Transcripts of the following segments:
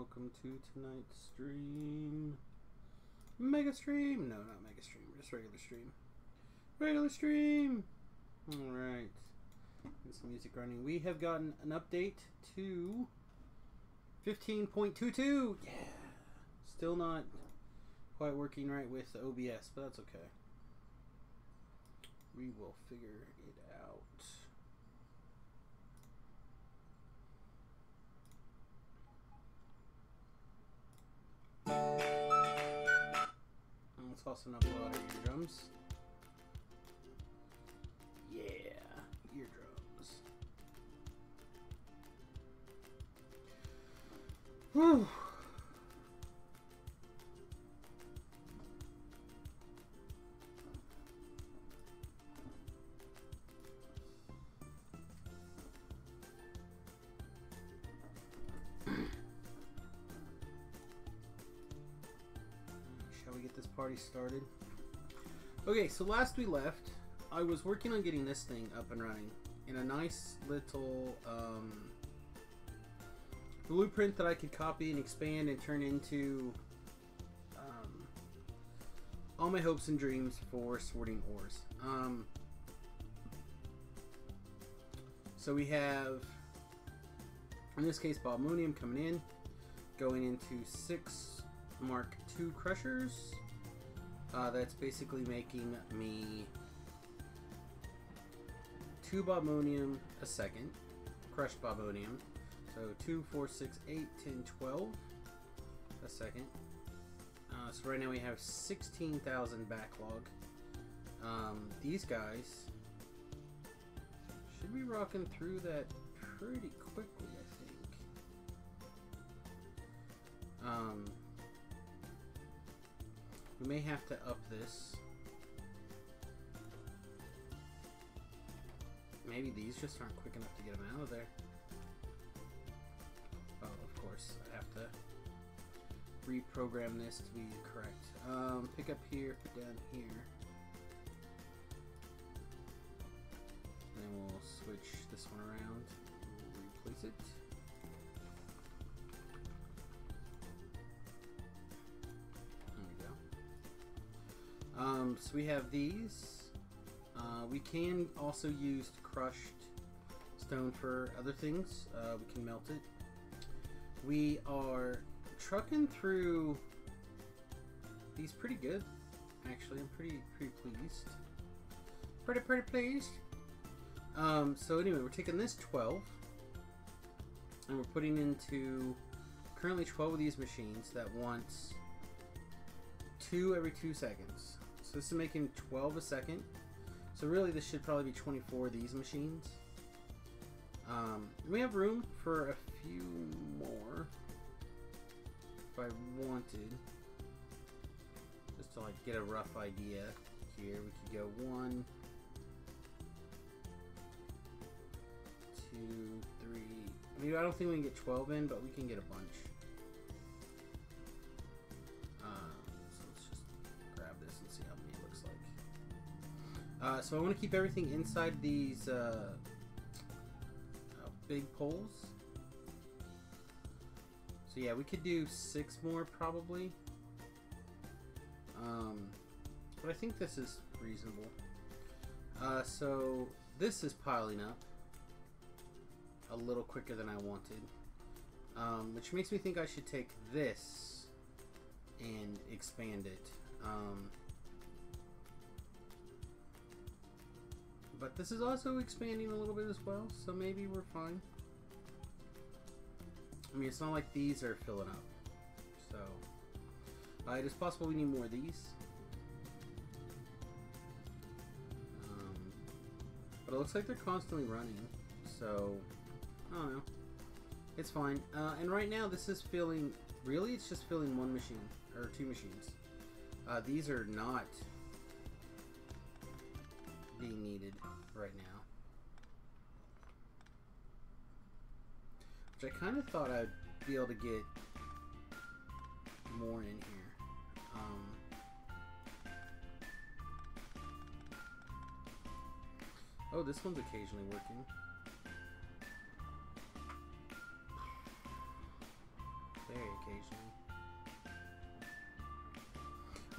welcome to tonight's stream. Mega stream? No, not mega stream, just regular stream. Regular stream! Alright. Get some music running. We have gotten an update to 15.22! Yeah! Still not quite working right with the OBS, but that's okay. We will figure it out. Let's also upload our eardrums. Yeah, eardrums. Whew. This party started. Okay, so last we left, I was working on getting this thing up and running in a nice little blueprint that I could copy and expand and turn into all my hopes and dreams for sorting ores. So we have, in this case, Bobmonium coming in, going into 6 Mark II crushers. That's basically making me 2 Bobmonium a second, crushed Bobmonium. So 2, 4, 6, 8, 10, 12 a second. So right now we have 16,000 backlog. These guys should be rocking through that pretty quickly, I think. We may have to up this. Maybe these just aren't quick enough to get them out of there. Oh, of course, I have to reprogram this to be correct. Pick up here, put down here. And then we'll switch this one around, replace it. So we have these. We can also use crushed stone for other things. We can melt it. We are trucking through these pretty good, actually. I'm pretty pleased. Pretty pleased. So anyway, we're taking this 12 and we're putting into currently 12 of these machines that wants 2 every 2 seconds. So this is making 12 a second. So really this should probably be 24 of these machines. We have room for a few more if I wanted. Just to like get a rough idea here. We could go 1, 2, 3. I mean, I don't think we can get 12 in, but we can get a bunch. So I want to keep everything inside these big poles. So yeah, we could do 6 more probably. But I think this is reasonable. So this is piling up a little quicker than I wanted. Which makes me think I should take this and expand it. But this is also expanding a little bit as well, so maybe we're fine. I mean, it's not like these are filling up. So, it is possible we need more of these. But it looks like they're constantly running, so, I don't know. It's fine. And right now, this is filling, really, it's just filling 1 machine, or 2 machines. These are not being needed right now, which I kind of thought I'd be able to get more in here. Oh, this one's occasionally working. very occasionally.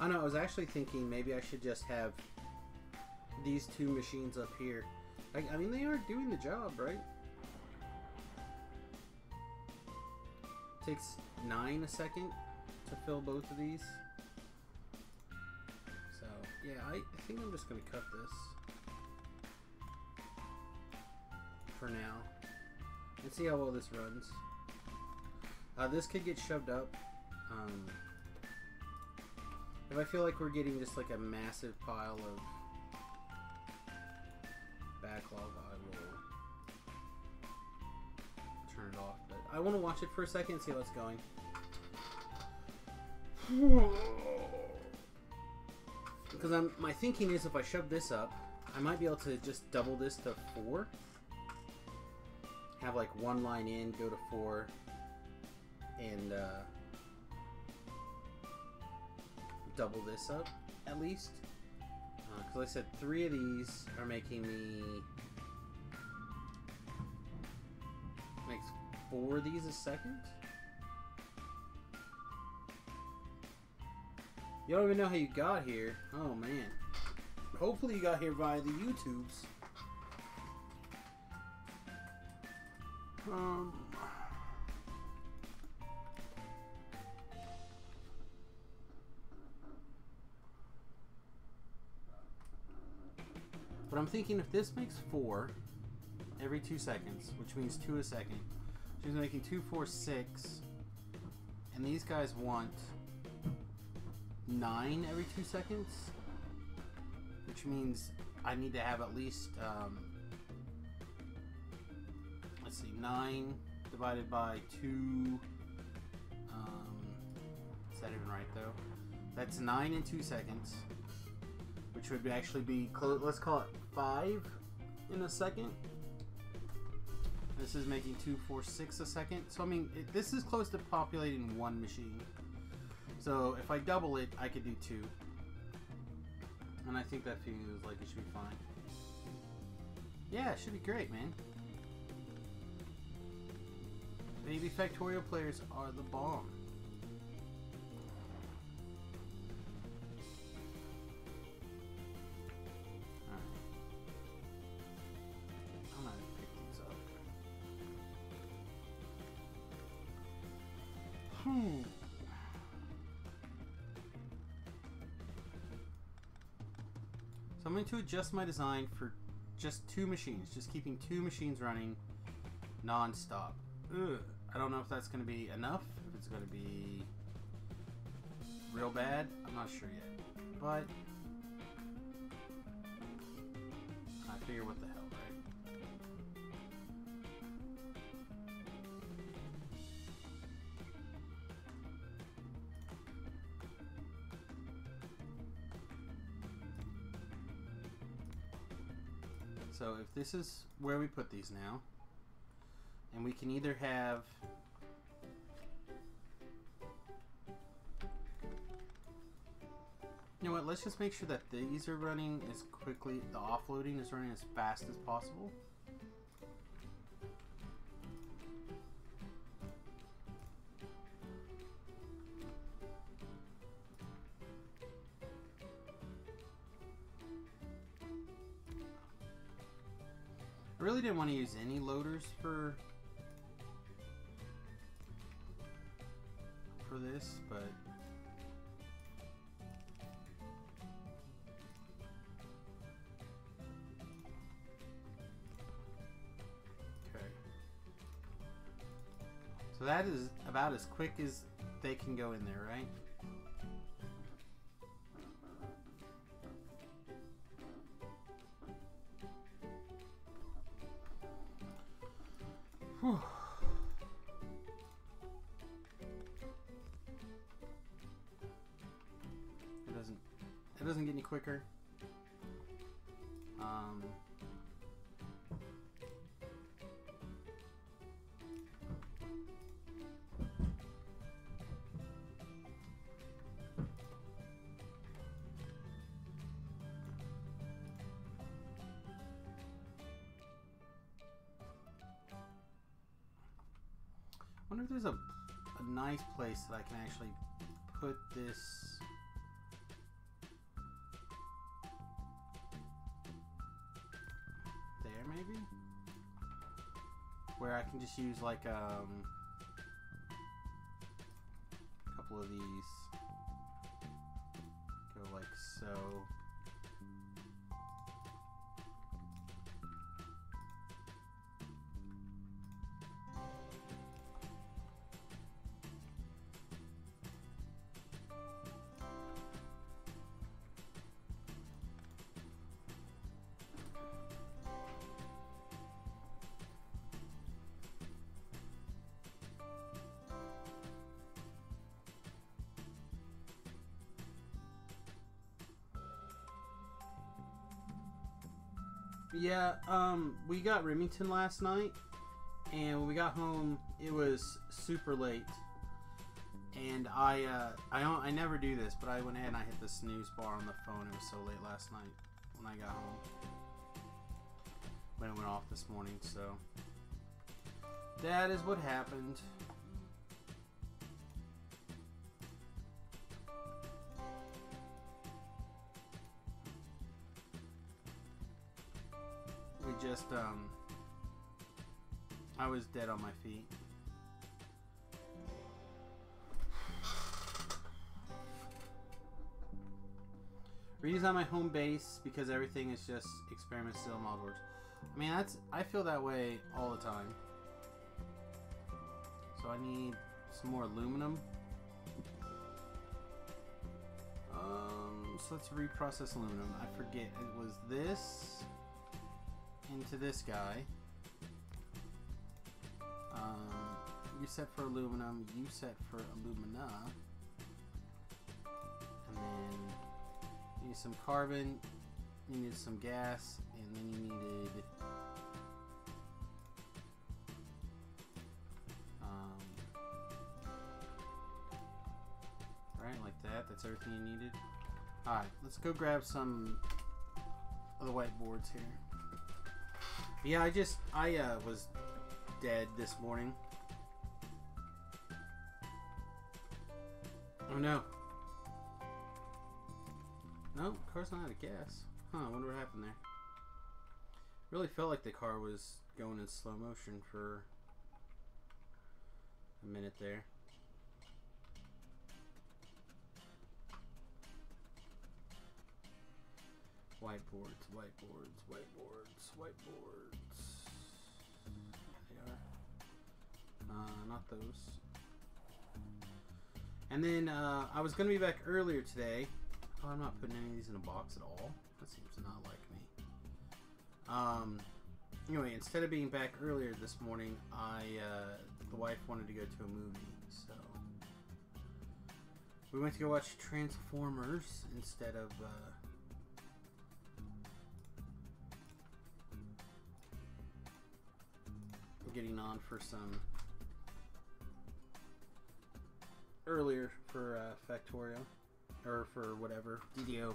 I know, I was actually thinking maybe I should just have these two machines up here. I mean, they are doing the job, right? Takes 9 a second to fill both of these. So, yeah, I think I'm just going to cut this for now and see how well this runs. This could get shoved up. If I feel like we're getting just like a massive pile of backlog, I will turn it off. But I want to watch it for a second and see how it's going. Because my thinking is if I shove this up, I might be able to just double this to 4. Have like one line in, go to 4, and double this up at least. Because like I said, 3 of these are making me makes 4 of these a second. You don't even know how you got here. Oh man. Hopefully you got here via the YouTubes. But I'm thinking if this makes 4 every 2 seconds, which means 2 a second, she's making 2, 4, 6, and these guys want 9 every 2 seconds, which means I need to have at least, let's see, 9 divided by 2, is that even right though? That's 9 in 2 seconds, which would actually be, let's call it 5 in a second. This is making 2, 4, 6 a second. So I mean, this is close to populating 1 machine. So if I double it, I could do 2. And I think that feels like it should be fine. Yeah, it should be great, man. Baby Factorial players are the bomb. So I'm going to adjust my design for just 2 machines, just keeping 2 machines running non-stop. Ugh. I don't know if that's going to be enough, if it's going to be real bad, I'm not sure yet, but I figure what the hell, right? So if this is where we put these now, and we can either have you know what, let's just make sure that these are running as quickly, the offloading is running as fast as possible. I really didn't want to use any loaders for this, but okay. So that is about as quick as they can go in there, right? Whew. It doesn't get any quicker. I wonder if there's a a nice place that I can actually put this. There, maybe? Where I can just use like a couple of these. Go like so. Yeah, we got Remington last night, and when we got home, it was super late. And I never do this, but I went ahead and I hit the snooze bar on the phone. It was so late last night when I got home. When it went off this morning, so that is what happened. Just I was dead on my feet. Redesign my home base because everything is just experiment still mod works. I mean, I feel that way all the time. So I need some more aluminum. So let's reprocess aluminum. I forget, it was this into this guy. You set for aluminum, you set for alumina. And then you need some carbon, you need some gas, and then you needed right, like that. That's everything you needed. Alright, let's go grab some of the whiteboards here. Yeah, I was dead this morning. Oh no. No, car's not out of gas. Huh, I wonder what happened there. Really felt like the car was going in slow motion for a minute there. Whiteboards, whiteboards, whiteboards, whiteboards. There they are. Not those. And then I was going to be back earlier today. Oh, I'm not putting any of these in a box at all. That seems to not like me. Anyway, instead of being back earlier this morning, the wife wanted to go to a movie, so we went to go watch Transformers instead of getting on for some earlier for Factorio or for whatever DDO.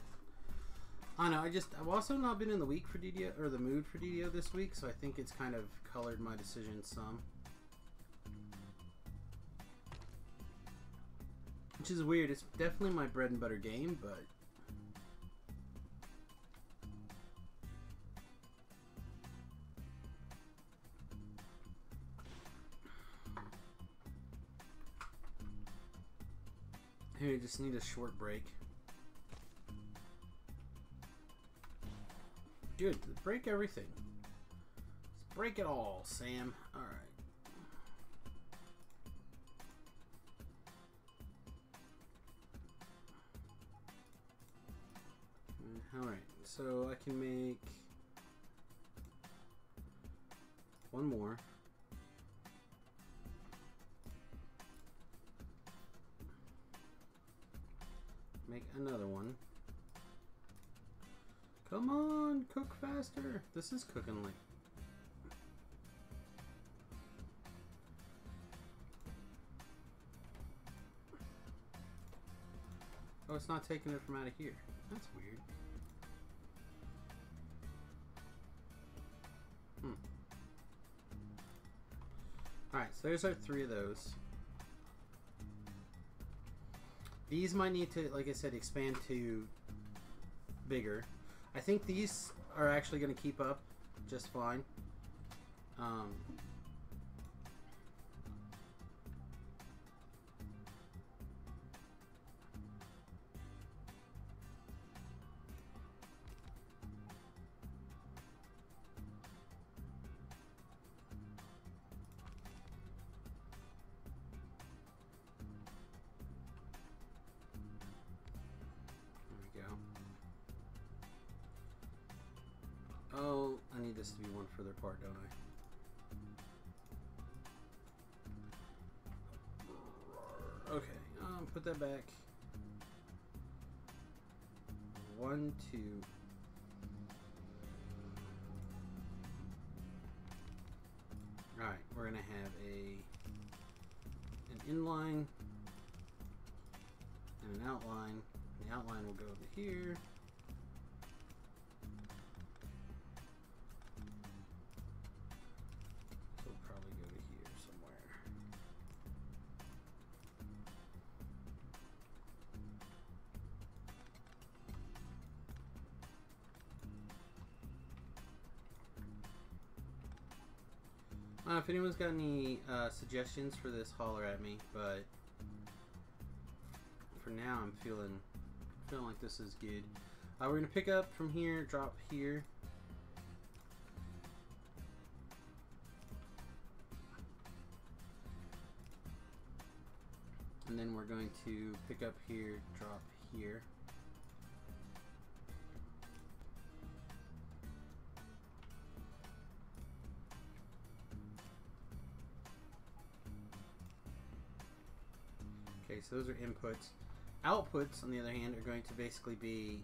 I don't know. I've also not been in the week for DDO or the mood for DDO this week, so I think it's kind of colored my decision some, which is weird. It's definitely my bread and butter game, but I just need a short break. Good, break everything. Let's break it all, Sam. Alright. Alright, so I can make one more. Make another one. Come on, cook faster. This is cooking late. Oh, it's not taking it from out of here. That's weird. Alright, so there's our 3 of those. These might need to, like I said, expand to bigger. I think these are actually going to keep up just fine. Oh, I need this to be one further apart, don't I? Okay, put that back. 1, 2. Alright, we're gonna have an inline and an outline. The outline will go over here. If anyone's got any suggestions for this, holler at me. But for now, I'm feeling like this is good. We're gonna pick up from here, drop here. And then we're going to pick up here, drop here. Okay, so those are inputs. Outputs, on the other hand, are going to basically be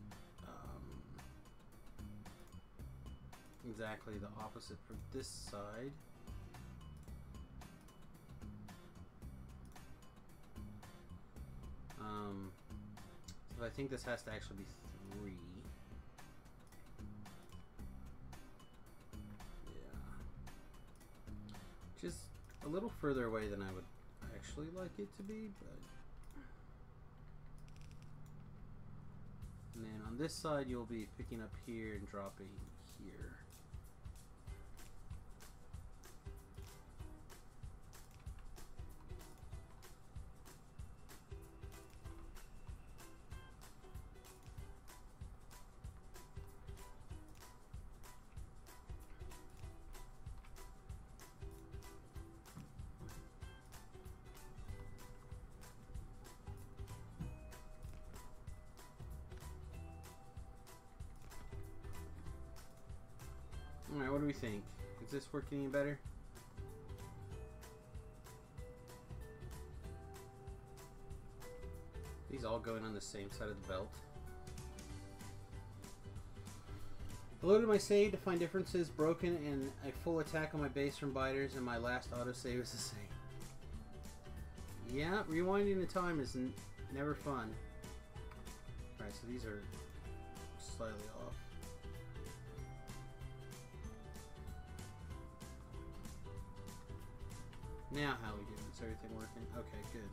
exactly the opposite for this side. So I think this has to actually be 3. Yeah. Which is a little further away than I would actually like it to be, but... And then on this side, you'll be picking up here and dropping here. Alright, what do we think? Is this working any better? These all going on the same side of the belt. I loaded my save to find differences, broken, and a full attack on my base from biters, and my last autosave is the same. Yeah, rewinding the time is never fun. Alright, so these are slightly off. Now how we doing? Is everything working? Okay, good.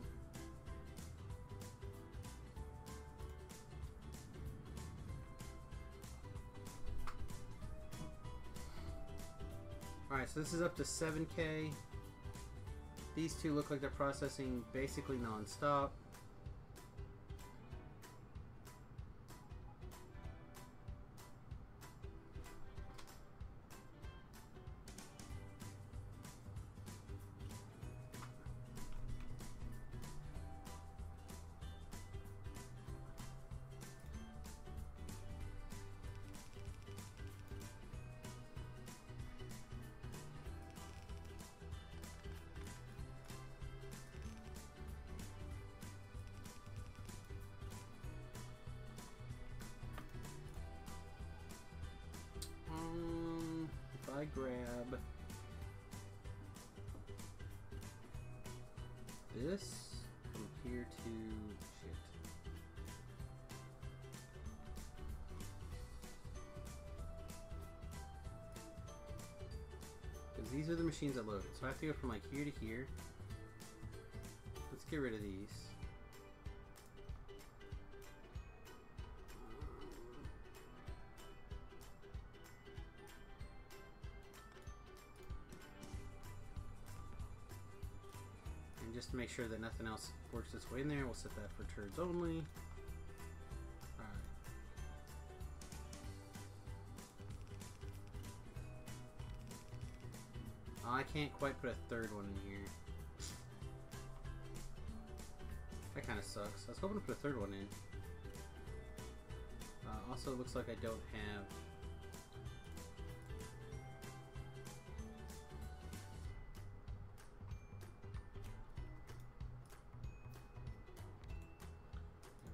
Alright, so this is up to 7K. These two look like they're processing basically non-stop. If I grab this from here to shit. Because these are the machines that load it. So I have to go from like here to here. Let's get rid of these. just to make sure that nothing else works its way in there, we'll set that for turds only. I can't quite put a third one in here. That kind of sucks. I was hoping to put a third one in. Also, it looks like I don't have...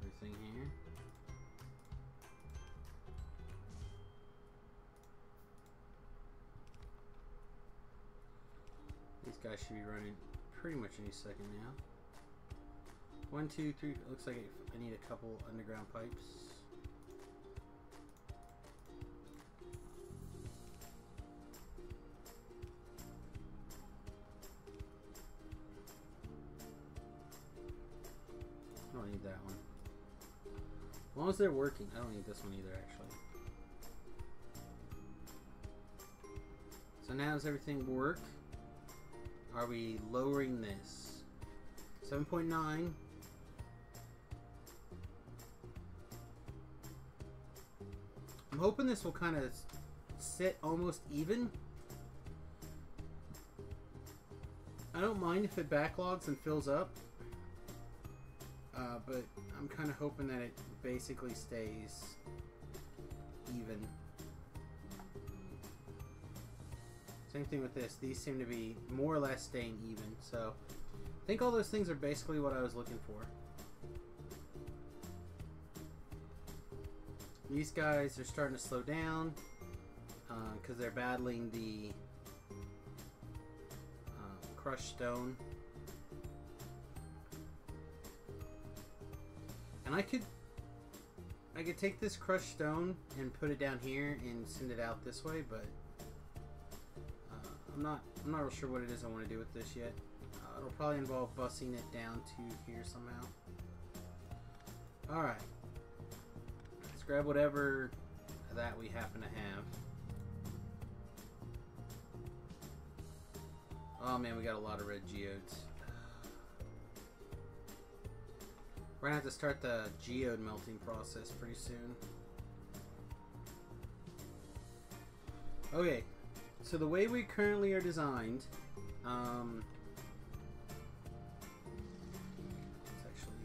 everything here. These guys should be running pretty much any second now. 1, 2, 3. Looks like I need a couple underground pipes. I don't need that one. As long as they're working. I don't need this one either, actually. So now does everything work? Are we lowering this? 7.9. I'm hoping this will kind of sit almost even. I don't mind if it backlogs and fills up. But I'm kind of hoping that it basically stays even. Same thing with this. These seem to be more or less staying even. So I think all those things are basically what I was looking for. These guys are starting to slow down because they're battling the crushed stone. And I could take this crushed stone and put it down here and send it out this way, but I'm not real sure what it is I want to do with this yet. It'll probably involve bussing it down to here somehow. Alright. Let's grab whatever that we happen to have. Oh man, we got a lot of red geodes. We're gonna have to start the geode melting process pretty soon. Okay, so the way we currently are designed, let's actually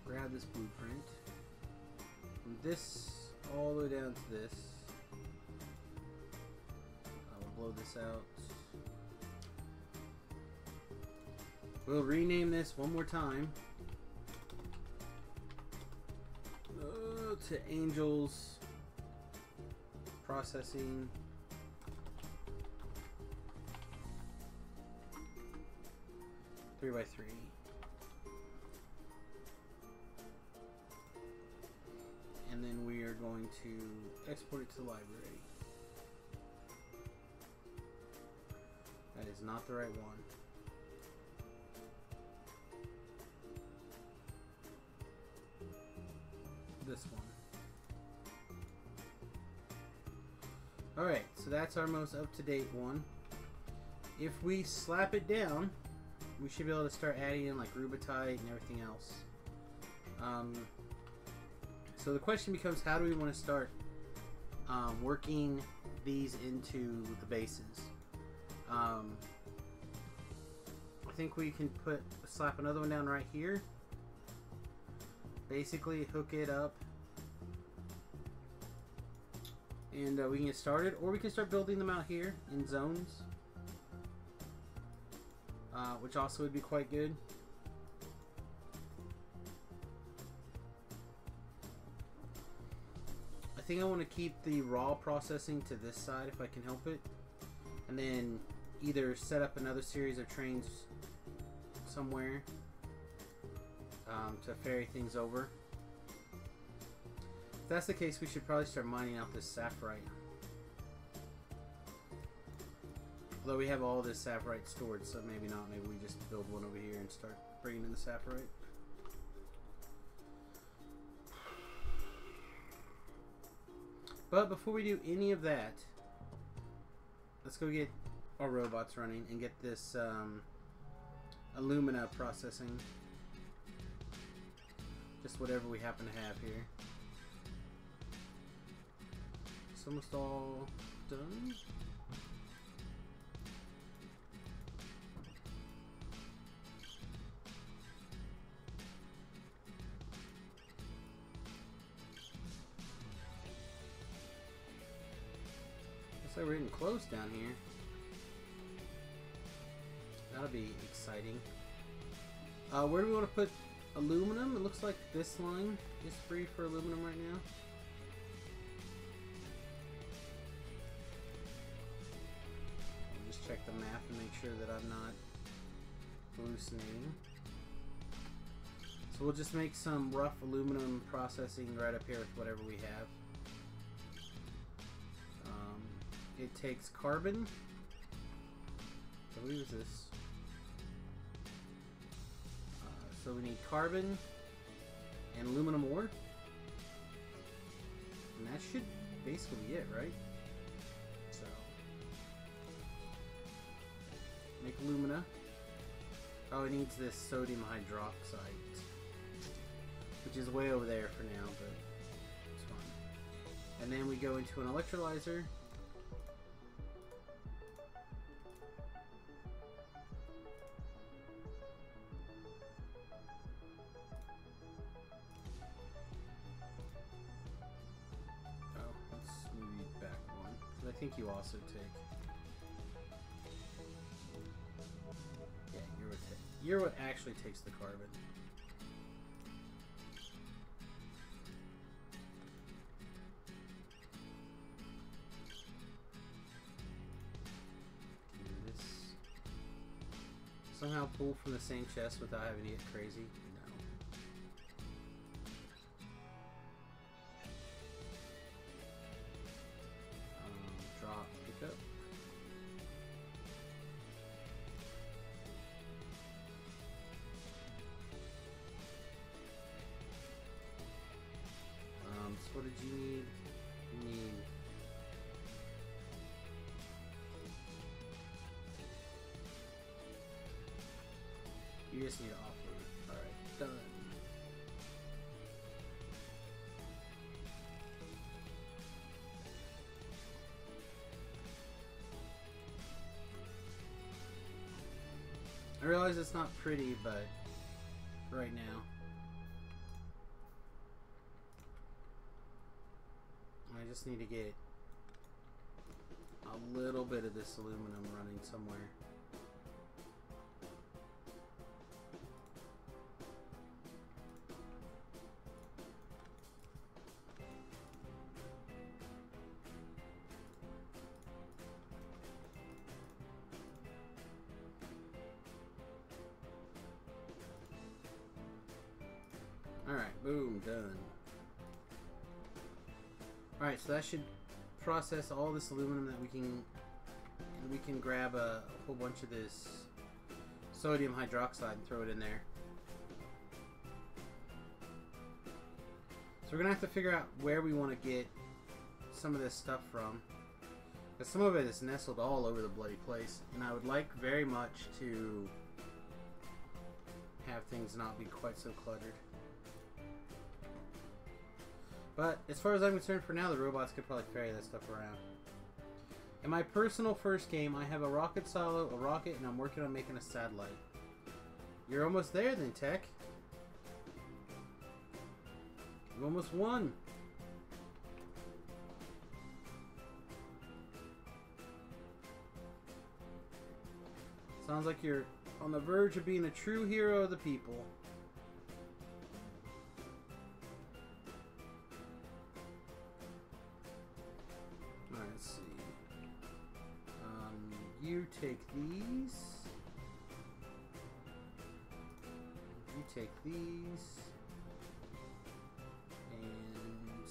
grab this blueprint. From this all the way down to this. I'll blow this out. We'll rename this one more time. To Angels Processing. Three by 3. And then we are going to export it to the library. That is not the right one. This one. Alright, so that's our most up-to-date one. If we slap it down, we should be able to start adding in like rubitite and everything else. So the question becomes, how do we want to start working these into the bases? I think we can slap another one down right here. Basically hook it up and we can get started, or we can start building them out here in zones, which also would be quite good. I think I want to keep the raw processing to this side if I can help it, and then either set up another series of trains somewhere to ferry things over. If that's the case, we should probably start mining out this saprite. Although we have all this saprite stored, so maybe not. Maybe we just build one over here and start bringing in the saprite. But before we do any of that, let's go get our robots running and get this alumina processing. Just whatever we happen to have here. It's almost all done. Looks like we're getting close down here. That'll be exciting. Where do we want to put aluminum? It looks like this line is free for aluminum right now. I'll just check the map and make sure that I'm not hallucinating. So we'll just make some rough aluminum processing right up here with whatever we have. It takes carbon. I believe it's this. So we need carbon and aluminum ore. And that should basically be it, right? So make alumina. Oh, it needs this sodium hydroxide, which is way over there for now, but it's fine. And then we go into an electrolyzer. I think you also take. Yeah, you're what actually takes the carbon. Do this. Somehow pull from the same chest without having to get crazy. What did you need? You need... You just need to offload. Alright, done. I realize it's not pretty, but right now. I just need to get a little bit of this aluminum running somewhere. Alright, boom, done. Alright, so that should process all this aluminum that we can grab a whole bunch of this sodium hydroxide and throw it in there. So we're gonna have to figure out where we want to get some of this stuff from, because some of it is nestled all over the bloody place, and I would like very much to have things not be quite so cluttered. But as far as I'm concerned, for now, the robots could probably ferry that stuff around. In my personal first game, I have a rocket silo, a rocket, and I'm working on making a satellite. You're almost there then, Tech. You almost won. Sounds like you're on the verge of being a true hero of the people. You take these. You take these. And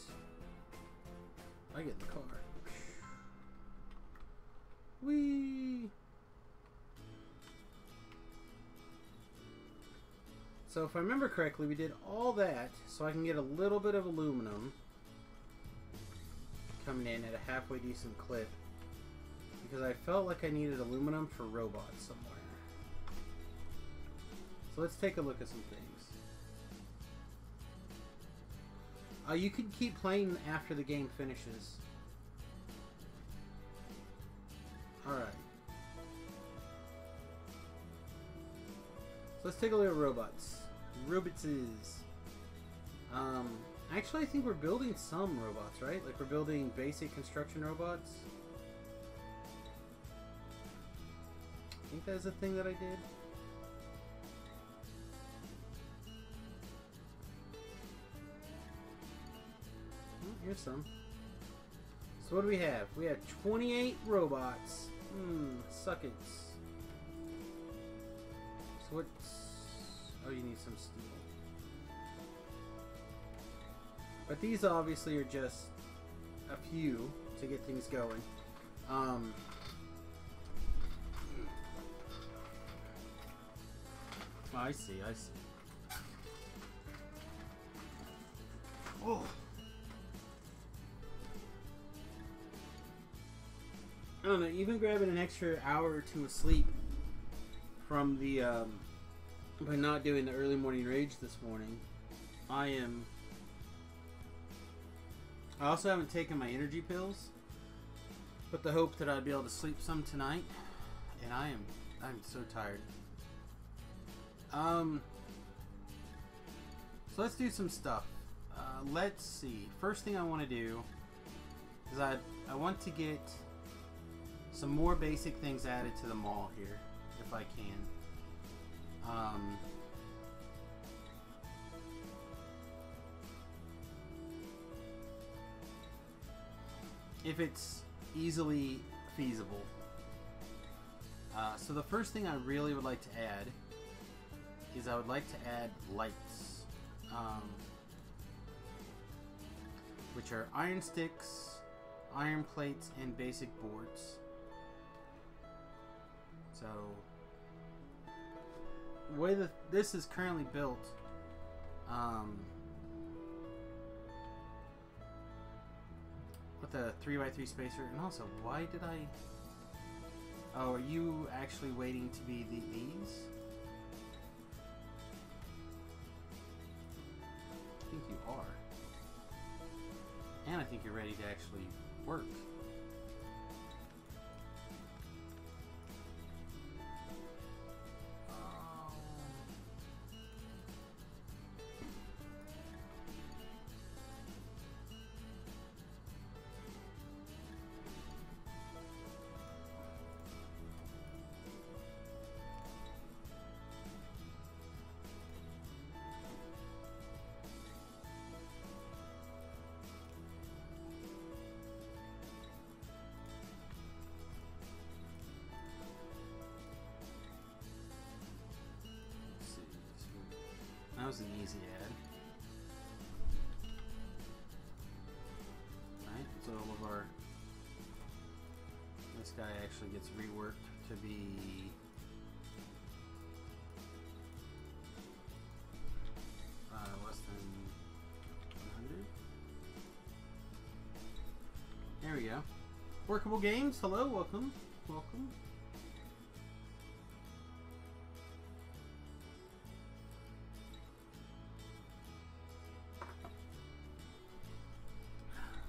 I get the car. Whee! So if I remember correctly, we did all that so I can get a little bit of aluminum coming in at a halfway decent clip. Because I felt like I needed aluminum for robots somewhere. So let's take a look at some things. You can keep playing after the game finishes. Alright. So let's take a look at robots. Robotses. Actually, I think we're building some robots, right? Like, we're building basic construction robots. I think that's the thing that I did. Oh, here's some. So what do we have? We have 28 robots. Suck it. So what's... Oh, you need some steel. But these obviously are just a few to get things going. I see, I see. Oh! I don't know, even grabbing an extra hour or two of sleep from the, by not doing the early morning rage this morning, I also haven't taken my energy pills, with the hope that I'd be able to sleep some tonight, and I'm so tired. So let's do some stuff. Let's see. First thing I want to do is I want to get some more basic things added to the mall here, if I can. If it's easily feasible. So the first thing I really would like to add is I would like to add lights, which are iron sticks, iron plates, and basic boards. So the way that this is currently built, with a 3x3 spacer, and also, why did I... Oh, are you actually waiting to be these? I think you are. And I think you're ready to actually work. That was an easy add. Alright, so all of our... This guy actually gets reworked to be... less than 100. There we go. Workable Games, hello, welcome. Welcome.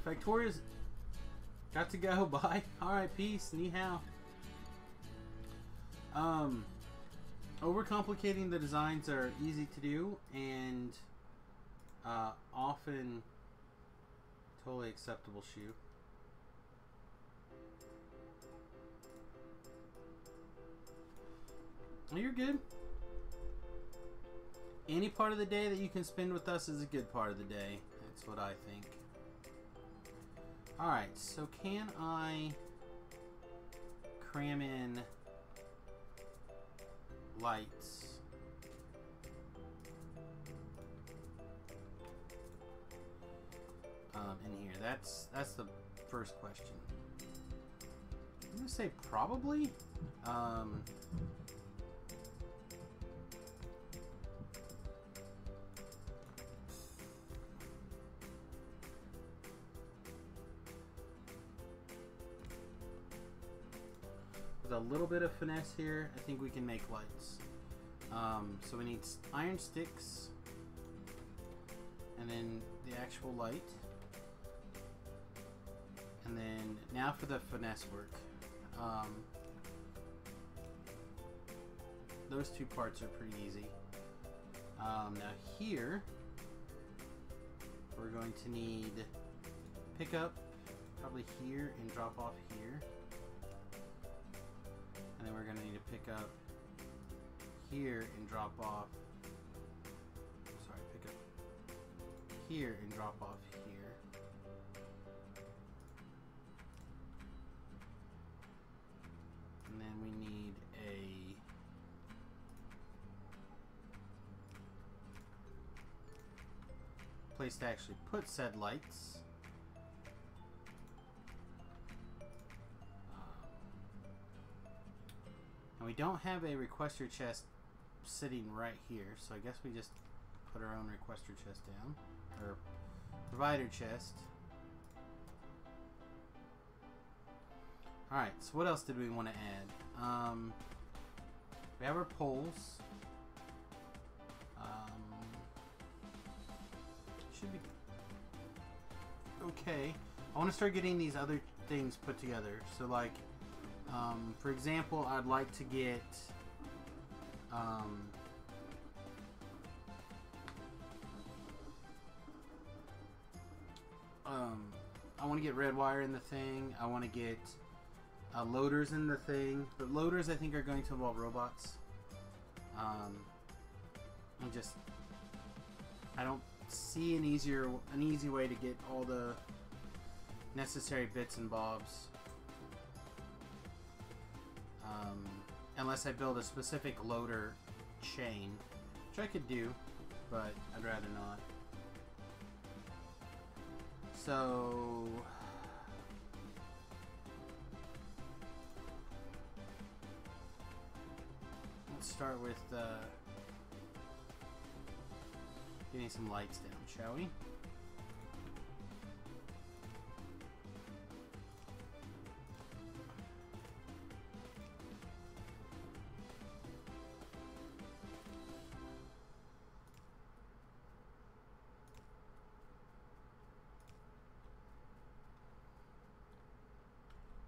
Victoria's got to go. Bye. Alright, peace. Ni hao. Overcomplicating the designs are easy to do and often totally acceptable shoe. Oh, you're good. Any part of the day that you can spend with us is a good part of the day. That's what I think. Alright, so can I cram in lights? In here? That's the first question. I'm gonna say probably. With a little bit of finesse here, I think we can make lights. So we need iron sticks, and then the actual light, and then now for the finesse work. Those two parts are pretty easy. Now here we're going to need pick up probably here and drop off here, and then we're going to need to pick up here and drop off. Sorry, pick up here and drop off here. And then we need a place to actually put said lights. And we don't have a requester chest sitting right here, so I guess we just put our own requester chest down, or provider chest. Alright, so what else did we want to add? We have our poles. Should be okay. I want to start getting these other things put together. So like, for example, I'd like to get I want to get red wire in the thing. I want to get loaders in the thing. But loaders, I think, are going to involve robots. I don't see an easy way to get all the necessary bits and bobs. Unless I build a specific loader chain, which I could do, but I'd rather not. So let's start with getting some lights down, shall we?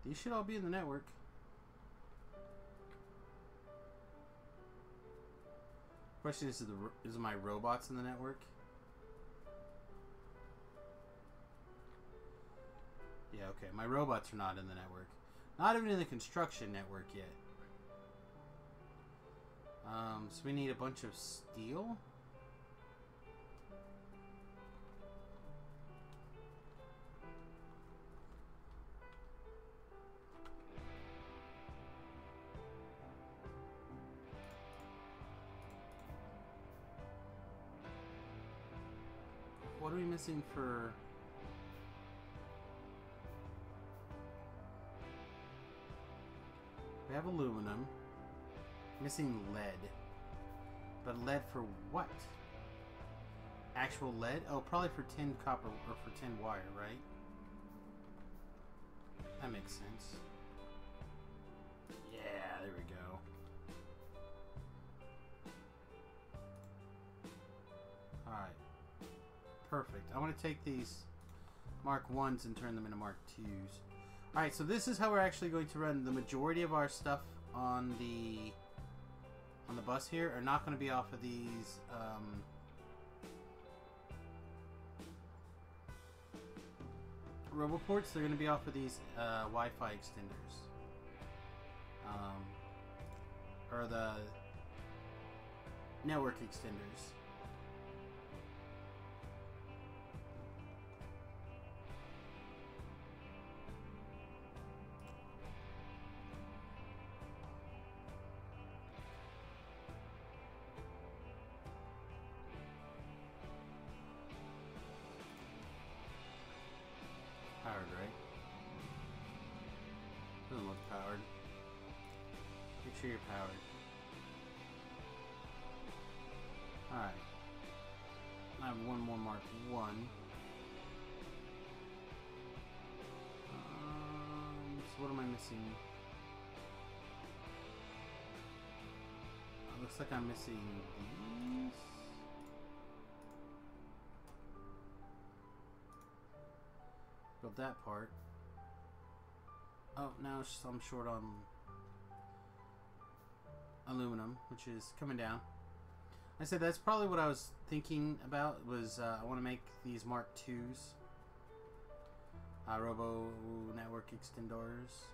These should all be in the network. Question is my robots in the network? Yeah, okay. My robots are not in the network. Not even in the construction network yet. So we need a bunch of steel. What are we missing for... We have aluminum. Missing lead. But lead for what? Actual lead? Oh, probably for tin copper or for tin wire, right? That makes sense. Yeah, there we go. Alright. Perfect. I want to take these Mark 1s and turn them into Mark 2s. Alright, so this is how we're actually going to run. The majority of our stuff on the bus here are not going to be off of these RoboPorts. They're going to be off of these Wi-Fi extenders. Or the network extenders. Powered, right? Doesn't look powered. Make sure you're powered. Alright. I have one more Mark 1. So what am I missing? looks like I'm missing these. Build that part. Oh, now I'm short on aluminum, which is coming down. I said that's probably what I was thinking about. Was I want to make these Mark IIs, Robo Network Extenders.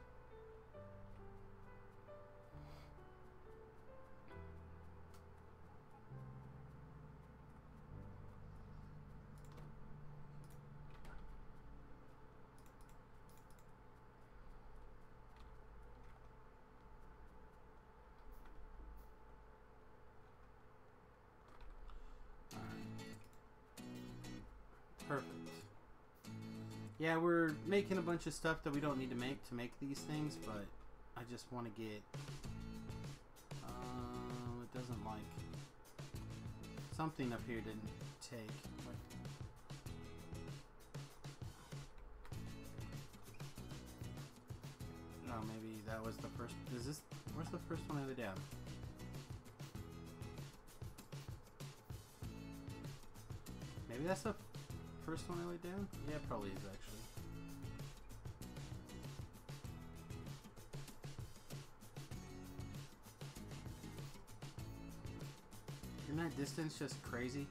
Perfect. Yeah, we're making a bunch of stuff that we don't need to make these things, but I just want to get... it doesn't like... Something up here didn't take. No, maybe that was the first... Is this... Where's the first one I laid down? Maybe that's the first one I laid down? Yeah, it probably is, actually. Isn't that distance just crazy?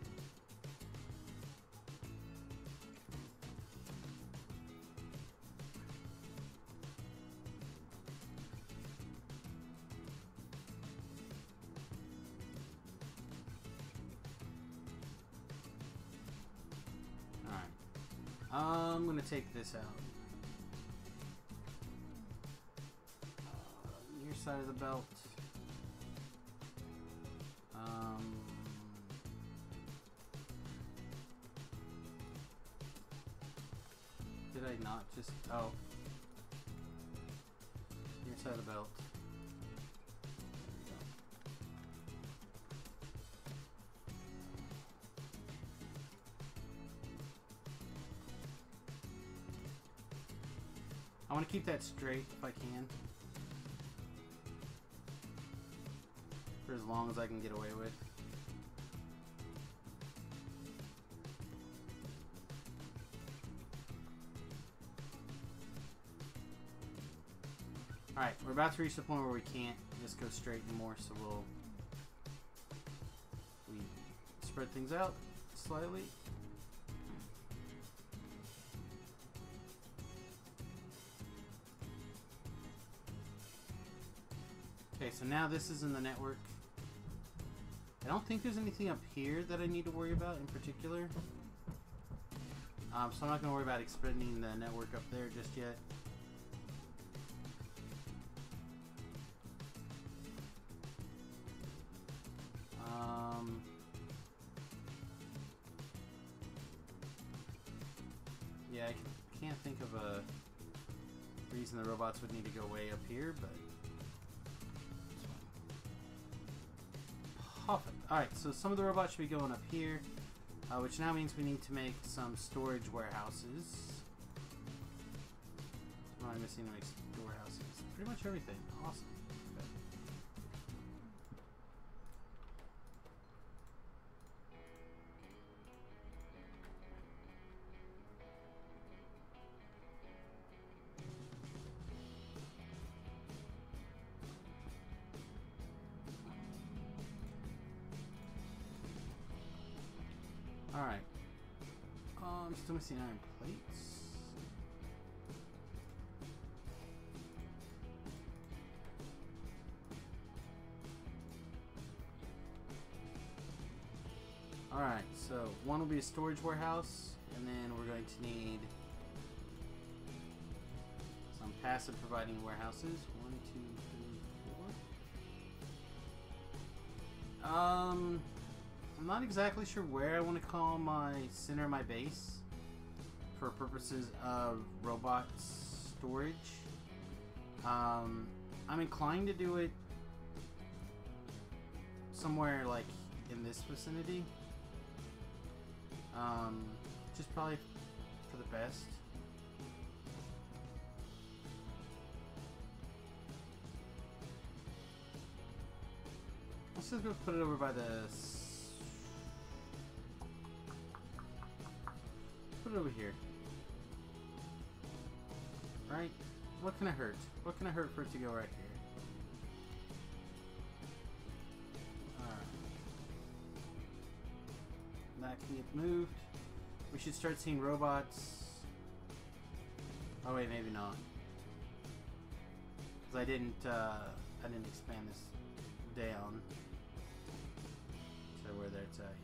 I'm gonna take this out. Your side of the belt. Did I not just... Oh. Your side of the belt. I want to keep that straight if I can. For as long as I can get away with. Alright, we're about to reach the point where we can't just go straight anymore, so we spread things out slightly. Okay, so now this is in the network. I don't think there's anything up here that I need to worry about in particular. So I'm not going to worry about expanding the network up there just yet. Yeah, I can't think of a reason the robots would need to go way up here, but... Perfect. Alright, so some of the robots should be going up here, which now means we need to make some storage warehouses. What am I missing to make warehouses? Pretty much everything. Awesome. Okay. Alright. I'm still missing iron plates. Alright, so one will be a storage warehouse, and then we're going to need some passive providing warehouses. 1, 2, 3, 4. I'm not exactly sure where I want to call my center of my base for purposes of robot storage. I'm inclined to do it somewhere like in this vicinity. Just probably for the best. Let's just go put it over by the... Put it over here. Right? What can it hurt? What can it hurt for it to go right here? Alright. That can get moved. We should start seeing robots. Oh wait, maybe not. Because I didn't expand this down to where it's at yet.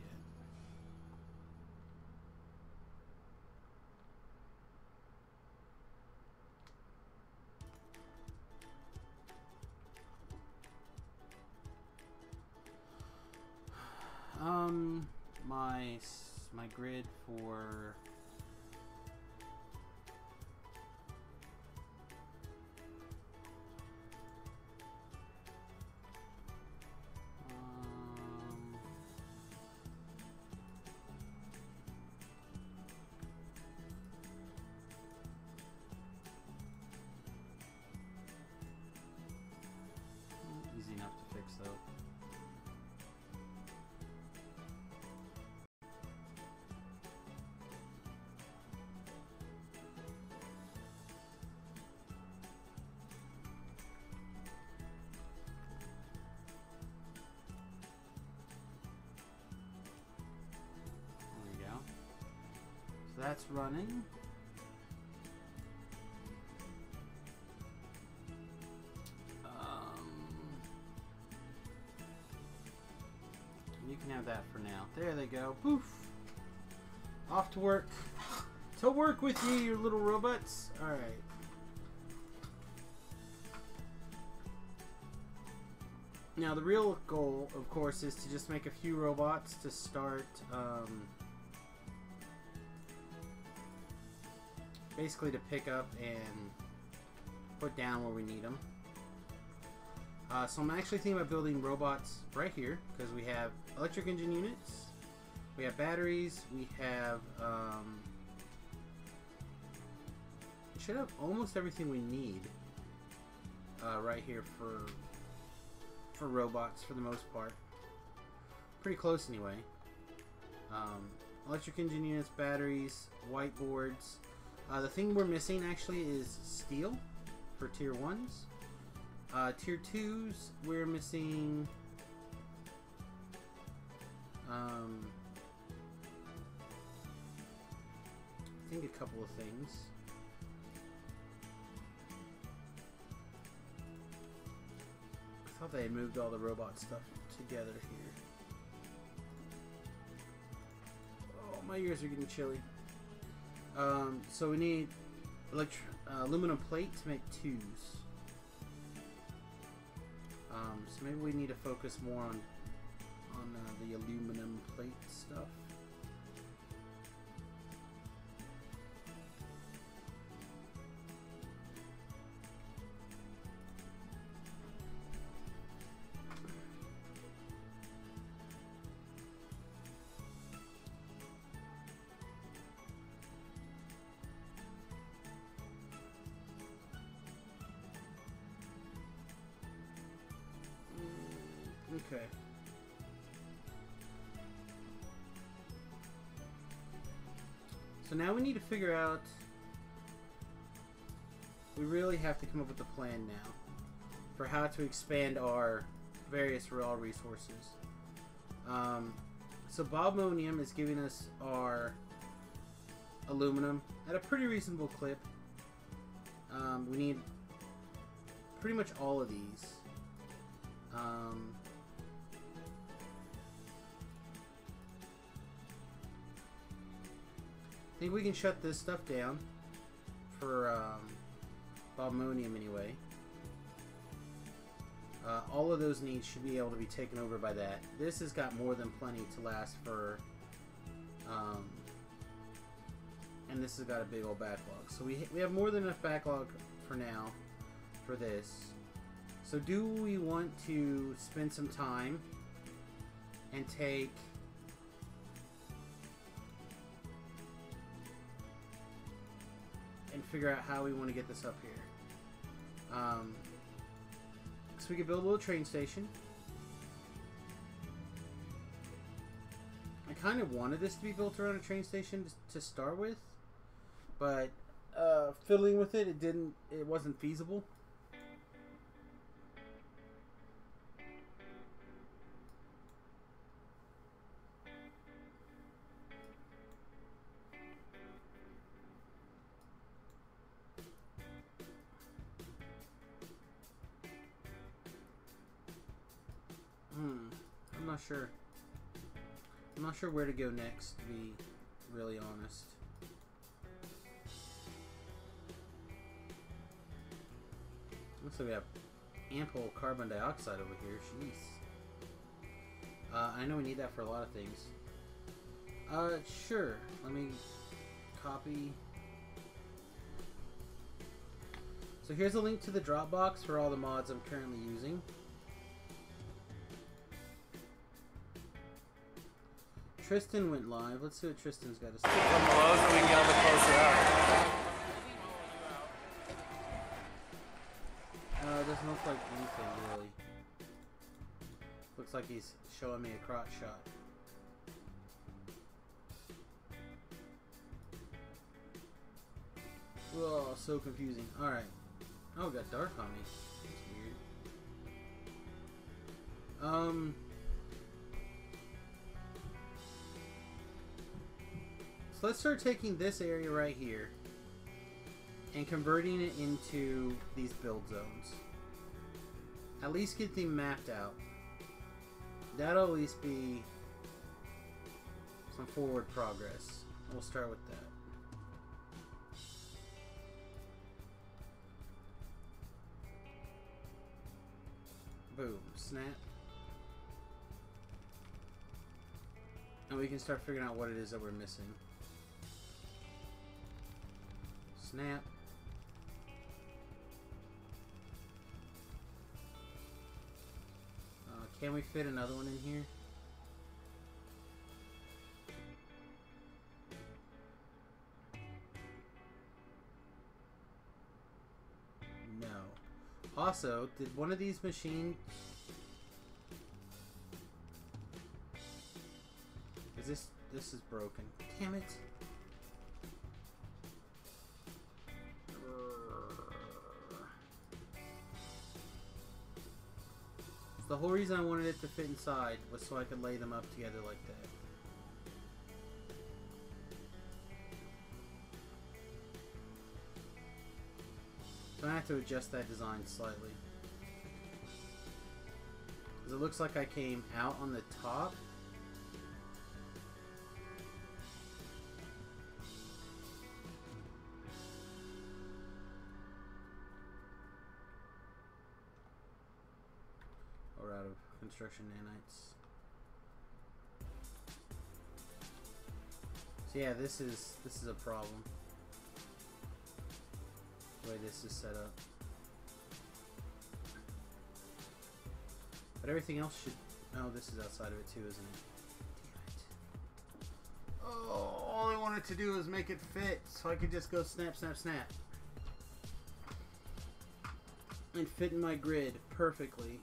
My grid for easy enough to fix though. So that's running. You can have that for now. There they go. Poof. Off to work. To work with you, you little robots. Alright. Now the real goal, of course, is to just make a few robots to start basically to pick up and put down where we need them. So I'm actually thinking about building robots right here because we have electric engine units, we have batteries, we have we should have almost everything we need right here for robots for the most part. Pretty close anyway. Electric engine units, batteries, whiteboards. The thing we're missing actually is steel for tier 1s. Tier 2s, we're missing I think a couple of things. I thought they had moved all the robot stuff together here. Oh, my ears are getting chilly. So we need aluminum plate to make 2s. So maybe we need to focus more on the aluminum plate stuff. Okay. So now we need to figure out, we really have to come up with a plan now for how to expand our various raw resources. So Bobmonium is giving us our aluminum at a pretty reasonable clip. We need pretty much all of these. I think we can shut this stuff down for Bobmonium anyway. All of those needs should be able to be taken over by that. This has got more than plenty to last for, and this has got a big old backlog. So we have more than enough backlog for now for this. So do we want to spend some time and take and figure out how we want to get this up here? So we could build a little train station. kind of wanted this to be built around a train station to start with, but fiddling with it, it wasn't feasible. I'm not sure. I'm not sure where to go next, to be really honest. Looks like we have ample carbon dioxide over here. Jeez. I know we need that for a lot of things. Sure. Let me copy. So here's a link to the Dropbox for all the mods I'm currently using. Tristan went live. Let's see what Tristan's got to say. From below so we can get a little closer up. Doesn't look like anything really. Looks like he's showing me a crotch shot. Oh, so confusing. Alright. Oh, it got dark on me. That's weird. So let's start taking this area right here and converting it into these build zones. At least get them mapped out. That'll at least be some forward progress. We'll start with that. Boom. Snap. And we can start figuring out what it is that we're missing. Snap. Can we fit another one in here? No. Also, did one of these machines... This is broken. Damn it. The whole reason I wanted it to fit inside was so I could lay them up together like that. So I have to adjust that design slightly. Because it looks like I came out on the top. Or out of construction nanites. So yeah, this is a problem. The way this is set up. But everything else should... Oh, this is outside of it too, isn't it? Damn it. Oh, all I wanted to do was make it fit so I could just go snap, snap, snap. And fit in my grid perfectly.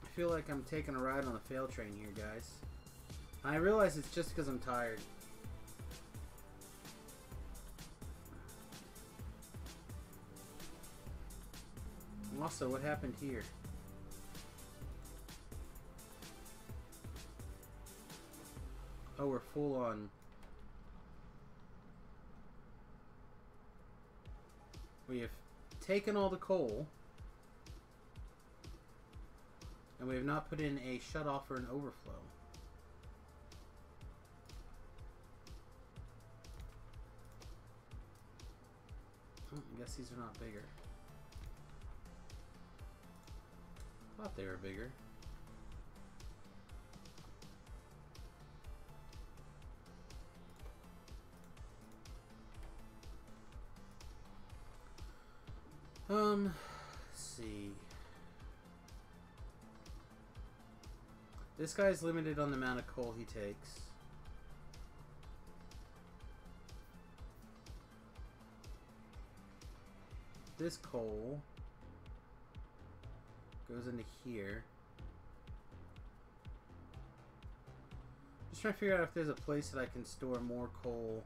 I feel like I'm taking a ride on a fail train here, guys. I realize it's just because I'm tired. Also, what happened here? Oh, we're full on. We have taken all the coal. And we have not put in a shutoff or an overflow. Oh, I guess these are not bigger. Thought they were bigger. Let's see. This guy's limited on the amount of coal he takes. this coal goes into here. Just trying to figure out if there's a place that I can store more coal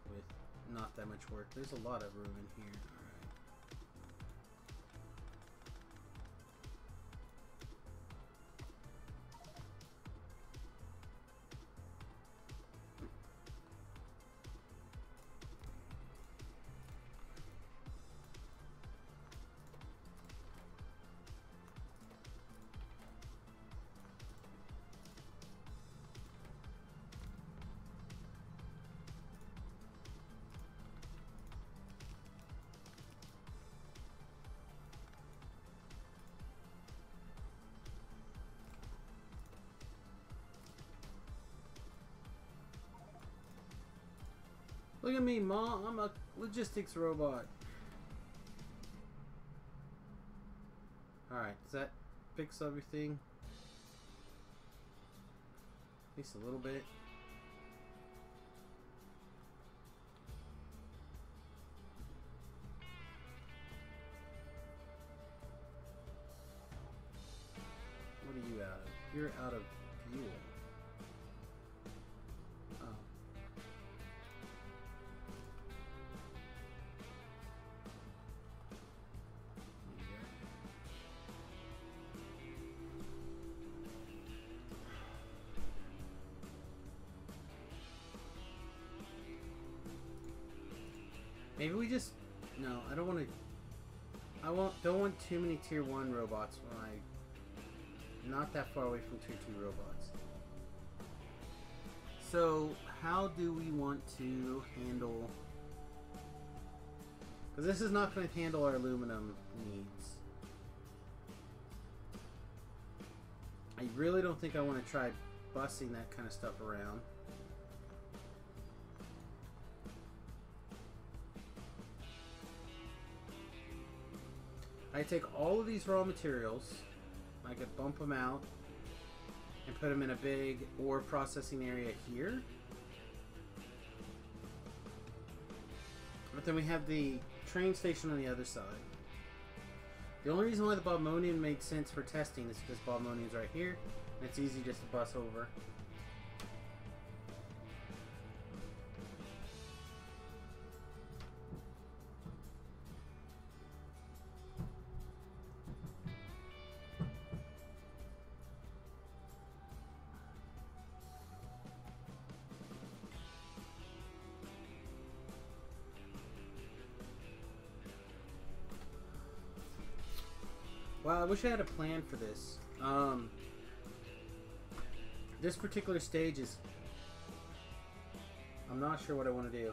with not that much work. There's a lot of room in here. Look at me, Ma. I'm a logistics robot. Alright, does that fix everything? At least a little bit. What are you out of? You're out of fuel. Maybe we just... No, I don't want to... don't want too many tier 1 robots when I'm not that far away from tier 2 robots. So, how do we want to handle... Because this is not going to handle our aluminum needs. I really don't think I want to try bussing that kind of stuff around. I take all of these raw materials, I could bump them out and put them in a big ore processing area here. But then we have the train station on the other side. The only reason why the Bobmonian made sense for testing is because Bobmonian's right here, and it's easy just to bus over. Wow, I wish I had a plan for this. This particular stage is... I'm not sure what I want to do.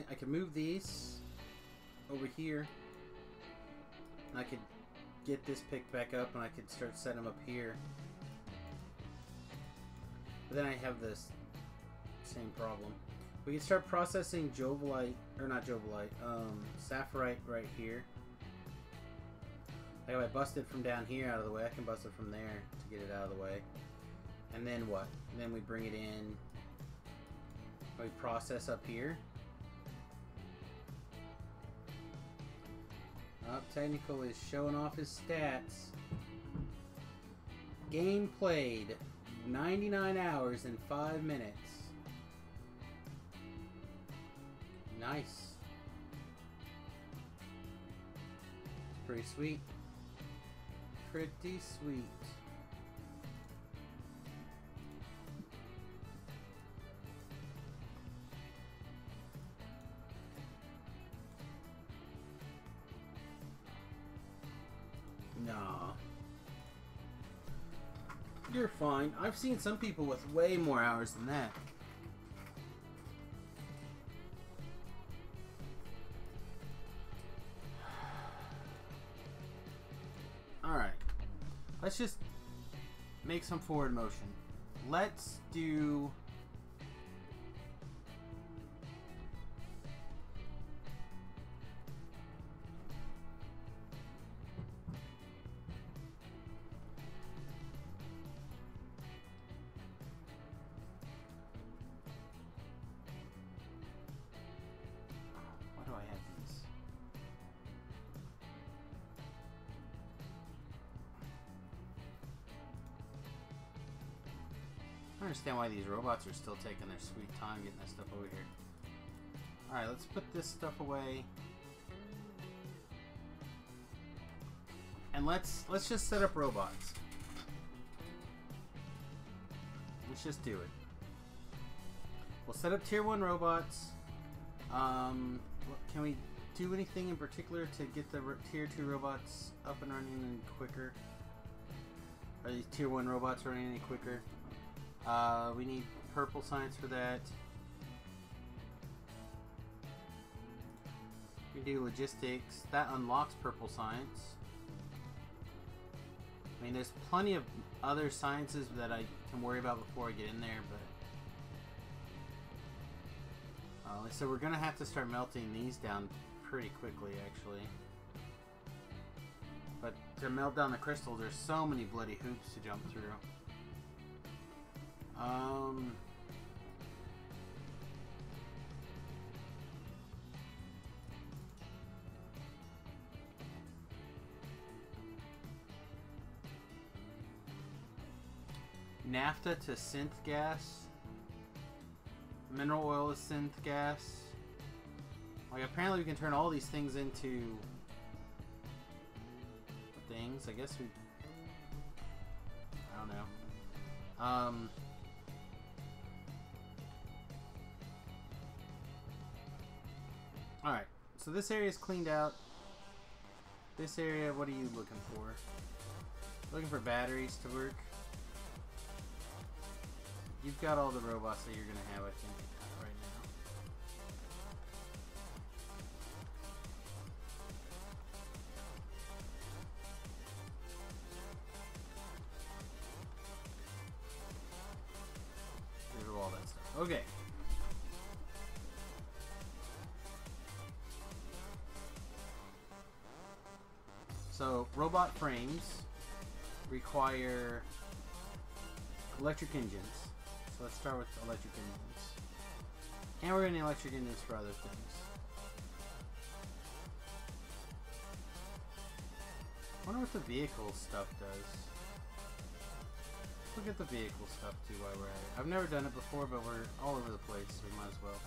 I could move these over here. And I could get this picked back up and I could start setting them up here. But then I have this same problem. We can start processing Jovolite, or not Jovolite, Saphirite right here. Like if I bust it from down here out of the way, I can bust it from there to get it out of the way. And then what? And then we bring it in. We process up here. Technical is showing off his stats. Game played 99 hours and 5 minutes. Nice. Pretty sweet. Pretty sweet. Nah. You're fine. I've seen some people with way more hours than that. make some forward motion. Let's do... Why do I have these? I don't understand why these robots are still taking their sweet time getting this stuff over here. Alright, let's put this stuff away. And let's just set up robots. Let's just do it. We'll set up tier 1 robots. Can we do anything in particular to get the tier 2 robots up and running and quicker? Are these tier 1 robots running any quicker? We need purple science for that. We do logistics. That unlocks purple science. I mean, there's plenty of other sciences that I can worry about before I get in there, but... so we're going to have to start melting these down pretty quickly, actually. But to melt down the crystals, there's so many bloody hoops to jump through. Naphtha to synth gas. Mineral oil is synth gas. Like, apparently we can turn all these things into things. I guess we... I don't know. Alright, so this area is cleaned out. This area, what are you looking for? Looking for batteries to work. You've got all the robots that you're going to have, I think, right now. Rid of all that stuff. Okay. So, robot frames require electric engines. So let's start with electric engines. And we're going to need electric engines for other things. I wonder what the vehicle stuff does. Let's look at the vehicle stuff too while we're at it. I've never done it before, but we're all over the place, so we might as well.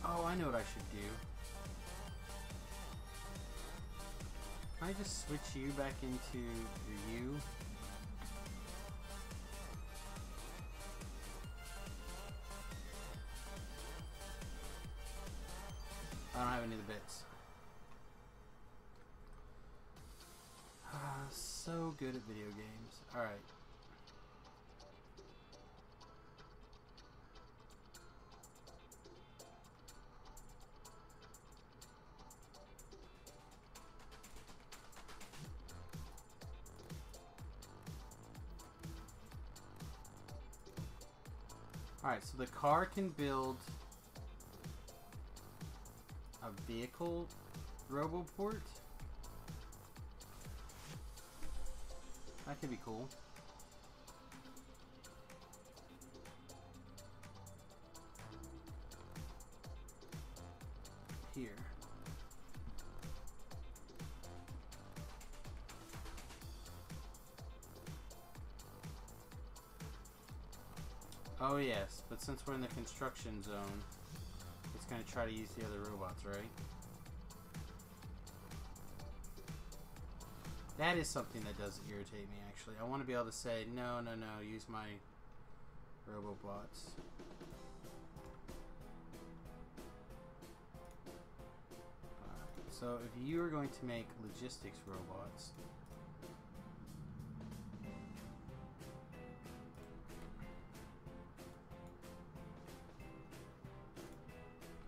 Oh, I know what I should do. Can I just switch you back into the U? I don't have any of the bits. So good at video games. Alright. Alright, so the car can build a vehicle roboport. That could be cool. Here. Oh yes, but since we're in the construction zone, it's going to try to use the other robots, right? That is something that does irritate me, actually. I want to be able to say, no, no, no, use my robobots. So if you are going to make logistics robots,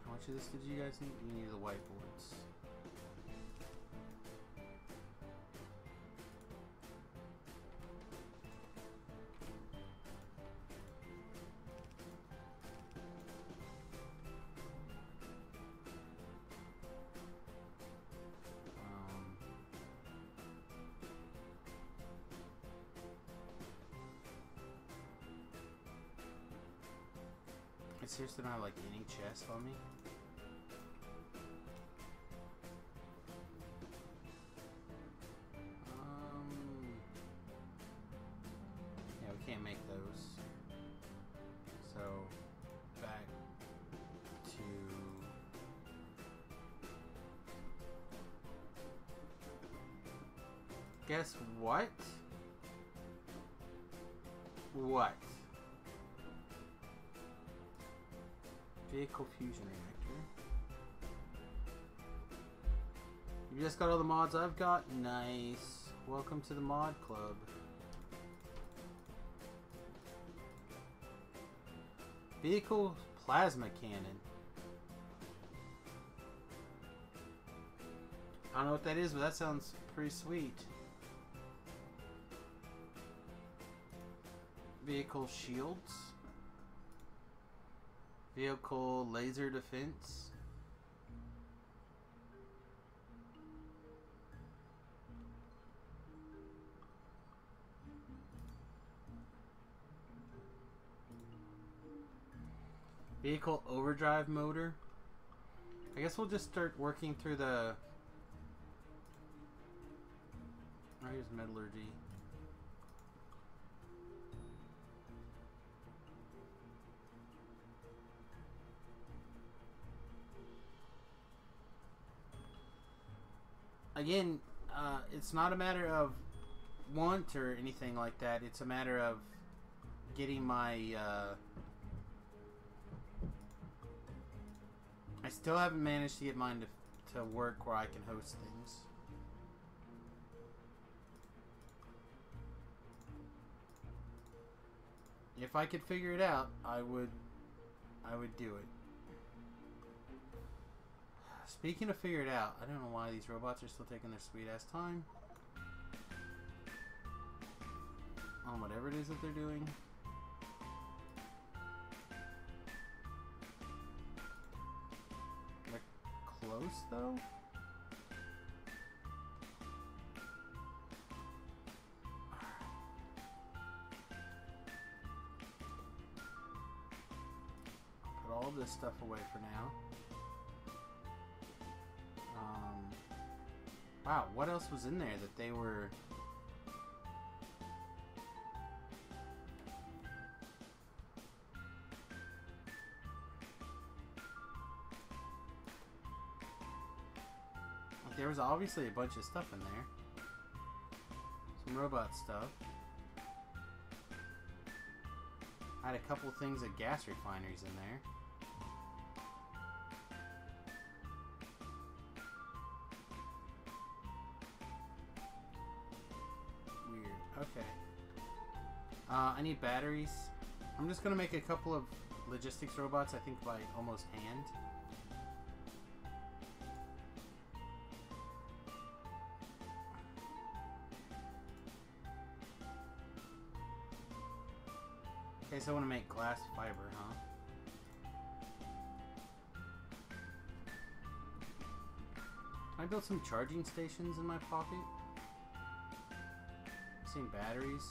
how much of this did you guys need? You need the whiteboards. I seriously don't have like any chest on me. Yeah, we can't make those. So back to guess what? What? Vehicle fusion reactor. You just got all the mods I've got? Nice. Welcome to the mod club. Vehicle plasma cannon. I don't know what that is, but that sounds pretty sweet. Vehicle shields. Vehicle laser defense. Vehicle overdrive motor. I guess we'll just start working through the... Oh, here's metallurgy. Again, it's not a matter of want or anything like that. It's a matter of getting my... I still haven't managed to get mine to work where I can host things. If I could figure it out, I would do it. Speaking of figure it out, I don't know why these robots are still taking their sweet ass time on whatever it is that they're doing. They're close though. Put all this stuff away for now. Wow, what else was in there that they were... There was obviously a bunch of stuff in there. Some robot stuff. I had a couple things at gas refineries in there. Okay. I need batteries. I'm just gonna make a couple of logistics robots, I think by almost hand. Okay, so I want to make glass fiber, huh? Can I build some charging stations in my pocket? Seen batteries.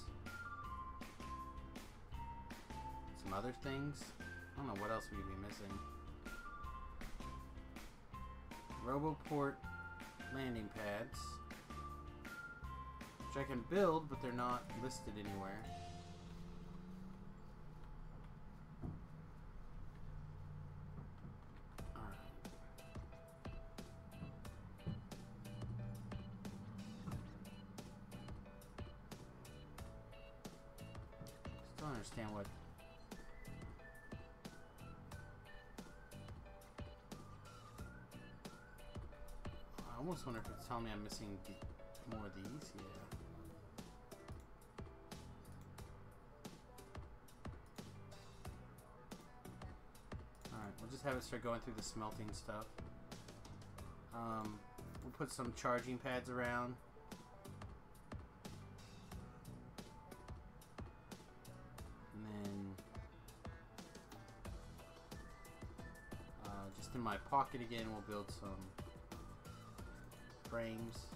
Some other things. I don't know what else we could be missing. Roboport landing pads. Which I can build, but they're not listed anywhere. I don't understand what... I almost wonder if it's telling me I'm missing more of these. Yeah. Alright, we'll just have it start going through the smelting stuff. We'll put some charging pads around. In my pocket again, we'll build some frames,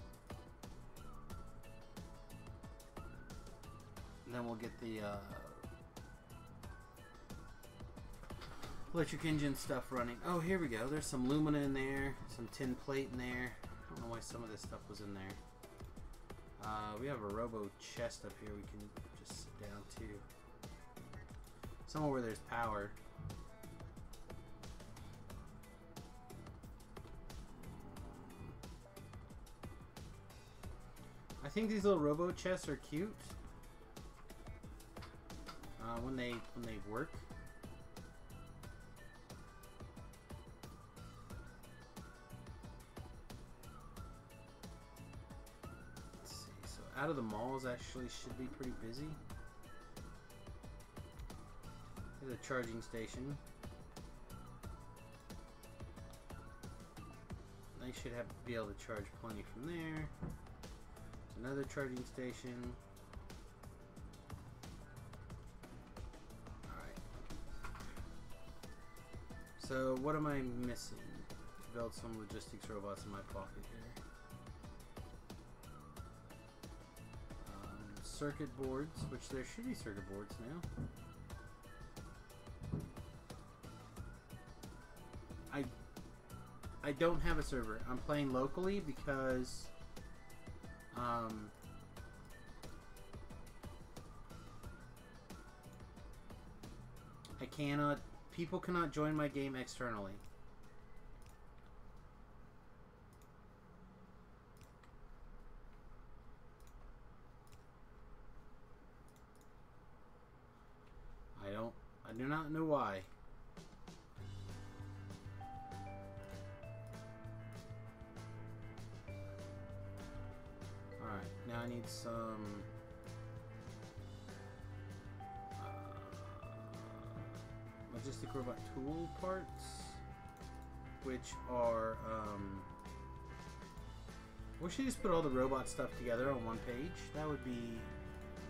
and then we'll get the electric engine stuff running. Oh, here we go. There's some lumina in there, some tin plate in there. I don't know why some of this stuff was in there. We have a robo chest up here we can just sit down to. Somewhere where there's power. I think these little robo chests are cute when they work. Let's see. So out of the malls actually should be pretty busy. There's a charging station. They should be able to charge plenty from there. Another charging station. Alright. So what am I missing to build some logistics robots in my pocket here? Circuit boards, which there should be circuit boards now. I don't have a server. I'm playing locally because people cannot join my game externally. I do not know why. Alright, now I need some logistic robot tool parts, which are we should just put all the robot stuff together on one page. That would be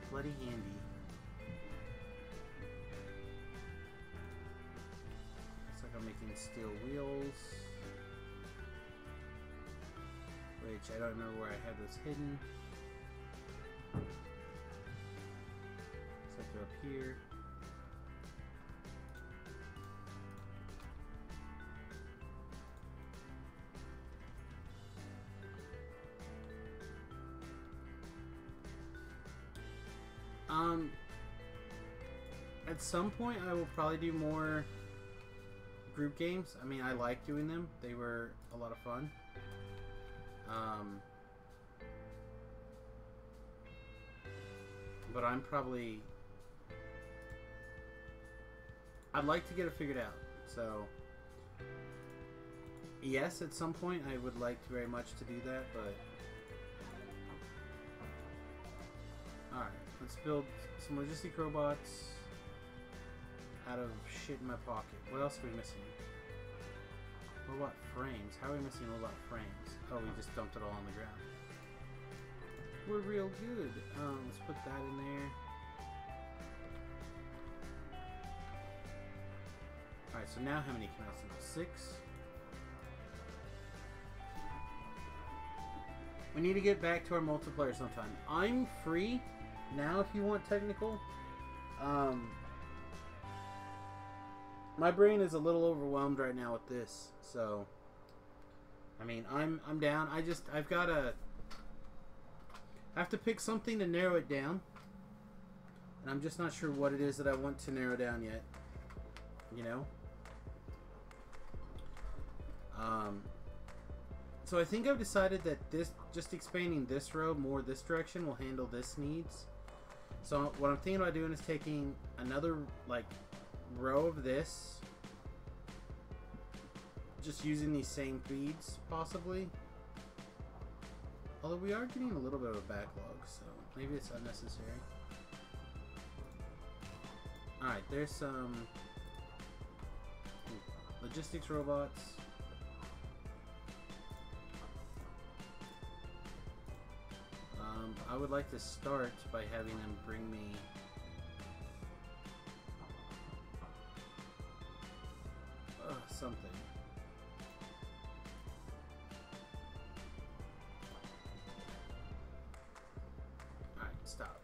bloody handy. Looks like I'm making steel wheels, which I don't remember where I had those hidden. Looks like they're up here. At some point I will probably do more group games. I mean, I like doing them. They were a lot of fun. But I'm probably... I'd like to get it figured out. So, yes, at some point I would like very much to do that, but... Alright, let's build some logistic robots out of shit in my pocket. What else are we missing? Robot frames. How are we missing robot frames? Oh, we just dumped it all on the ground. We're real good. Let's put that in there. Alright, so now how many can I sell? 6? We need to get back to our multiplayer sometime. I'm free now if you want technical. My brain is a little overwhelmed right now with this, so I mean, I'm down. I have to pick something to narrow it down, and I'm just not sure what it is that I want to narrow down yet. You know. So I think I've decided that just expanding this row more this direction will handle this needs. So what I'm thinking about doing is taking another row of this, just using these same feeds possibly, although we are getting a little bit of a backlog, so maybe it's unnecessary. Alright, there's some logistics robots. I would like to start by having them bring me something. Alright, stop.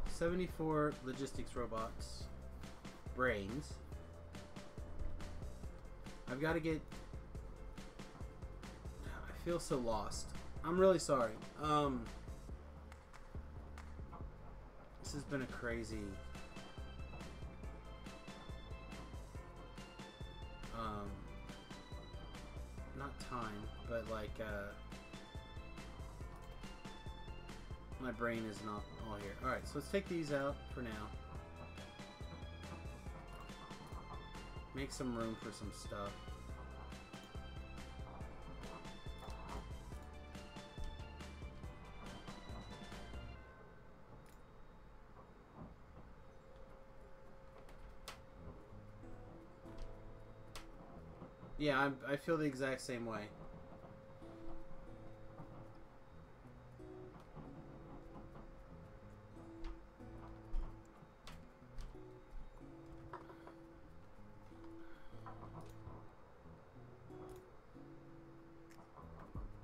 74 logistics robots. Brains. I've got to get... I feel so lost. I'm really sorry. This has been a crazy... not time, but like, my brain is not all here. Alright, so let's take these out for now. Make some room for some stuff. Yeah, I feel the exact same way.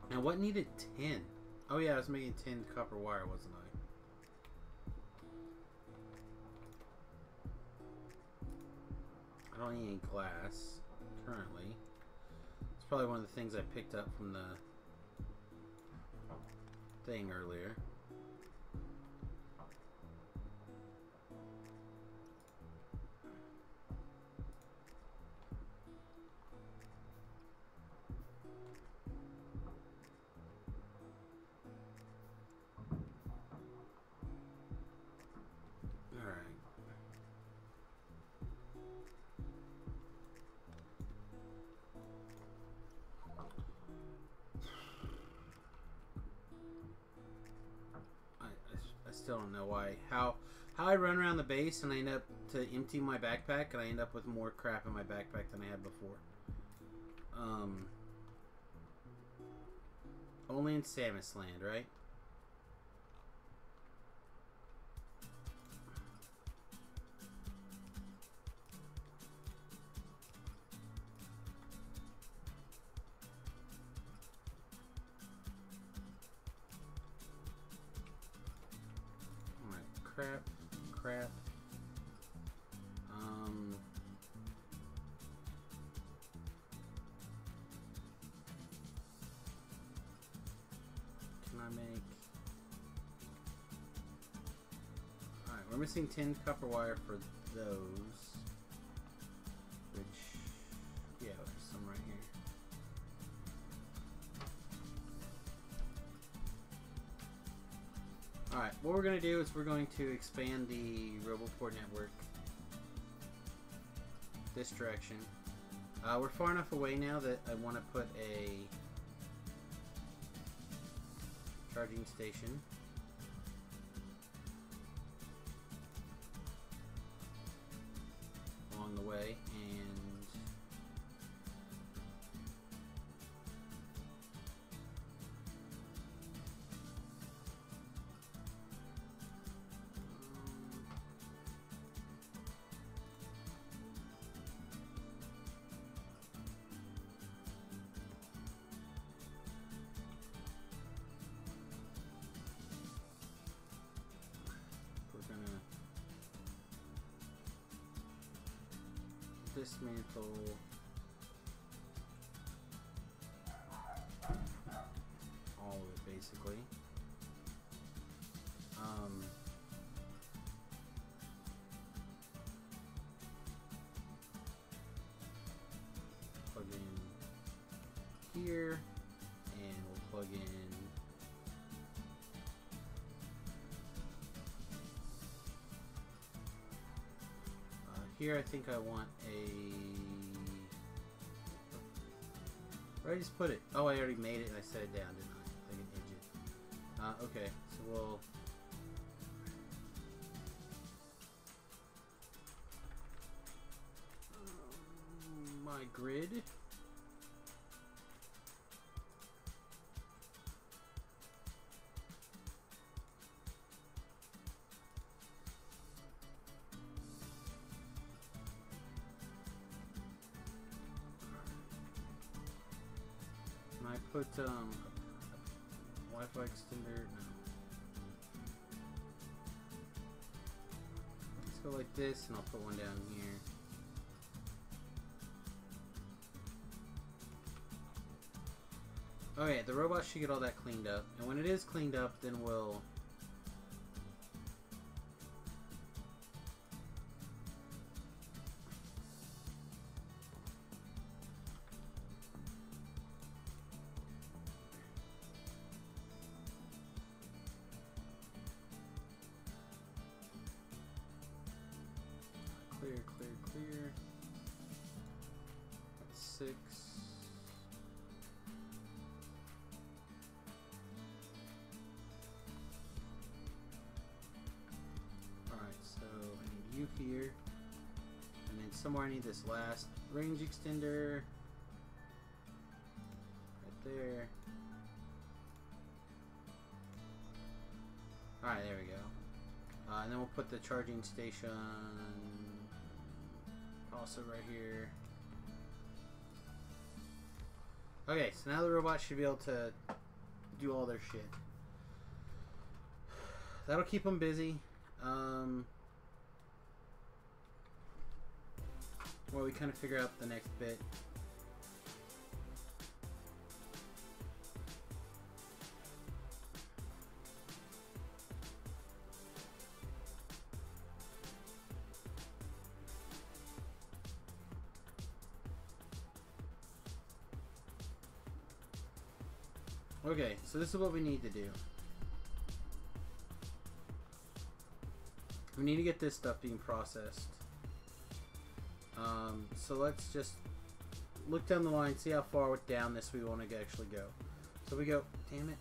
Now, what needed 10? Oh yeah, I was making 10 copper wire, wasn't I? I don't need any glass currently. It's probably one of the things I picked up from the thing earlier. Still don't know why. How I run around the base and I end up to empty my backpack and I end up with more crap in my backpack than I had before. Only in Samius land, right? Crap. Can I make... Alright, we're missing 10 copper wire for those. Which... Yeah, there's some right here. Alright, what we're going to do is we're going to expand the Roboport network this direction. We're far enough away now that I want to put a charging station. Along the way, and dismantle all of it basically. Plug in here, and we'll plug in here. I think I want a... Where did I just put it? Oh, I already made it and I set it down, didn't I? Like an idiot. Okay, so we'll... my grid. I put Wi-Fi extender, no. go like this, and I'll put one down here. Okay, the robot should get all that cleaned up. And when it is cleaned up, then we'll... Clear, clear, clear. That's 6. You here, and then somewhere I need this last range extender right there. Alright, there we go. And then we'll put the charging station also right here. Okay, so now the robots should be able to do all their shit. That'll keep them busy. While we kind of figure out the next bit. Okay, so this is what we need to do. We need to get this stuff being processed. So let's just look down the line, see how far down this we want to actually go. So we go, damn it.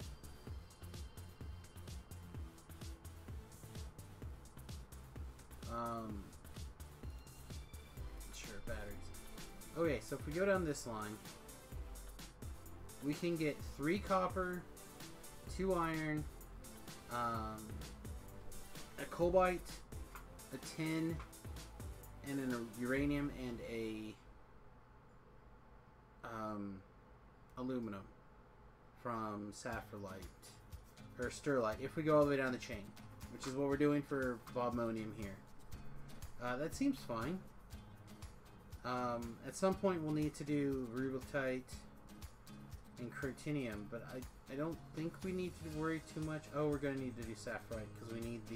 Sure, batteries. Okay, so if we go down this line, we can get 3 copper, 2 iron, a cobalt, a tin, and an uranium and a aluminum from sapphirite or sterlite if we go all the way down the chain, which is what we're doing for bobmonium here. That seems fine. At some point we'll need to do rubellite and cruitinium, but I don't think we need to worry too much. Oh, we're going to need to do sapphirite because we need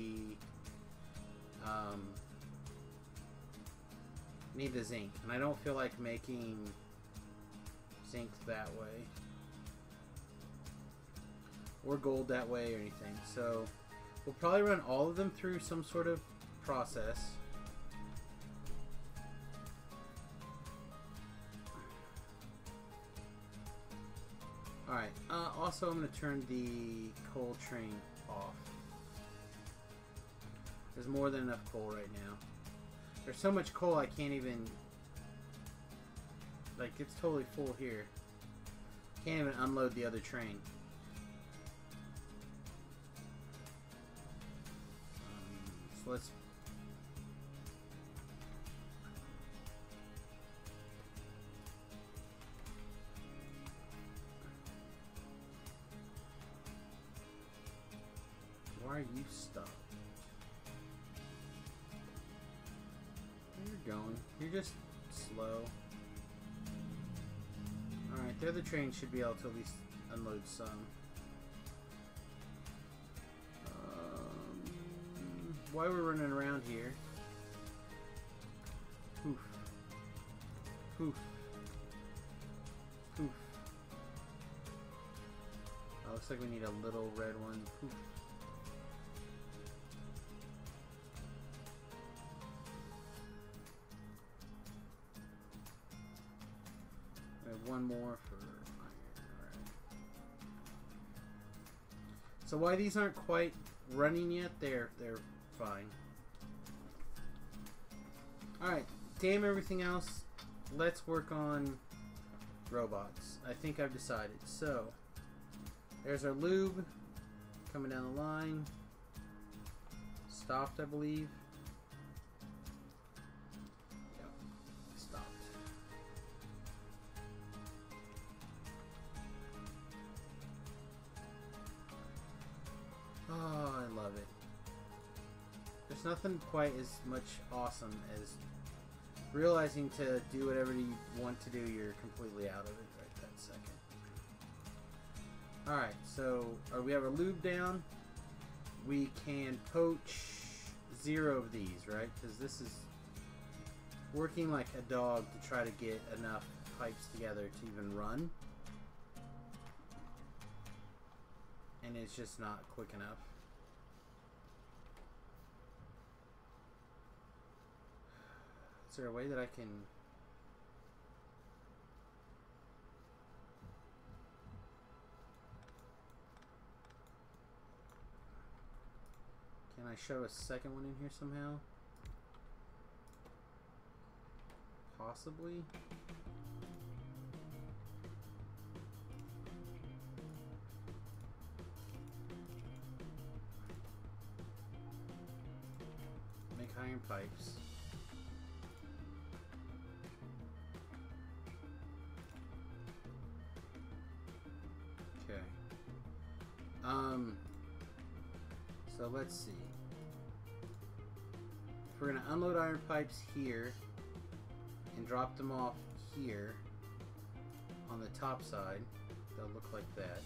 the zinc, and I don't feel like making zinc that way or gold that way or anything, so we'll probably run all of them through some sort of process. Alright, also I'm going to turn the coal train off. There's more than enough coal right now. There's so much coal I can't even... Like, it's totally full here. Can't even unload the other train. So let's... Why are you stopped? Where you're going? You're just slow. Alright, the other train should be able to at least unload some. While we're running around here. Poof. Poof. Poof. Oh, looks like we need a little red one. Poof. One more for iron. Alright. So why these aren't quite running yet, they're fine. Alright, damn everything else. Let's work on robots. I think I've decided. So there's our lube coming down the line. Stopped, I believe. nothing quite as much awesome as realizing to do whatever you want to do, you're completely out of it right that second. Alright, so we have our lube down. We can poach 0 of these, right? Because this is working like a dog to try to get enough pipes together to even run. And it's just not quick enough. Is there a way that I can... Can I show a second one in here somehow? Possibly? Make iron pipes. Okay. So let's see. If we're gonna unload iron pipes here and drop them off here on the top side, they'll look like that.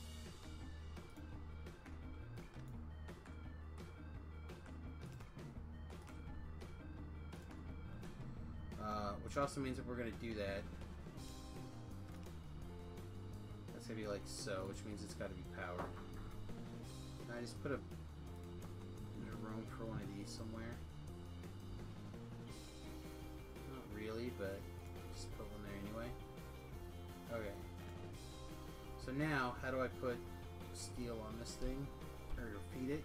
Which also means that we're gonna do that. That's gonna be like so, which means it's gotta be powered. Can I just put a room for one of these somewhere? Not really, but just put one there anyway. Okay. So now, how do I put steel on this thing? Or feed it?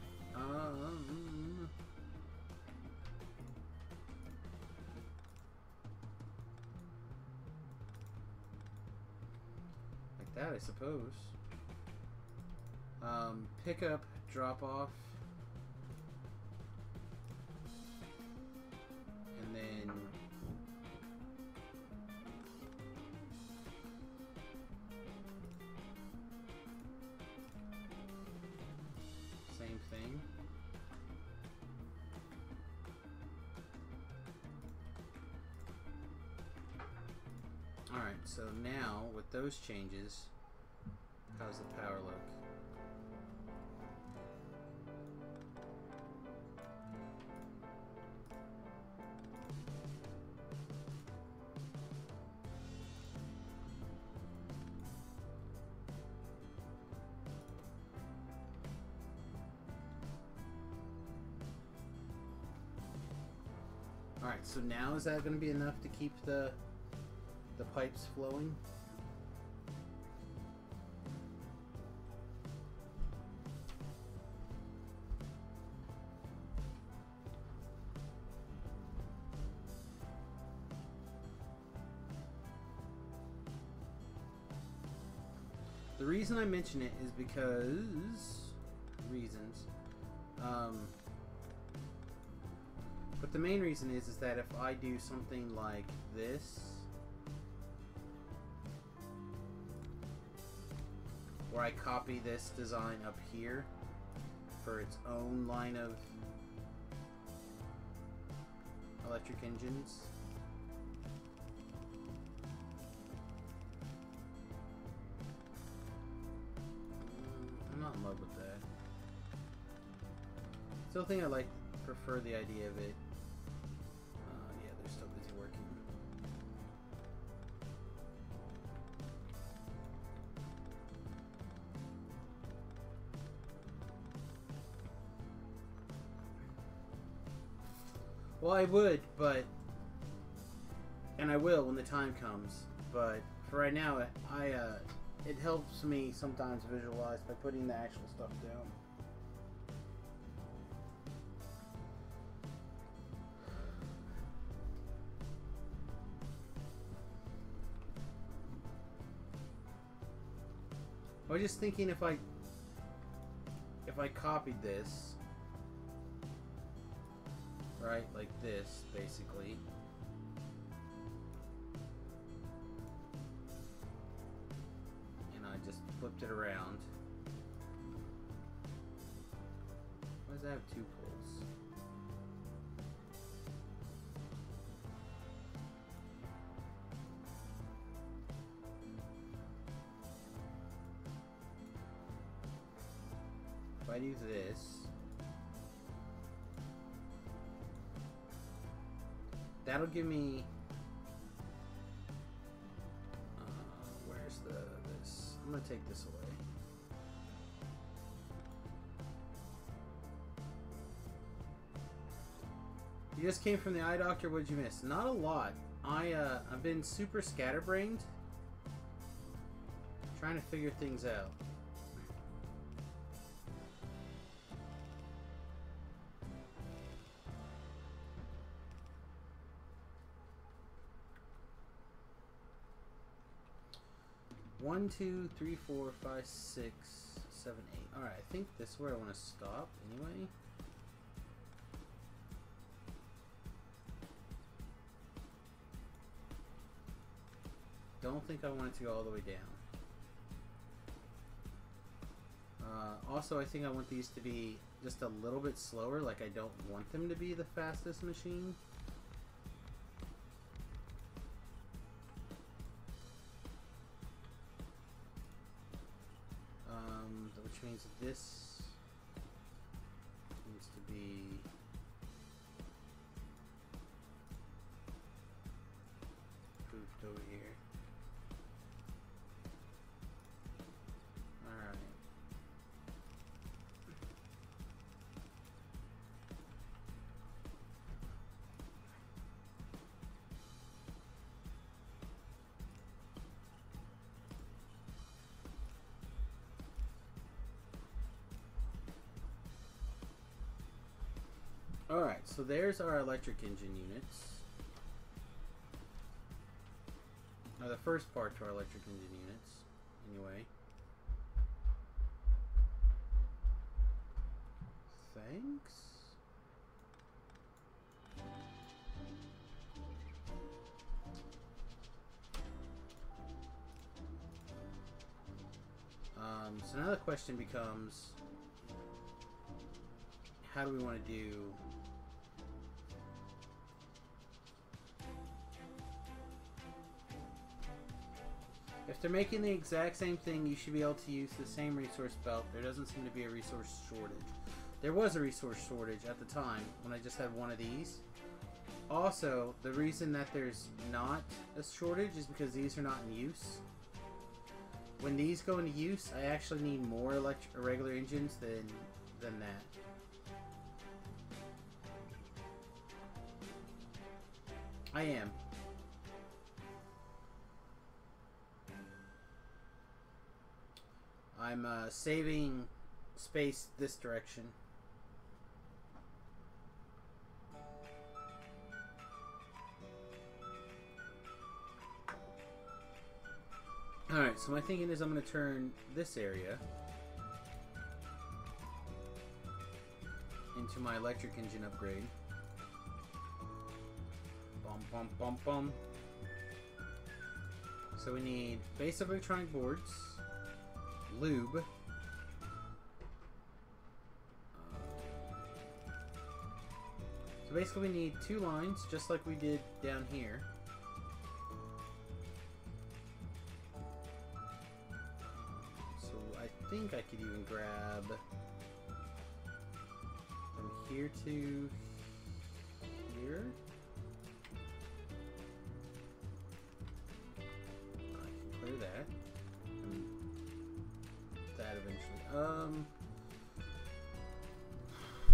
Like that, I suppose. Pick up, drop off. And then same thing. Alright, so now with those changes, how's the power look? Alright, so now is that going to be enough to keep the pipes flowing? The reason I mention it is because reasons. But the main reason is that if I do something like this, where I copy this design up here for its own line of electric engines, I'm not in love with that. Still think I prefer the idea of it. Yeah, they're still busy working. Well, I would, and I will when the time comes, but for right now, it helps me sometimes visualize by putting the actual stuff down. I was just thinking if I copied this, right, like this, basically, and I just flipped it around. Why does that have 2 poles? if I do this, that'll give me. Where's this? I'm gonna take this away. You just came from the eye doctor. What'd you miss? Not a lot. I've been super scatterbrained, trying to figure things out. One, two, three, four, five, 6, 7, 8. All right, I think this is where I want to stop anyway. Don't think I want it to go all the way down. Also, I think I want these to be just a little bit slower. Like, I don't want them to be the fastest machine. Which means this needs to be moved over here. Alright. Alright, so there's our electric engine units. Or the first part to our electric engine units, anyway. Thanks. So now the question becomes, how do we want to do... If they're making the exact same thing, you should be able to use the same resource belt. There doesn't seem to be a resource shortage. There was a resource shortage at the time when I just had one of these. Also, the reason that there's not a shortage is because these are not in use. When these go into use, I actually need more regular engines than that. I am. I'm saving space this direction. Alright, so my thinking is I'm going to turn this area into my electric engine upgrade. Bum, bum, bum, bum. So we need basic electronic boards, lube, so basically we need 2 lines just like we did down here. So I think I could even grab from here to here. I can clear that. That eventually.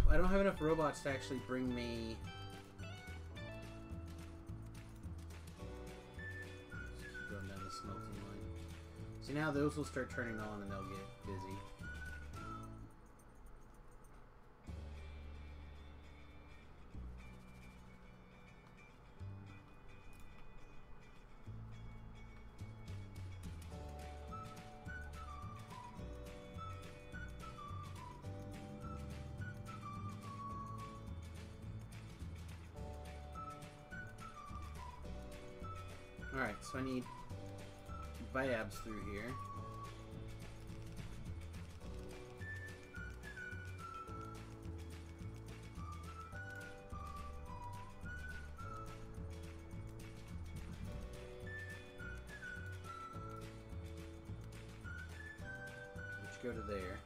I don't have enough robots to actually bring me. Just keep going down the smelting line. See, now those will start turning on and they'll get busy. Alright, so I need Viabs through here. Which go to there.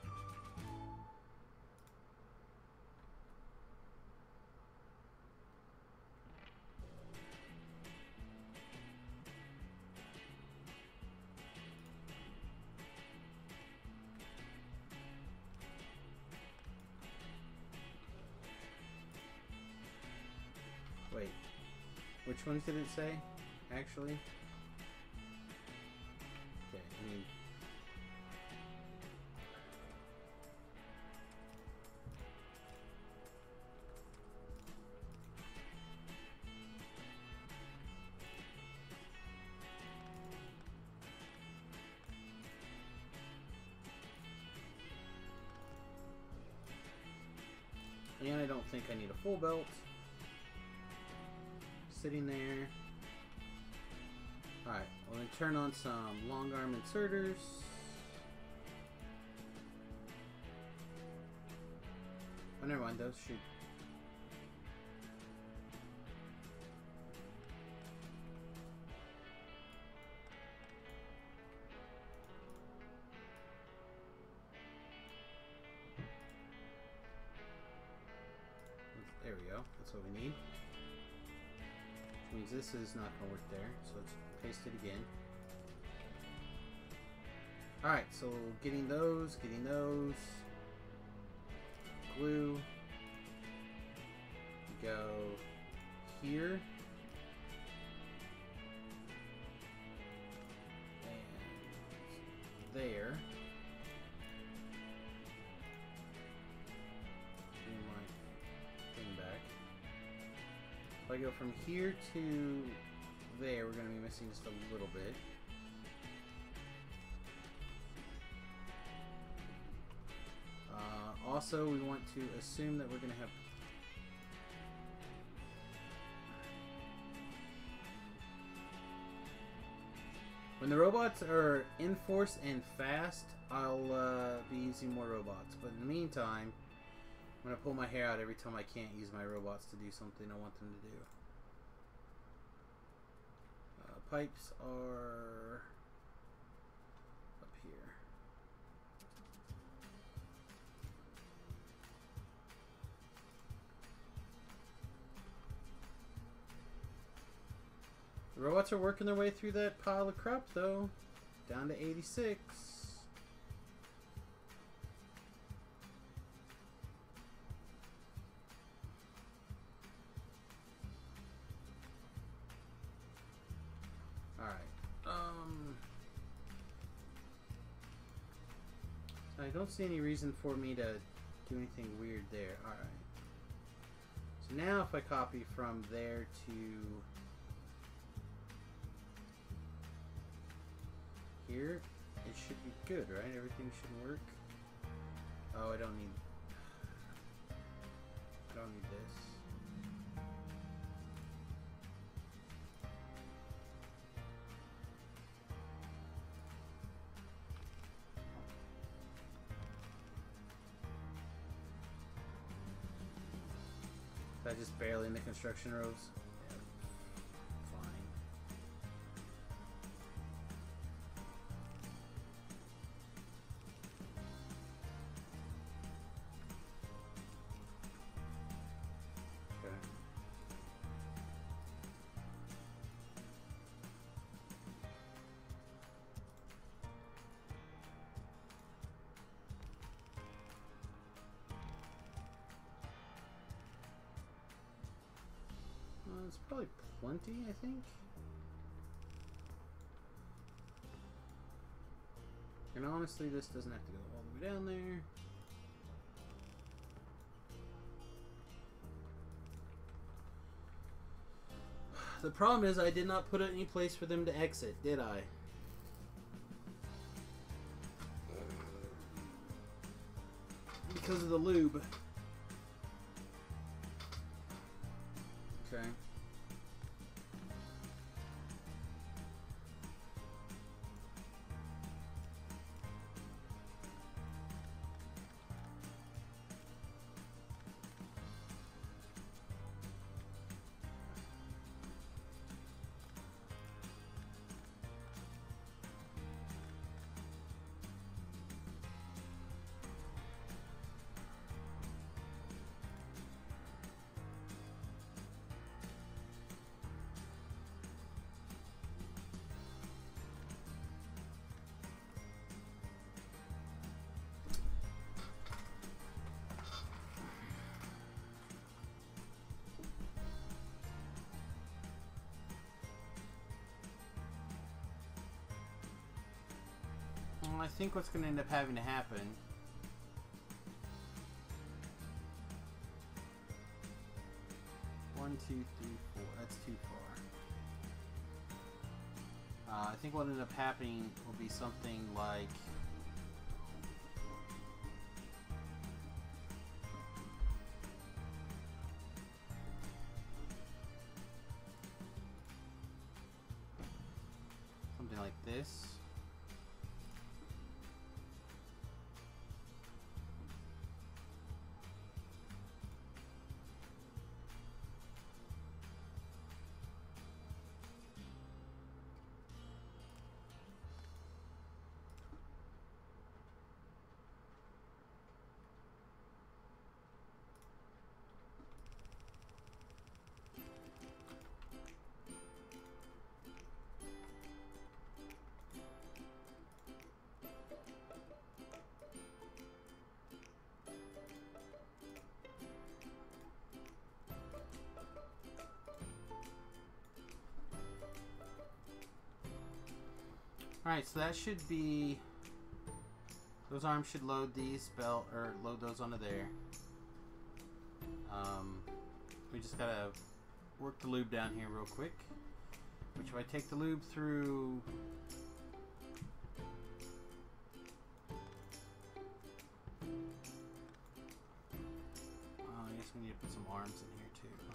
Which ones did it say, actually? Okay, I mean... And I don't think I need a full belt. Sitting there. Alright, well then turn on some long arm inserters. Oh, never mind, those shoot. There we go, that's what we need. Which means this is not going to work there, so let's paste it again. Alright, so getting those. Glue. Go here. And there. If I go from here to there, we're going to be missing just a little bit. Also, we want to assume that we're going to have... When the robots are in force and fast, I'll be using more robots. But in the meantime, I'm going to pull my hair out every time I can't use my robots to do something I want them to do. Pipes are up here. The robots are working their way through that pile of crap, though. Down to 86. I don't see any reason for me to do anything weird there. Alright. So now if I copy from there to here, it should be good, right? Everything should work. Oh, I don't need this. Is that just barely in the construction rows? Yeah, fine. Okay. It's probably plenty, I think. And honestly, this doesn't have to go all the way down there. The problem is I did not put any place for them to exit, did I? Because of the lube. Okay. Well, I think what's going to end up having to happen... One, two, three, four. That's too far. I think what will end up happening will be something like... something like this. Alright, so that should be... Those arms should load these belt, or load those onto there. We just gotta work the lube down here real quick. Which if I take the lube through... I guess we need to put some arms in here too, huh?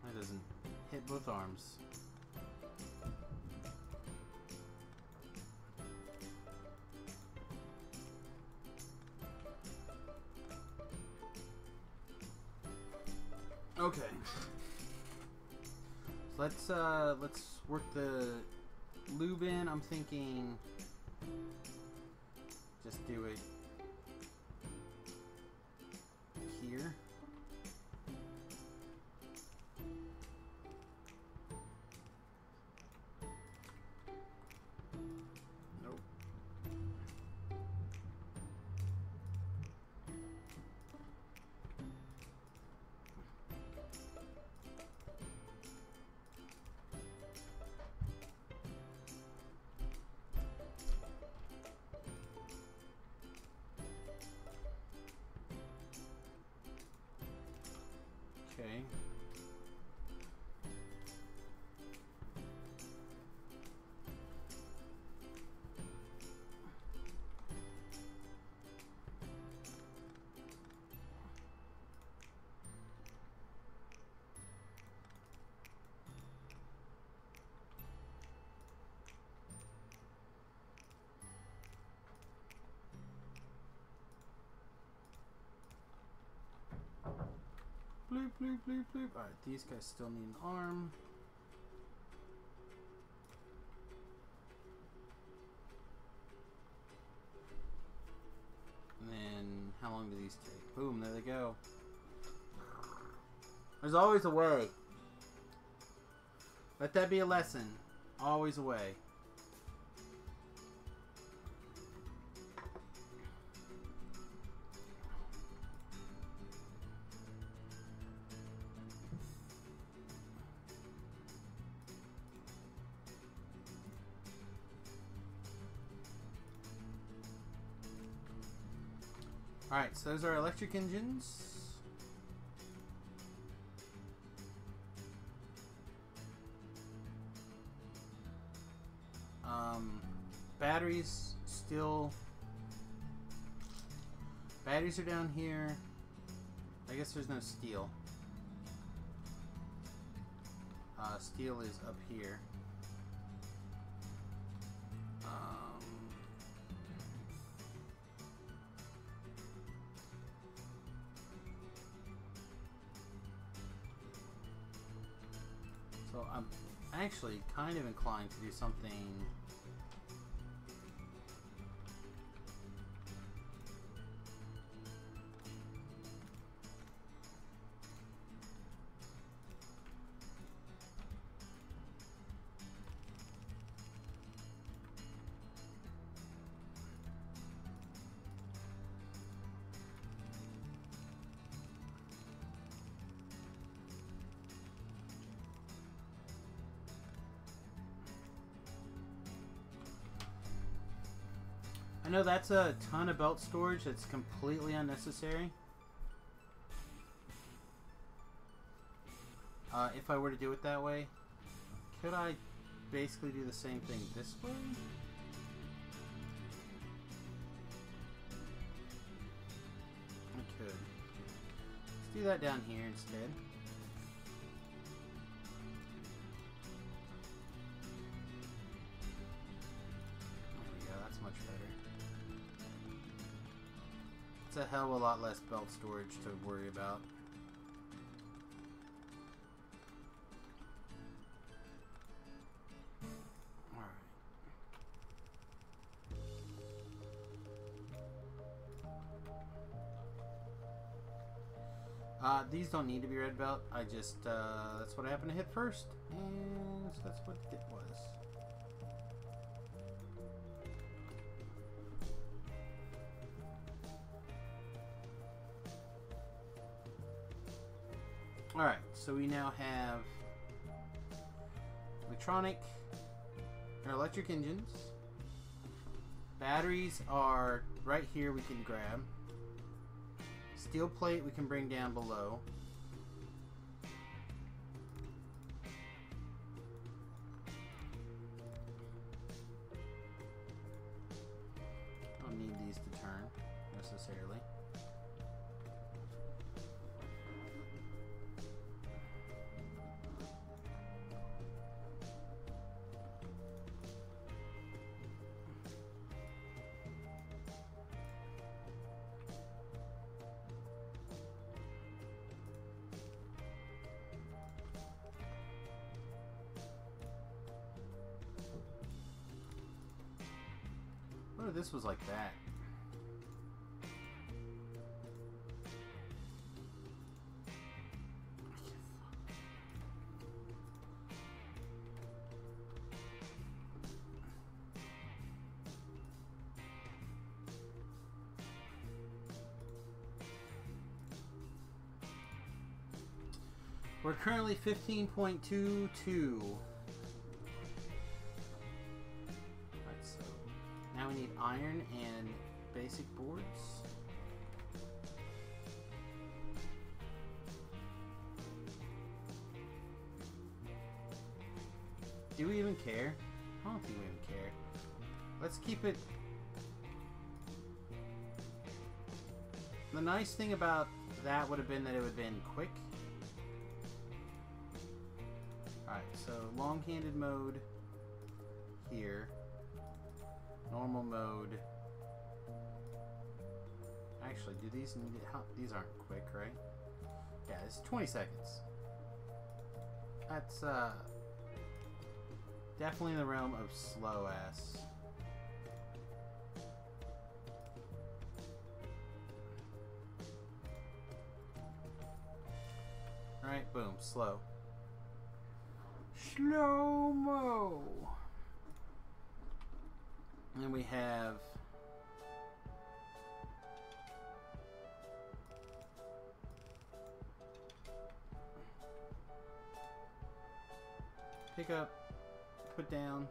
That doesn't hit both arms. Okay. So let's work the lube in. I'm thinking just do it here. Nope. Okay. Bloop, bloop, bloop, bloop. Alright, these guys still need an arm. And then, how long do these take? Boom, there they go. There's always a way. Let that be a lesson. Always a way. Alright, so those are electric engines. Batteries still... Batteries are down here. I guess there's no steel. Steel is up here. So I'm actually kind of inclined to do something know that's a ton of belt storage that's completely unnecessary. If I were to do it that way, could I basically do the same thing this way? I could. Let's do that down here instead. There we go, that's much better. It's a hell of a lot less belt storage to worry about. These don't need to be red belt. I just, that's what I happened to hit first. And so that's what it was. Alright, so we now have electric engines. Batteries are right here we can grab. Steel plate we can bring down below. Don't need these to turn necessarily. What if this was like that? We're currently 15.22. Now we need iron and basic boards. Do we even care? I don't think we even care. Let's keep it. The nice thing about that would have been that it would have been quick. Alright, so long-handed mode here. Normal mode. Actually, do these need it? These aren't quick, right? Yeah, it's 20 seconds. That's definitely in the realm of slow ass. Alright, boom, slow. Slow-mo. And then we have pick up, put down,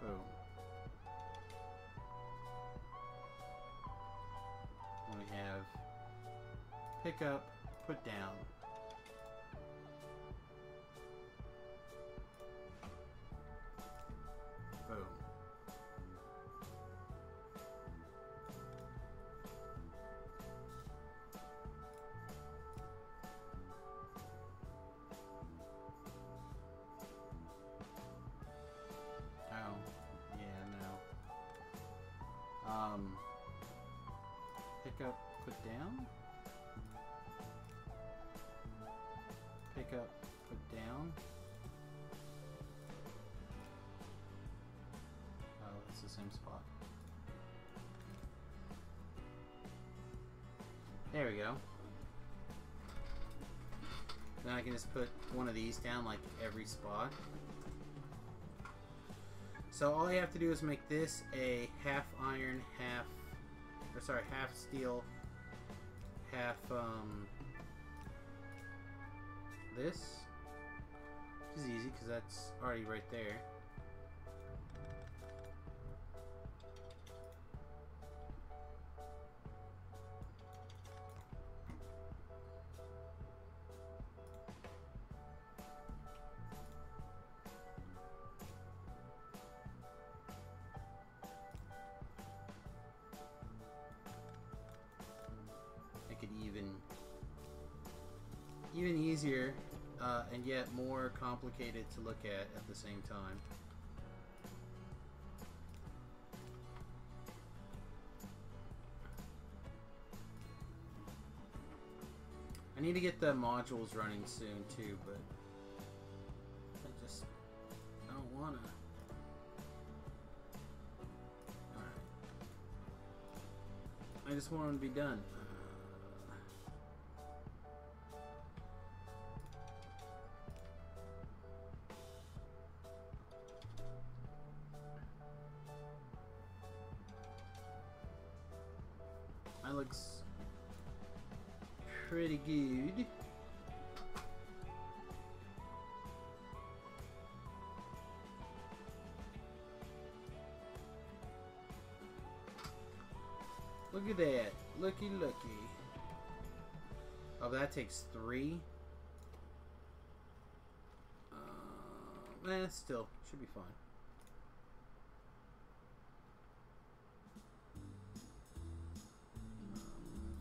boom. And we have pick up, put down. Boom. Oh, yeah, no. Pick up, put down. Pick up, put down. Oh, it's the same spot. There we go. Then I can just put one of these down like every spot. So all you have to do is make this a half iron, half steel, half this. Which is easy because that's already right there. even easier and yet more complicated to look at the same time. I need to get the modules running soon too, but I don't wanna. Alright. I just want them to be done. That looks pretty good. Look at that. Looky, looky. Oh, that takes 3. Still, should be fine.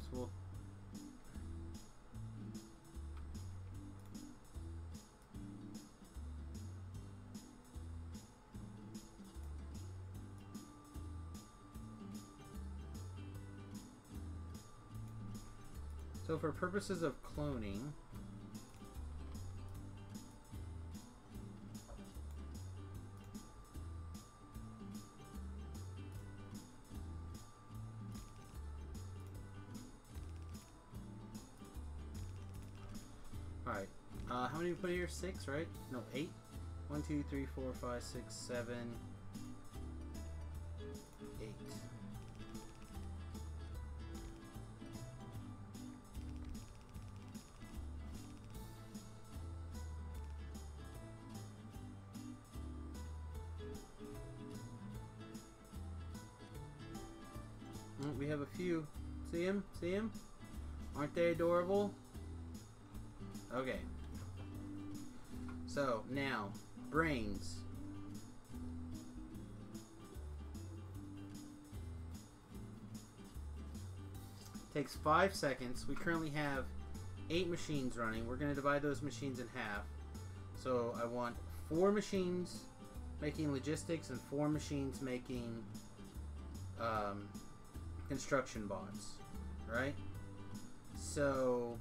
So we'll... So for purposes of cloning, alright, how many we put here? 6, right? No, 8. 1, 2, 3, 4, 5, 6, 7, 8. We have a few. See him? See him? Aren't they adorable? Okay. So, now, brains. Takes 5 seconds. We currently have 8 machines running. We're going to divide those machines in half. So, I want 4 machines making logistics and 4 machines making construction bots, right? So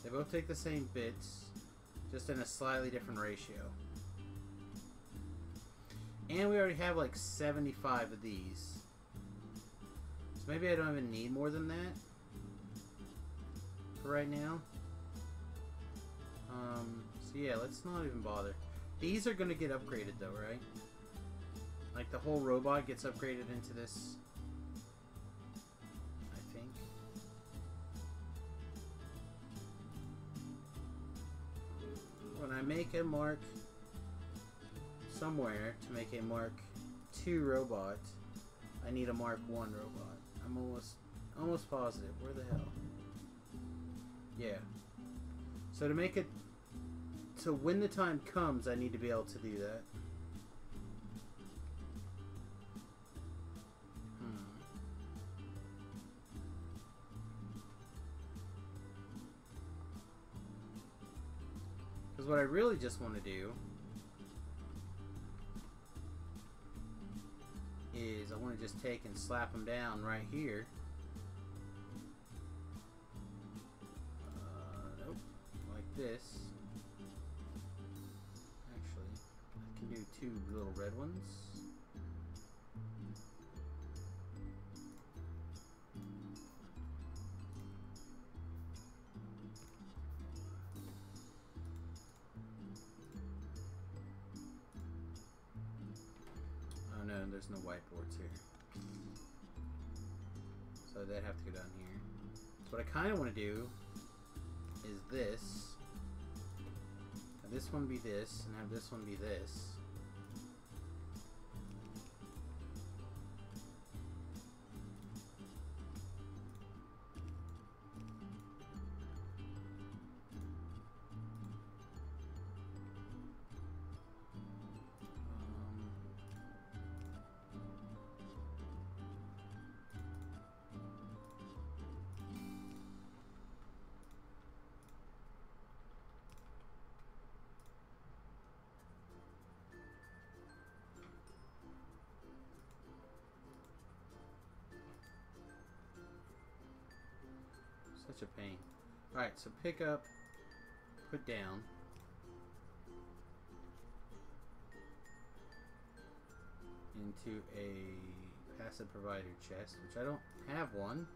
they both take the same bits, just in a slightly different ratio. And we already have like 75 of these, so maybe I don't even need more than that for right now. So yeah, let's not even bother. These are going to get upgraded though, right? Like the whole robot gets upgraded into this, I think. When I make a Mark somewhere to make a Mark 2 robot, I need a Mark 1 robot. I'm almost positive. Where the hell? Yeah. So to make it, so when the time comes, I need to be able to do that. Because what I really just want to do is I want to just take and slap them down right here. Nope. Like this. Actually, I can do 2 little red ones. Oh no, there's no whiteboards here. So they'd have to go down here. So what I kind of want to do is this. Have this one be this, and have this one be this. such a pain. Alright, so pick up, put down. Into a passive provider chest, which I don't have one.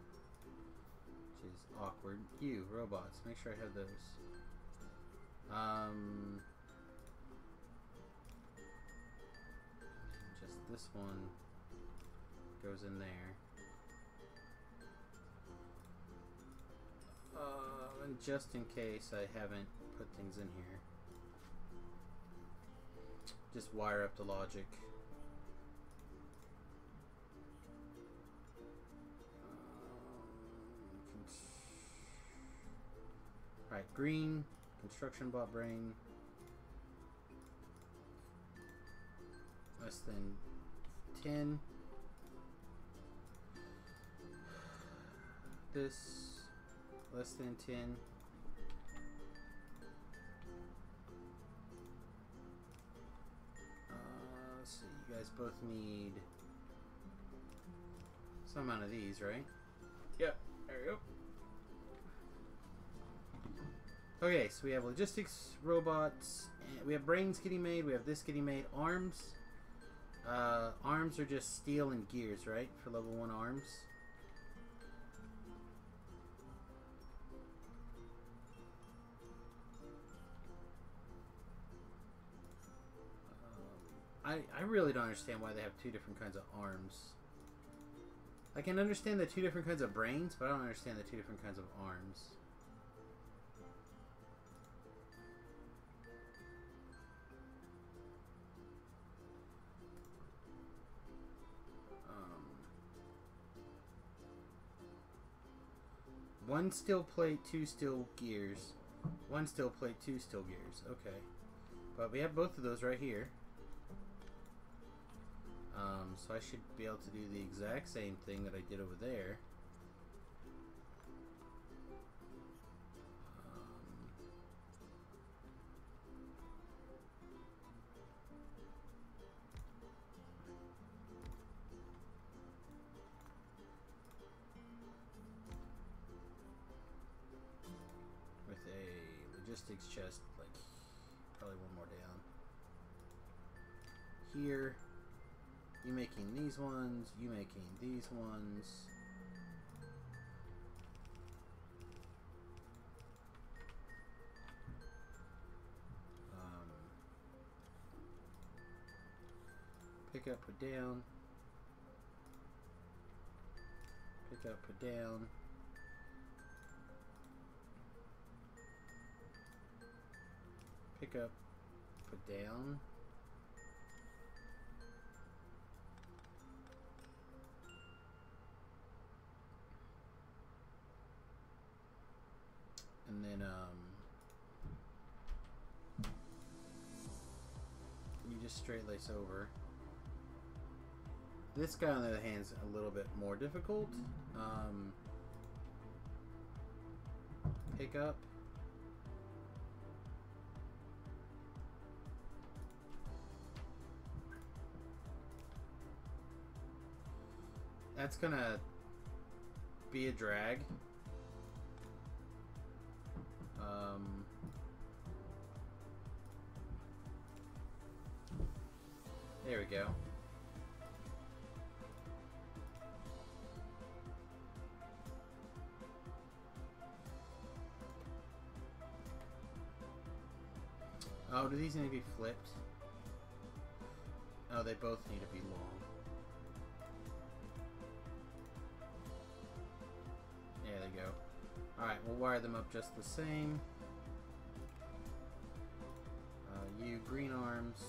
Which is awkward. You, robots, make sure I have those. Just this one goes in there. And just in case I haven't put things in here, just wire up the logic. Alright, green, construction bot brain, less than 10. This, less than 10. Let's see, you guys both need some amount of these, right? Yep, there we go. Okay, so we have logistics, robots, and we have brains getting made, we have this getting made, arms. Arms are just steel and gears, right? For level 1 arms. I really don't understand why they have 2 different kinds of arms. I can understand the 2 different kinds of brains, but I don't understand the 2 different kinds of arms. One steel plate, 2 steel gears. 1 steel plate, 2 steel gears. Okay. But we have both of those right here. So I should be able to do the exact same thing that I did over there. With a logistics chest, like probably one more down. Here. You making these ones, you making these ones. Pick up, put down. Pick up, put down. Pick up, put down. And then, you just straight lace over. This guy, on the other hand, is a little bit more difficult. Pick up. That's gonna be a drag. There we go. Oh, do these need to be flipped? Oh, they both need to be long. There they go. Alright, we'll wire them up just the same. You green arms.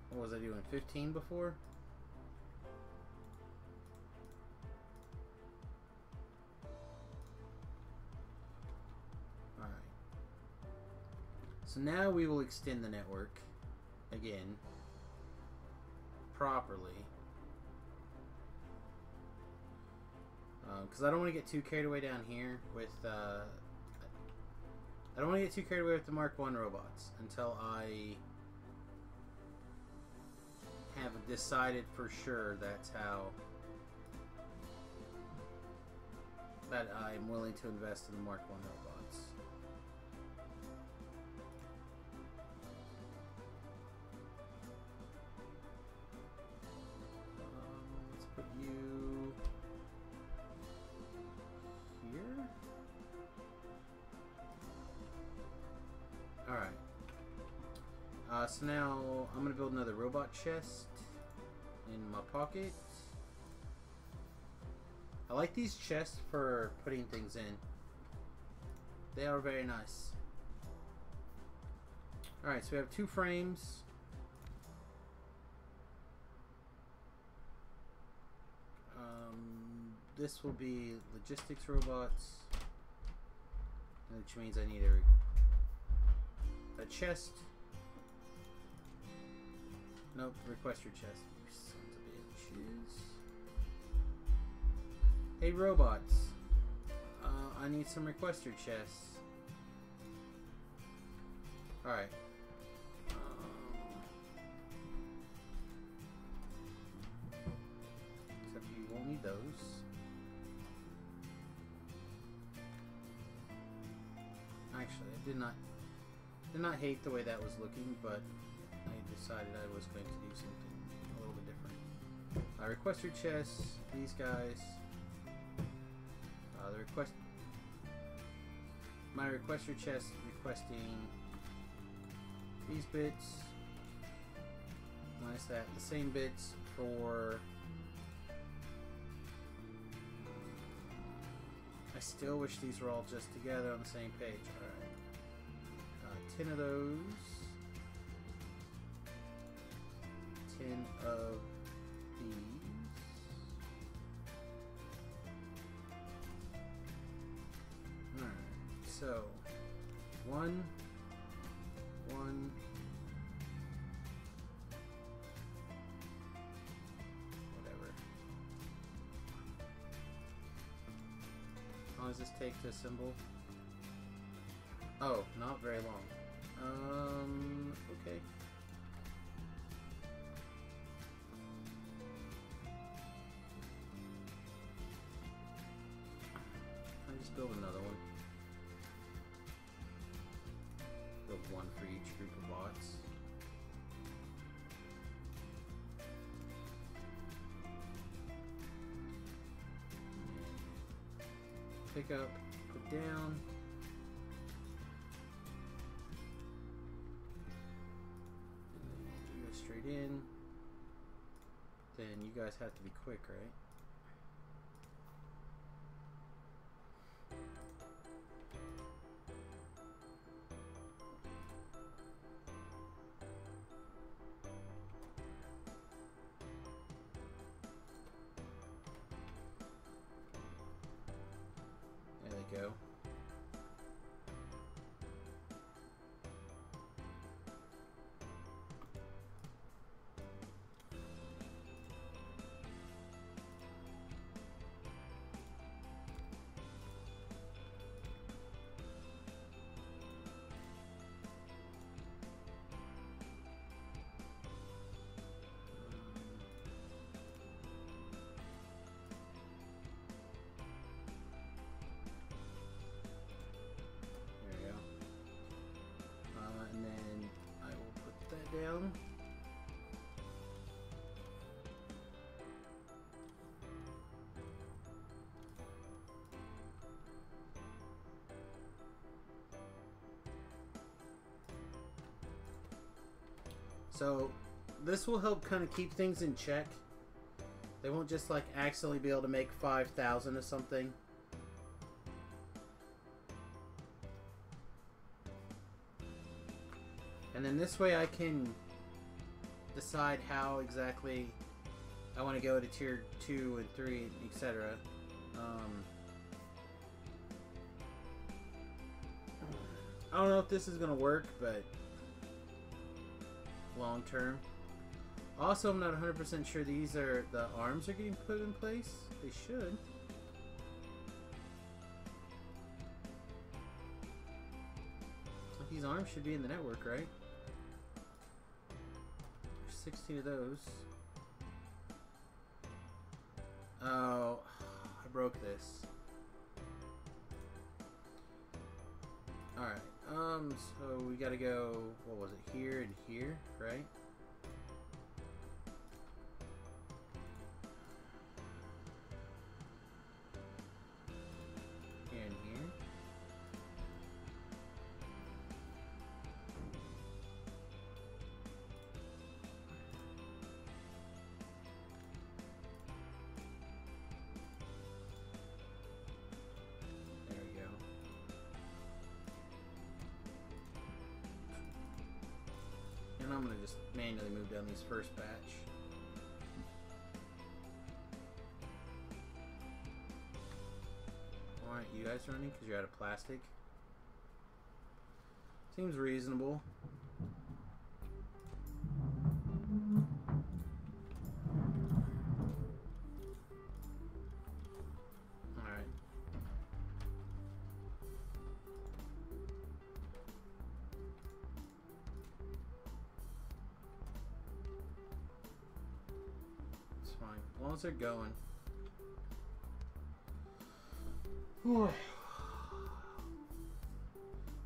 What was I doing? 15 before? Alright. So now we will extend the network again properly. Because I don't want to get too carried away down here with I don't want to get too carried away with the Mark 1 robots until I have decided for sure that's how that I am willing to invest in the Mark 1 robots. Let's put you here. Alright. So now I'm going to build another robot chest in my pocket. I like these chests for putting things in. They are very nice. Alright, so we have 2 frames. This will be logistics robots, which means I need a chest. Nope, request your chest, you sons of bitches. Hey robots, I need some requester chests. Alright. Except you won't need those. Actually, I did not hate the way that was looking, but I decided I was going to do something a little bit different. Requester chests, these guys. My requester chest requesting these bits. Minus that, the same bits for. I still wish these were all just together on the same page. Alright. 10 of those. 10 of these. Alright, so 1, 1, whatever. How long does this take to assemble? Oh, not very long. Okay. I just build another one. Build one for each group of bots. Pick up, put down. Go straight in. Then you guys have to be quick, right? There they go. Down. So this will help kind of keep things in check. They won't just like accidentally be able to make 5,000 or something. And then this way I can decide how exactly I want to go to tier 2 and 3, etc. I don't know if this is going to work, but long term. Also, I'm not 100% sure the arms are getting put in place. They should. These arms should be in the network, right? 16 of those. Oh, I broke this. So we gotta go, what was it, here and here, right? Here and here. There we go. And I'm gonna just manually move down these first batch. Why aren't you guys running? Because you're out of plastic? Seems reasonable. Alright. It's fine. As long as they're going.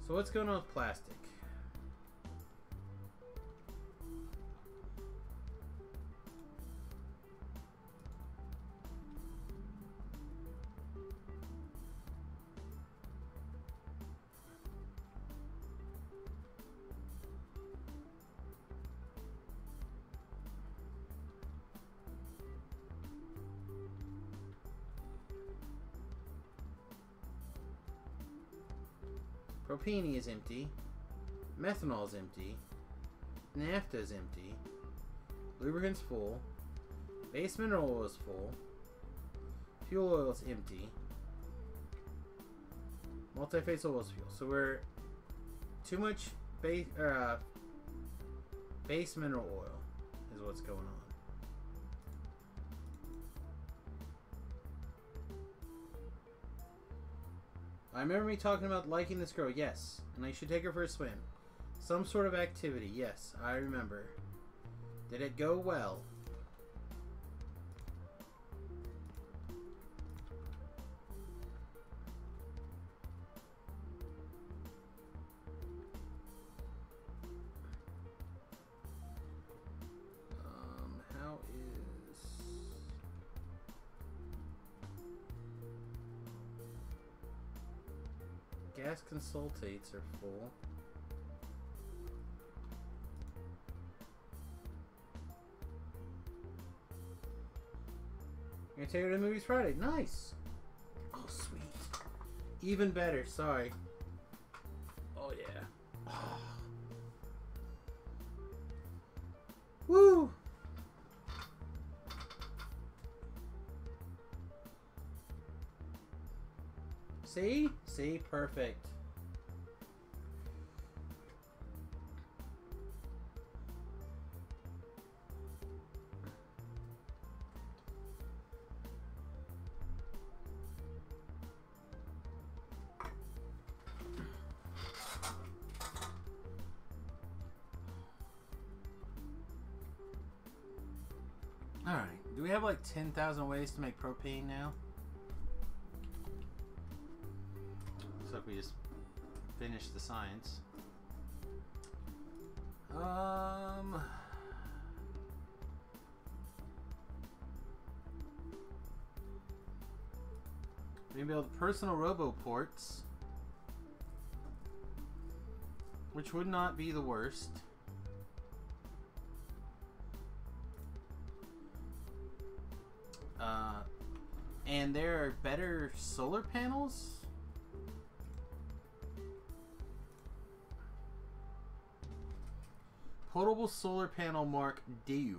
So what's going on with plastic? Propene is empty. Methanol is empty. Naphtha is empty. Lubricant's full. Base mineral oil is full. Fuel oil is empty. Multi-phase oil is fuel. So we're too much base mineral oil is what's going on. I remember me talking about liking this girl, yes. And I should take her for a swim. Some sort of activity, yes, I remember. Did it go well? How is... Gas consultates are full. You're gonna take her to the movies Friday. Nice. Oh, sweet. Even better. Sorry. Oh yeah. Oh. Woo. See? See? Perfect. Alright. Do we have like 10,000 ways to make propane now? Looks like we just finished the science. We can build personal roboports, which would not be the worst. And there are better solar panels. Portable solar panel Mark II.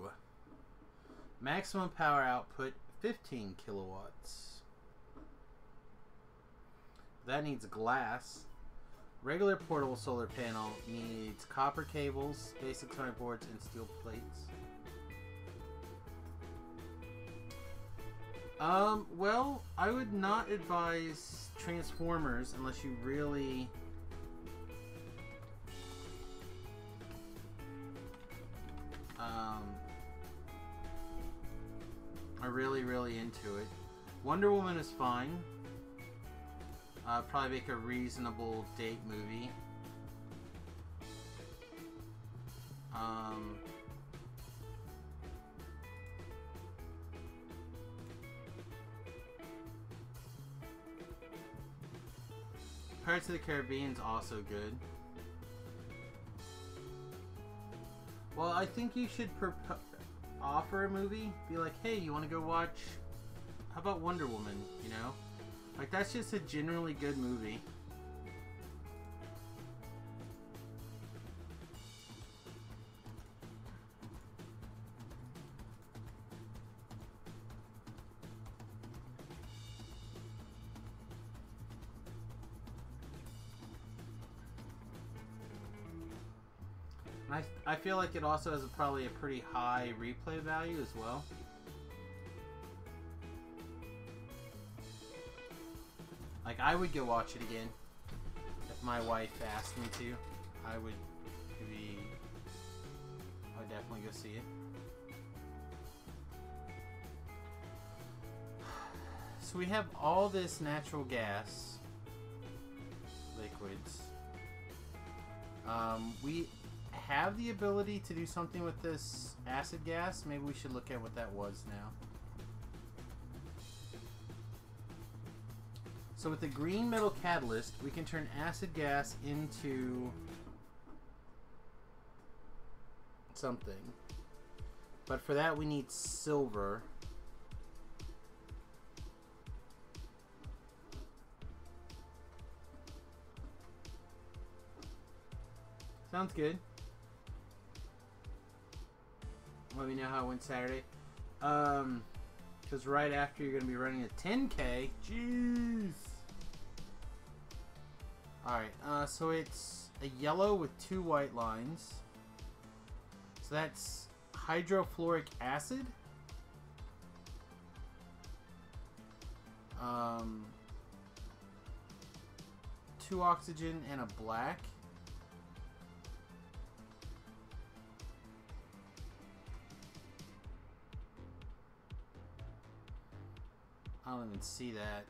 Maximum power output 15 kilowatts. That needs glass. Regular portable solar panel needs copper cables, basic electronic boards, and steel plates. Well, I would not advise transformers unless you really are really into it. Wonder Woman is fine. Probably make a reasonable date movie. Pirates of the Caribbean's also good. Well, I think you should offer a movie. Be like, hey, you want to go watch... How about Wonder Woman, you know? Like, that's just a generally good movie. I feel like it also has probably a pretty high replay value as well. Like, I would go watch it again if my wife asked me to. I would definitely go see it. So we have all this natural gas liquids. We have the ability to do something with this acid gas. Maybe we should look at what that was now. So with the green metal catalyst, we can turn acid gas into something. But for that we need silver. Sounds good. Let me know how it went Saturday. Because right after you're going to be running a 10K. Jeez. Alright, so it's a yellow with 2 white lines. So that's hydrofluoric acid. 2 oxygen and a black. I don't even see that.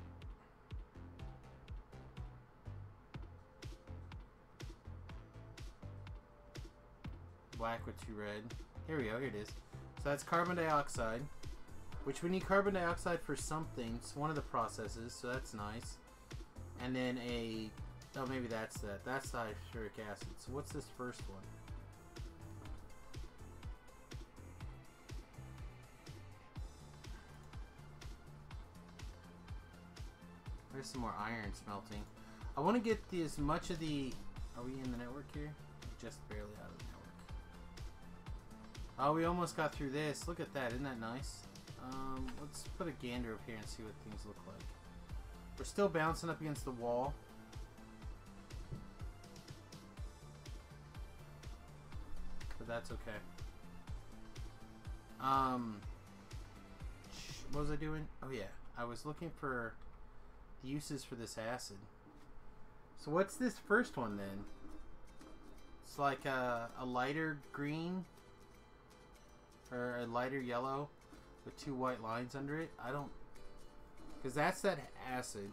Black with 2 red. Here we go, here it is. So that's carbon dioxide, which we need carbon dioxide for something. It's one of the processes, so that's nice. And then oh, maybe that's that. That's the hydrofluoric acid. So what's this first one? There's some more iron smelting. I want to get as much of the... Are we in the network here? Just barely out of the network. Oh, we almost got through this. Look at that. Isn't that nice? Let's put a gander up here and see what things look like. We're still bouncing up against the wall. But that's okay. What was I doing? Oh yeah. I was looking for... the uses for this acid. So what's this first one then? It's like a lighter green or a lighter yellow with 2 white lines under it. I don't, because that's that acid.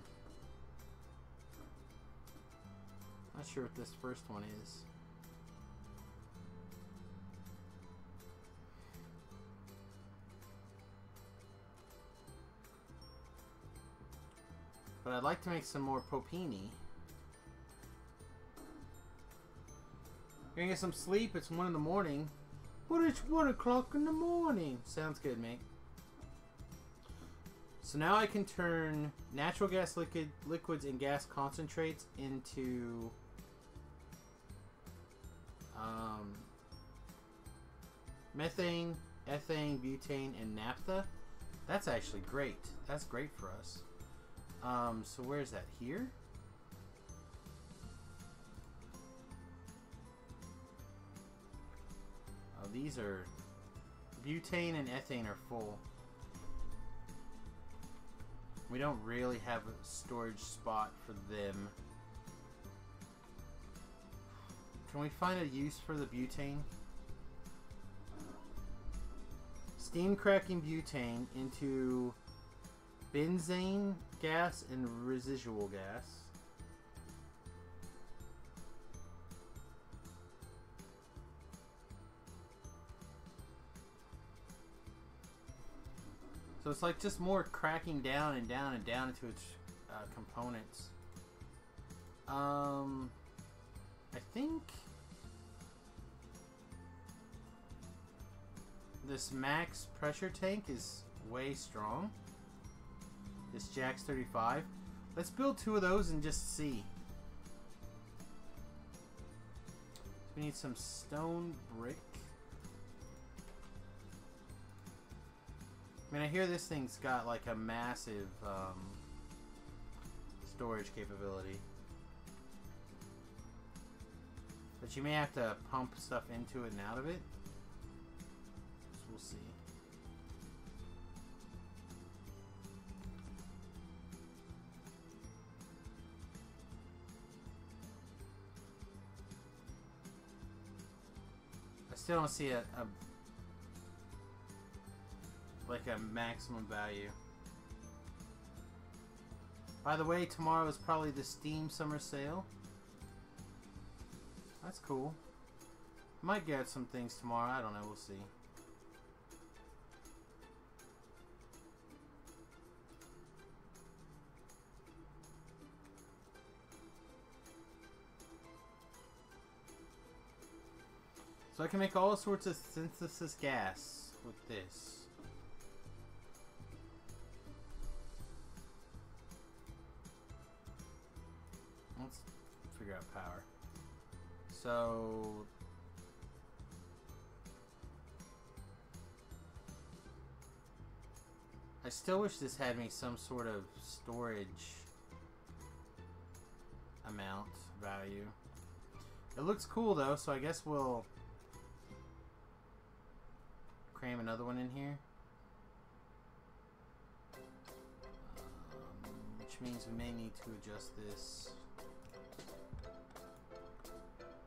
Not sure what this first one is. But I'd like to make some more popini. Gonna get some sleep. It's 1 in the morning. But it's 1 o'clock in the morning. Sounds good, mate. So now I can turn natural gas liquids and gas concentrates into methane, ethane, butane, and naphtha. That's actually great. That's great for us. So where's that? Here? Oh, these are... butane and ethane are full. We don't really have a storage spot for them. Can we find a use for the butane? Steam cracking butane into benzene gas and residual gas. So it's like just more cracking down and down and down into its components. I think this max pressure tank is way strong. This Jack's 35. Let's build 2 of those and just see. We need some stone brick. I mean, I hear this thing's got like a massive storage capability. But you may have to pump stuff into it and out of it. So we'll see. I still don't see a maximum value. By the way, tomorrow is probably the Steam Summer Sale. That's cool. Might get some things tomorrow. I don't know. We'll see. So I can make all sorts of synthesis gas with this. Let's figure out power. So I still wish this had me some sort of storage amount value. It looks cool though, so I guess we'll cram another one in here. Which means we may need to adjust this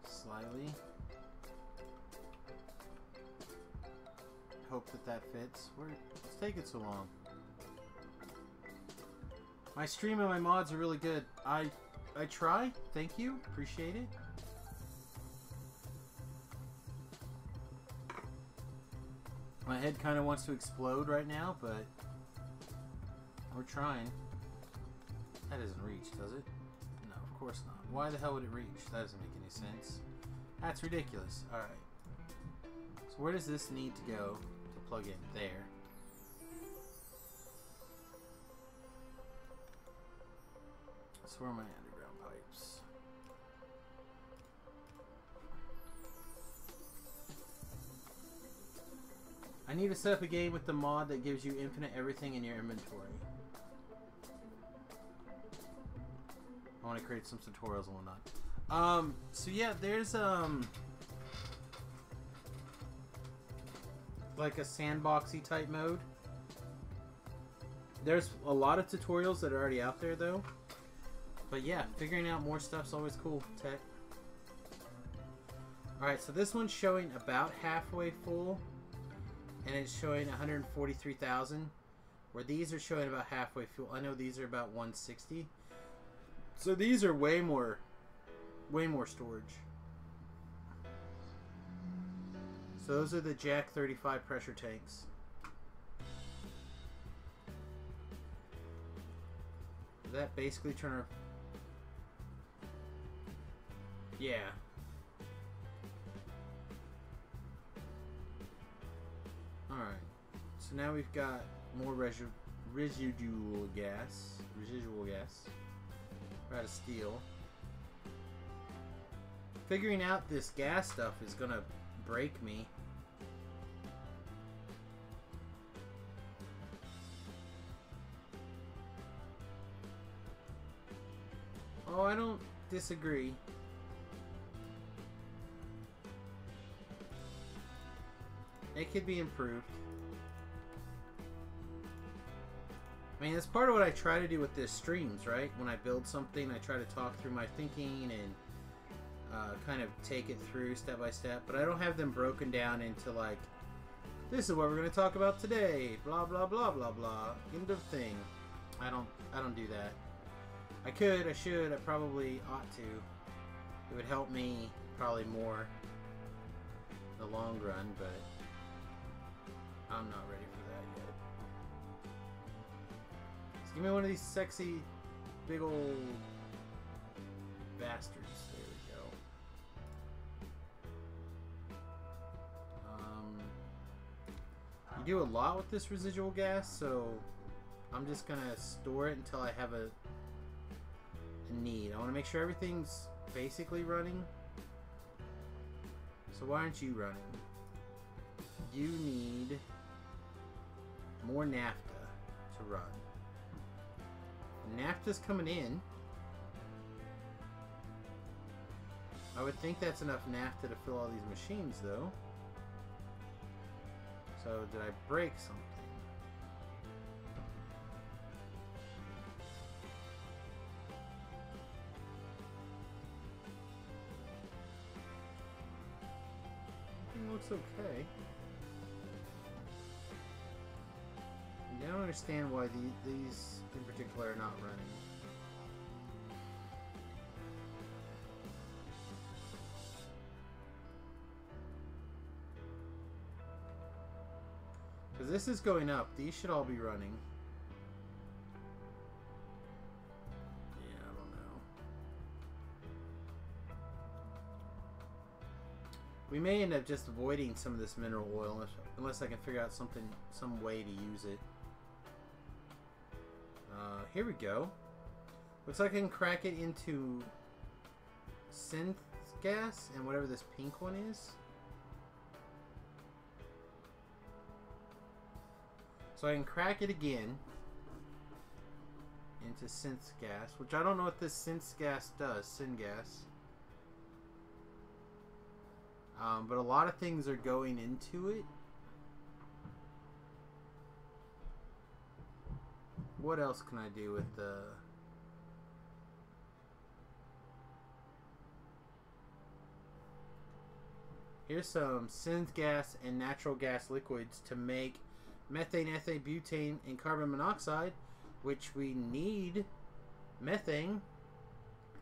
slightly. Hope that fits. It's taking so long. My stream and my mods are really good. I try. Thank you. Appreciate it. My head kind of wants to explode right now, but we're trying. That doesn't reach, does it? No, of course not. Why the hell would it reach? That doesn't make any sense. That's ridiculous. Alright. So where does this need to go to plug in? There. So where are my underground pipes? I need to set up a game with the mod that gives you infinite everything in your inventory. I want to create some tutorials and whatnot. So yeah, there's like a sandboxy type mode. There's a lot of tutorials that are already out there though. But yeah, figuring out more stuff's always cool, tech. Alright, so this one's showing about halfway full. And it's showing 143,000. Where these are showing about halfway full. I know these are about 160. So these are way more storage. So those are the Jack 35 pressure tanks. That basically turn our... Yeah. Alright. So now we've got more residual gas. We're out of steel. Figuring out this gas stuff is gonna break me. Oh, I don't disagree. It could be improved. I mean, that's part of what I try to do with this streams, right? When I build something, I try to talk through my thinking and kind of take it through step by step. But I don't have them broken down into like, this is what we're going to talk about today. Blah blah blah blah blah. End of thing. I don't do that. I could, I should, I probably ought to. It would help me probably more in the long run, but I'm not ready for that yet. Give me one of these sexy, big old bastards. There we go. You do a lot with this residual gas, so I'm just gonna store it until I have a need. I want to make sure everything's basically running. So why aren't you running? You need more naphtha to run. Naphta's coming in. I would think that's enough naphtha to fill all these machines, though. So did I break something? Everything looks okay. I don't understand why these in particular are not running. Because this is going up. These should all be running. Yeah, I don't know. We may end up just avoiding some of this mineral oil unless I can figure out some way to use it. Here we go. Looks like I can crack it into synth gas and whatever this pink one is. So I can crack it again into synth gas, which I don't know what this synth gas does. Syngas. But a lot of things are going into it. What else can I do with the... Here's some synth gas and natural gas liquids to make methane, ethane, butane, and carbon monoxide, which we need methane.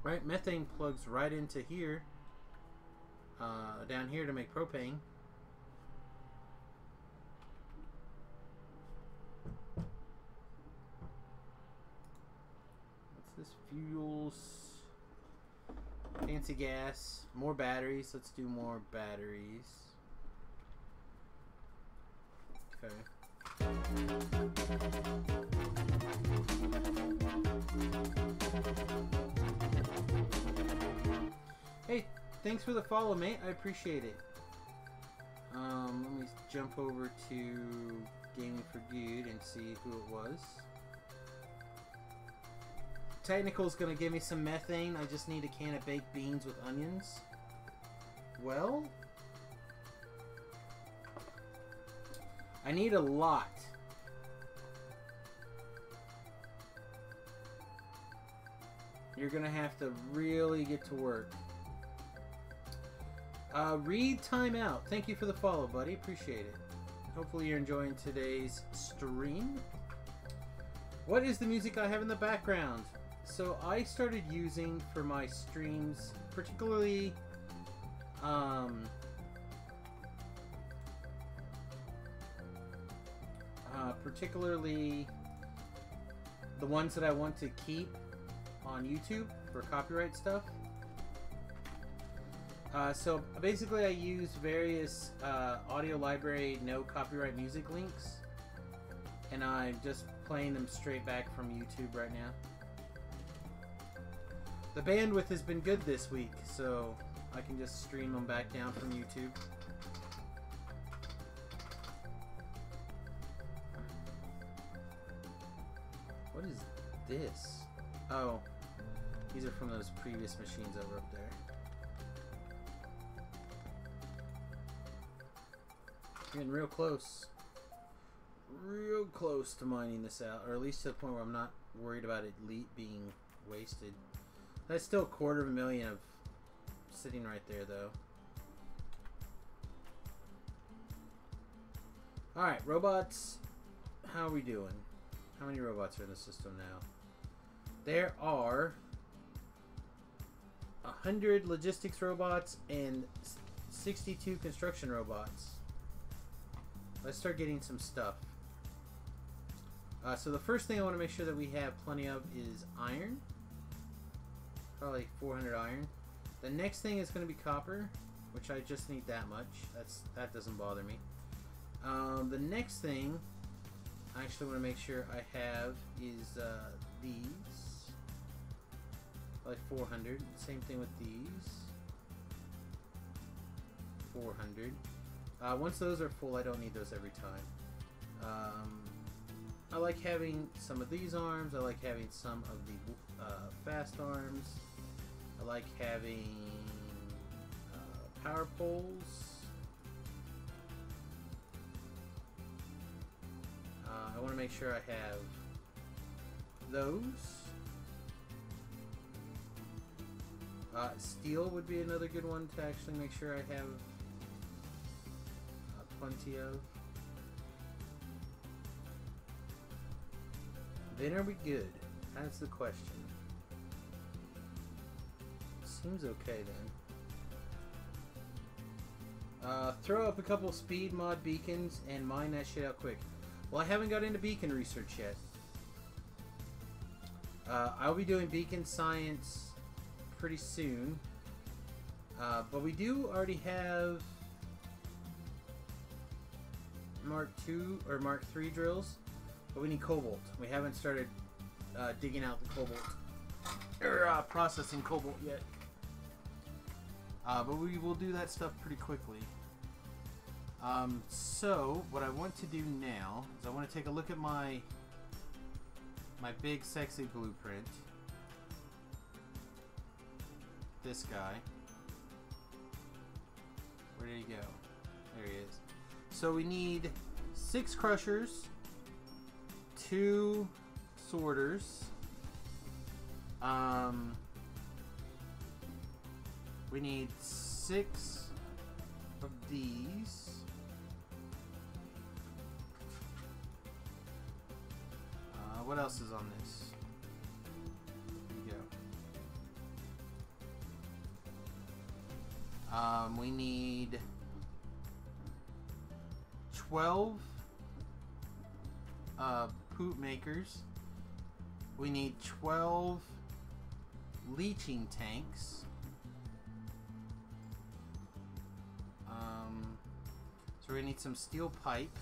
Right? Methane plugs right into here. Down here to make propane. This fuels, fancy gas, more batteries. Let's do more batteries. Okay. Hey, thanks for the follow, mate. I appreciate it. Let me jump over to Gaming for Good and see who it was. Technical's gonna give me some methane. I just need a can of baked beans with onions. Well, I need a lot. You're gonna have to really get to work. Read timeout. Thank you for the follow, buddy. Appreciate it. Hopefully you're enjoying today's stream. What is the music I have in the background? So I started using for my streams, particularly the ones that I want to keep on YouTube for copyright stuff. So basically I use various audio library no copyright music links, and I'm just playing them straight back from YouTube right now. The bandwidth has been good this week, so I can just stream them back down from YouTube. What is this? Oh, these are from those previous machines that were up there. Getting real close to mining this out, or at least to the point where I'm not worried about it being wasted. That's still $250,000 of sitting right there, though. Alright, robots. How are we doing? How many robots are in the system now? There are 100 logistics robots and 62 construction robots. Let's start getting some stuff. So the first thing I want to make sure that we have plenty of is iron. Probably 400 iron. The next thing is going to be copper, which I just need that much. That doesn't bother me. The next thing I actually want to make sure I have is these. Like 400. Same thing with these. 400. Once those are full, I don't need those every time. I like having some of these arms. I like having some of the fast arms. I like having power poles. I want to make sure I have those. Steel would be another good one to actually make sure I have plenty of. Then are we good? That's the question. Seems okay then. Throw up a couple speed mod beacons and mine that shit out quick. Well, I haven't got into beacon research yet. I'll be doing beacon science pretty soon. But we do already have Mark II or Mark III drills. But we need cobalt. We haven't started digging out the cobalt or processing cobalt yet. But we will do that stuff pretty quickly. So what I want to do now is I want to take a look at my big sexy blueprint. This guy. Where did he go? There he is. So we need 6 crushers, 2 sorters. We need 6 of these. What else is on this? There we go. We need 12 poop makers. We need 12 leaching tanks. So we need some steel pipe.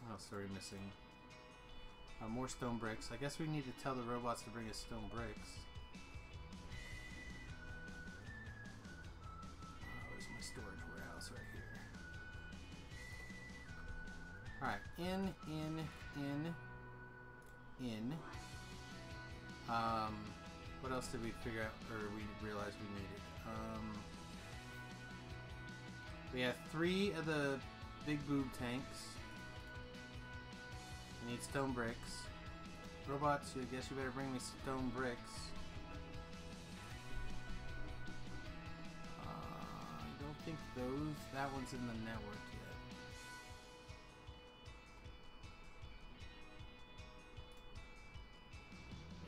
What else are we missing? More stone bricks. I guess we need to tell the robots to bring us stone bricks. Where's my storage warehouse? Right here. Alright, in. What else did we figure out, or we realized we needed? We have 3 of the big boob tanks. We need stone bricks. Robots, I guess you better bring me stone bricks. I don't think that one's in the network yet.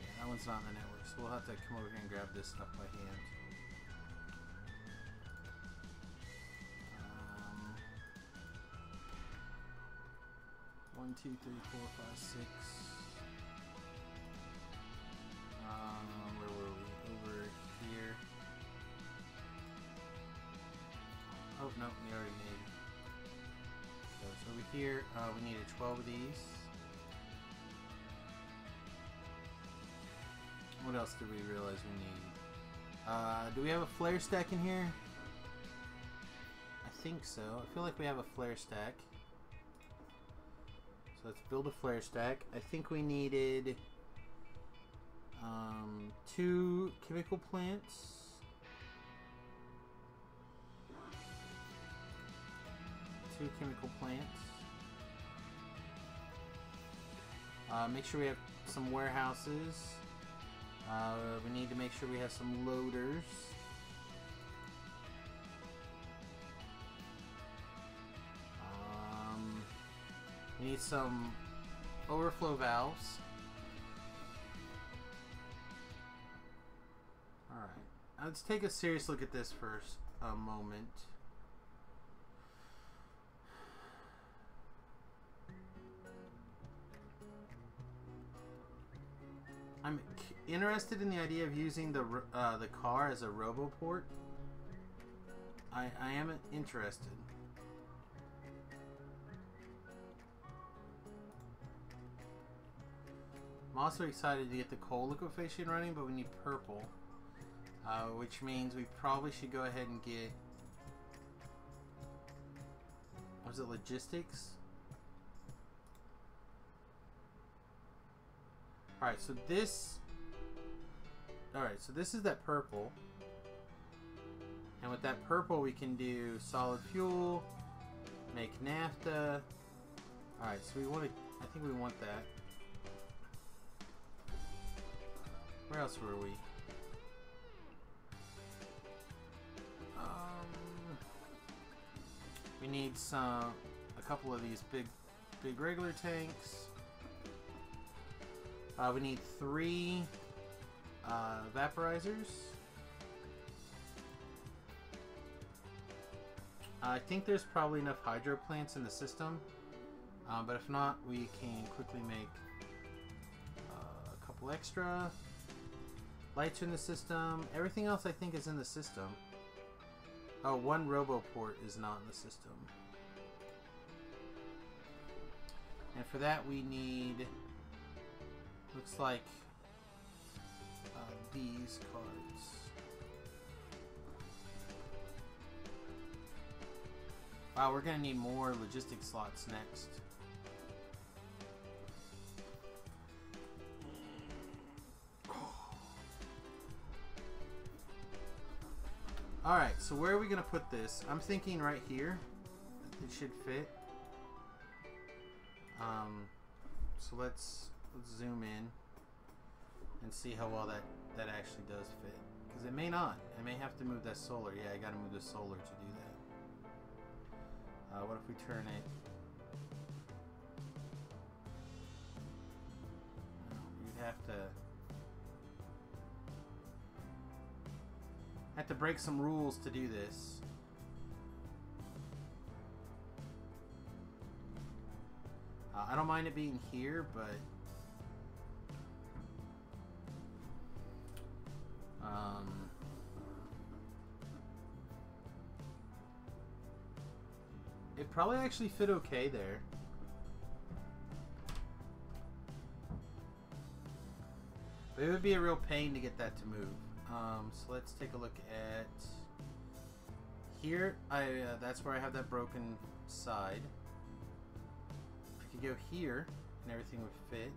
Yeah, that one's not in the network, so we'll have to come over here and grab this stuff by hand. 1, 2, 3, 4, 5, 6. Where were we? Over here. Oh no, we already made. So it's over here. We needed 12 of these. What else did we realize we need? Do we have a flare stack in here? I think so. I feel like we have a flare stack. So let's build a flare stack. I think we needed 2 chemical plants. Make sure we have some warehouses. We need to make sure we have some loaders. We need some overflow valves. Alright. Let's take a serious look at this for a moment. I'm interested in the idea of using the car as a roboport. I am interested. I'm also excited to get the coal liquefaction running, but we need purple. Which means we probably should go ahead and get... Was it logistics? Alright, so this... Alright, so this is that purple. And with that purple we can do solid fuel, make naphtha. Alright, so we want to... I think we want that. Where else were we? We need a couple of these big regular tanks. We need 3 vaporizers. I think there's probably enough hydro plants in the system, but if not, we can quickly make a couple extra. Lights are in the system. Everything else I think is in the system. Oh, 1 roboport is not in the system. And for that we need, looks like these cards. Wow, we're gonna need more logistic slots next. Alright, so where are we going to put this? I'm thinking right here. It should fit. So let's zoom in and see how well that actually does fit. Because it may not. I may have to move that solar. Yeah, I got to move the solar to do that. What if we turn it... You'd have to break some rules to do this. I don't mind it being here, but it probably actually fit okay there. But it would be a real pain to get that to move. So let's take a look at here. That's where I have that broken side. I could go here and everything would fit.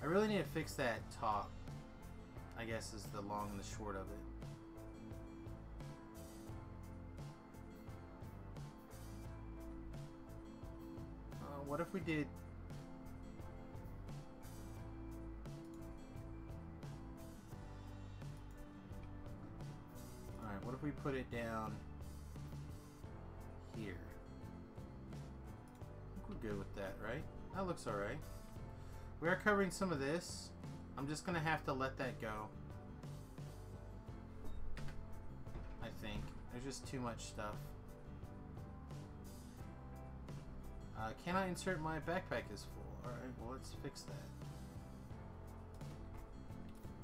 I really need to fix that top, I guess, is the long and the short of it. What if we did... Alright, what if we put it down here? I think we're good with that, right? That looks alright. We are covering some of this. I'm just going to have to let that go. I think. There's just too much stuff. Can I insert my backpack is full? Alright, well let's fix that.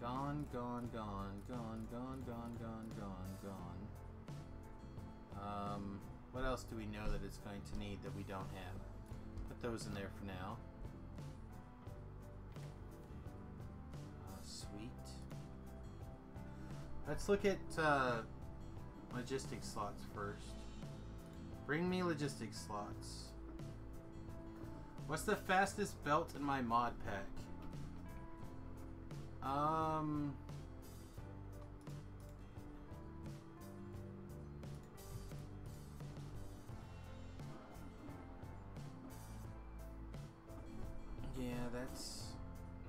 Gone, gone, gone, gone, gone, gone, gone, gone, gone. What else do we know that it's going to need that we don't have? Put those in there for now. Sweet. Let's look at logistics slots first. Bring me logistics slots. What's the fastest belt in my mod pack? Yeah, that's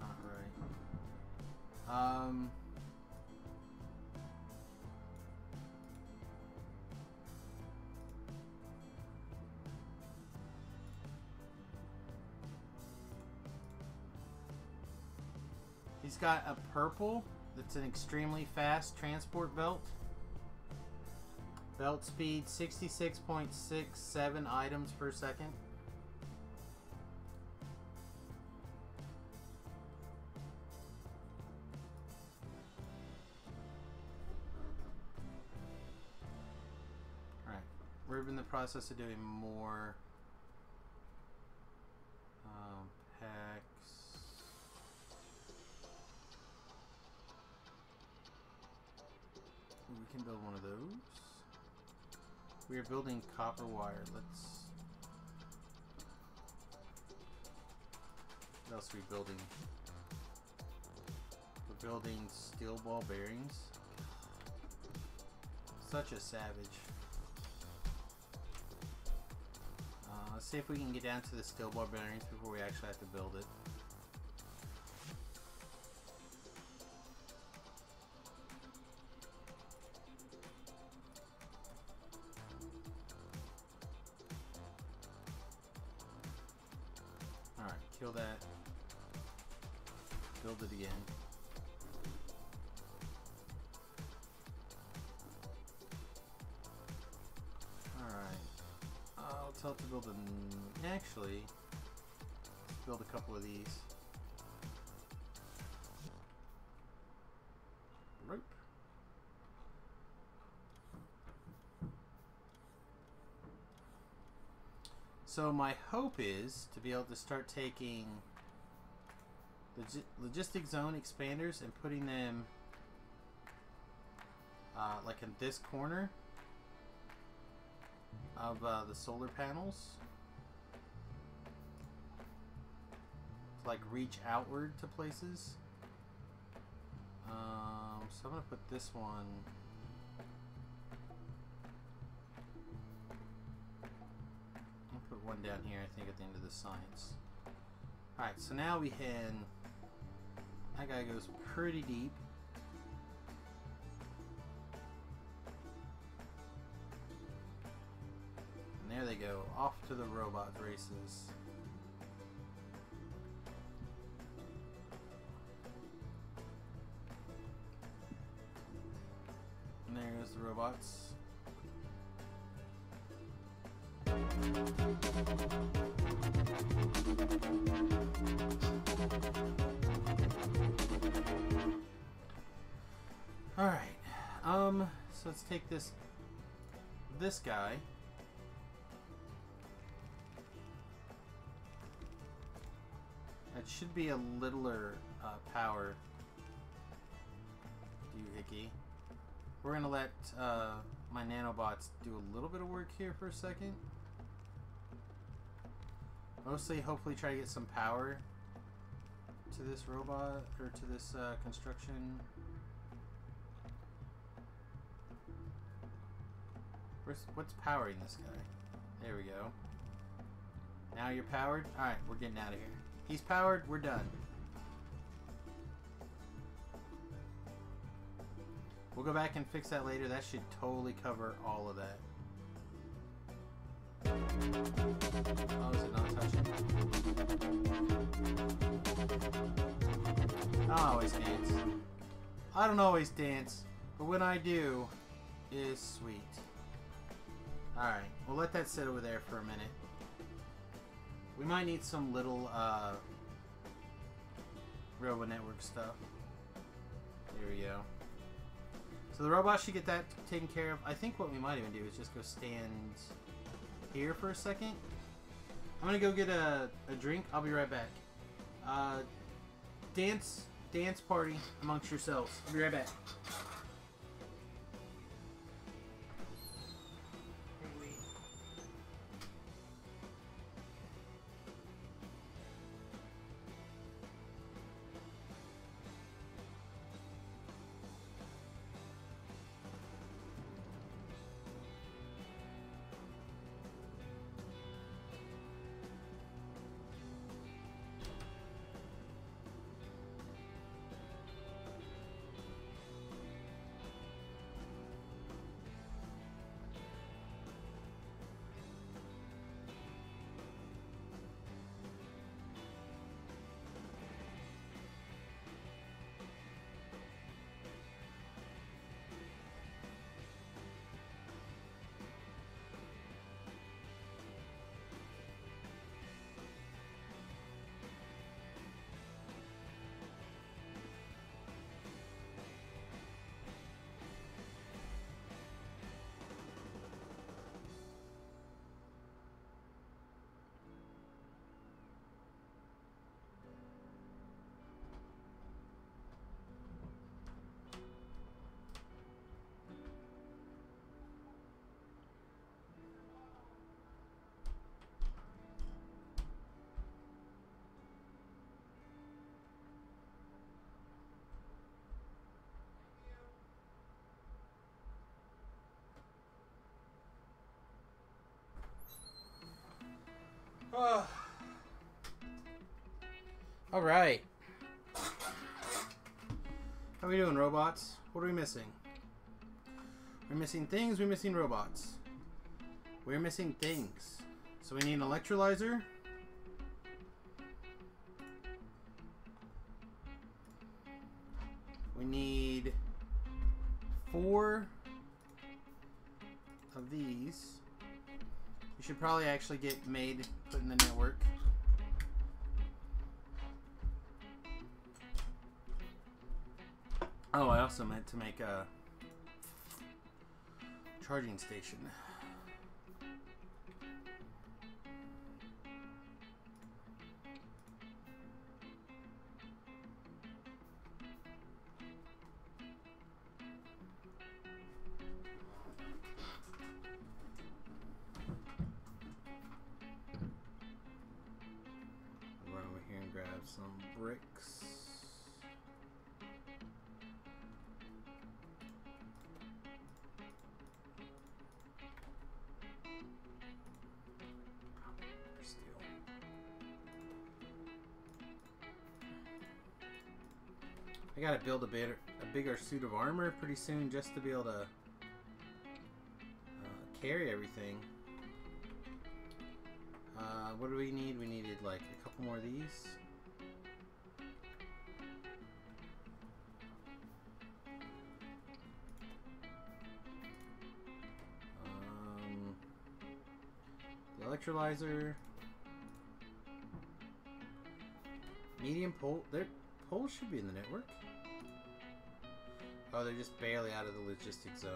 not right. He's got a purple that's an extremely fast transport belt. Belt speed 66.67 items per second. Alright, we're in the process of doing more packs. We can build one of those. We are building copper wire. What else are we building? We're building steel ball bearings. Such a savage. Let's see if we can get down to the steel ball bearings before we actually have to build it. Alright, kill that. Build it again. I'll tell it to build actually, let's build a couple of these. Rope. So my hope is to be able to start taking logistic zone expanders and putting them like in this corner of the solar panels to like reach outward to places. So I'm gonna put this one I'll put one down here, I think, at the end of the science. Alright, so now we can, that guy goes pretty deep. There they go, off to the robot races. And there goes the robots. Alright, so let's take this guy. It should be a littler power doohickey. We're gonna let my nanobots do a little bit of work here for a second. Mostly, hopefully, try to get some power to this robot or to this construction. What's powering this guy? There we go. Now you're powered. All right, we're getting out of here. He's powered, we're done. We'll go back and fix that later. That should totally cover all of that. Oh, is it not touching? I always dance. I don't always dance, but when I do, it is sweet. Alright, we'll let that sit over there for a minute. We might need some little Robo Network stuff. Here we go. So the robot should get that taken care of. I think what we might even do is just go stand here for a second. I'm gonna go get a drink. I'll be right back. Dance party amongst yourselves. I'll be right back. All right. How we doing, robots? What are we missing? We're missing things. We're missing robots. We're missing things. So we need an electrolyzer. We need 4 of these. We should probably actually get made, put in the network. Oh, I also meant to make a charging station. I'll run over here and grab some bricks. I gotta build a bigger suit of armor pretty soon just to be able to carry everything. What do we need? We needed like a couple more of these. The electrolyzer. Medium pole. Their poles should be in the network. Oh, they're just barely out of the logistic zone.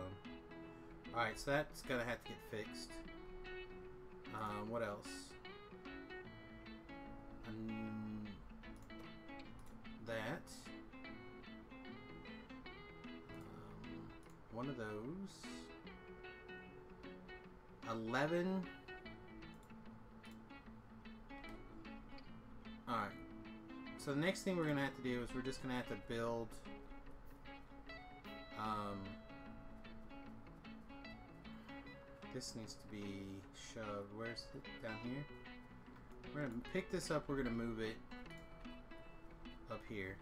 Alright, so that's gonna have to get fixed. What else? That. One of those. 11. Alright. So the next thing we're going to have to do is we're just going to have to build this needs to be shoved. Where's it? Down here? We're going to pick this up. We're going to move it up here.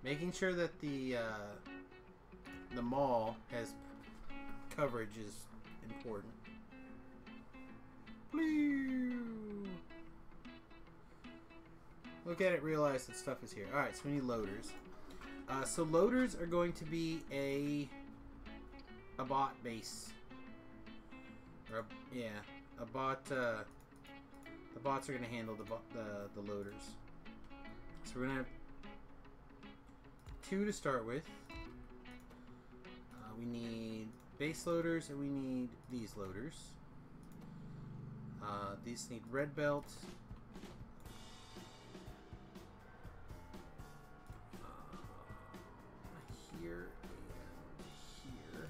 Making sure that the mall has coverage is important. Look at it, realize that stuff is here. Alright, so we need loaders. So loaders are going to be a bot base. Or a bot. The bots are going to handle the loaders. So we're going to have 2 to start with. We need base loaders and we need these loaders. These need red belt. Here and here.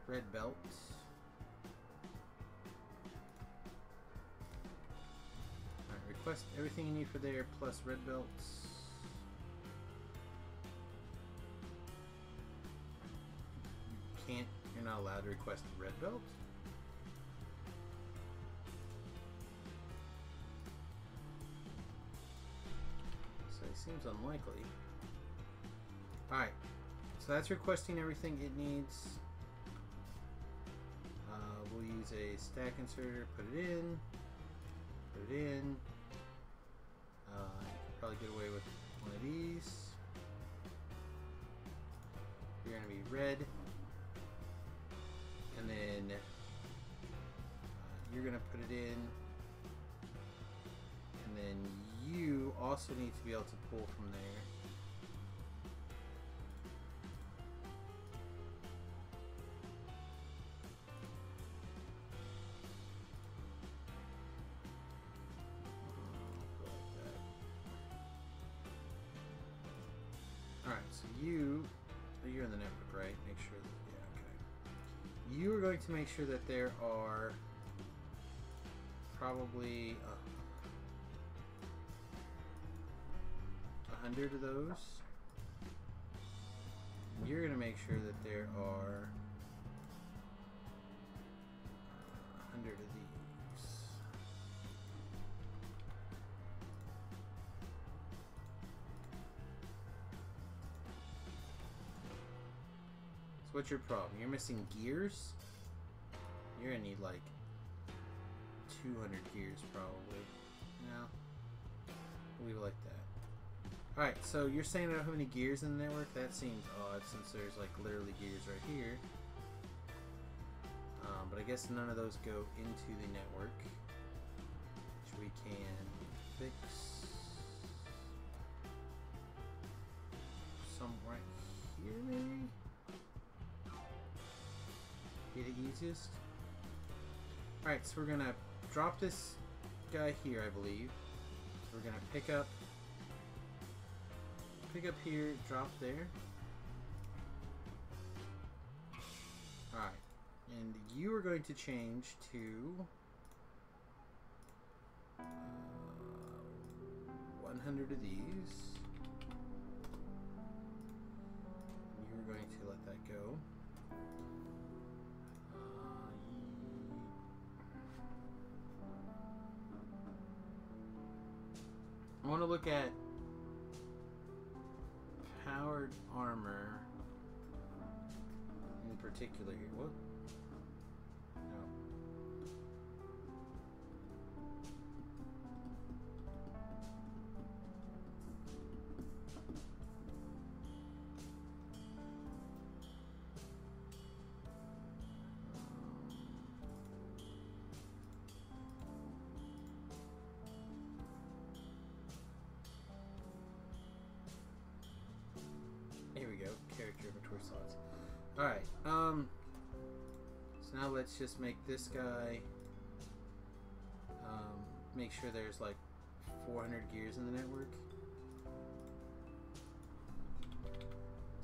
Red belt. Alright, request everything you need for there plus red belts. You're not allowed to request a red belt. So it seems unlikely. Alright, so that's requesting everything it needs. We'll use a stack inserter, put it in. Probably get away with one of these. You're going to be red. And then you're going to put it in. And then you also need to be able to pull from there. Alright, so you're in the network, right? Make sure that, yeah, okay. You are going to make sure that there are probably 100 of those. You're going to make sure that there are 100 of these. what's your problem? You're missing gears? You're gonna need like 200 gears probably. No. We'll leave it like that. Alright, so you're saying I don't have any gears in the network? That seems odd since there's like literally gears right here. But I guess none of those go into the network. Which we can fix. Some right here maybe? Be the easiest. Alright, so we're gonna drop this guy here, I believe. We're gonna pick up here, drop there. Alright. And you are going to change to 100 of these. You're going to let that go. I want to look at powered armor in particular here. What? No. Here we go. Character inventory slots. Alright, so now let's just make this guy, make sure there's like 400 gears in the network.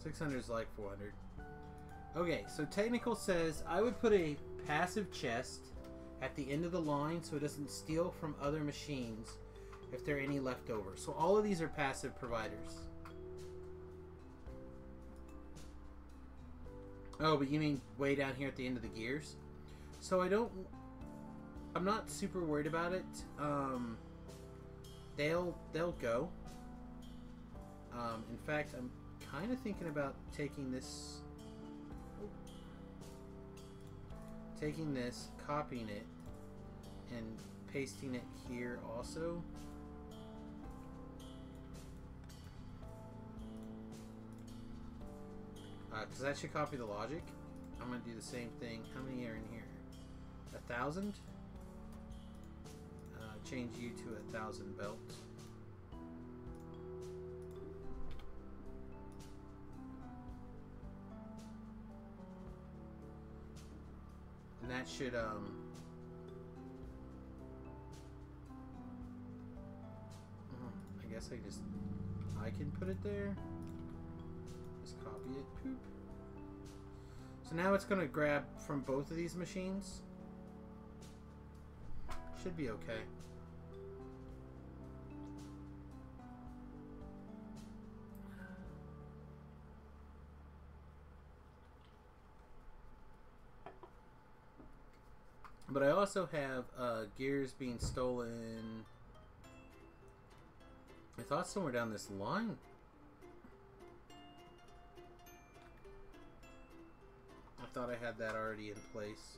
600 is like 400. Okay, so technical says I would put a passive chest at the end of the line so it doesn't steal from other machines if there are any left over. So all of these are passive providers. Oh, but you mean way down here at the end of the gears? So I'm not super worried about it. They'll go. In fact, I'm kind of thinking about taking this, copying it, and pasting it here also. Because that should copy the logic. I'm going to do the same thing. How many are in here? 1,000? Change you to 1,000 belt. And that should, I guess I can put it there. Just copy it. Poop. So now it's going to grab from both of these machines. Should be okay. But I also have gears being stolen. I thought somewhere down this line. I thought I had that already in place.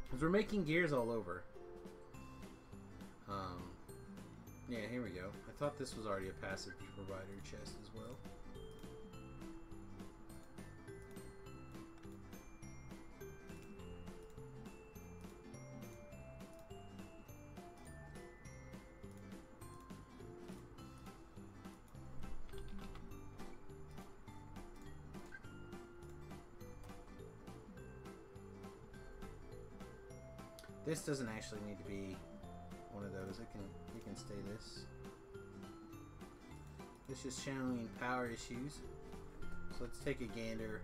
Because we're making gears all over. Yeah, here we go. I thought this was already a passive provider chest as well. This doesn't actually need to be one of those. It can stay this. It's just showing power issues. So let's take a gander.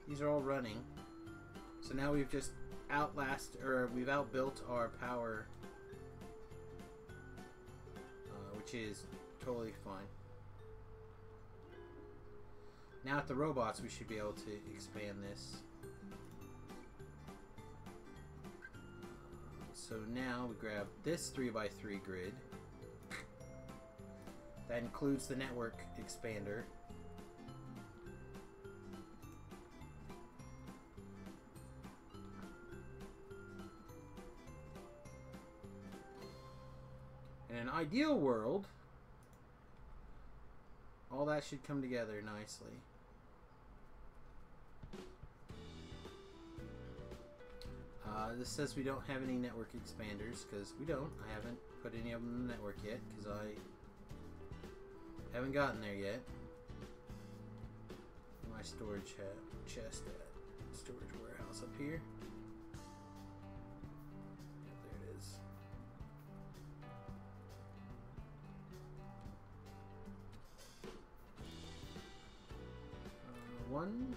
These are all running. So now we've just we've outbuilt our power, which is totally fine. Now at the robots, we should be able to expand this. So So now we grab this 3x3 grid. That includes the network expander. In an ideal world, all that should come together nicely. This says we don't have any network expanders, because we don't. I haven't put any of them in the network yet, because I haven't gotten there yet. My storage chest at storage warehouse up here. Yep, there it is. One,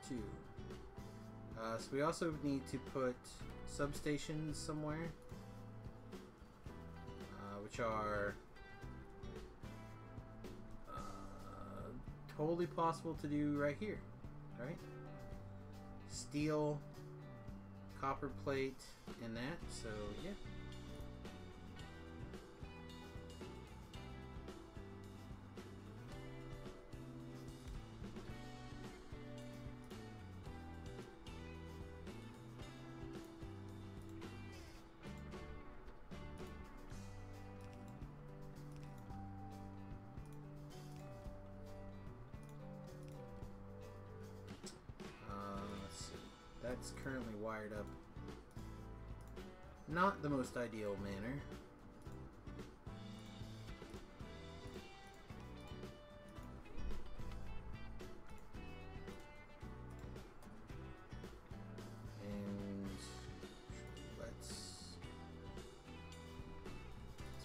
two. So we also need to put substations somewhere, which are totally possible to do right here, right? Steel, copper plate, and that. So yeah. That's currently wired up not the most ideal manner. And let's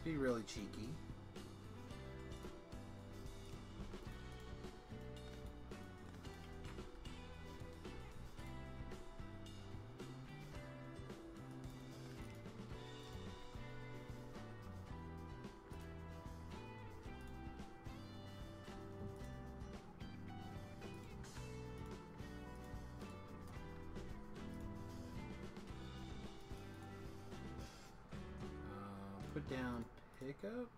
be really cheeky. Put down pickup.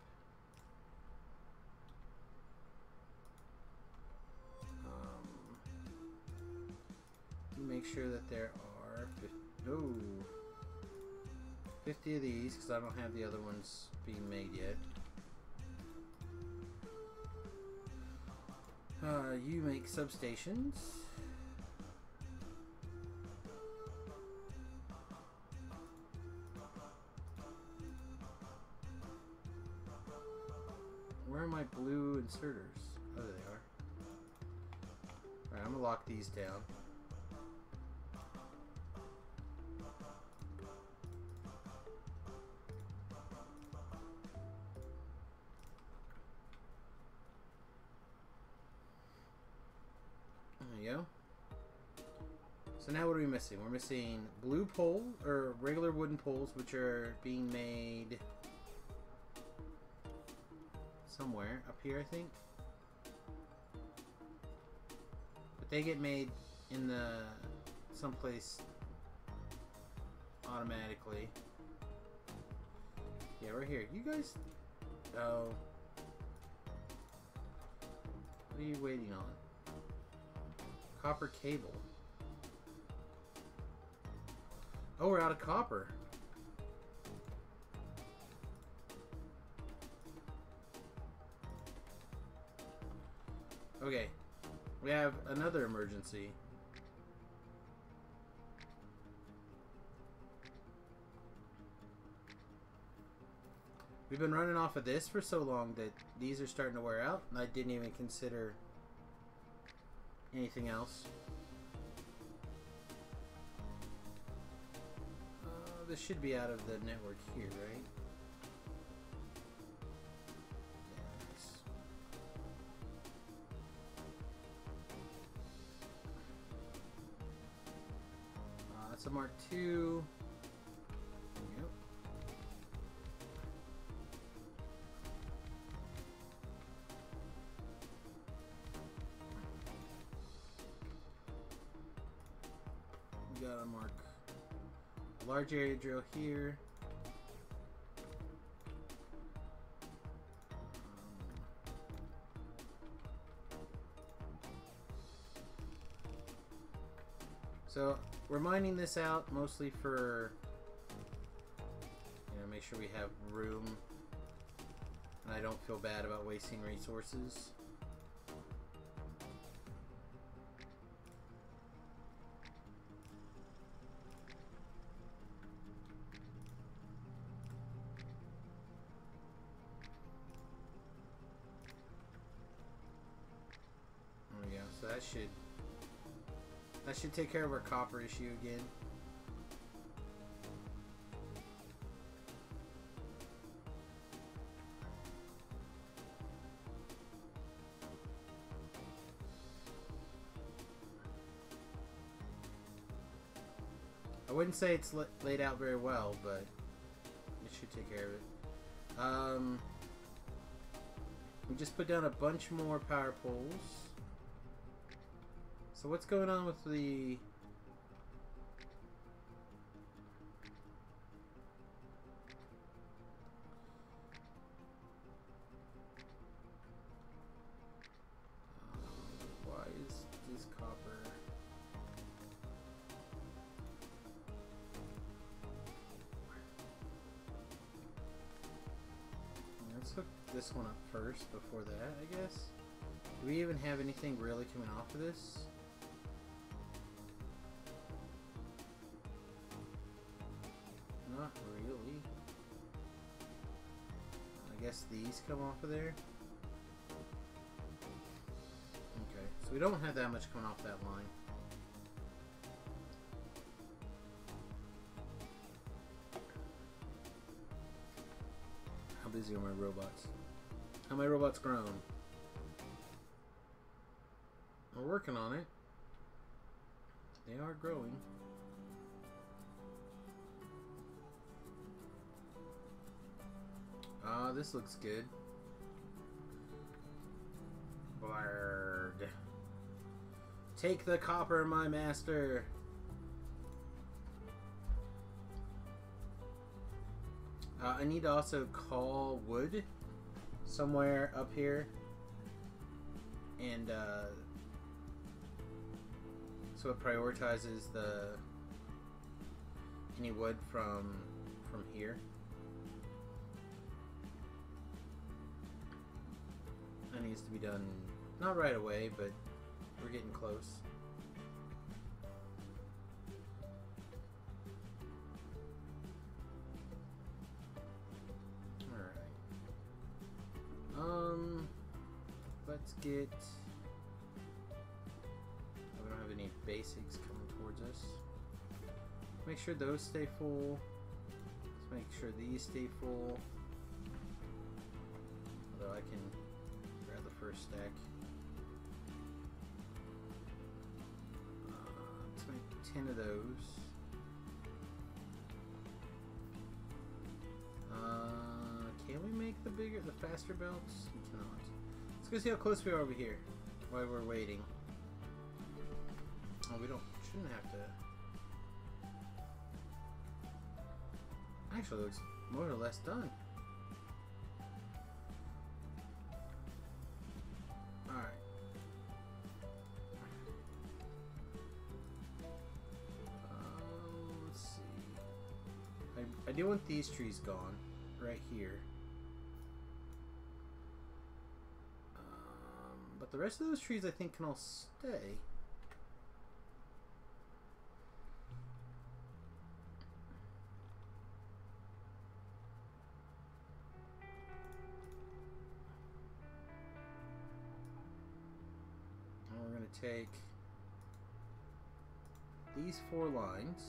Make sure that there are 50 of these, because I don't have the other ones being made yet. You make substations. Where are my blue inserters? Oh, there they are. Alright, I'm gonna lock these down. There you go. So now what are we missing? We're missing blue pole, or regular wooden poles, which are being made somewhere up here, I think. But they get made in the someplace automatically. Yeah, right here. You guys. Oh. What are you waiting on? Copper cable. Oh, we're out of copper. Okay, we have another emergency. We've been running off of this for so long that these are starting to wear out, and I didn't even consider anything else. This should be out of the network here, right? That's a Mark II. Yep. we gotta mark a large area drill here. So we're mining this out mostly for, you know, make sure we have room and I don't feel bad about wasting resources. There we go. So that should take care of our copper issue again. I wouldn't say it's laid out very well, but it should take care of it. We just put down a bunch more power poles. So what's going on with the... why is this copper... Let's hook this one up first before that, I guess. Do we even have anything really coming off of this? Not really. I guess these come off of there. Okay, so we don't have that much coming off that line. How busy are my robots? How my robots grown? We're working on it. They are growing. Ah, this looks good. Blarg. Take the copper, my master. I need to also call wood somewhere up here, and so it prioritizes any wood from here. That needs to be done, not right away, but we're getting close. Let's get... we don't have any basics coming towards us. Make sure those stay full. Let's make sure these stay full. Although I can grab the first stack. Let's make 10 of those. Can we make the faster belts? We cannot. Let's go see how close we are over here while we're waiting. Oh, we shouldn't have to. Actually, looks more or less done. Alright. Let's see. I do want these trees gone right here. But the rest of those trees I think can all stay. And we're going to take these 4 lines.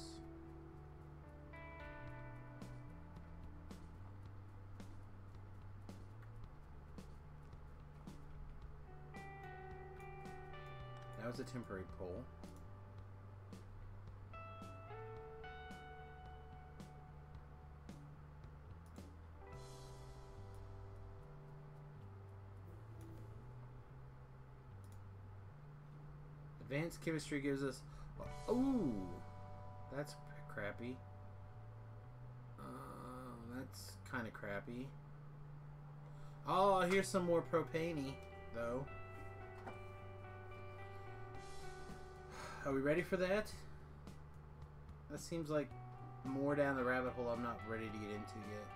That was a temporary pole. Advanced chemistry gives us... Ooh! That's crappy. That's kind of crappy. Oh, here's some more propane-y, though. Are we ready for that? That seems like more down the rabbit hole I'm not ready to get into yet.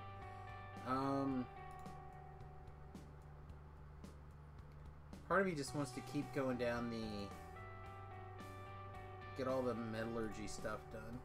Part of me just wants to keep going down the... Get all the metallurgy stuff done.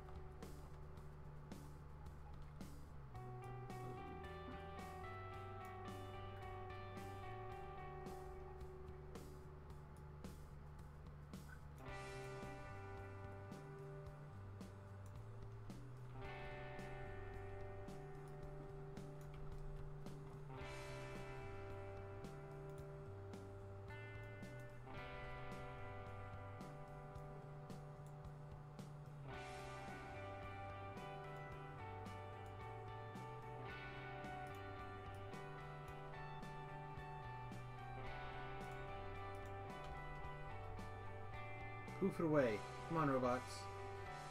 Poof it away. Come on, robots.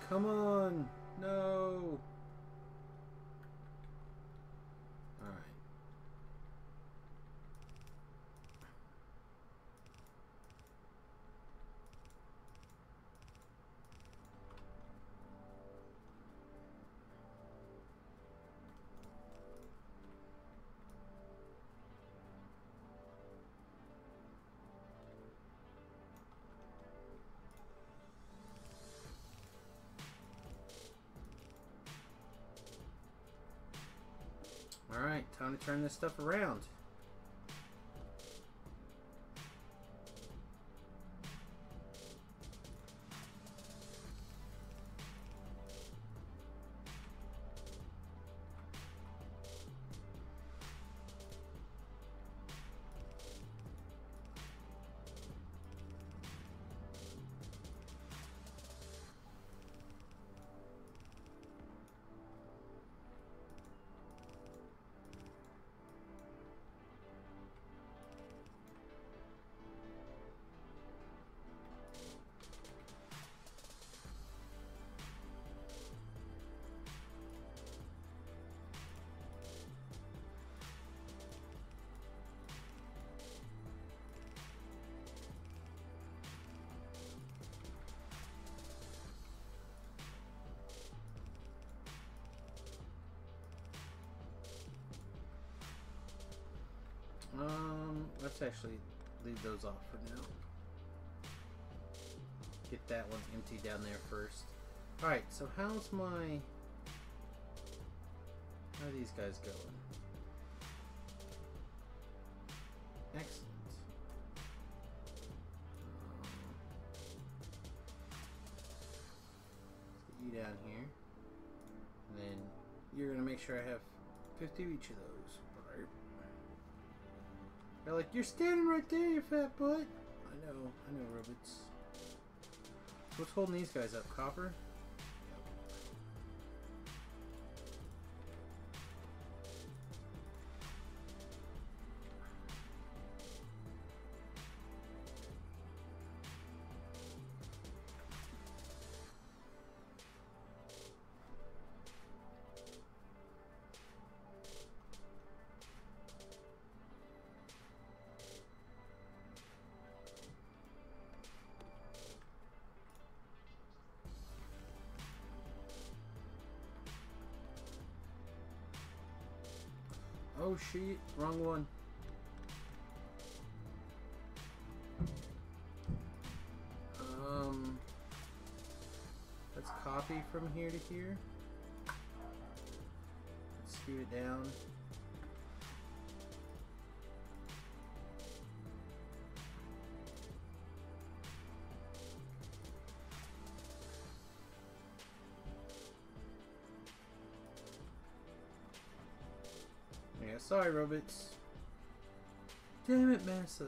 Come on! No! Alright. Alright, time to turn this stuff around. Let's actually leave those off for now. Get that one empty down there first. Alright, so how's my... How are these guys going? Excellent. Let's get you down here. And then you're going to make sure I have 50 of each of those. They're like, you're standing right there, you fat butt. I know, robots. What's holding these guys up? Copper? Oh shit, wrong one. Let's copy from here to here. Let's scoot it down. Yeah, sorry, robots. Damn it, Massa.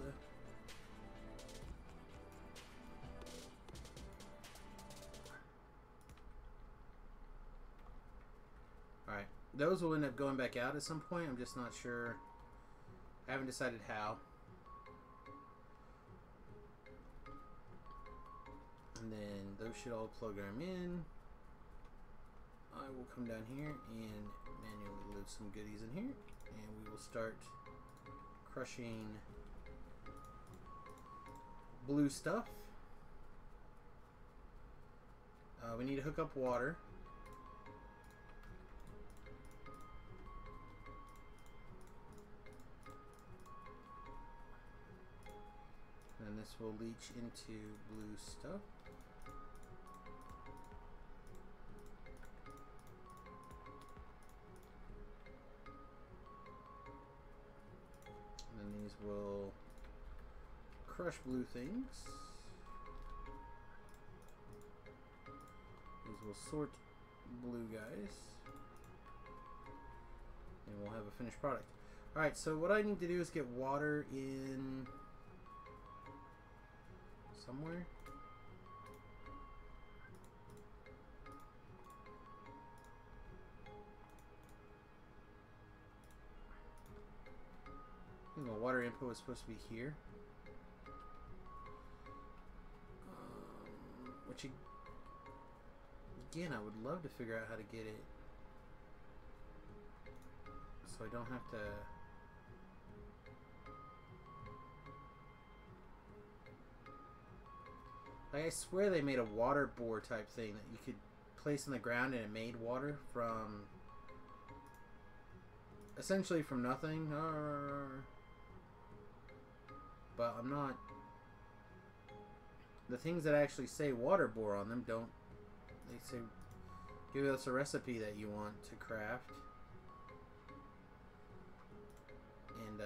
Alright, those will end up going back out at some point. I'm just not sure. I haven't decided how. And then those should all program in. I will come down here and manually load some goodies in here, and we will start crushing blue stuff. We need to hook up water. And this will leach into blue stuff. And then these will crush blue things. These will sort blue guys. And we'll have a finished product. Alright, so what I need to do is get water in somewhere. I think the water input was supposed to be here. Which again, I would love to figure out how to get it so I don't have to. Like, I swear they made a water bore type thing that you could place in the ground and it made water from essentially from nothing. But I'm not. The things that actually say water bore on them don't. They say give us a recipe that you want to craft. And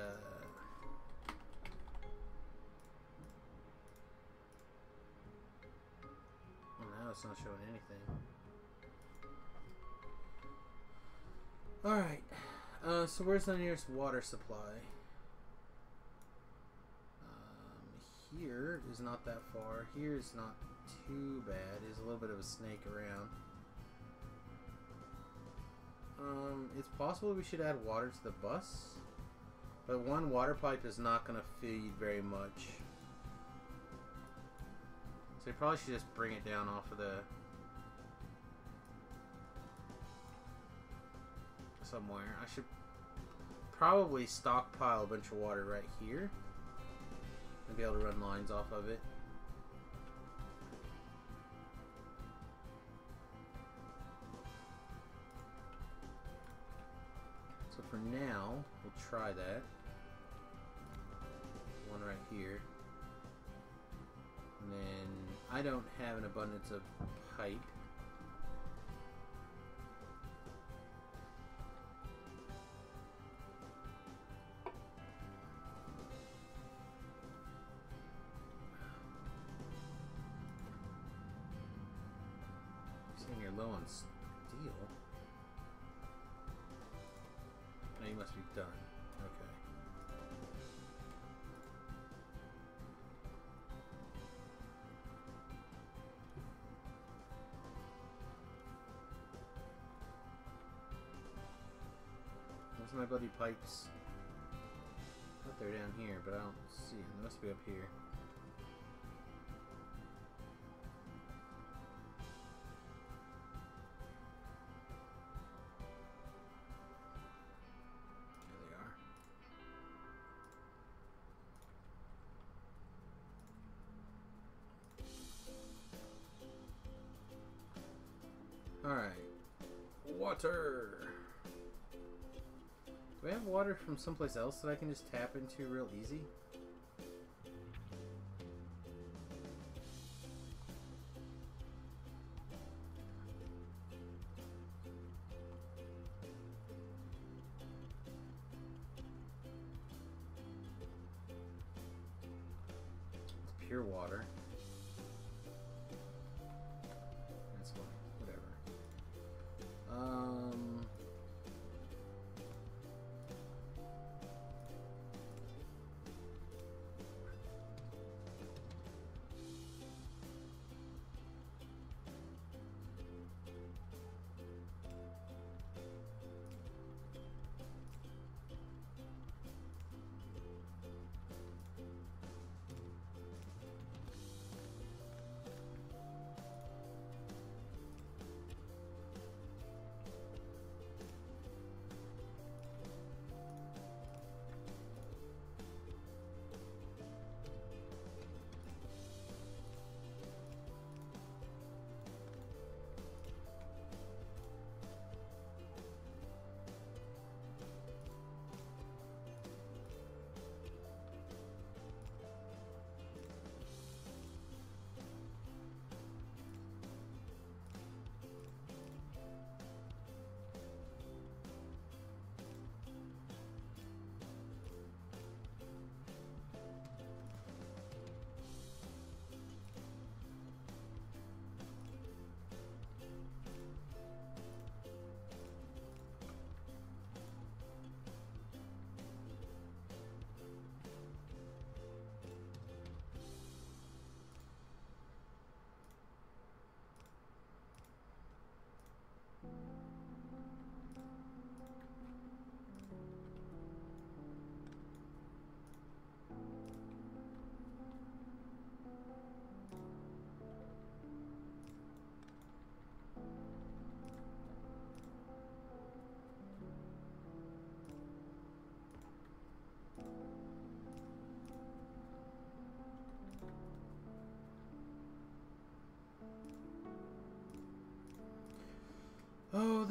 well, now it's not showing anything. Alright. So where's the nearest water supply? Here is not that far. Here is not too bad. There's a little bit of a snake around. It's possible we should add water to the bus, but one water pipe is not going to feed very much. So you probably should just bring it down off of the somewhere. I should probably stockpile a bunch of water right here. I'll be able to run lines off of it. So for now, we'll try that. One right here. And then I don't have an abundance of pipe. You're low on steel. No, you must be done. Okay. Where's my bloody pipes? I thought they're down here, but I don't see them. They must be up here. Alright. Water! Do we have water from someplace else that I can just tap into real easy? It's pure water.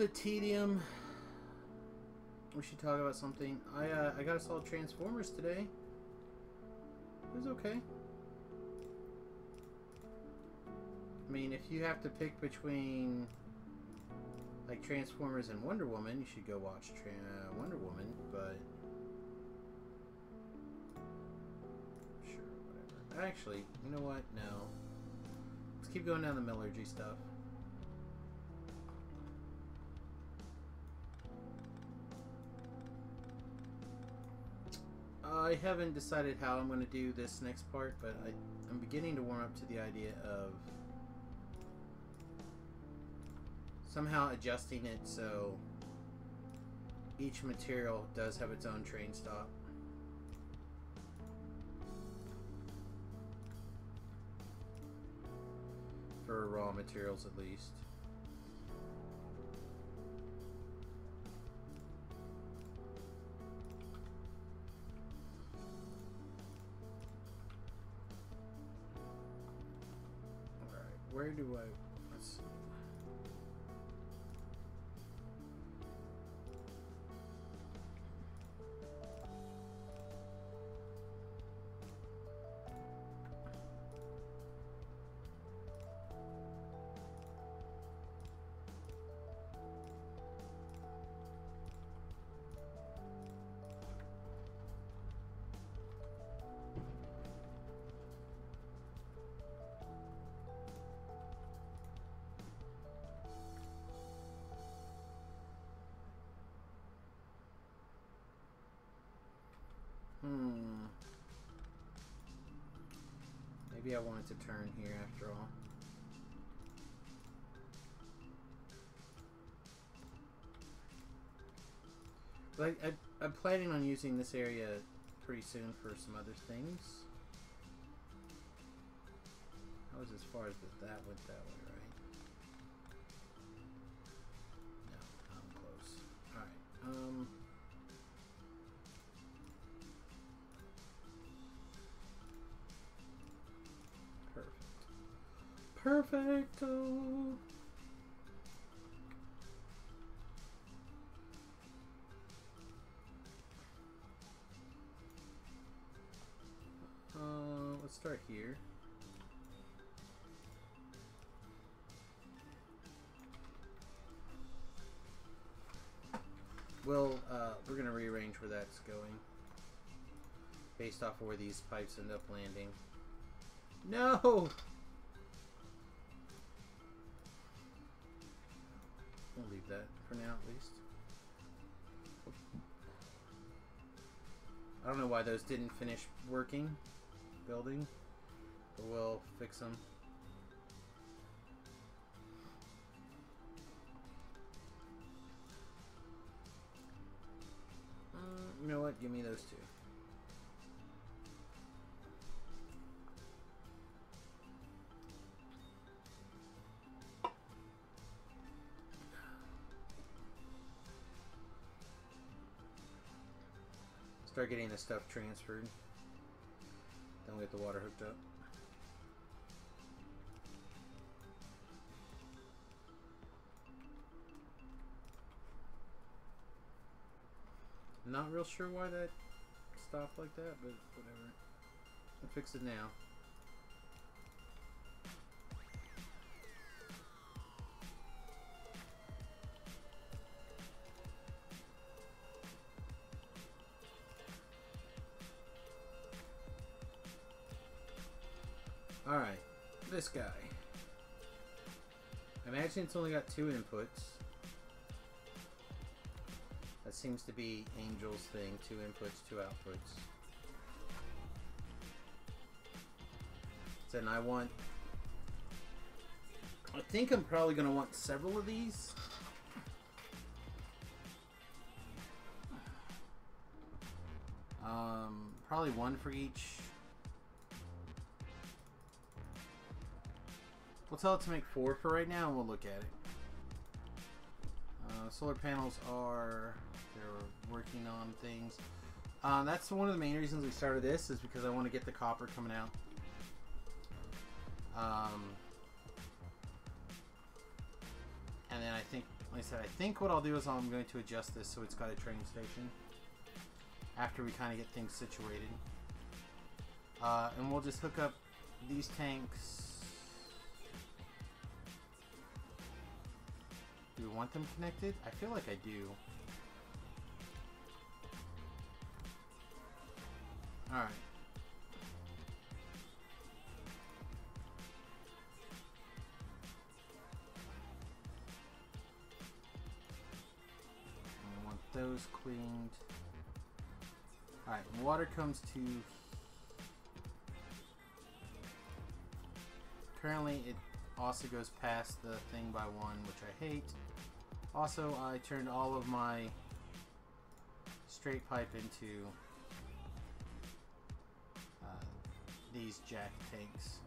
the tedium. We should talk about something. I got us all Transformers today. It was okay. I mean, if you have to pick between like Transformers and Wonder Woman, you should go watch Wonder Woman, but sure, whatever. Actually, you know what? No. Let's keep going down the metallurgy stuff. I haven't decided how I'm going to do this next part, but I'm beginning to warm up to the idea of somehow adjusting it so each material does have its own train stop. For raw materials, at least. Where do I... Let's see. Maybe I wanted to turn here after all. But I'm planning on using this area pretty soon for some other things. I was as far as that went that way, right? No, I'm close. Alright, Perfecto. Let's start here. Well, we're gonna rearrange where that's going based off of where these pipes end up landing. No! We'll leave that for now, at least. I don't know why those didn't finish working, building, but we'll fix them. You know what? Give me those two. Start getting the stuff transferred. Then we'll get the water hooked up. Not real sure why that stopped like that, but whatever. I'll fix it now. Alright, this guy. I imagine it's only got 2 inputs. That seems to be Angel's thing. 2 inputs, 2 outputs. Then I think I'm probably going to want several of these. Probably 1 for each. We'll tell it to make 4 for right now, and we'll look at it. Solar panels they're working on things. That's one of the main reasons we started this, is because I want to get the copper coming out. And then I think, Like I said, I think what I'll do is I'm going to adjust this so it's got a train station after we kind of get things situated. And we'll just hook up these tanks. Do we want them connected? I feel like I do. Alright. I want those cleaned. Alright, water comes to... Currently, it also goes past the thing by one, which I hate. Also, I turned all of my straight pipe into these jack tanks.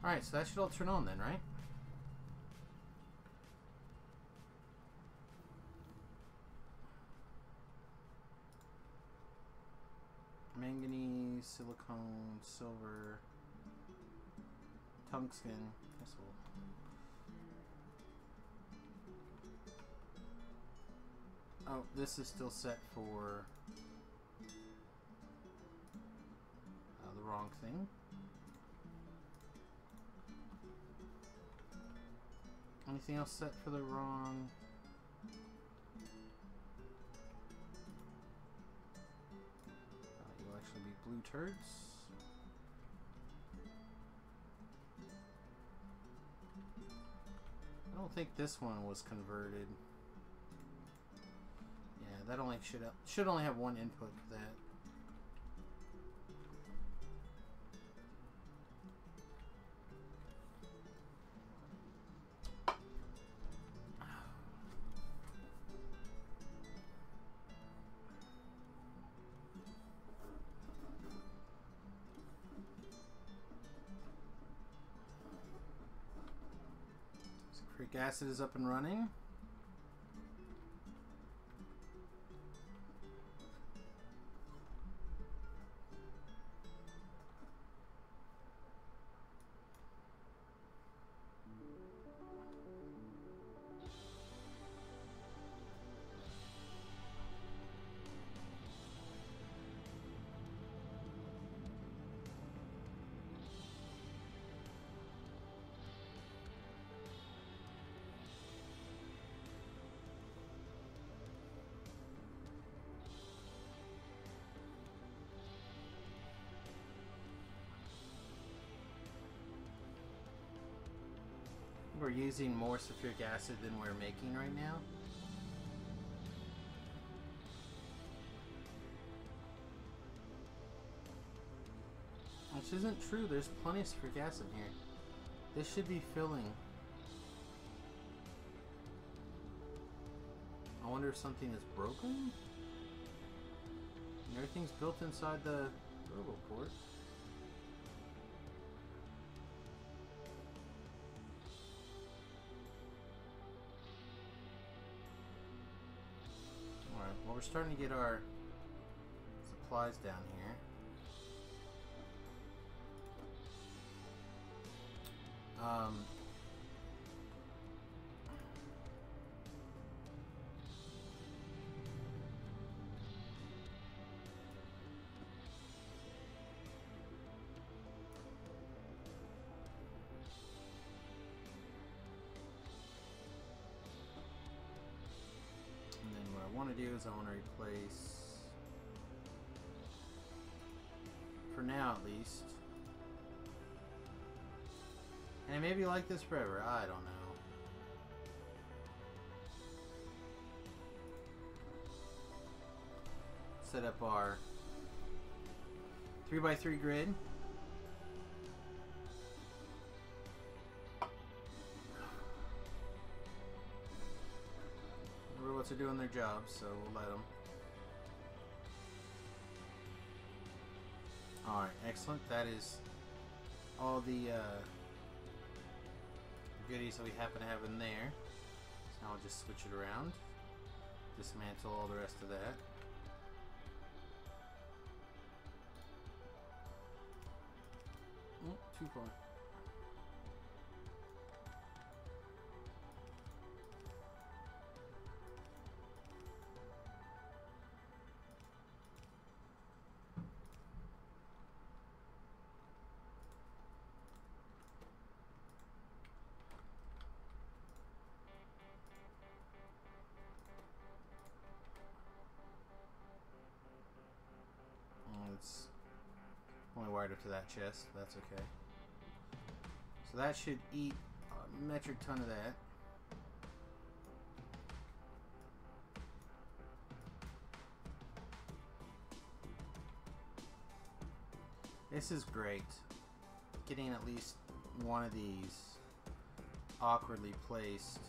Alright, so that should all turn on then, right? Manganese, silicone, silver, tungsten. Guess we'll... Oh, this is still set for the wrong thing. Anything else set for the wrong? You'll actually be blue turds. I don't think this one was converted. Yeah, that only should only have one input for that. Sulfuric acid is up and running. We're using more sulfuric acid than we're making right now. Which isn't true, there's plenty of sulfuric acid here. This should be filling. I wonder if something is broken? Everything's built inside the turbo port. Well, we're starting to get our supplies down here. I want to do is I want to replace, for now at least, and it may be like this forever, I don't know. Set up our 3x3 grid. Robots are doing their jobs, so we'll let them. Alright, excellent. That is all the goodies that we happen to have in there. So now I'll just switch it around. Dismantle all the rest of that. Oh, too far. It's only wired up to that chest. That's okay. So that should eat a metric ton of that. This is great. Getting at least one of these awkwardly placed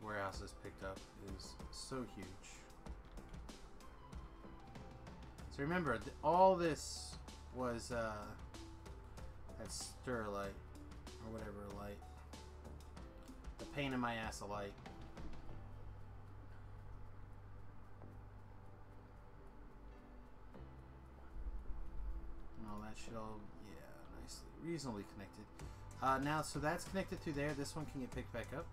warehouses picked up is so huge. So remember, all this was that Sterlite, or whatever light. The pain in my ass of light. Well, that should all, yeah, nicely, reasonably connected. Now, so that's connected through there. This one can get picked back up.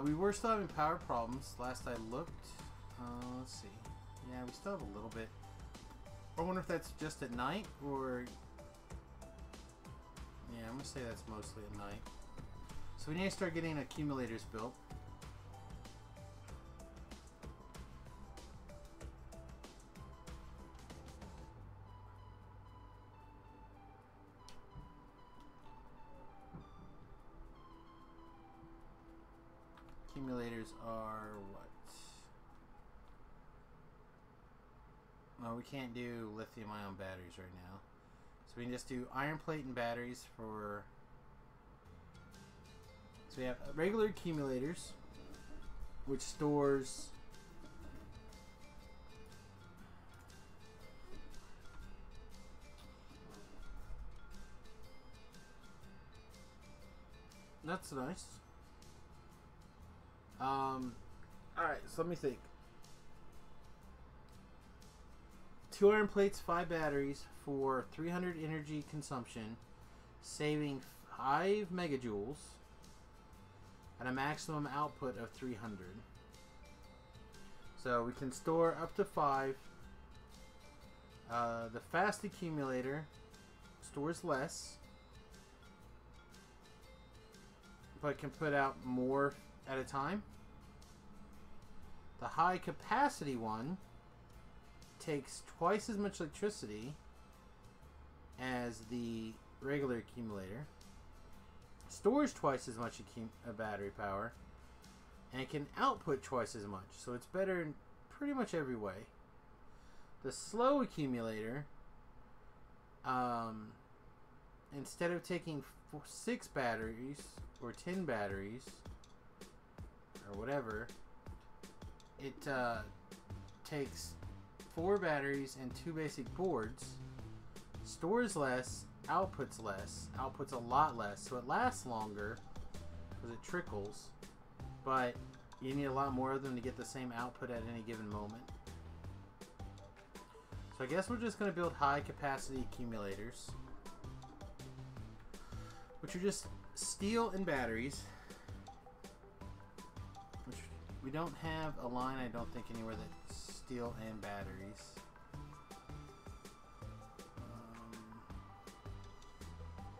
We were still having power problems last I looked. Let's see. Yeah, we still have a little bit. I wonder if that's just at night or... Yeah, I'm going to say that's mostly at night. So we need to start getting accumulators built. Accumulators are what? Well, we can't do lithium ion batteries right now. So we can just do iron plate and batteries for... So we have regular accumulators, which stores... That's nice. Alright, so let me think. 2 iron plates, 5 batteries for 300 energy consumption, saving 5 megajoules at a maximum output of 300. So we can store up to 5. The fast accumulator stores less, but can put out more at a time. The high capacity one takes twice as much electricity as the regular accumulator, stores twice as much battery power, and it can output twice as much. So it's better in pretty much every way. The slow accumulator, instead of taking 6 batteries or 10 batteries or whatever, it takes 4 batteries and 2 basic boards, stores less, outputs a lot less, so it lasts longer because it trickles, but you need a lot more of them to get the same output at any given moment. So I guess we're just going to build high capacity accumulators, which are just steel and batteries. Which we don't have a line, I don't think, anywhere that's steel and batteries.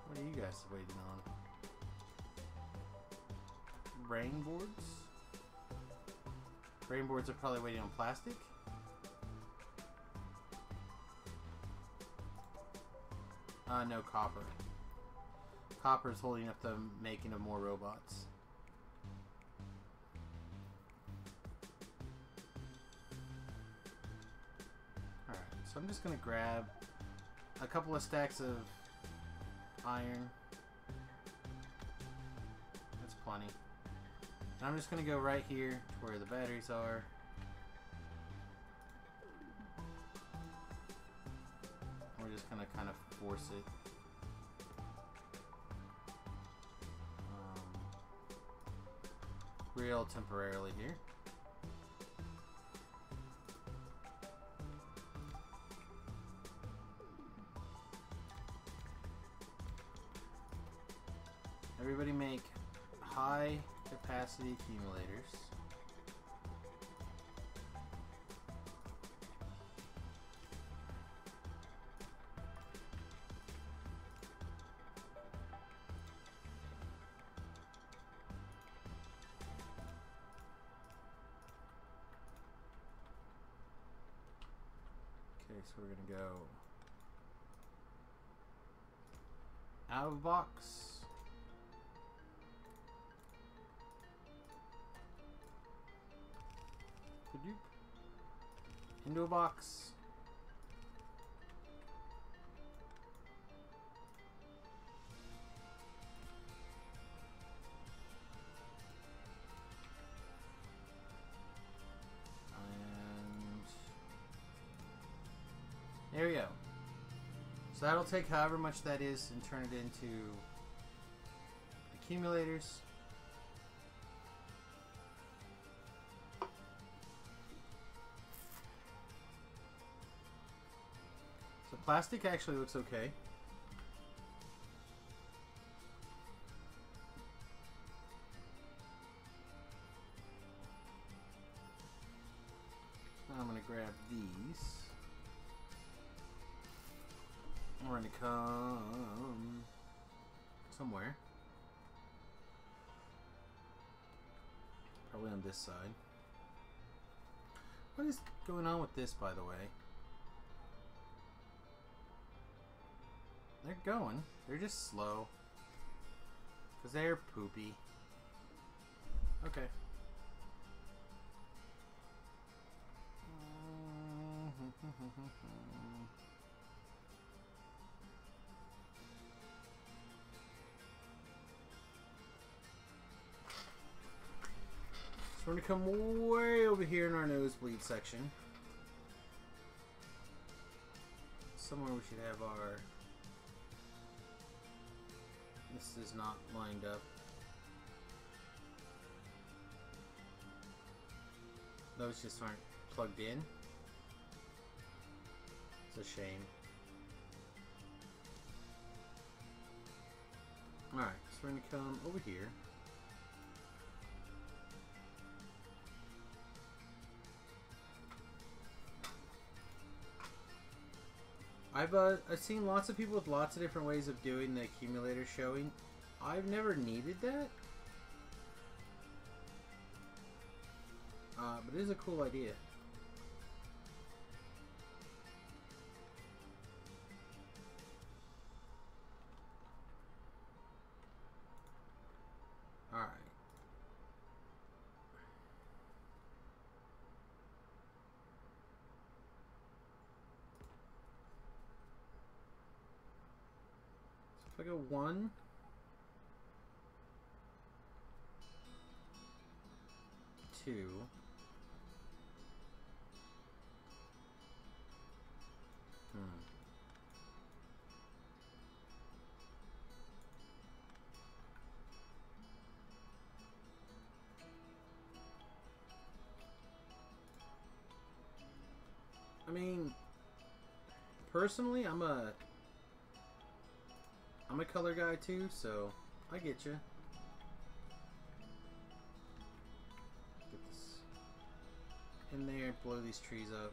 What are you guys waiting on? Brain boards? Brain boards are probably waiting on plastic. No, copper. Copper is holding up the making of more robots. So I'm just gonna grab a couple of stacks of iron. That's plenty. And I'm just gonna go right here to where the batteries are. We're just gonna kind of force it. Real temporarily here. Everybody make high capacity accumulators. Okay, so we're gonna go out of box. Into a box. And there we go. So that'll take however much that is and turn it into accumulators. So plastic actually looks okay. Now I'm going to grab these. We're going to come somewhere. Probably on this side. What is going on with this, by the way? They're going. They're just slow. Because they're poopy. Okay. So we're going to come way over here in our nosebleed section. Somewhere we should have our... This is not lined up. Those just aren't plugged in. It's a shame. Alright, so we're going to come over here. I've seen lots of people with lots of different ways of doing the accumulator showing. I've never needed that. But it is a cool idea. Alright. So if I go 1, 2, I mean, personally, I'm a color guy too, so I get you. Get this in there, blow these trees up.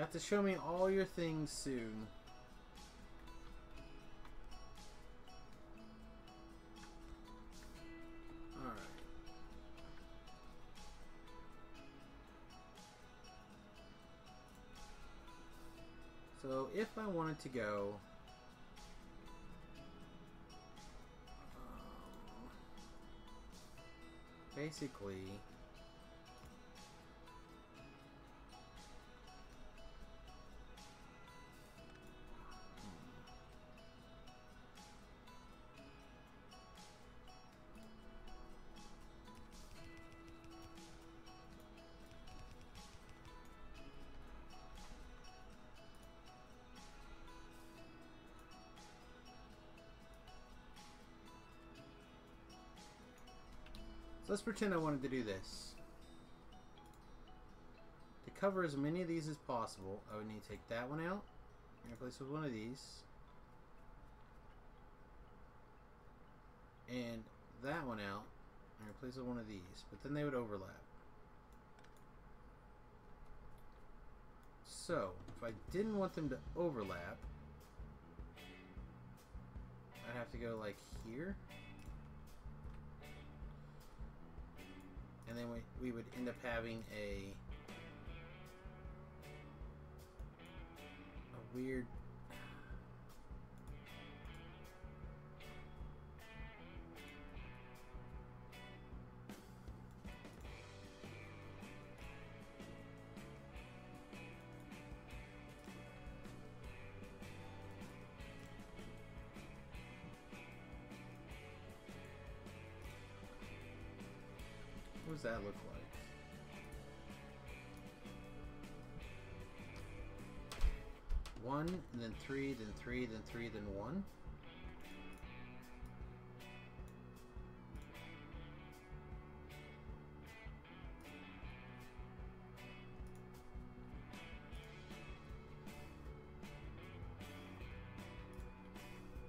have to show me all your things soon. Alright. So if I wanted to go... basically... So let's pretend I wanted to do this. To cover as many of these as possible, I would need to take that one out and replace with one of these. And that one out and replace with one of these. But then they would overlap. So, if I didn't want them to overlap, I'd have to go like here. And then we would end up having a weird... What does that look like? One, and then three, then three, then three, then one.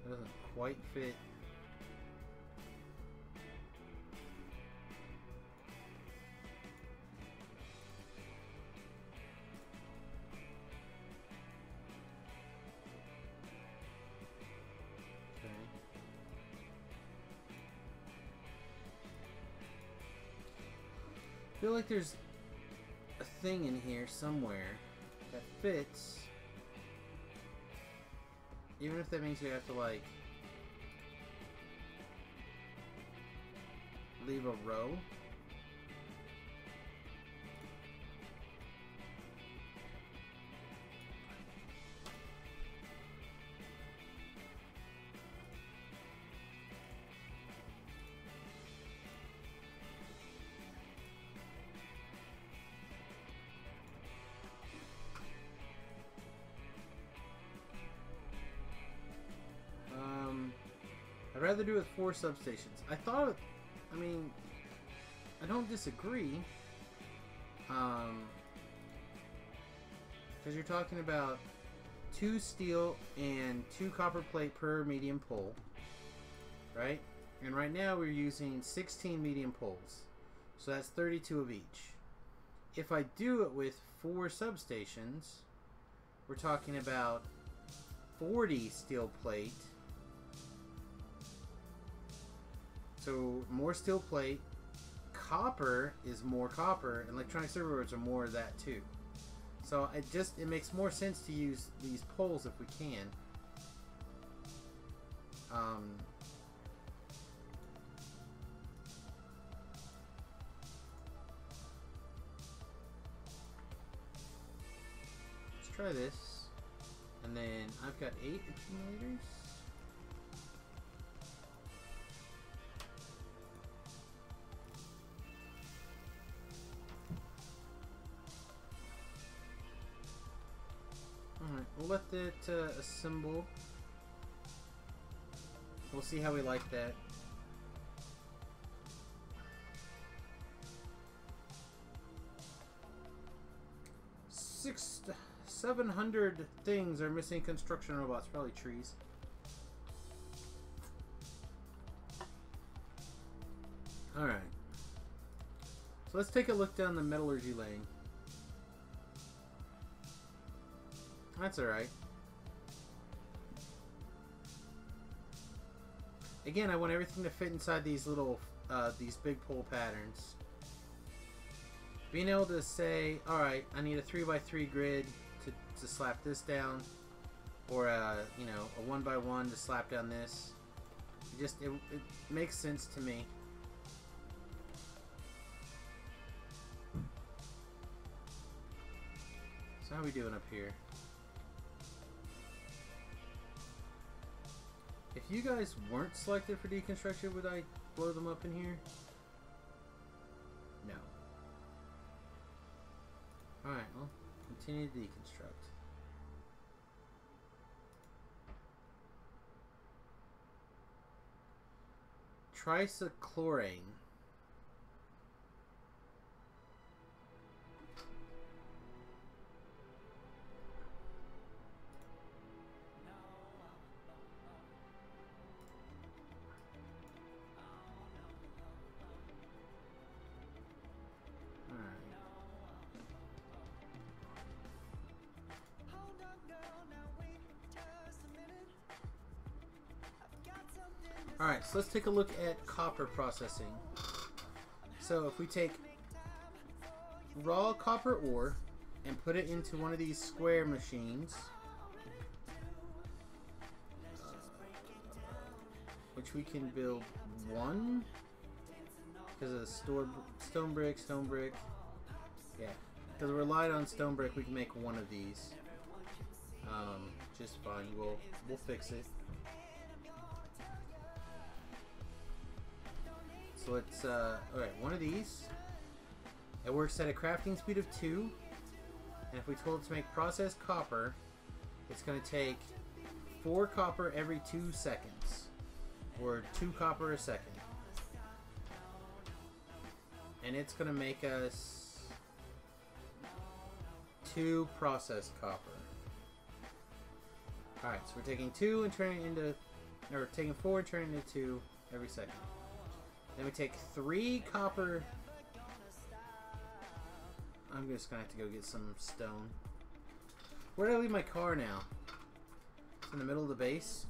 That doesn't quite fit. I feel like there's a thing in here somewhere that fits, even if that means we have to like leave a row. I'd rather do it with 4 substations. I thought, I mean, I don't disagree. Because you're talking about 2 steel and 2 copper plate per medium pole, right? And right now we're using 16 medium poles. So that's 32 of each. If I do it with 4 substations, we're talking about 40 steel plate. So more steel plate, copper is more copper, and electronic circuit boards are more of that too. So it makes more sense to use these poles if we can. Let's try this, and then I've got 8 accumulators. Alright, we'll let it assemble. We'll see how we like that. Six, 700 things are missing construction robots. Probably trees. Alright. So let's take a look down the metallurgy lane. That's alright. Again, I want everything to fit inside these little, these big pole patterns. Being able to say, alright, I need a 3x3 grid to slap this down. Or, you know, a 1x1 to slap down this. It makes sense to me. So how are we doing up here? If you guys weren't selected for deconstruction, would I blow them up in here? No. Alright, well, continue to deconstruct. Tricyclorane. Alright, so let's take a look at copper processing. So if we take raw copper ore and put it into one of these square machines, which we can build one because of the stone brick. Yeah, because we relied on stone brick, we can make one of these. Just fine. We'll fix it. So let's, alright, one of these. It works at a crafting speed of 2. And if we told it to make processed copper, it's going to take 4 copper every 2 seconds. Or 2 copper a second. And it's going to make us 2 processed copper. Alright, so we're taking 2 and turning it into, or taking 4 and turning it into 2 every second. Then we take 3 copper. I'm just gonna have to go get some stone. Where did I leave my car now? It's in the middle of the base.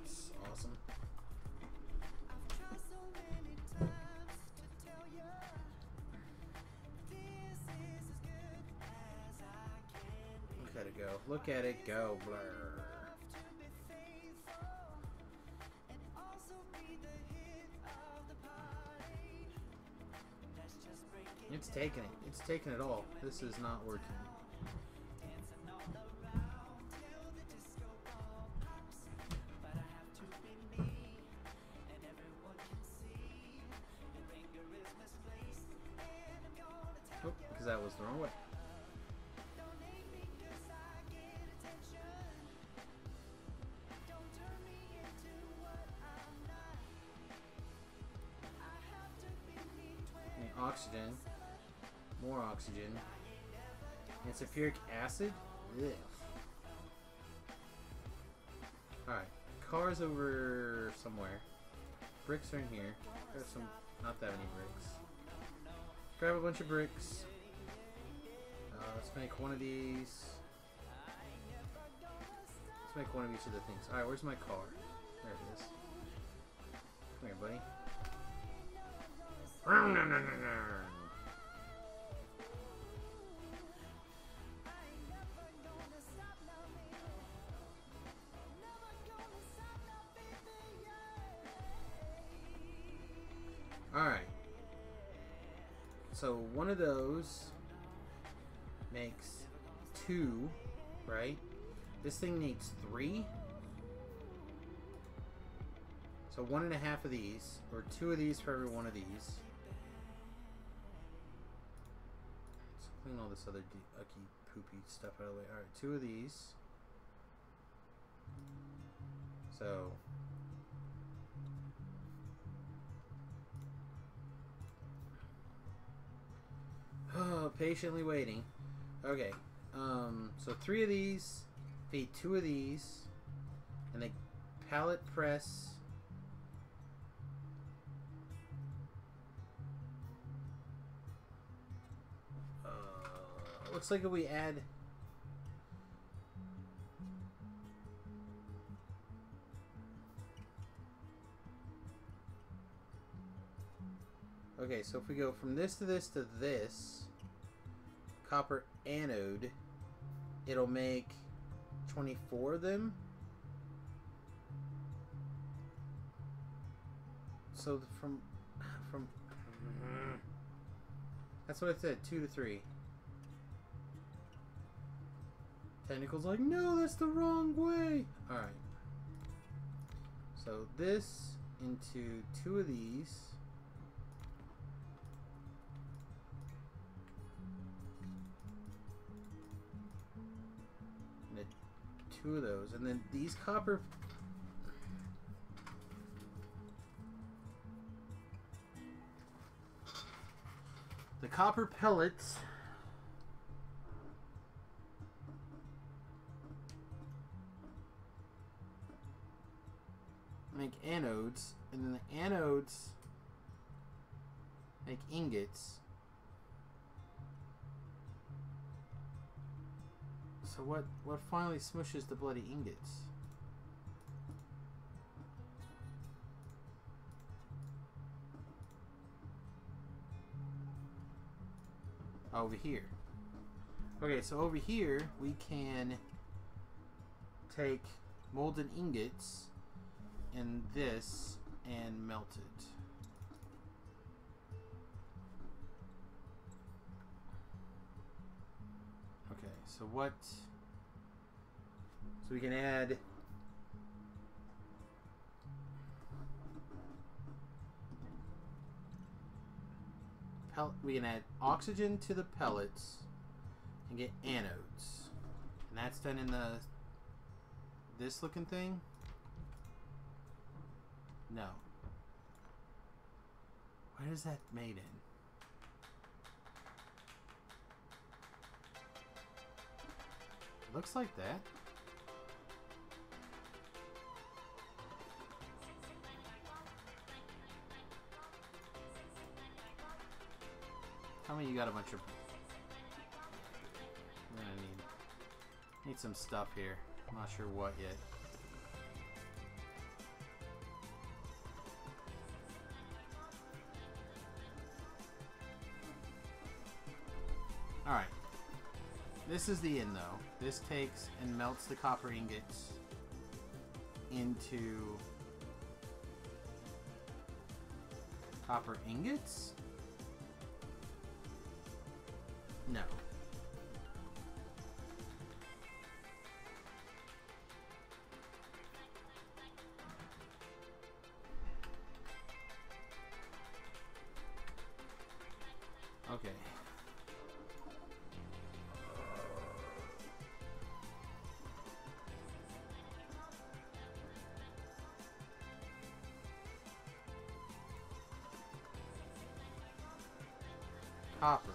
It's awesome. Look at it go. Look at it go. Blur. It's taking it. It's taking it all. This is not working. Oh, because that was the wrong way. Oxygen. More oxygen. And sulfuric acid? Ugh. Alright. Cars over somewhere. Bricks are in here. There's some, not that many bricks. Grab a bunch of bricks. Let's make one of these. Let's make one of each of the things. Alright, where's my car? There it is. Come here, buddy. Alright. So one of those makes 2, right? This thing needs 3. So 1.5 of these, or 2 of these for every one of these. Let's clean all this other ucky, poopy stuff out of the way. Alright, 2 of these. So patiently waiting. Okay, so 3 of these feed 2 of these, and they pallet press. Looks like if we add Okay, so if we go from this to this to this, copper anode, it'll make 24 of them. So from that's what I said, 2 to 3. Technical's like, no, that's the wrong way. Alright. So this into 2 of these. And 2 of those. And then these copper... The copper pellets make anodes, and then the anodes make ingots. So what finally smushes the bloody ingots? Over here. Okay, so over here we can take molten ingots in this and melt it. Okay, so what? So we can add we can add oxygen to the pellets and get anodes, and that's done in this looking thing. No. Where is that made in? Looks like that. Tell me you got a bunch of... We're gonna need some stuff here. I'm not sure what yet. Alright. This is the end though. This takes and melts the copper ingots into... Copper ingots? No. Okay. Copper.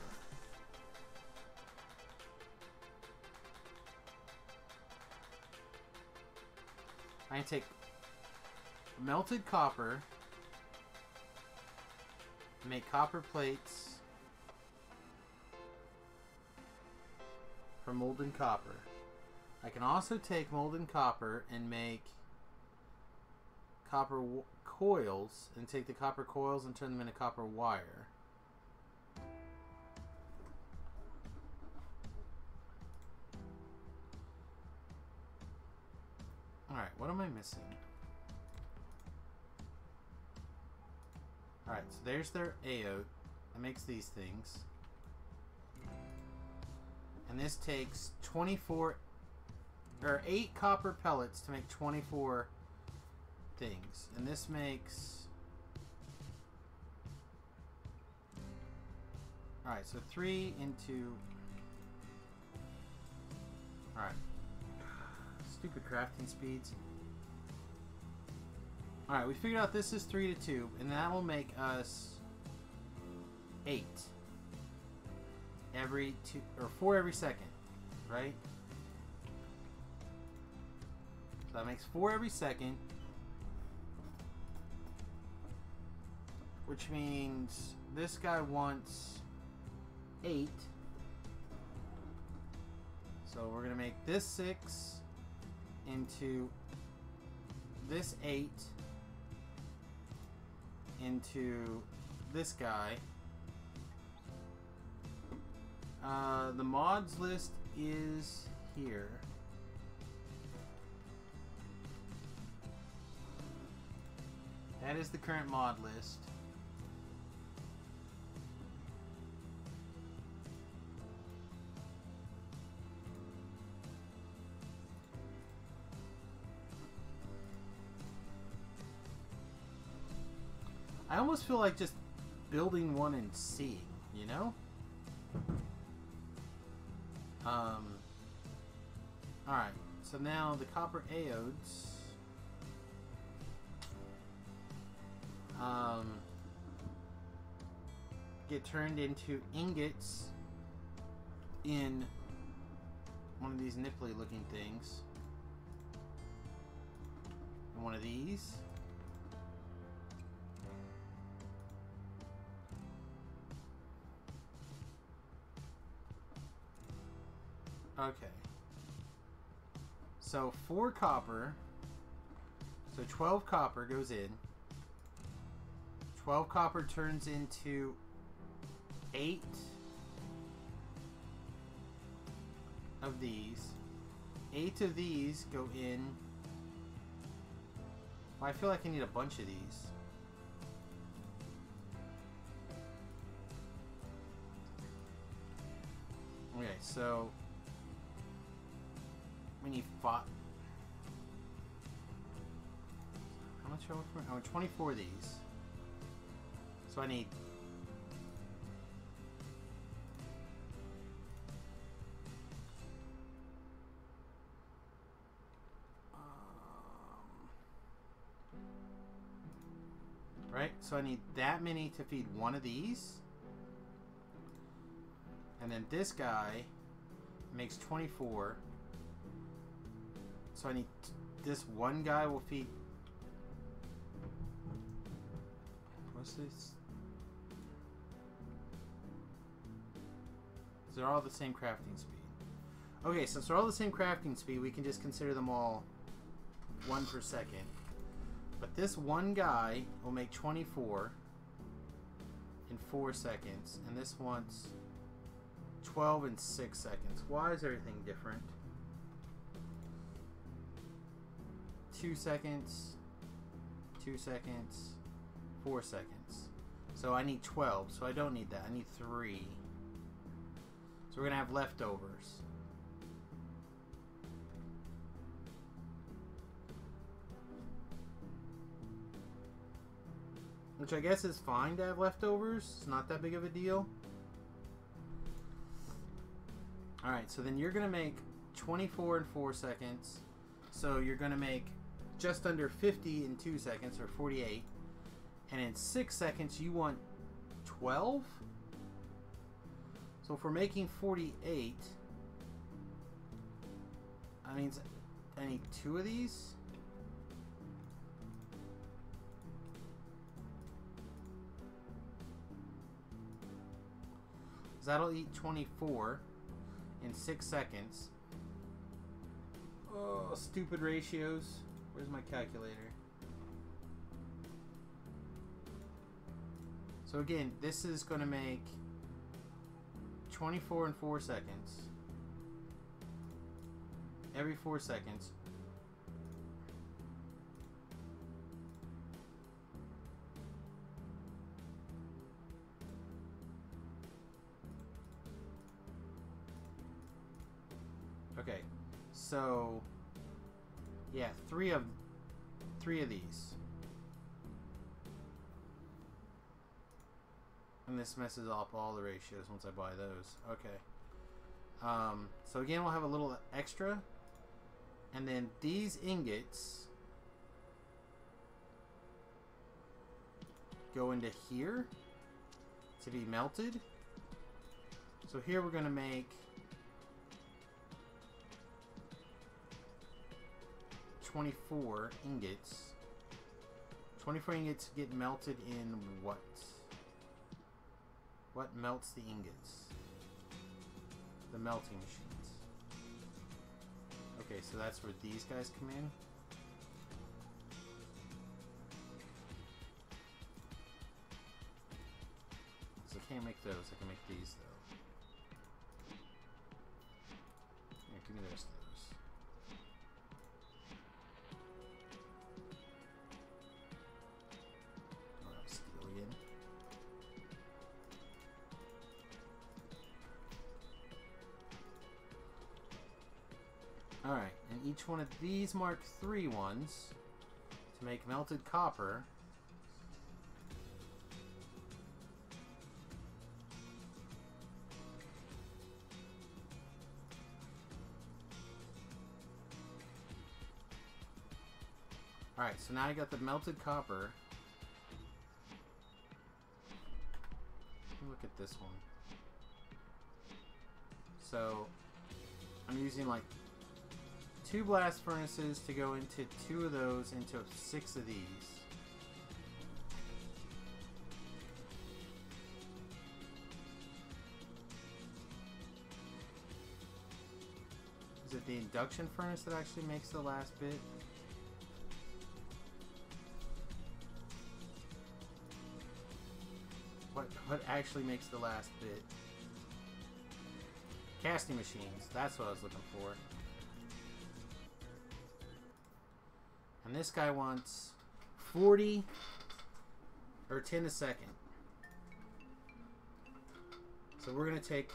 I can take melted copper, make copper plates from molten copper. I can also take molten copper and make copper coils, and take the copper coils and turn them into copper wire. Alright, what am I missing? Alright, so there's their AO that makes these things. And this takes 24 or 8 copper pellets to make 24 things. And this makes... Alright, so 3 into... Alright. Stupid crafting speeds. Alright, we figured out this is 3 to 2, and that will make us 8 every 2 or 4 every second, right? So that makes 4 every second, which means this guy wants 8. So we're gonna make this 6 into this 8 into this guy. The mods list is here. That is the current mod list. I almost feel like just building one and seeing, you know? Alright, so now the copper aodes get turned into ingots in one of these nipply looking things. And one of these. Okay. So 4 copper. So 12 copper goes in. 12 copper turns into 8 of these. 8 of these go in. Well, I feel like I need a bunch of these. Okay, so we need 5. How much are we for? Oh, 24 of these. So I need right? So I need that many to feed one of these. And then this guy makes 24. So I need this one guy will feed. What's this? They're all the same crafting speed. Okay, since they're all the same crafting speed, we can just consider them all 1 per second. But this one guy will make 24 in 4 seconds, and this one's 12 in 6 seconds. Why is everything different? 2 seconds, 2 seconds, 4 seconds. So I need 12, so I don't need that. I need 3. So we're going to have leftovers. Which I guess is fine to have leftovers. It's not that big of a deal. Alright, so then you're going to make 24 in 4 seconds. So you're going to make just under 50 in 2 seconds, or 48. And in 6 seconds, you want 12? So if we're making 48, that means I need 2 of these. So that'll eat 24 in 6 seconds. Oh, stupid ratios. Where's my calculator? So again, this is going to make 24 in 4 seconds. Every 4 seconds. Okay, so yeah, three of these. And this messes up all the ratios once I buy those. Okay. So again, we'll have a little extra. And then these ingots go into here to be melted. So here we're going to make 24 ingots. 24 ingots get melted in what? What melts the ingots? The melting machines. Okay, so that's where these guys come in. can't make those. I can make these, though. Here, give me the rest of those. Oh, that was steel again. Alright, and each one of these Mark III ones to make melted copper. Alright, so now I got the melted copper. Look at this one. So, I'm using like 2 blast furnaces to go into 2 of those into 6 of these. Is it the induction furnace that actually makes the last bit? What actually makes the last bit? Casting machines. That's what I was looking for. And this guy wants 40 or 10 a second. So we're gonna take.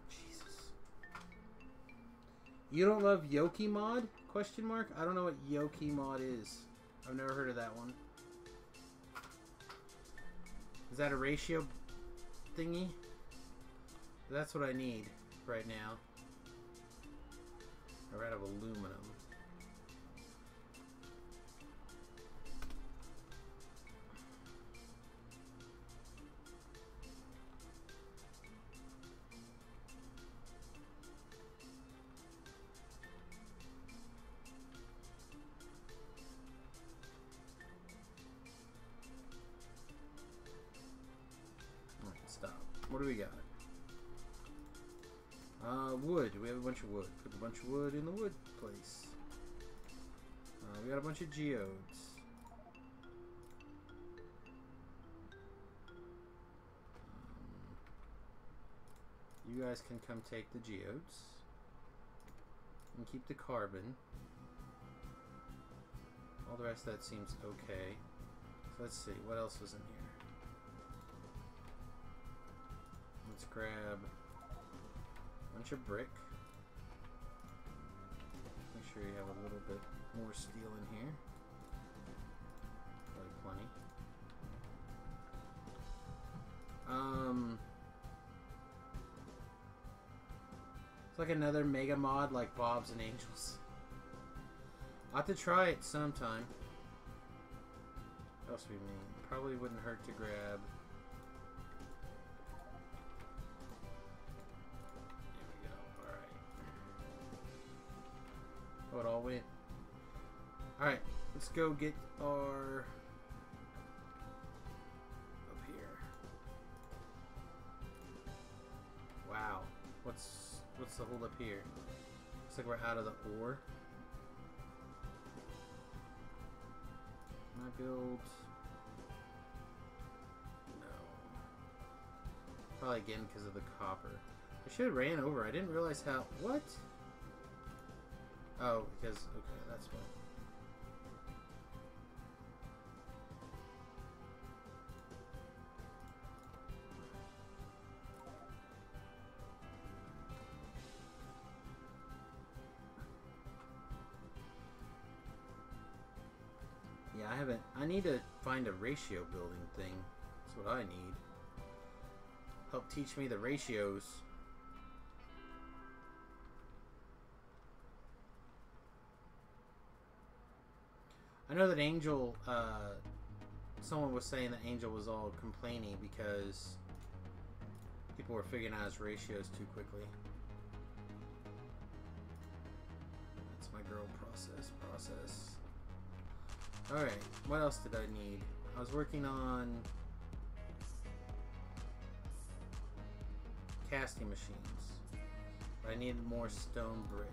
Jesus. You don't love Yoki mod? Question mark. I don't know what Yoki mod is. I've never heard of that one. Is that a ratio thingy? That's what I need right now. We're out of aluminum. Stop. What do we got? Wood. We have a bunch of wood. Put a bunch of wood in the wood place. We got a bunch of geodes. You guys can come take the geodes. And keep the carbon. All the rest of that seems okay. So let's see. What else was in here? Let's grab a bunch of brick. Make sure you have a little bit more steel in here. Probably plenty. It's like another mega mod like Bob's and Angels. I'll have to try it sometime. What else we need? Probably wouldn't hurt to grab. Oh, it all went. Alright, let's go get our... up here. Wow. What's the hold up here? Looks like we're out of the ore. Can I build... No. Probably again because of the copper. I should have ran over. I didn't realize how... What? Oh, because, okay, that's why. Yeah, I haven't, I need to find a ratio building thing. That's what I need. Help teach me the ratios. I know that Angel, someone was saying that Angel was all complaining because people were figuring out his ratios too quickly. That's my girl process. Alright, what else did I need? I was working on casting machines, but I needed more stone brick.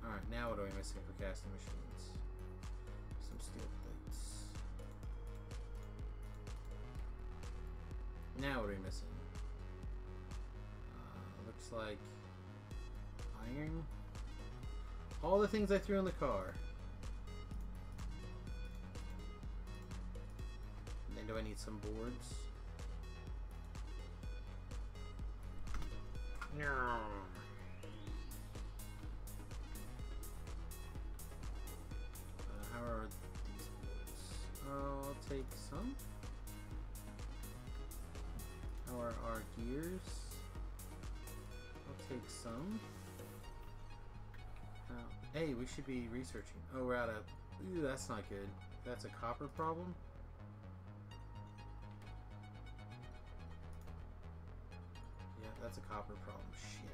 Alright, now what are we missing for casting machines? What are we missing? Looks like iron. All the things I threw in the car. And then do I need some boards? No. How are these boards? Oh, I'll take some. How are our gears? I'll take some. Hey, we should be researching. Oh, we're out of... Ooh, that's not good. That's a copper problem? Yeah, that's a copper problem. Shit.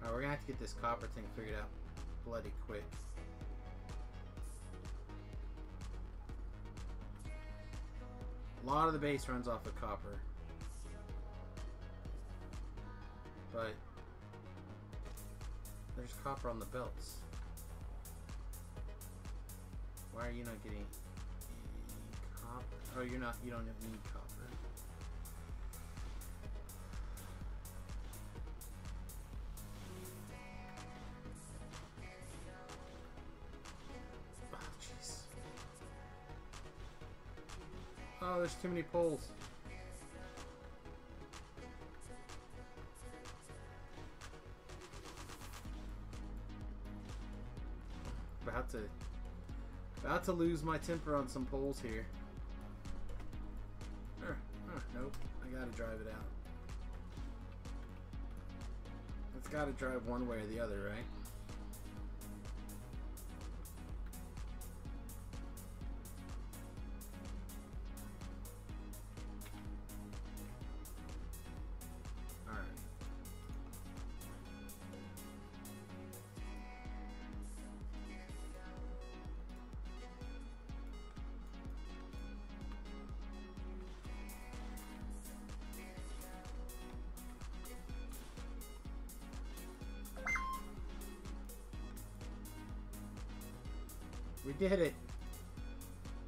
Alright, we're gonna have to get this copper thing figured out bloody quick. A lot of the base runs off of copper. But there's copper on the belts. Why are you not getting copper? Oh, you don't need copper. Oh, jeez. Oh, there's too many poles. About to lose my temper on some poles here. Nope, I gotta drive it out. It's gotta drive one way or the other, right? We did it!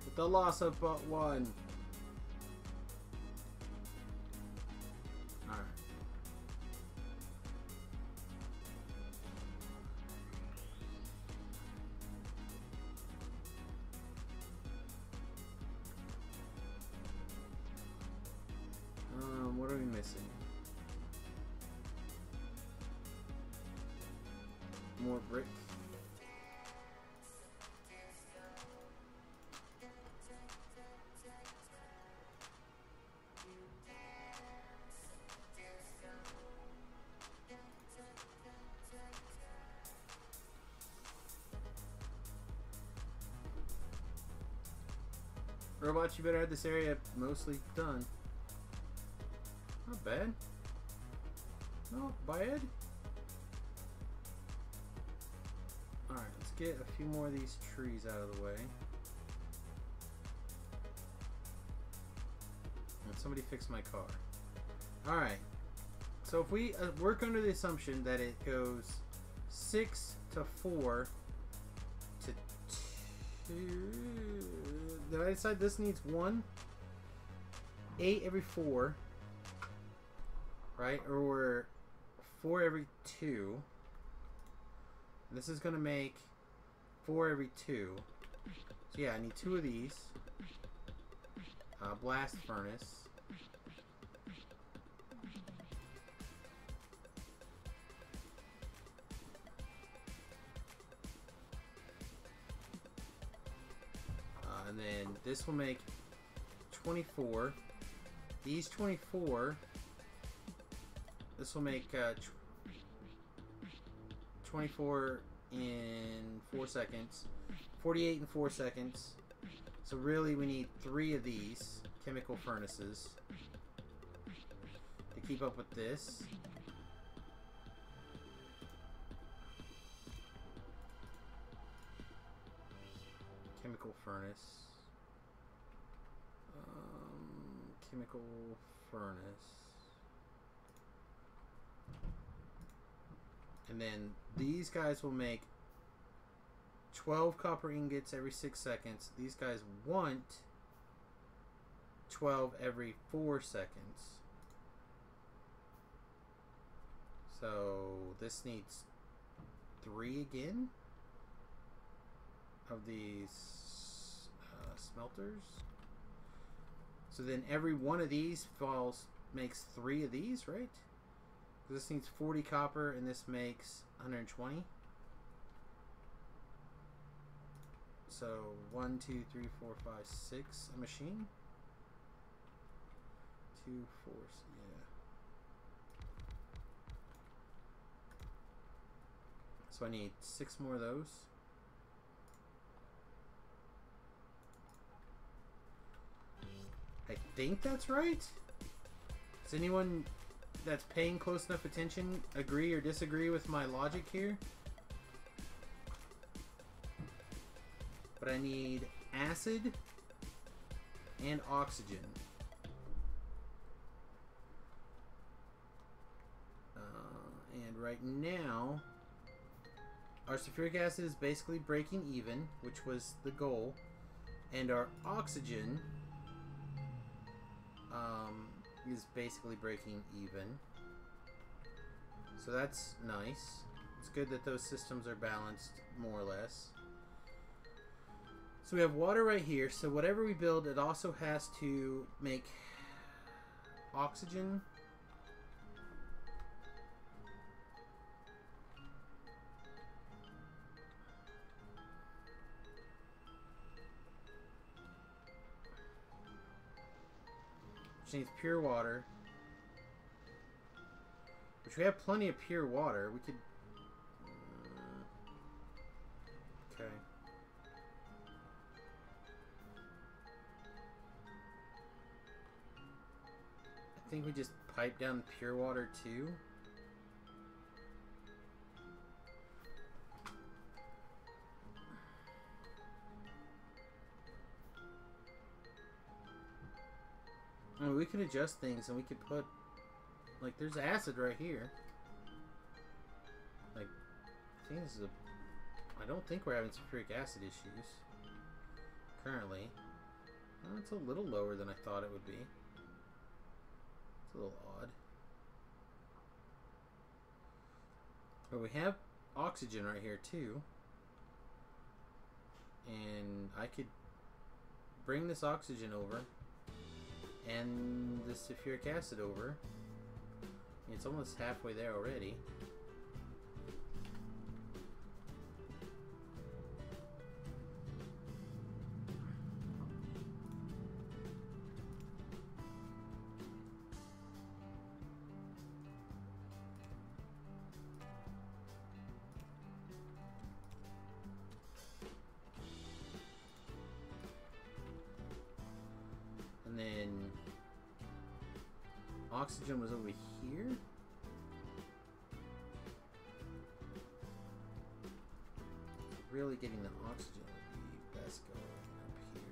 With the loss of but one. Alright. What are we missing? More brick. Robots, you better have this area mostly done. Not bad. Not bad. Alright, let's get a few more of these trees out of the way. And somebody fix my car. Alright. So if we work under the assumption that it goes 6 to 4 to 2... Did I decide this needs 1? 8 every 4. Right? Or 4 every 2. This is going to make 4 every 2. So yeah, I need 2 of these. Blast furnace. And then this will make 24. These 24. This will make 24 in 4 seconds. 48 in 4 seconds. So really we need 3 of these chemical furnaces to keep up with this. Chemical furnace. Chemical furnace. And then these guys will make 12 copper ingots every 6 seconds. These guys want 12 every 4 seconds. So this needs 3 again of these smelters. So then every one of these makes 3 of these, right? This needs 40 copper and this makes 120. So 1, 2, 3, 4, 5, 6 a machine. 2, 4, yeah. So I need 6 more of those. I think that's right. Does anyone that's paying close enough attention agree or disagree with my logic here? But I need acid and oxygen. And right now, our sulfuric acid is basically breaking even, which was the goal. And our oxygen is basically breaking even. So that's nice. It's good that those systems are balanced more or less. So we have water right here. So whatever we build, it also has to make oxygen. Which needs pure water. Which we have plenty of pure water. We could... okay. I think we just pipe down pure water too. I mean, we could adjust things and we could put, like, there's acid right here. Like, I think this is a, I don't think we're having sulfuric acid issues currently. Well, it's a little lower than I thought it would be. It's a little odd. But we have oxygen right here too. And I could bring this oxygen over and the sulfuric acid over. It's almost halfway there already. And then oxygen was over here. Really getting the oxygen would be best going up here.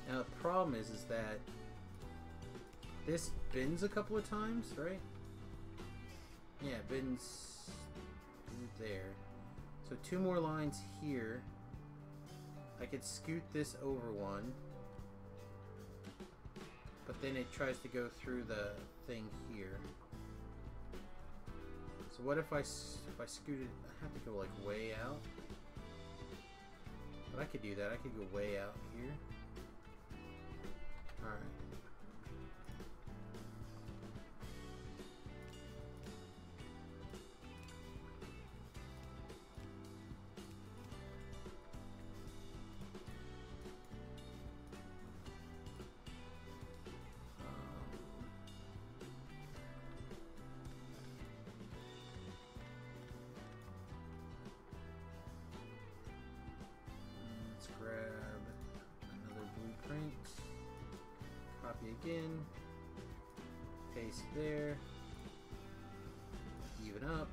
Now the problem is that this bends a couple of times, right? Yeah, it bends there. So 2 more lines here. I could scoot this over one, but then it tries to go through the thing here. So what if I scooted? I have to go like way out, but I could do that. I could go way out here. All right. Let's grab another blueprint. Copy again. Paste there. Even up.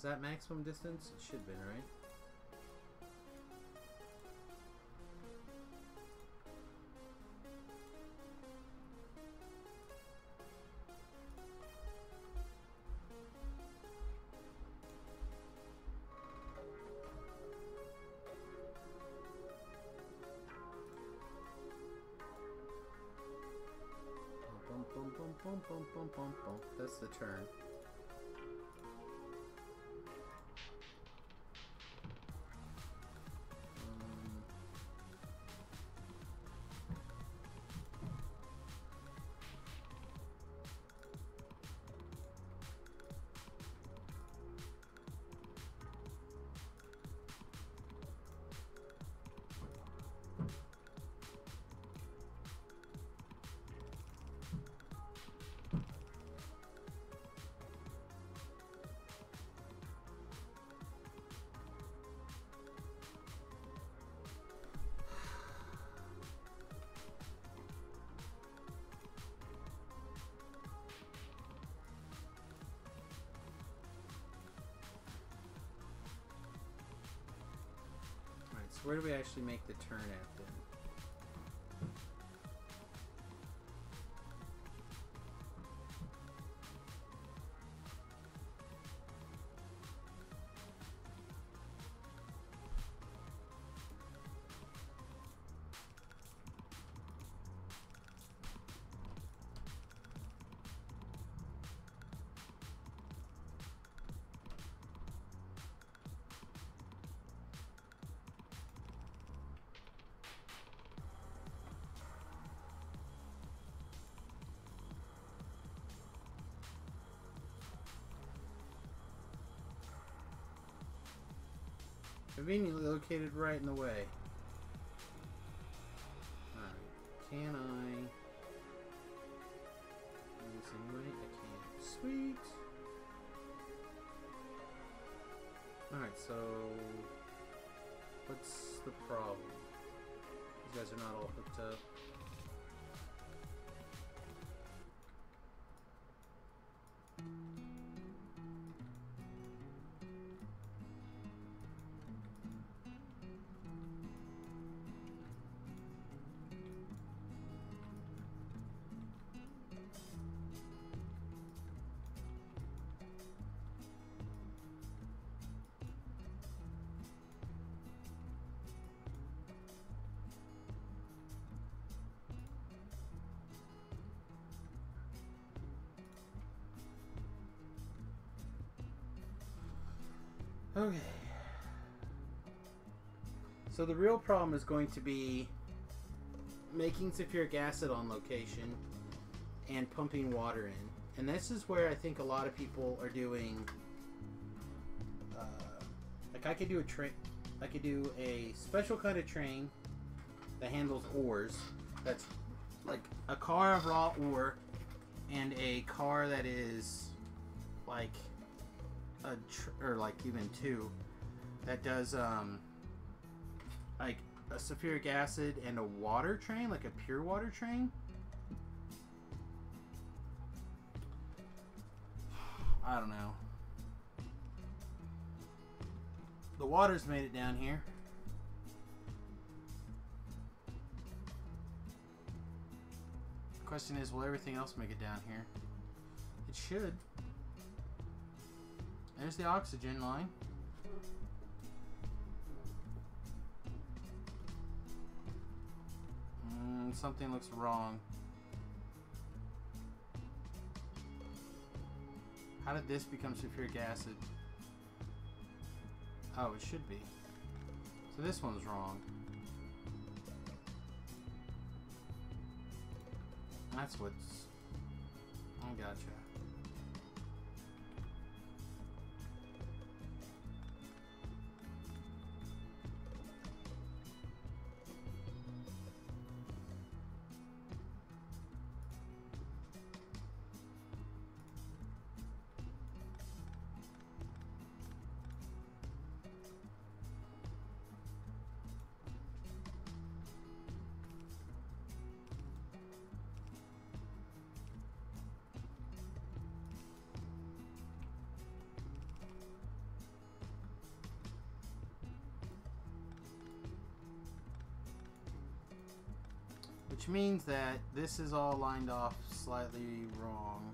Was that maximum distance? It should have been, right? Bum, bum, bum, bum, bum, bum, bum, bum. That's the turn. So where do we actually make the turn at then? Conveniently located right in the way. Alright, can I do this anyway? I can. Sweet! Alright, so what's the problem? These guys are not all hooked up. Okay. So the real problem is going to be making sulfuric acid on location and pumping water in. And this is where I think a lot of people are doing like I could do a special kind of train that handles ores. That's like a car of raw ore and a car that is like or like even two that does like a sulfuric acid and a water train, like a pure water train. I don't know. The water's made it down here. The question is, will everything else make it down here? It should. There's the oxygen line. Something looks wrong. How did this become sulfuric acid? Oh, it should be. So this one's wrong. That's what's... I gotcha. means that this is all lined off slightly wrong.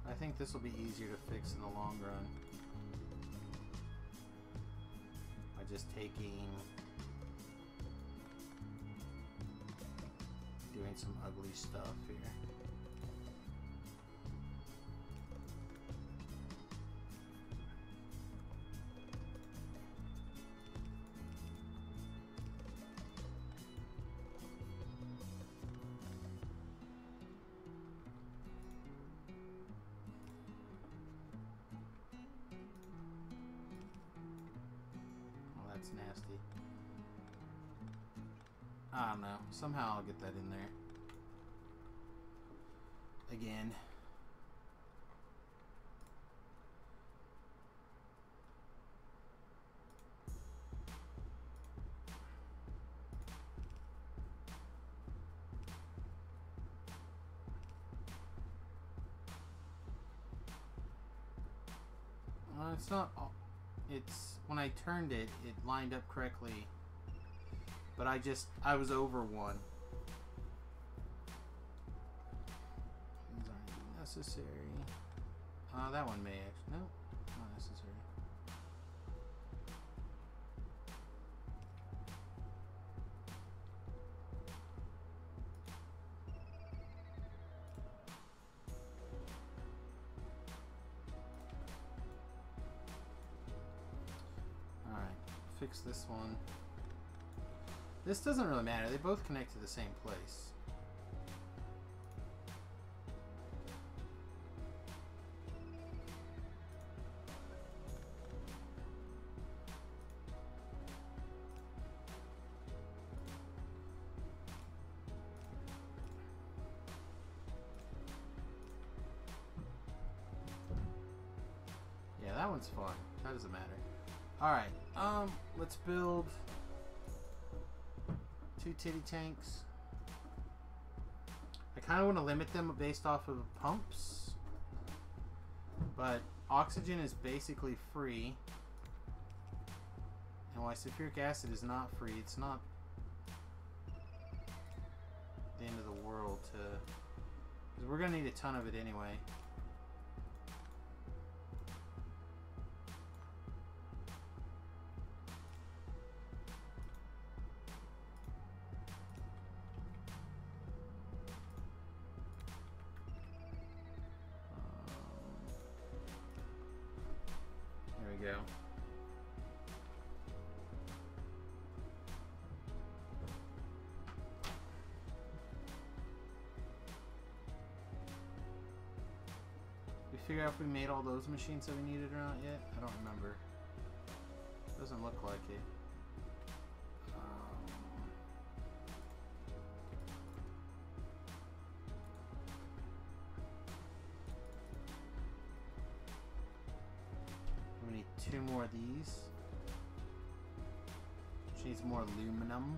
I think this will be easier to fix in the long run. By just doing some ugly stuff here. That's nasty. I don't know. Somehow I'll get that in there. Again. It's not... It's when I turned it, it lined up correctly, but I was over one. These aren't necessary. That one may actually, no, not necessary. Fix this one. This doesn't really matter. They both connect to the same place. Yeah, that one's fine. That doesn't matter. Alright, let's build 2 titty tanks. I kind of want to limit them based off of pumps, but oxygen is basically free, and while sulfuric acid is not free, it's not the end of the world to, because we're going to need a ton of it anyway. Go. We figure out if we made all those machines that we needed or not yet? I don't remember. Doesn't look like it. We need 2 more of these. She needs more aluminum,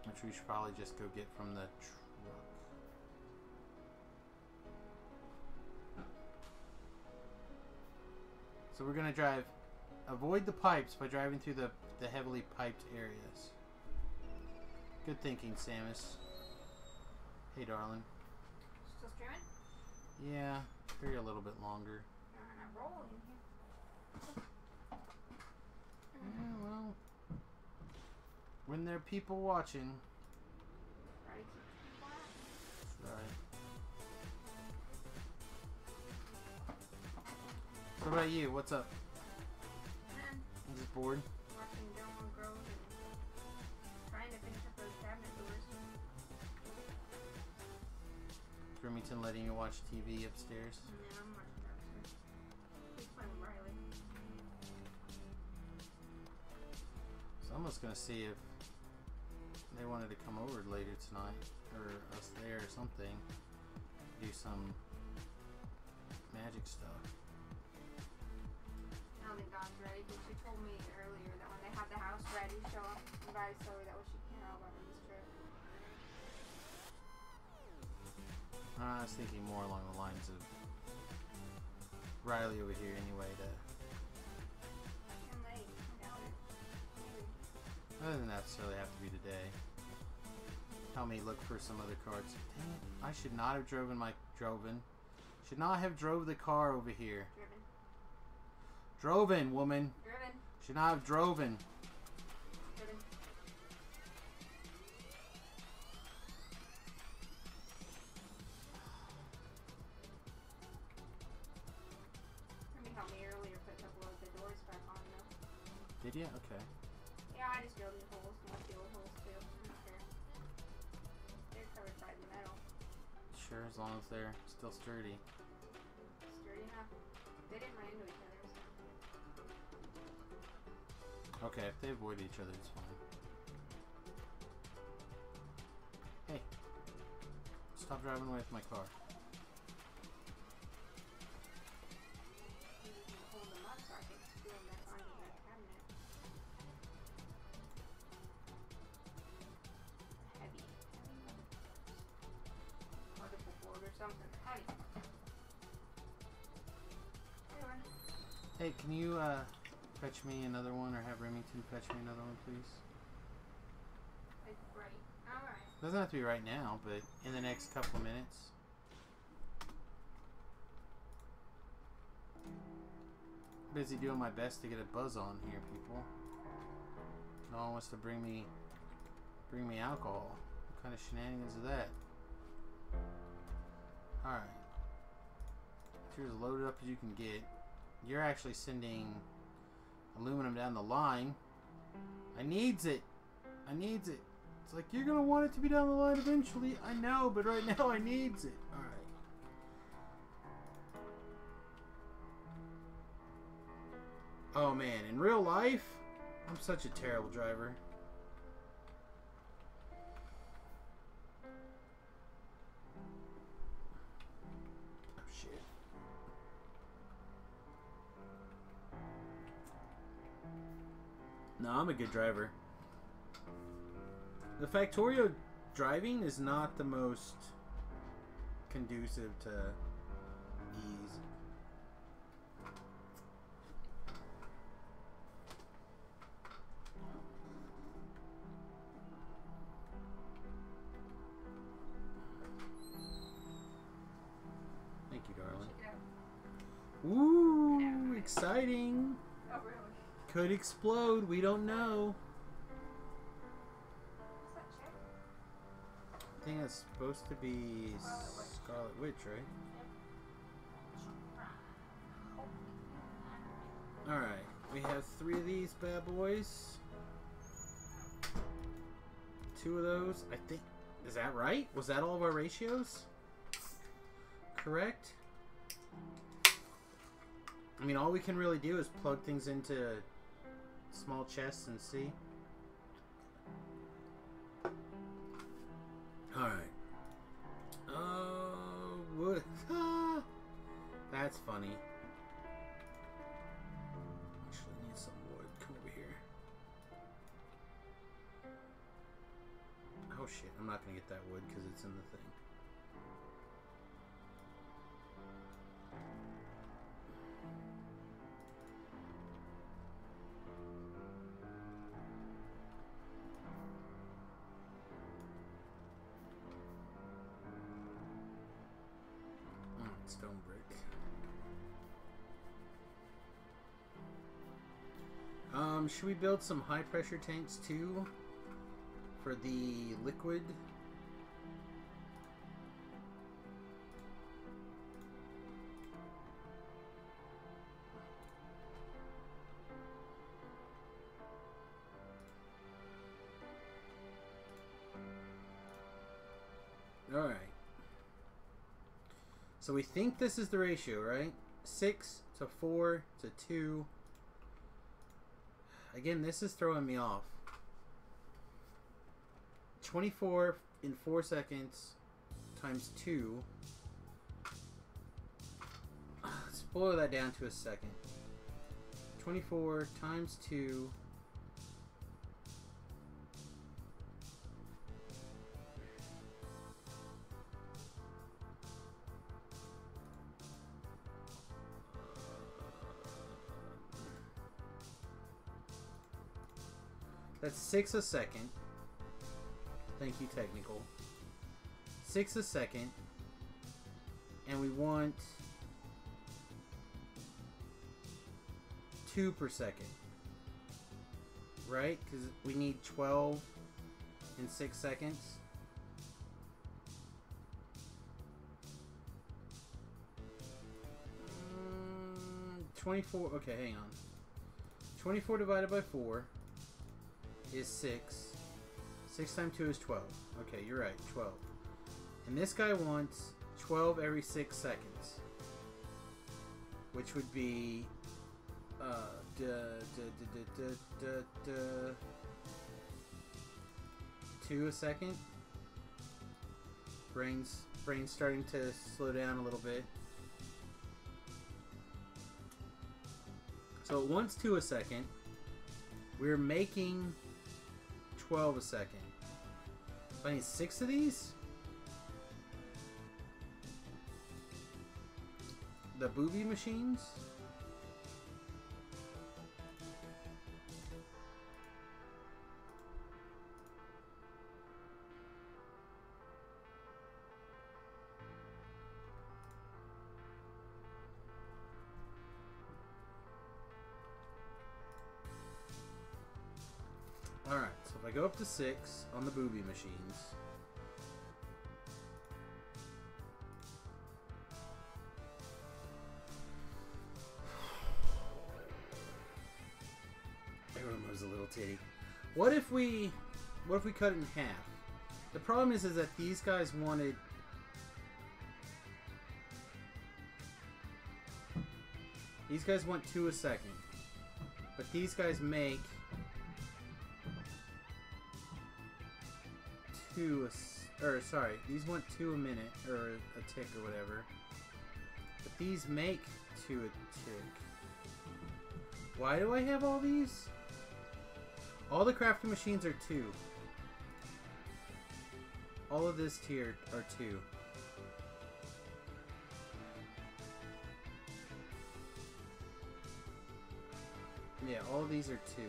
which we should probably just go get from the truck. So we're gonna avoid the pipes by driving through the heavily piped areas. Good thinking, Samus. Hey, darling. Still streaming? Yeah. Maybe a little bit longer. I'm rolling here. Yeah, well, when there are people watching. Right. That's right. So what about you? What's up? I'm just bored. Watching Gilmore Girls and trying to finish up those cabinet doors. Remington letting you watch TV upstairs. Yeah, I'm watching that upstairs. He's playing with Riley. So I'm just gonna see if they wanted to come over later tonight, or us there or something. Do some magic stuff. I don't think Dawn's ready, because she told me earlier that when they have the house ready, she'll invite Zoe. That was she can't all about this trip. I was thinking more along the lines of Riley over here anyway to That doesn't necessarily have to be today. Tell me, look for some other cards. Dang it. I should not have Should not have drove the car over here. Droven, woman. Driven. Should not have droven. Driven. Somebody helped me earlier put a couple of the doors back on though. Did you? Okay. Yeah, I just drilled the holes. More steel holes too. I don't care. They're covered by the metal. Sure, as long as they're still sturdy. Sturdy enough. They didn't run into each other. So. Okay, if they avoid each other, it's fine. Hey. Stop driving away with my car. Hold them up so I can screw them back onto that cabinet. Heavy. Particle board or something. Heavy. Anyway. Hey, can you fetch me another one, or have Remington fetch me another one, please? Like, right. Alright. Doesn't have to be right now, but in the next couple of minutes. Busy doing my best to get a buzz on here, people. No one wants to bring me alcohol. What kind of shenanigans is that? Alright. You're as loaded up as you can get. You're actually sending aluminum down the line. I needs it. It's like, you're gonna want it to be down the line eventually. I know, but right now I needs it. Alright. Oh man, in real life, I'm such a terrible driver. Oh shit. No, I'm a good driver. The Factorio driving is not the most conducive to ease. Thank you, darling. Check it out. Ooh, exciting. Oh, really? Could explode. We don't know. What's that check? I think it's supposed to be Scarlet Witch, right? Alright, we have 3 of these bad boys. 2 of those. I think. Is that right? Was that all of our ratios? Correct? I mean, all we can really do is plug things into small chests and see. Alright. Wood. That's funny. Actually need some wood. Come over here. Oh shit, I'm not gonna get that wood because it's in the thing. Stone brick. Should we build some high pressure tanks too for the liquid? All right. So we think this is the ratio, right? 6 to 4 to 2. Again, this is throwing me off. 24 in 4 seconds times 2. Let's boil that down to a second. 24 times 2. That's 6 a second. Thank you, technical. 6 a second. And we want 2 per second. Right? Because we need 12 in 6 seconds. 24. Okay, hang on. 24 divided by 4 is 6. 6 times 2 is 12. Okay, you're right. 12. And this guy wants 12 every 6 seconds. Which would be... 2 a second. Brain's starting to slow down a little bit. So it wants 2 a second. We're making 12 a second. So I need 6 of these. The booby machines. Alright, so if I go up to 6 on the booby machines. Everyone loves a little titty. What if we cut it in half? The problem is that these guys wanted... These guys want 2 a second. But these guys make... 2 sorry, these want 2 a minute, or a tick or whatever. But these make 2 a tick. Why do I have all these? All the crafting machines are 2. All of this tier are 2. Yeah, all of these are 2.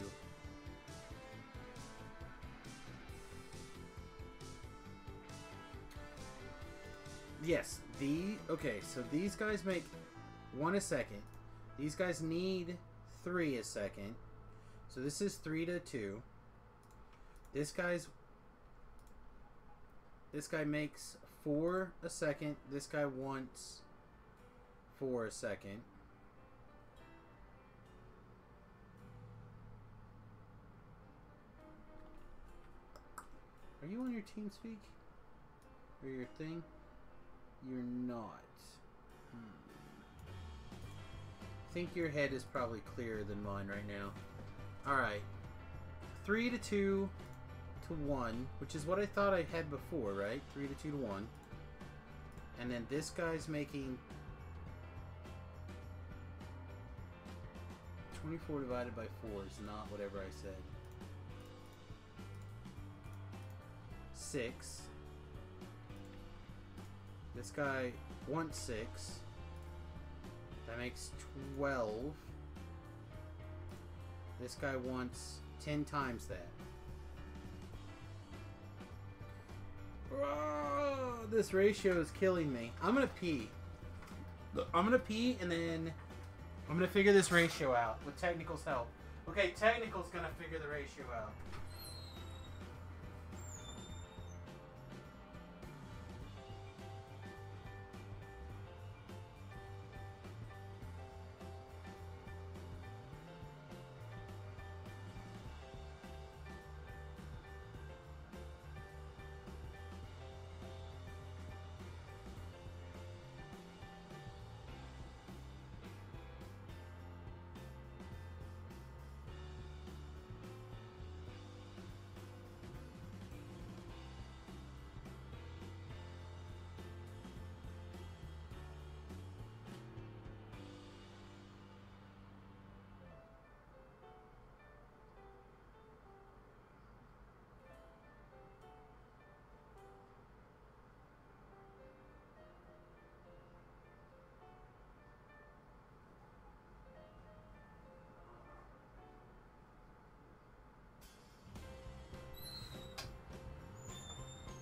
Yes, okay, so these guys make 1 a second. These guys need 3 a second. So this is 3 to 2. This guy makes 4 a second. This guy wants 4 a second. Are you on your TeamSpeak? Or your thing? You're not. I think your head is probably clearer than mine right now. Alright. 3 to 2 to 1, which is what I thought I had before, right? 3 to 2 to 1. And then this guy's making 24 divided by 4 is not whatever I said. 6. This guy wants 6. That makes 12. This guy wants 10 times that. Oh, this ratio is killing me. I'm gonna pee. I'm gonna pee and then I'm gonna figure this ratio out with Technical's help. Okay, Technical's gonna figure the ratio out.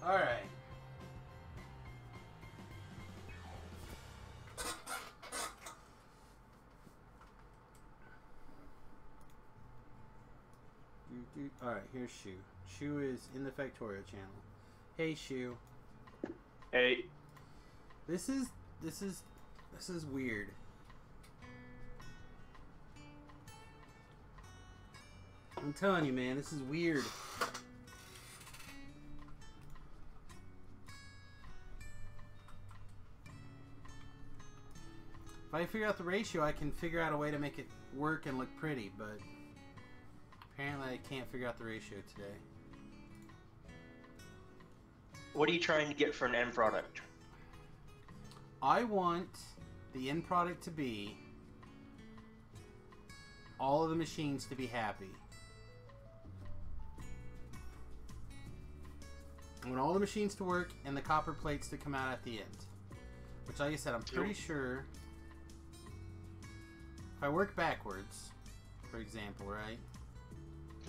All right. All right, here's Shu. Shu is in the Factorio channel. Hey, Shu. Hey. This is weird. I'm telling you, man, this is weird. If I figure out the ratio, I can figure out a way to make it work and look pretty, but apparently I can't figure out the ratio today. What are you trying to get for an end product? I want the end product to be all of the machines to be happy. I want all the machines to work and the copper plates to come out at the end. Which, like I said, I'm pretty sure if I work backwards, for example, right?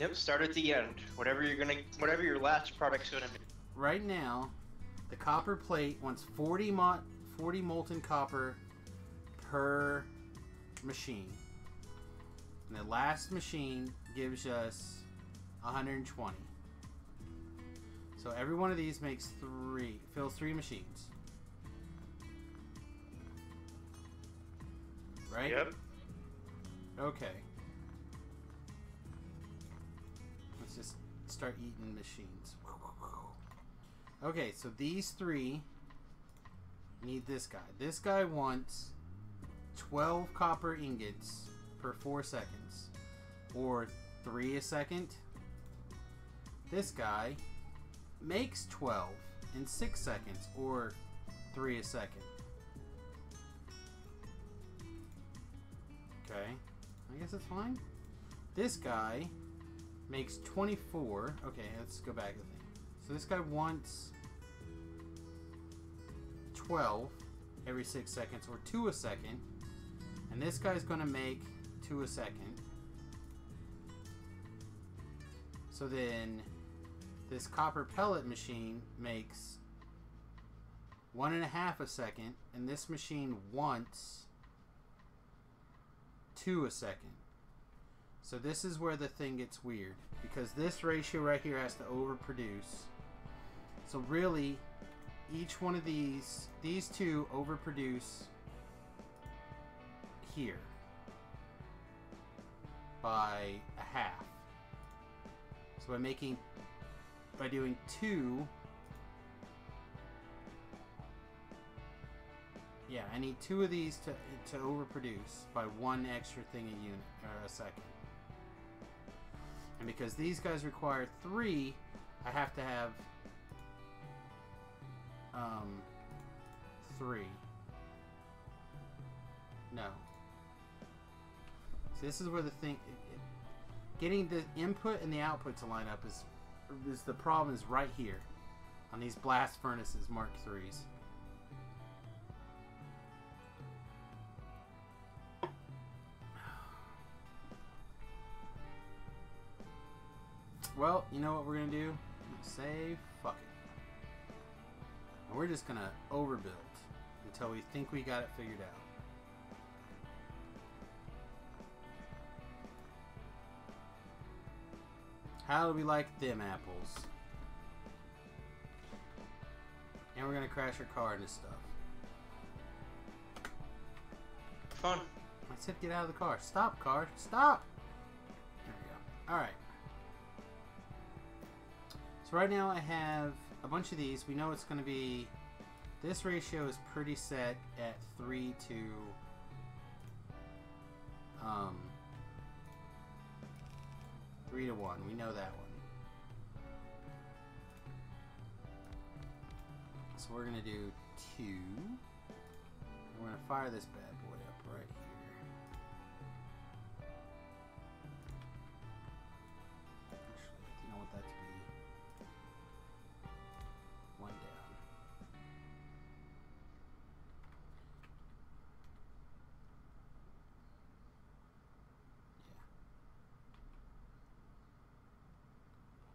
Yep, start at the end. Whatever your last product's gonna be. Right now, the copper plate wants 40 molten copper per machine. And the last machine gives us 120. So every one of these fills 3 machines. Right? Yep. Okay. Let's just start eating machines. Okay, so these 3 need this guy. This guy wants 12 copper ingots per 4 seconds, or 3 a second. This guy makes 12 in 6 seconds, or 3 a second. Okay, I guess that's fine. This guy makes 24. Okay, let's go back to the thing. So this guy wants 12 every 6 seconds, or 2 a second. And this guy's going to make 2 a second. So then this copper pellet machine makes 1.5 a second, and this machine wants 2 a second. So this is where the thing gets weird, because this ratio right here has to overproduce. So really, each one of these 2 overproduce here by a half. So by doing 2, yeah, I need 2 of these to overproduce by 1 extra thing a unit, or a second. And because these guys require 3, I have to have 3. No. So this is where the thing, getting the input and the output to line up is the problem, is right here on these blast furnaces Mark IIIs. Well, you know what we're gonna do? Say fuck it. And we're just gonna overbuild until we think we got it figured out. How do we like them apples? And we're gonna crash our car into stuff. Fun. I said get out of the car. Stop, car. Stop! There we go. Alright. So right now I have a bunch of these. We know it's going to be... This ratio is pretty set at 3 to... 3 to 1. We know that one. So we're going to do 2. We're going to fire this bad boy up right here. Actually, you know what that to be? 1 down. Yeah.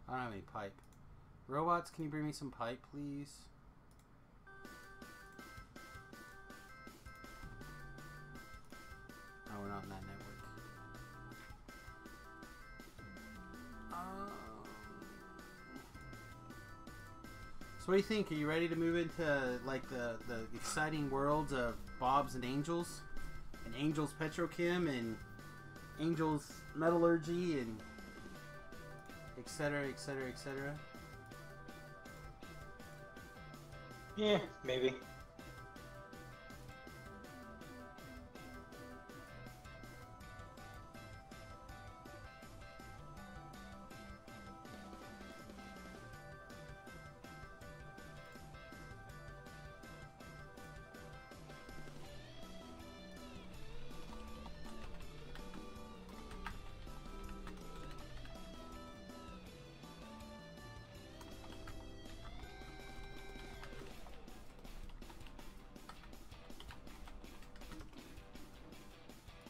I don't have any pipe. Robots, can you bring me some pipe, please? Oh, we're not in that network. So what do you think? Are you ready to move into like the exciting worlds of Bob's and Angels? And Angels Petrochem and Angels Metallurgy and etc, etc, etc? Yeah, maybe.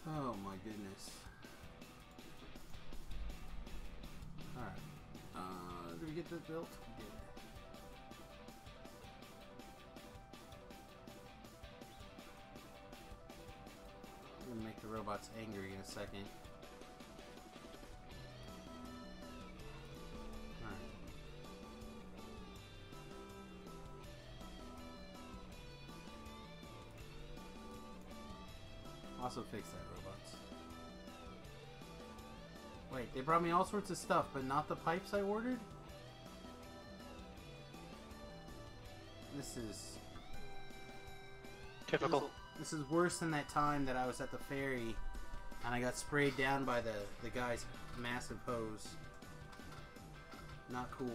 Oh my goodness. Alright. Did we get that built? We did. I'm gonna make the robots angry in a second. Alright. Also fix that, robots. Wait, they brought me all sorts of stuff, but not the pipes I ordered? This is... Typical. This is worse than that time that I was at the ferry and I got sprayed down by the guy's massive hose. Not cool.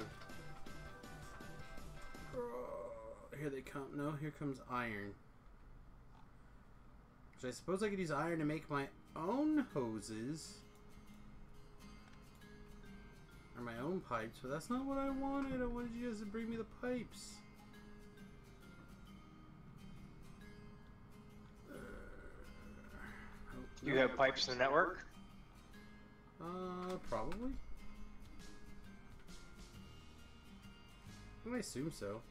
Here they come. No, here comes iron. So I suppose I could use iron to make my own hoses. Or my own pipes, but that's not what I wanted. I wanted you guys to bring me the pipes. You have pipes in the network? Probably. I assume so.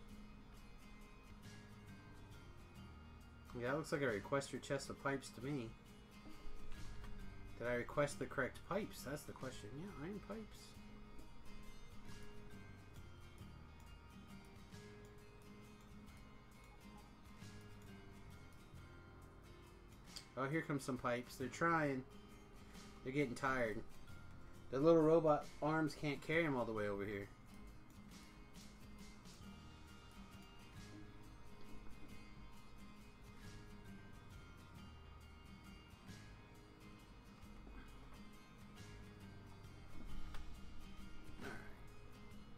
Yeah, that looks like I request your chest of pipes to me. Did I request the correct pipes? That's the question. Yeah, iron pipes. Oh, here comes some pipes. They're trying. They're getting tired. The little robot arms can't carry them all the way over here.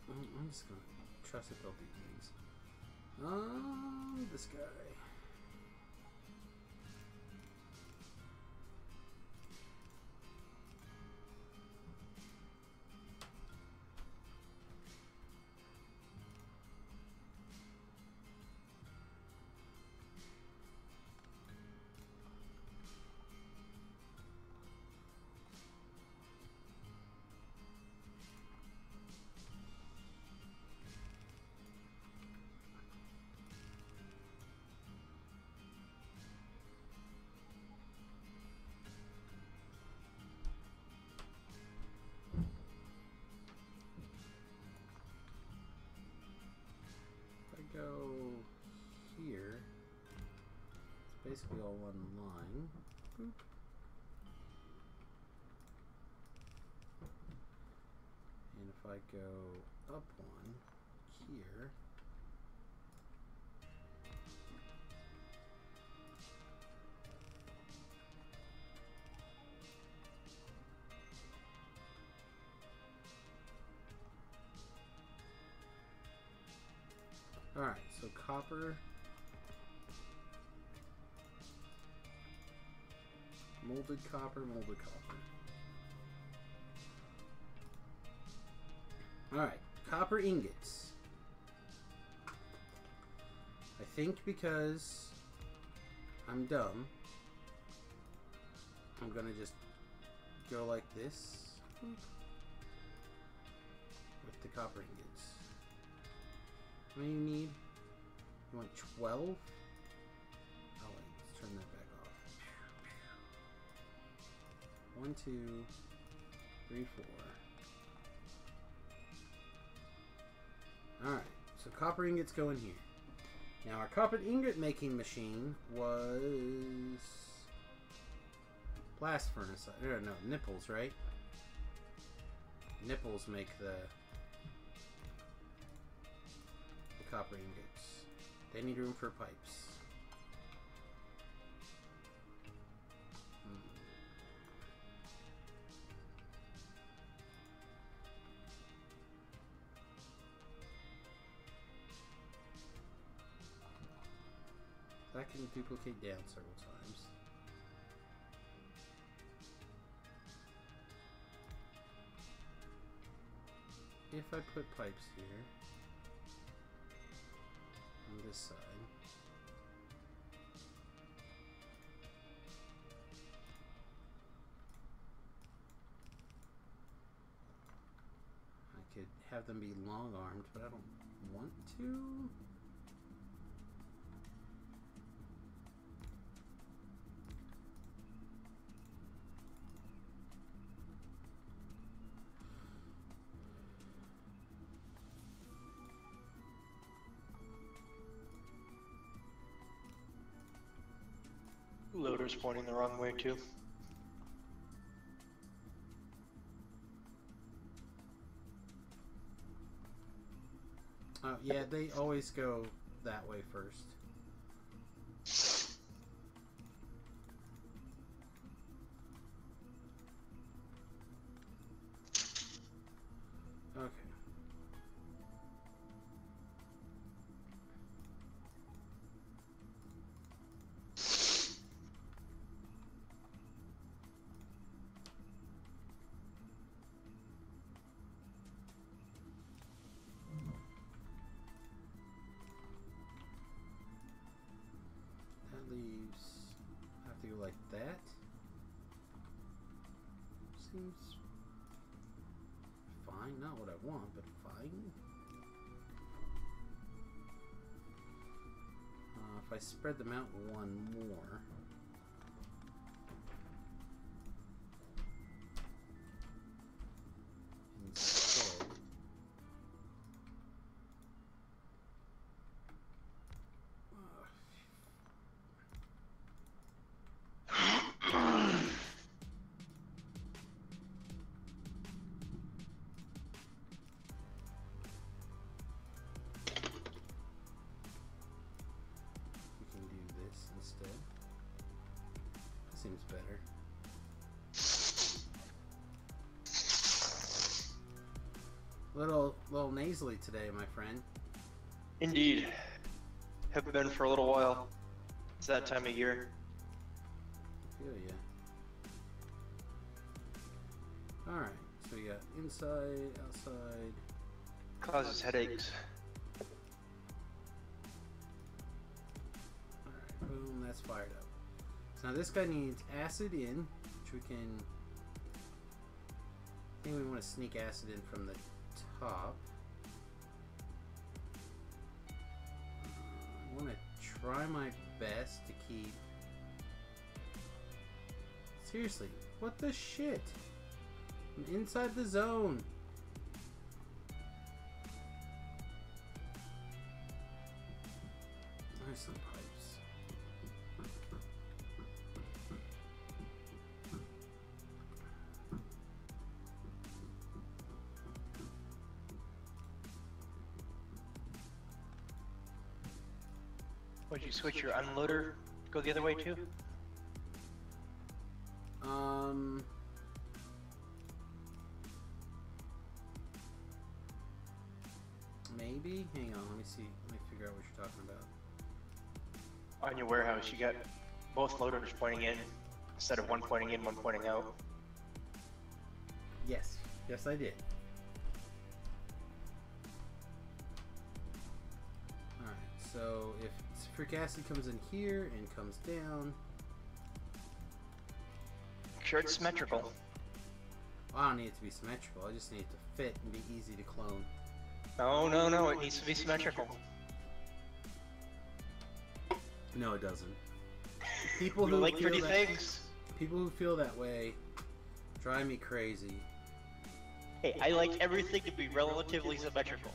Alright. I'm just gonna trust to build these things. This guy. Go here. It's basically all one line. Boop. And if I go up one here. Alright, so copper, molded copper, molded copper. Alright, copper ingots. I think because I'm dumb, I'm gonna just go like this with the copper ingots. How many you need? You want 12? Oh wait, let's turn that back off. 1, 2, 3, 4. Alright, so copper ingots go in here. Now our copper ingot making machine was blast furnace. No, nipples, right? Nipples make the copper ingots. They need room for pipes. That can duplicate down several times. If I put pipes here on this side, I could have them be long-armed, but I don't want to. Loader's pointing the wrong way too. Oh, yeah, they always go that way first. Okay. Leaves. I have to go like that. Seems fine. Not what I want, but fine. If I spread them out one more. Instead. Seems better. Little nasally today, my friend. Indeed. Have been for a little while. It's that time of year. I feel ya. Alright, so we got inside, outside. Causes headaches. Alright, boom, that's fired up. So now this guy needs acid in, which we can... I think we want to sneak acid in from the top. I want to try my best to keep... Seriously, what the shit? I'm inside the zone. There's some pipes. Would you switch your unloader? Go the other way too? Maybe? Hang on, let me see. Let me figure out what you're talking about. On your warehouse, you got both loaders pointing in instead of one pointing in, one pointing out. Yes. Yes, I did. Alright, so if citric acid comes in here and comes down... Sure it's symmetrical. I don't need it to be symmetrical, I just need it to fit and be easy to clone. No, no, no, it needs to be symmetrical. No, it doesn't. People You who like feel pretty that, things? people who feel that way drive me crazy. Hey, I like everything to be relatively symmetrical.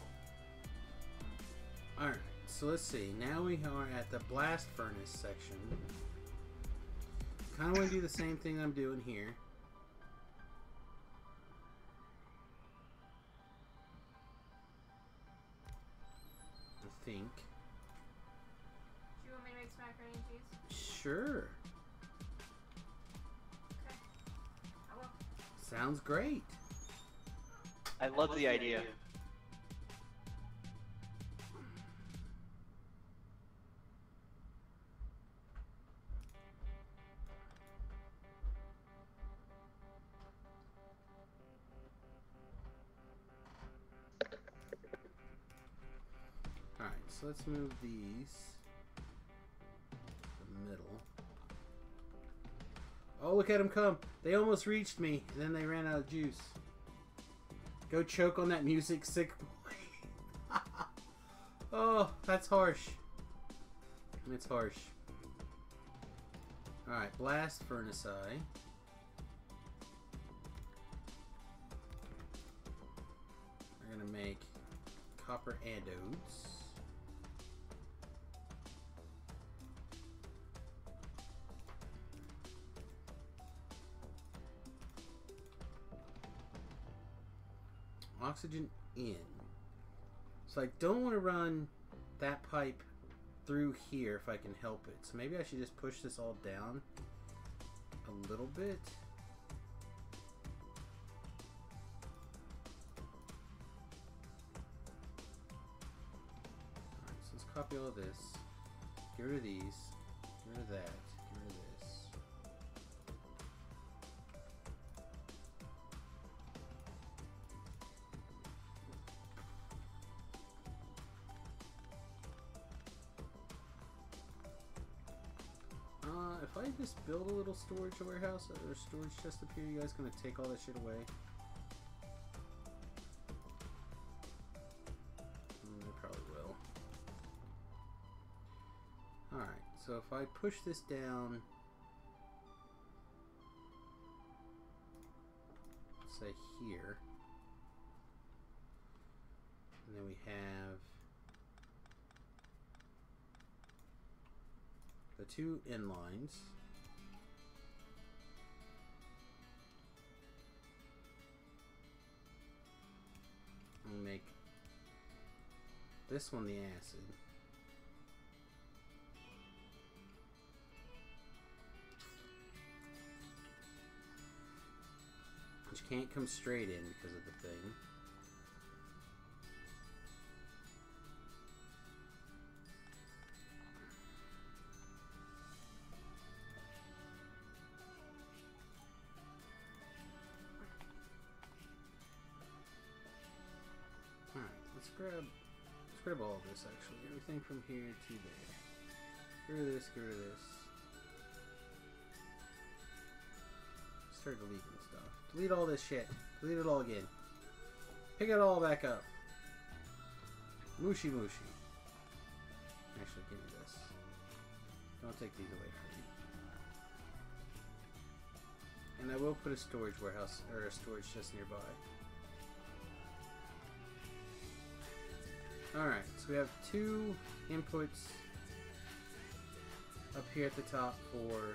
Alright, so let's see. Now we are at the blast furnace section. Kind of want to do the same thing I'm doing here. I think. Do you want me to make some macaroni and cheese? Sure. Okay. I will. Sounds great. I love the idea. Alright, so let's move these to the middle. Oh, look at them come. They almost reached me, and then they ran out of juice. Go choke on that music, sick boy. Oh, that's harsh. It's harsh. Alright, blast furnace eye. We're gonna make copper anodes. Oxygen in. So I don't want to run that pipe through here if I can help it. So maybe I should just push this all down a little bit. Alright, so let's copy all of this. Get rid of these. Get rid of that. Get rid of this. If I just build a little storage warehouse or storage chest up here, you guys gonna take all that shit away? They probably will. Alright, so if I push this down, say here, and then we have the two inlines. We'll make this one the acid. Which can't come straight in because of the thing. Let's grab all of this actually. Everything from here to there. Get rid of this, get rid of this. Start deleting stuff. Delete all this shit. Delete it all again. Pick it all back up. Mushy mushy. Actually, give me this. Don't take these away from me. And I will put a storage warehouse, or a storage chest nearby. Alright, so we have two inputs up here at the top for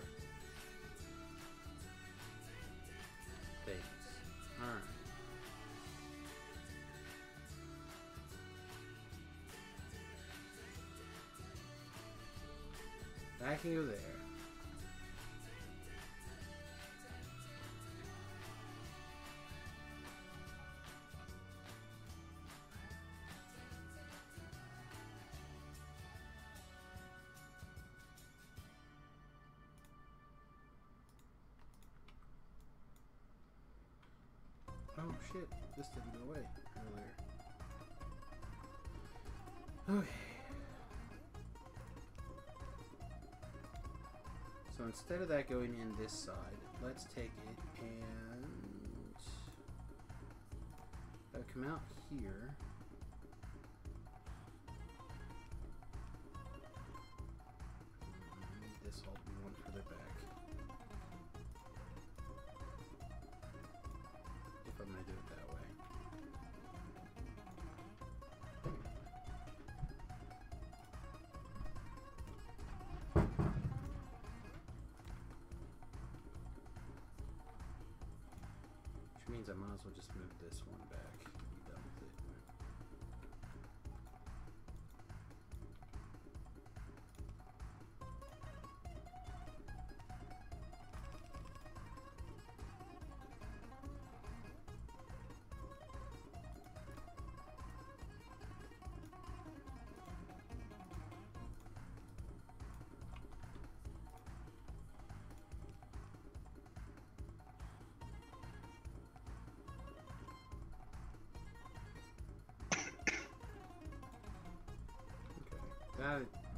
things. Alright. That can go there. Oh shit, this didn't go away earlier. Okay. So instead of that going in this side, let's take it and that would come out here. this. I'll do one further back. If I'm gonna do it that way. Which means I might as well just move this one back and be done with it.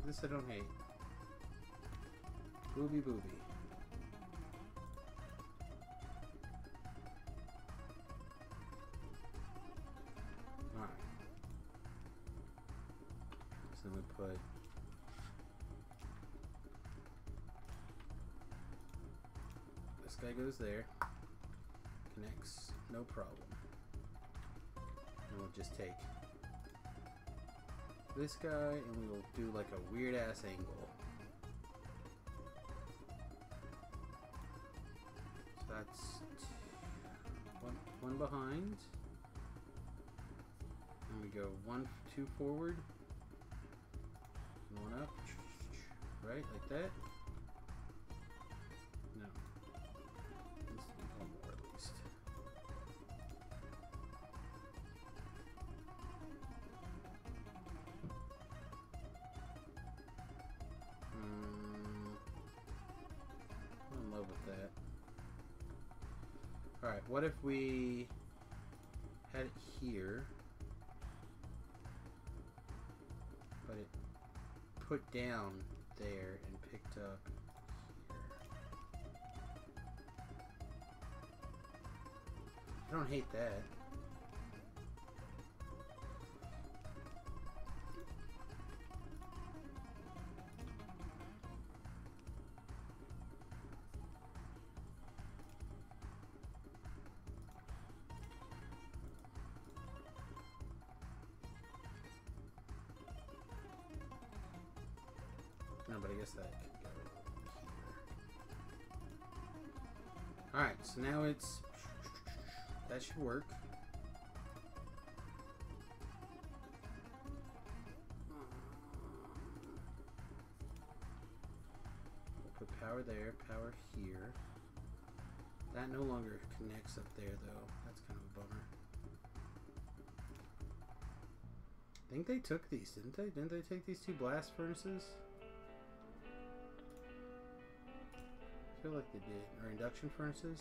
This I don't hate. Booby booby. Alright. So we put this guy goes there. Connects, no problem. And we'll just take this guy and we will do like a weird ass angle. So that's one behind. And we go 1, 2 forward. And 1 up. Right, like that. No. Let's do one more at least. I'm in love with that. Alright, what if we had it here, but it put down there and picked up here? I don't hate that. No, but I guess that could go here. Alright, so now it's... that should work. We'll put power there, power here. That no longer connects up there, though. That's kind of a bummer. I think they took these, didn't they? Didn't they take these 2 blast furnaces? I feel like they did. Or induction furnaces.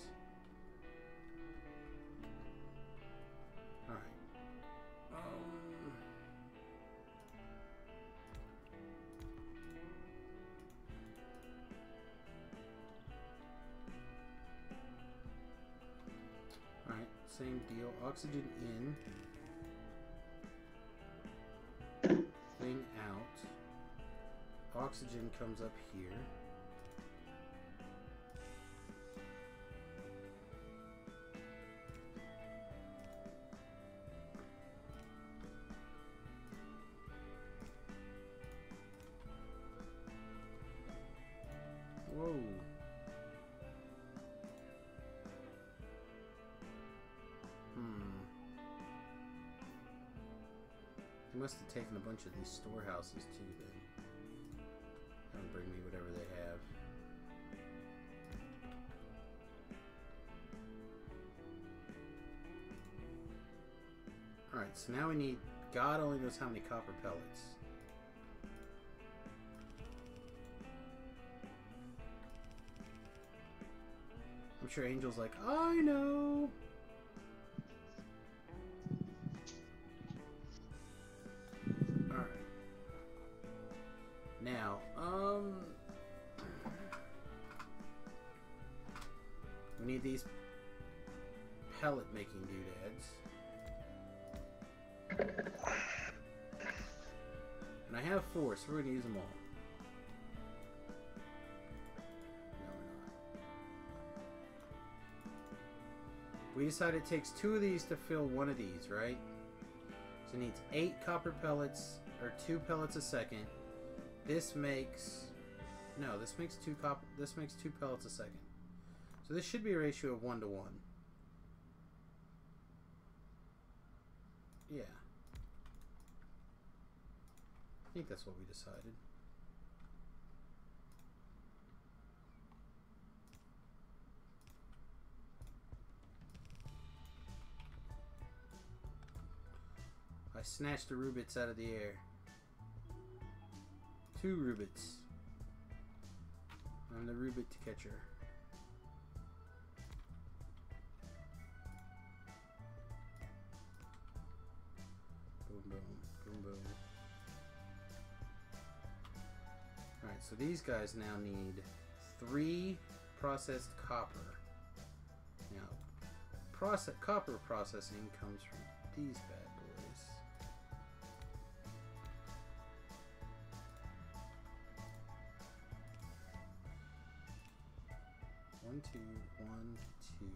Alright. Alright, same deal. Oxygen in. Thing out. Oxygen comes up here. Whoa. They must have taken a bunch of these storehouses too then. And bring me whatever they have. Alright, so now we need... God only knows how many copper pellets. I'm sure Angel's like, I know! Alright. Now, we need these pellet making doodads. And I have 4, so we're gonna use them all. We decided it takes 2 of these to fill 1 of these, right? So it needs 8 copper pellets, or 2 pellets a second. This makes... No, this makes 2 pellets a second. So this should be a ratio of 1 to 1. Yeah. I think that's what we decided. I snatched the rubits out of the air. 2 rubits. I'm the rubit catcher. Boom, boom, boom, boom. Alright, so these guys now need 3 processed copper. Now, copper processing comes from these bad boys. One, two, 1, 2.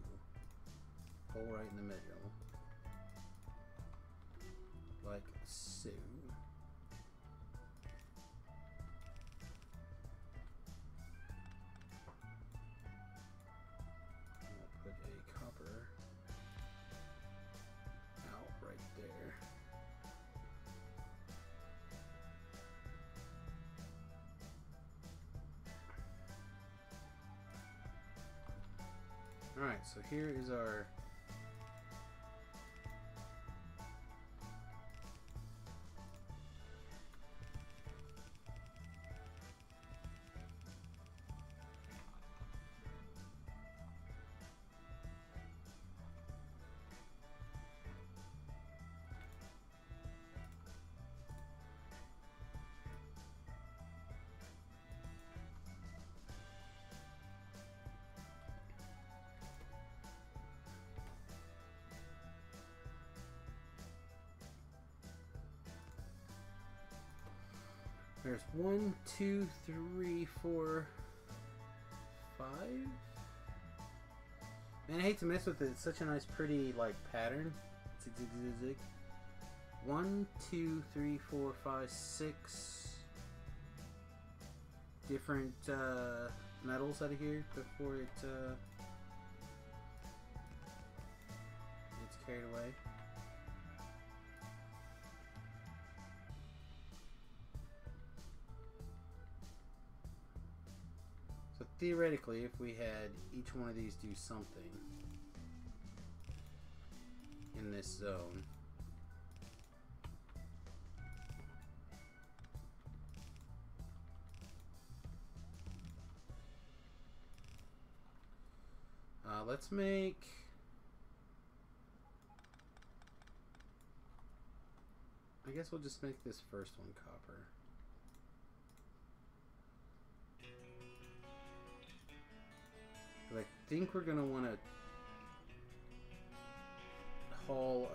Hole right in the middle. Like so. I'll put a copper out right there. Alright, so here is our there's 1, 2, 3, 4, 5. Man, I hate to mess with it. It's such a nice, pretty like pattern. Zig, zig, zig, zig. 1, 2, 3, 4, 5, 6 different metals out of here before it gets carried away. So theoretically, if we had each one of these do something in this zone, let's make I guess we'll just make this first one copper. I think we're gonna want to haul.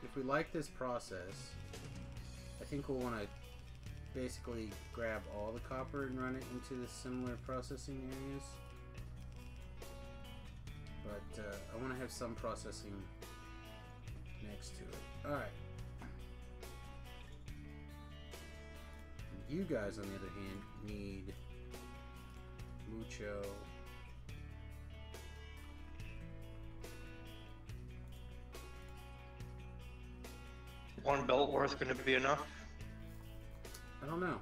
If we like this process, I think we'll want to basically grab all the copper and run it into the similar processing areas. But I want to have some processing next to it. All right. You guys, on the other hand, need mucho. One belt worth going to be enough? I don't know.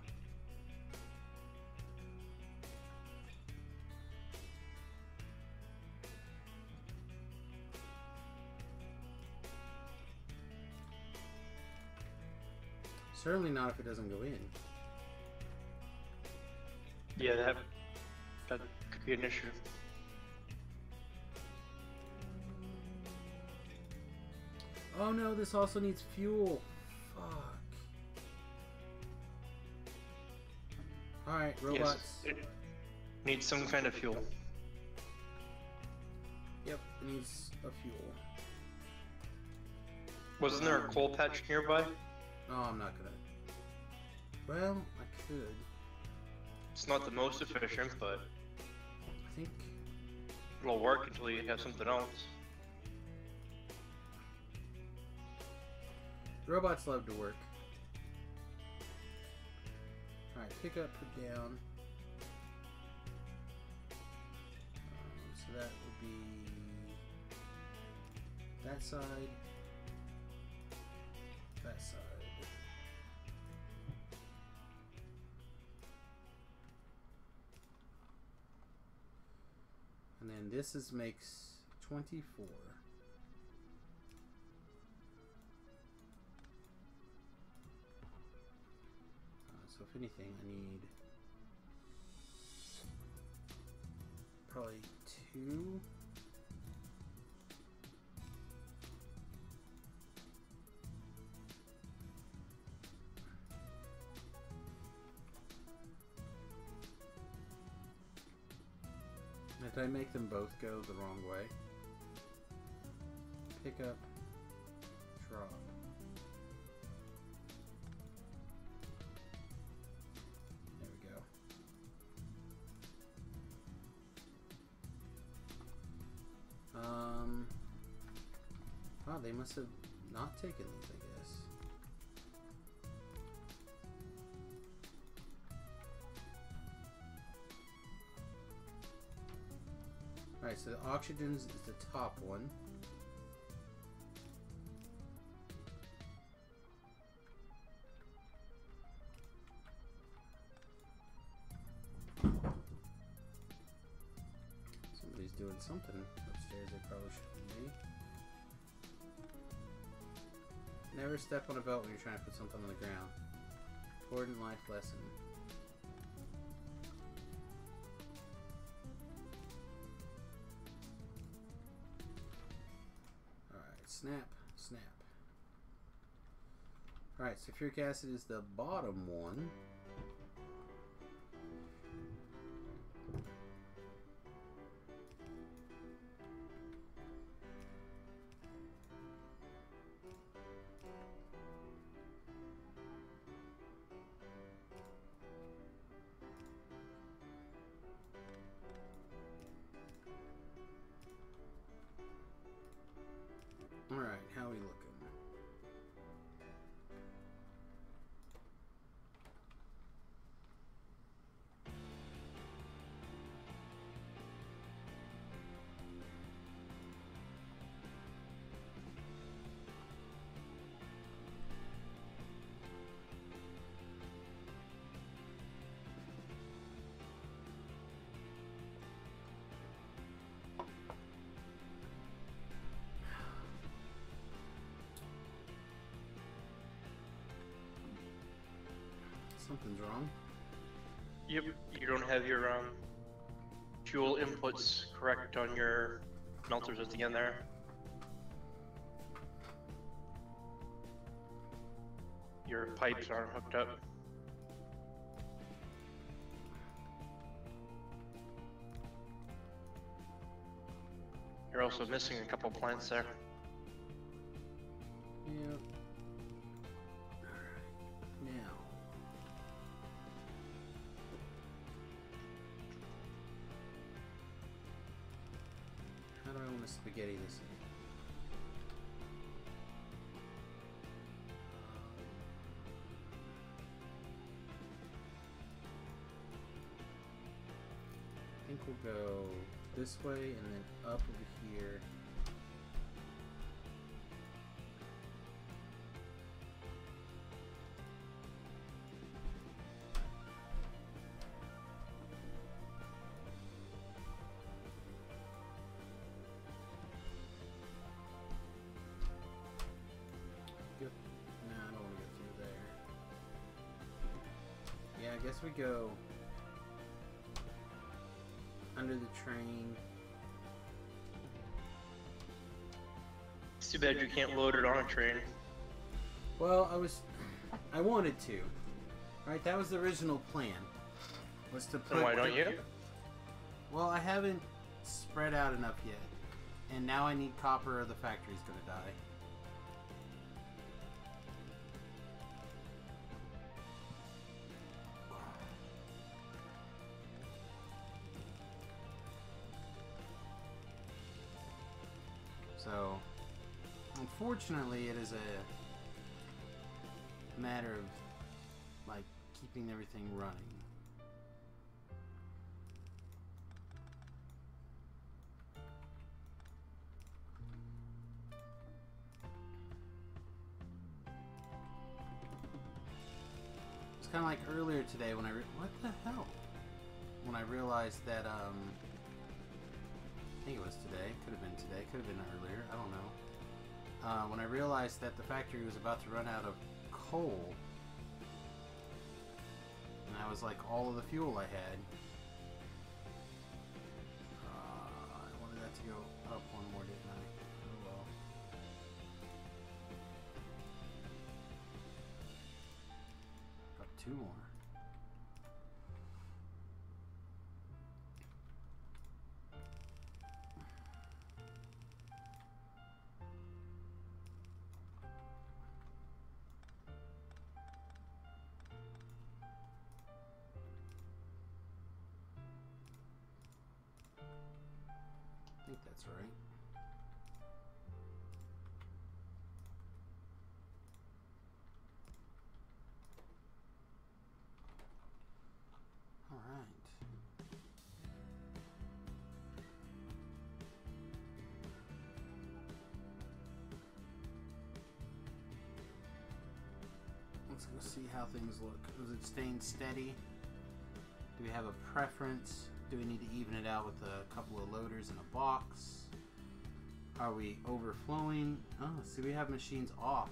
Certainly not if it doesn't go in. Yeah, that could be an issue. Oh no, this also needs fuel. Fuck. Alright, robots. Yes, it needs some kind of fuel. Yep, it needs a fuel. Wasn't there a coal patch nearby? Oh, I'm not gonna. Well, I could. It's not the most efficient, but... I think It'll work until you have something else. Robots love to work. Alright, pick up, put down. So that would be that side, that side. And then this is makes 24. So if anything, I need probably 2. Did I make them both go the wrong way? Pick up, drop. There we go. Oh, they must have not taken these, I guess. Alright, so the oxygens is the top one. Somebody's doing something upstairs they probably shouldn't be. Never step on a belt when you're trying to put something on the ground. Important life lesson. Snap, snap. Alright, sulfuric acid is the bottom one. Alright, how are we looking? Something's wrong. Yep, you don't have your fuel inputs correct on your melters at the end there. Your pipes aren't hooked up. You're also missing a couple plants there. Yep. Alright. Now. How do I want to spaghetti this in? I think we'll go this way and then up over here. Yep. No, I don't want to go through there. Yeah, I guess we go under the train. It's too bad you can't load it on a train. Well, I wanted to. Right, that was the original plan. Was to put. Then why don't you? Well, I haven't spread out enough yet, and now I need copper or the factory's gonna die. So, unfortunately, it is a matter of like keeping everything running. It's kind of like earlier today when what the hell? When I realized that I think it was today, could have been today, could have been earlier, I don't know. When I realized that the factory was about to run out of coal, and that was like all of the fuel I had. I wanted that to go up one more, didn't I? Oh well. Up two more. I think that's right. All right. Let's go see how things look. Is it staying steady? Do we have a preference? Do we need to even it out with a couple of loaders in a box? Are we overflowing? Oh, see, we have machines off.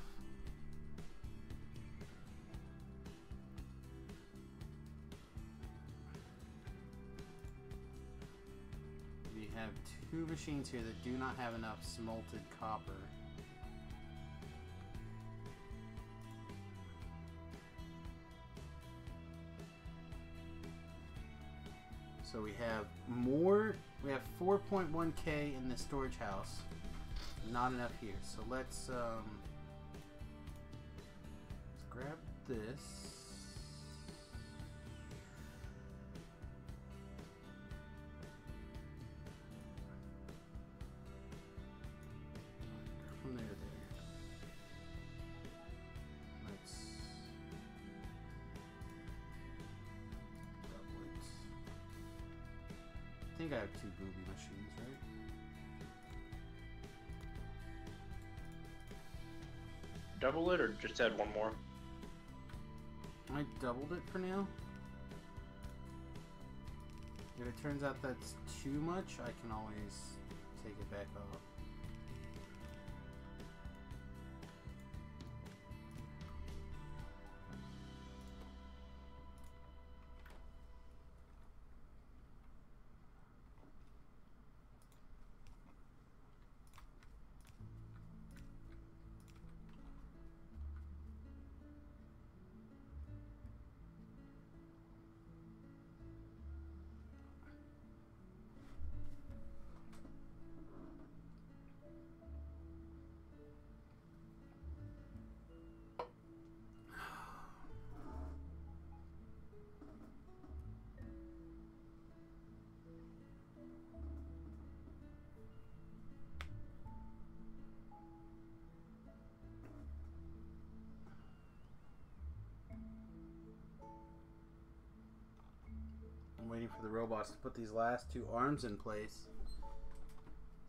We have two machines here that do not have enough smelted copper. So we have more, we have 4.1K in the storage house. Not enough here. So let's grab this. From there to there. Let's double it. I think I have two booby machines, right? Double it or just add one more? I doubled it for now. If it turns out that's too much, I can always take it back off. I'm waiting for the robots to put these last two arms in place.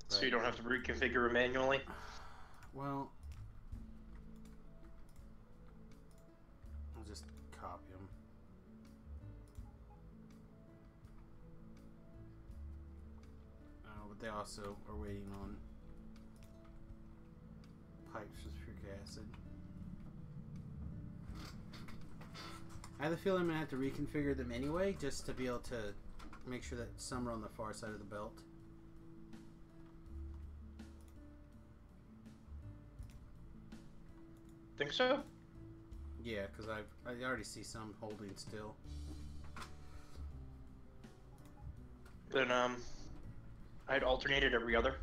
So you don't have to reconfigure it manually? Well, I'll just copy them. Oh, but they also are waiting on pipes with sulfuric acid. I have a feeling I'm going to have to reconfigure them anyway, just to be able to make sure that some are on the far side of the belt. Think so? Yeah, because I already see some holding still. Then I'd alternate it every other.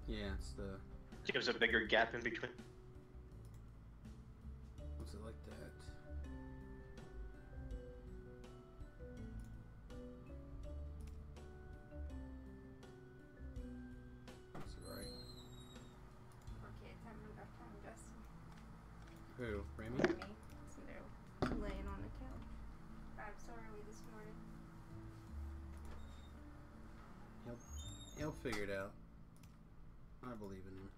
Yeah, it's the... Gives a bigger gap in between. What's it like that? That's right. Who? Remy? For me. So they're laying on the couch. Got up so early this morning. He'll figure it out. I believe in him.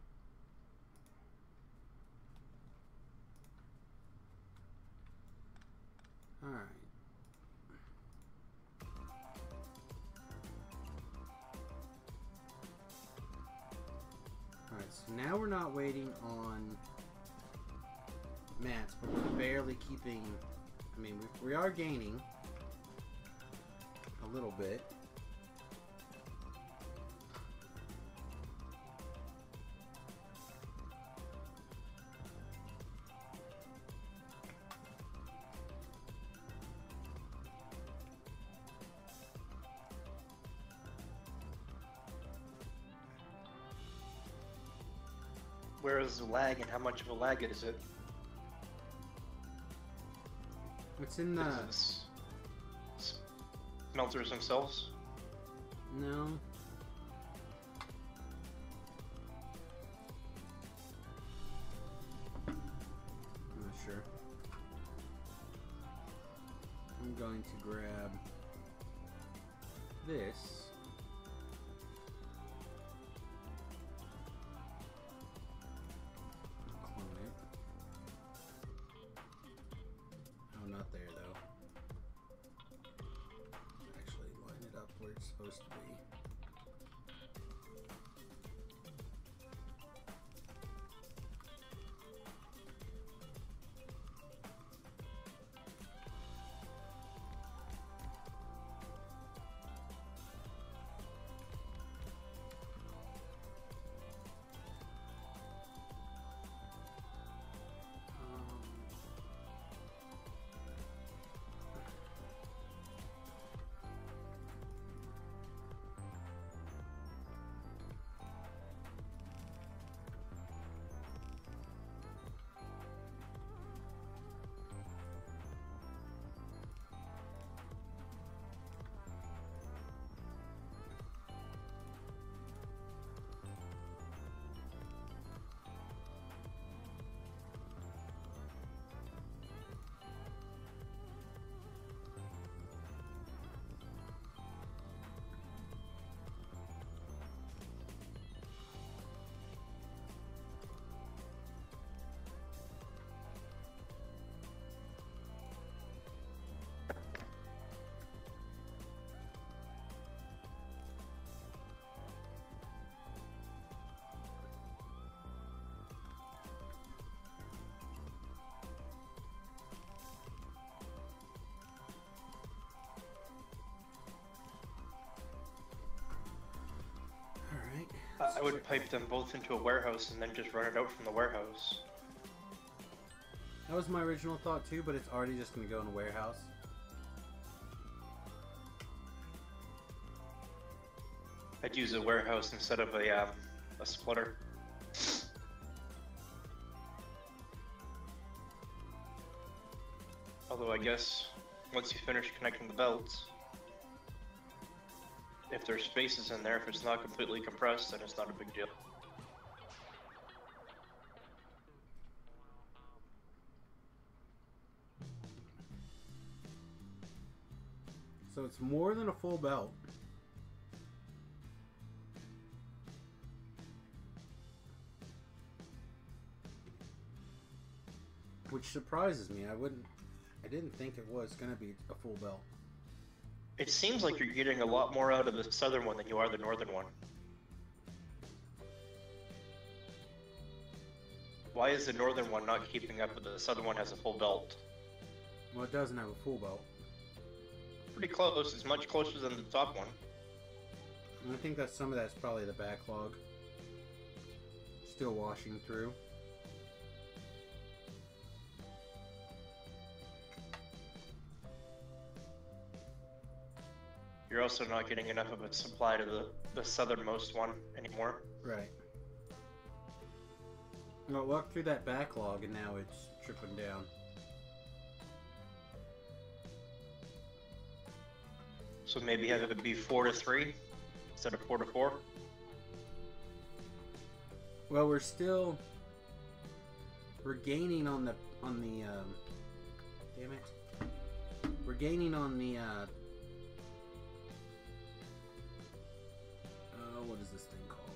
Alright. Alright, so now we're not waiting on mats, but we're barely keeping... I mean, we are gaining a little bit. Where is the lag and how much of a lag is it? What's in the... Is it smelters themselves? No. I'm not sure. I'm going to grab this. Clone it. Oh, not there though. Actually line it up where it's supposed to be. I would pipe them both into a warehouse and then just run it out from the warehouse. That was my original thought too, but it's already just going to go in a warehouse. I'd use a warehouse instead of a splitter. Although I guess once you finish connecting the belts, if there's spaces in there, if it's not completely compressed, then it's not a big deal. So it's more than a full belt. Which surprises me. I didn't think it was going to be a full belt. It seems like you're getting a lot more out of the southern one than you are the northern one. Why is the northern one not keeping up with the southern one has a full belt? Well, it doesn't have a full belt. Pretty close. It's much closer than the top one. And I think that some of that's probably the backlog. Still washing through. You're also not getting enough of a supply to the southernmost one anymore. Right. Well, I walked through that backlog and now it's trickling down. So maybe have it be 4 to 3 instead of 4 to 4. Well, we're gaining on on the damn it. We're gaining on the what is this thing called?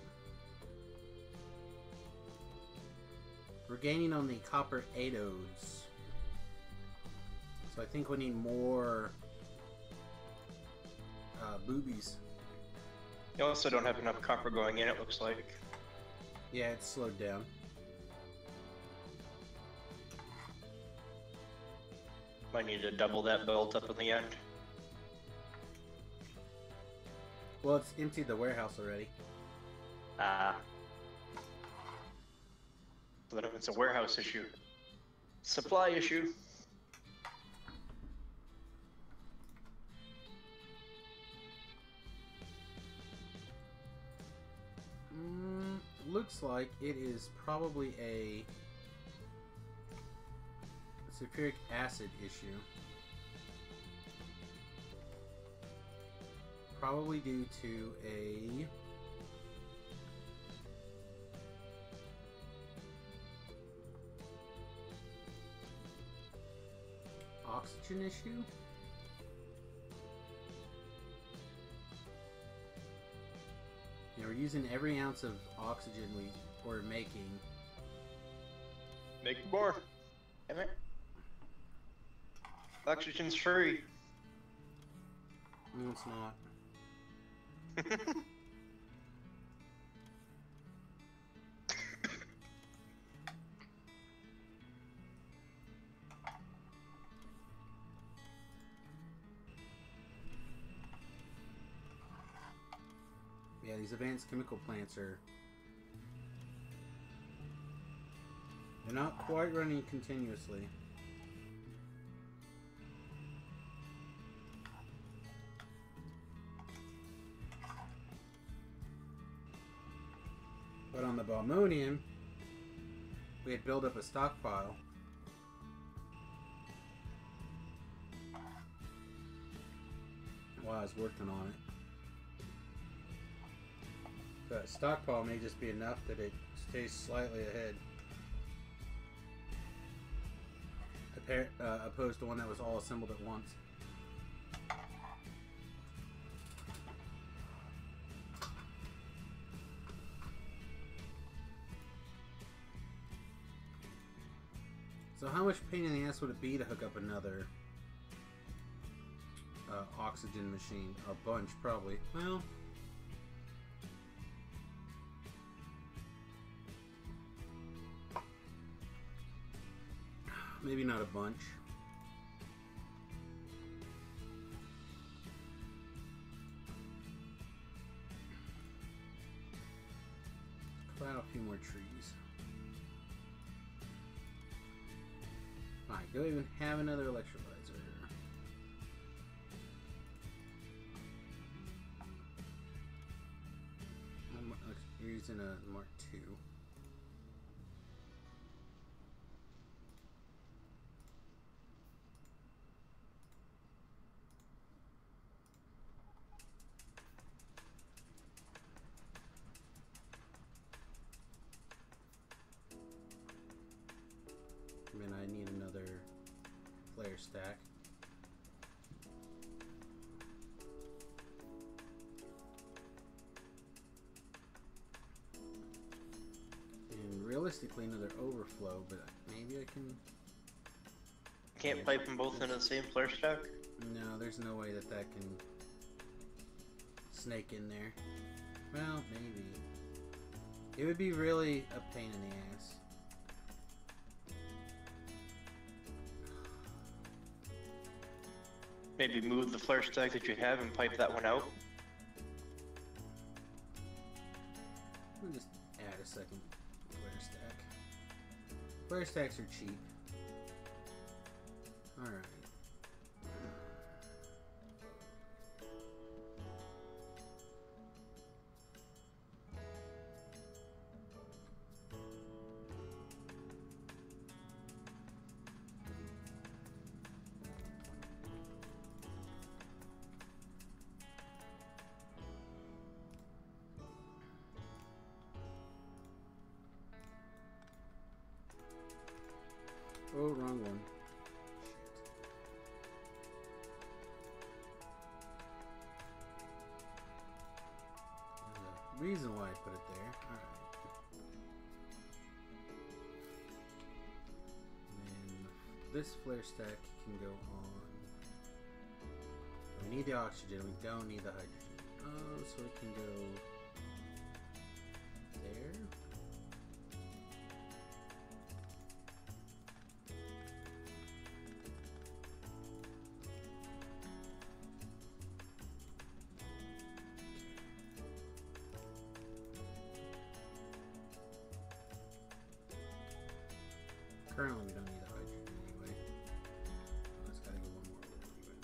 We're gaining on the copper anodes. So I think we need more boobies. You also don't have enough copper going in, it looks like. Yeah, it's slowed down. Might need to double that build up in the end. Well, it's emptied the warehouse already. Ah. So then if it's a warehouse issue, supply issue. Looks like it is probably a sulfuric acid issue. Probably due to a oxygen issue. You know, we're using every ounce of oxygen we're making. Make more. Damn it. Oxygen's free. No, it's not. Yeah, these advanced chemical plants they're not quite running continuously. But on the Balmonium, we had built up a stockpile. While I was working on it. That stockpile may just be enough that it stays slightly ahead. Opposed to one that was all assembled at once. So how much pain in the ass would it be to hook up another oxygen machine? A bunch, probably. Well, maybe not a bunch. Cut out a few more trees. Alright, do I even have another electrolyzer? You're using a Mark II. And I need another flare stack. And realistically another overflow, but maybe I can... Can't pipe them both into the same flare stack? No, there's no way that can snake in there. Well, maybe. It would be really a pain in the ass. Maybe move the flare stack that you have and pipe that one out. We'll just add a second flare stack. Flare stacks are cheap. Alright. Oh, wrong reason why I put it there. Alright. And then this flare stack can go on. We need the oxygen, we don't need the hydrogen. So it can go there. Currently, we don't need the hydrogen anyway. It's gotta go one more way anyway.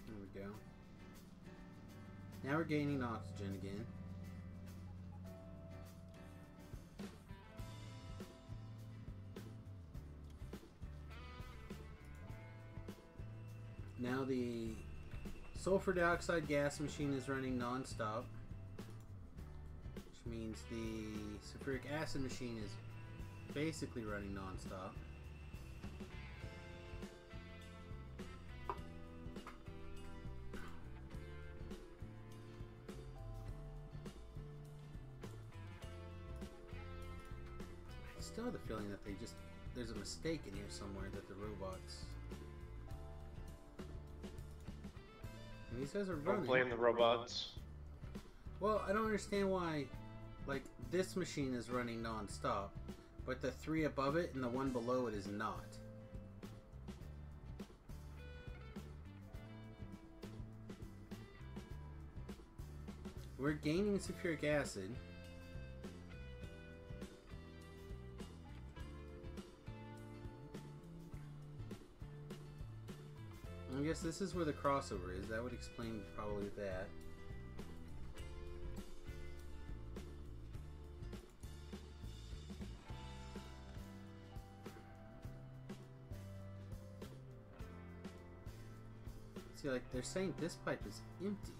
There we go. Now we're gaining oxygen again. Now the sulfur dioxide gas machine is running non-stop, which means the sulfuric acid machine is basically running non-stop. I still have the feeling that there's a mistake in here somewhere, that the robots... These guys are running. Don't blame the robots. Well, I don't understand why, like, this machine is running non-stop, but the three above it and the one below it is not. We're gaining sulfuric acid. I guess this is where the crossover is. That would explain probably that. See, like, they're saying this pipe is empty.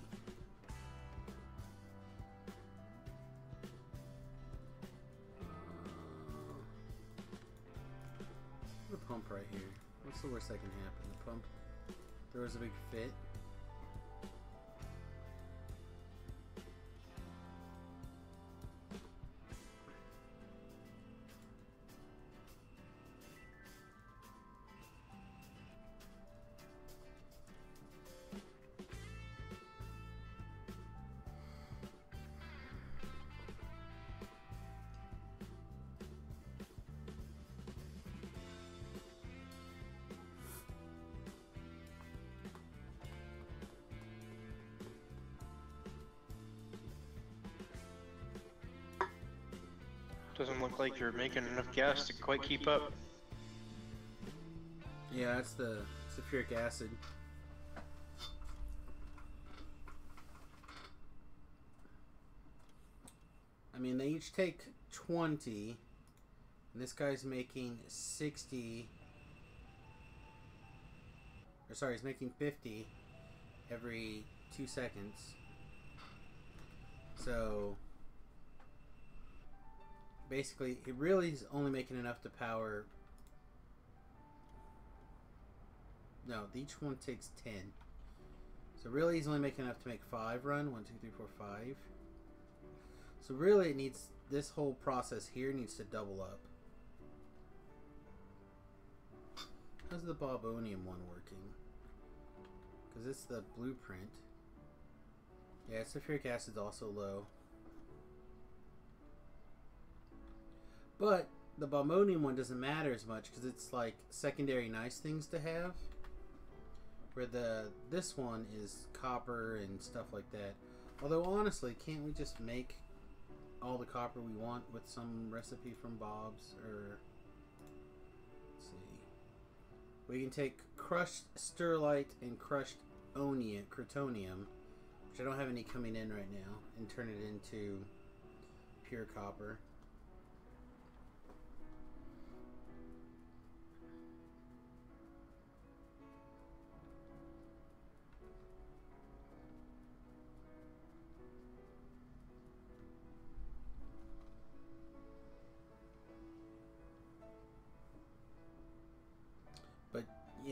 The pump right here. What's the worst that can happen? The pump. There was a big fit. Doesn't look like you're making enough gas to quite keep up. Yeah, that's the sulfuric acid. I mean, they each take 20, and this guy's making 60. Or sorry, he's making 50 every 2 seconds. So basically, it really is only making enough to power. No, each one takes 10. So really, he's only making enough to make 5 run. 1, 2, 3, 4, 5. So really, it needs, this whole process here needs to double up. How's the bobonium one working? Because it's the blueprint. Yeah, sulfuric acid's also low. But the bobonium one doesn't matter as much because it's like secondary nice things to have. Where this one is copper and stuff like that. Although honestly, can't we just make all the copper we want with some recipe from Bob's? Or let's see, we can take crushed sterlite and crushed crotonium, which I don't have any coming in right now, and turn it into pure copper.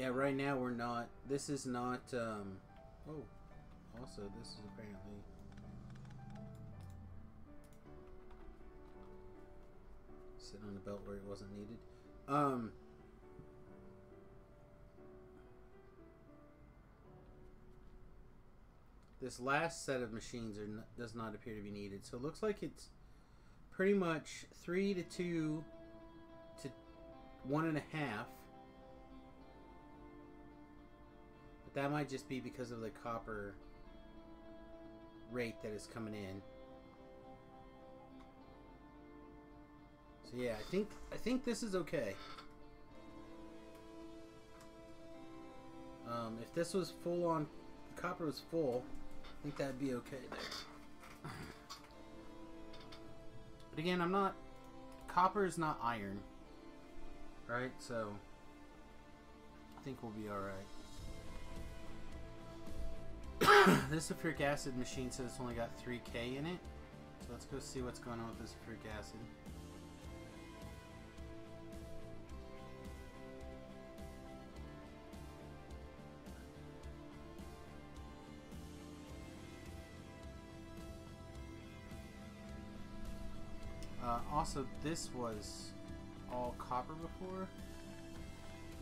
Yeah, right now we're not. This is not. Oh, also this is apparently. Sitting on the belt where it wasn't needed. This last set of machines does not appear to be needed. So it looks like it's pretty much 3 to 2 to 1.5. But that might just be because of the copper rate that is coming in. So yeah, I think this is okay. If this was full on, copper was full, I think that'd be okay there. But again, copper is not iron, right? So I think we'll be all right. This sulfuric acid machine says it's only got 3K in it, so let's go see what's going on with this sulfuric acid. Also, this was all copper before.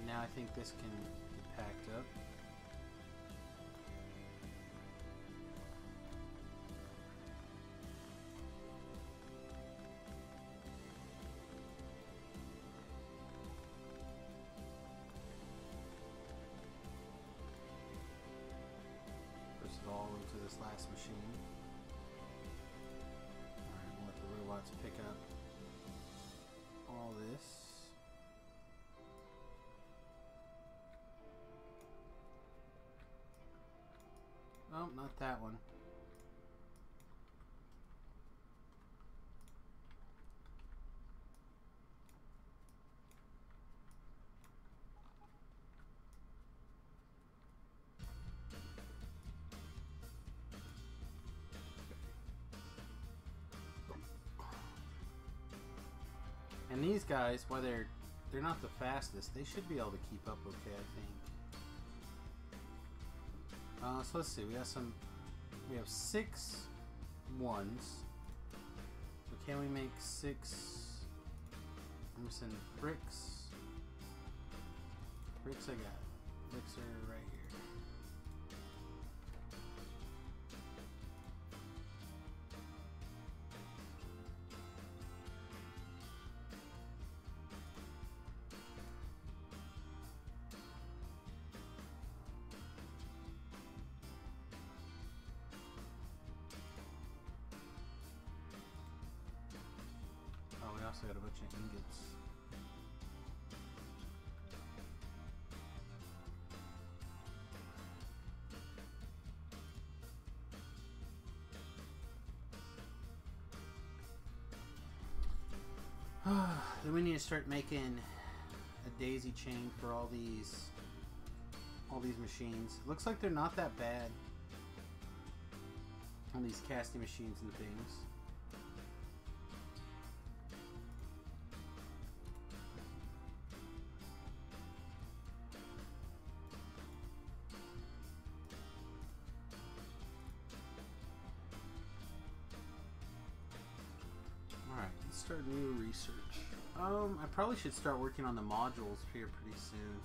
Now I think this can get packed up. Push it all into this last machine. Alright, we'll let the robots pick up all this. Oh, not that one. And these guys, while they're not the fastest, they should be able to keep up okay, I think. So let's see, we have 6 ones. So can we make 6? I'm missing bricks. Bricks I got. Bricks are right here. We also got a bunch of ingots. Then we need to start making a daisy chain for all these machines. It looks like they're not that bad on these casting machines and things. Start new research. I probably should start working on the modules here pretty soon.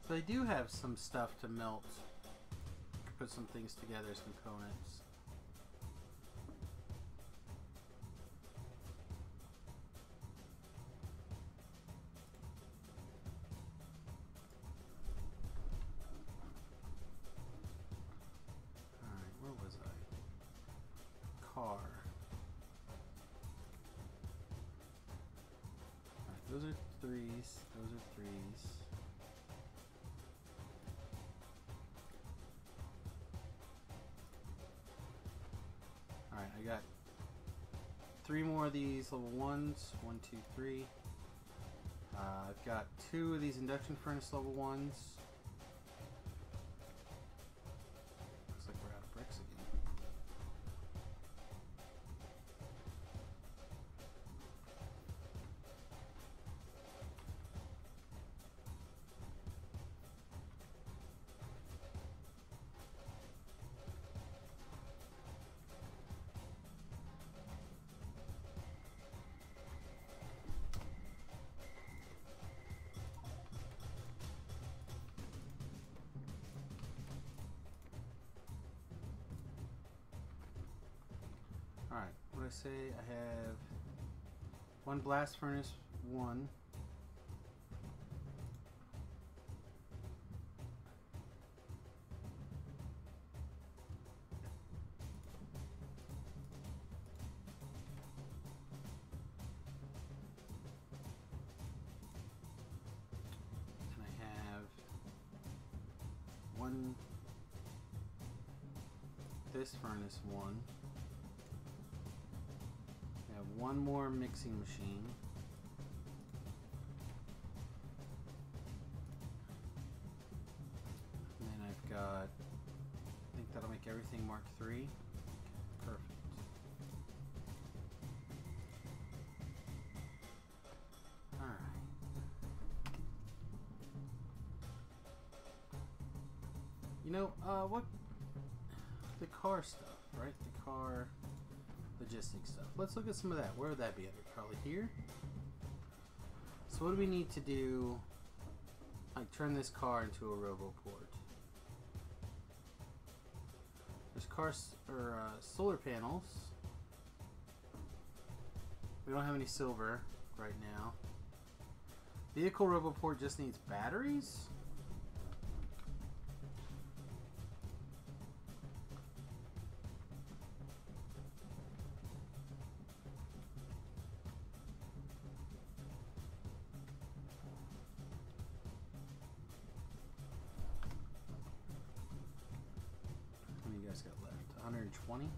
So they do have some stuff to melt. Put some things together as components. Alright, where was I? Car. Alright, those are 3s. Those are 3s. 3 more of these level 1s. 1, 2, 3. I've got 2 of these induction furnace level 1s. Looks like we're out of bricks again. Alright, what did I say? I have 1 blast furnace 1. And I have 1 this furnace 1. I have 1 more mixing machine. And then I've got, I think that'll make everything Mark 3. Perfect. Alright. You know, what? The car stuff, right? The car logistics stuff. Let's look at some of that. Where would that be? Probably here. So what do we need to do? Like turn this car into a roboport. There's cars or solar panels. We don't have any silver right now. Vehicle roboport just needs batteries. Got left 120.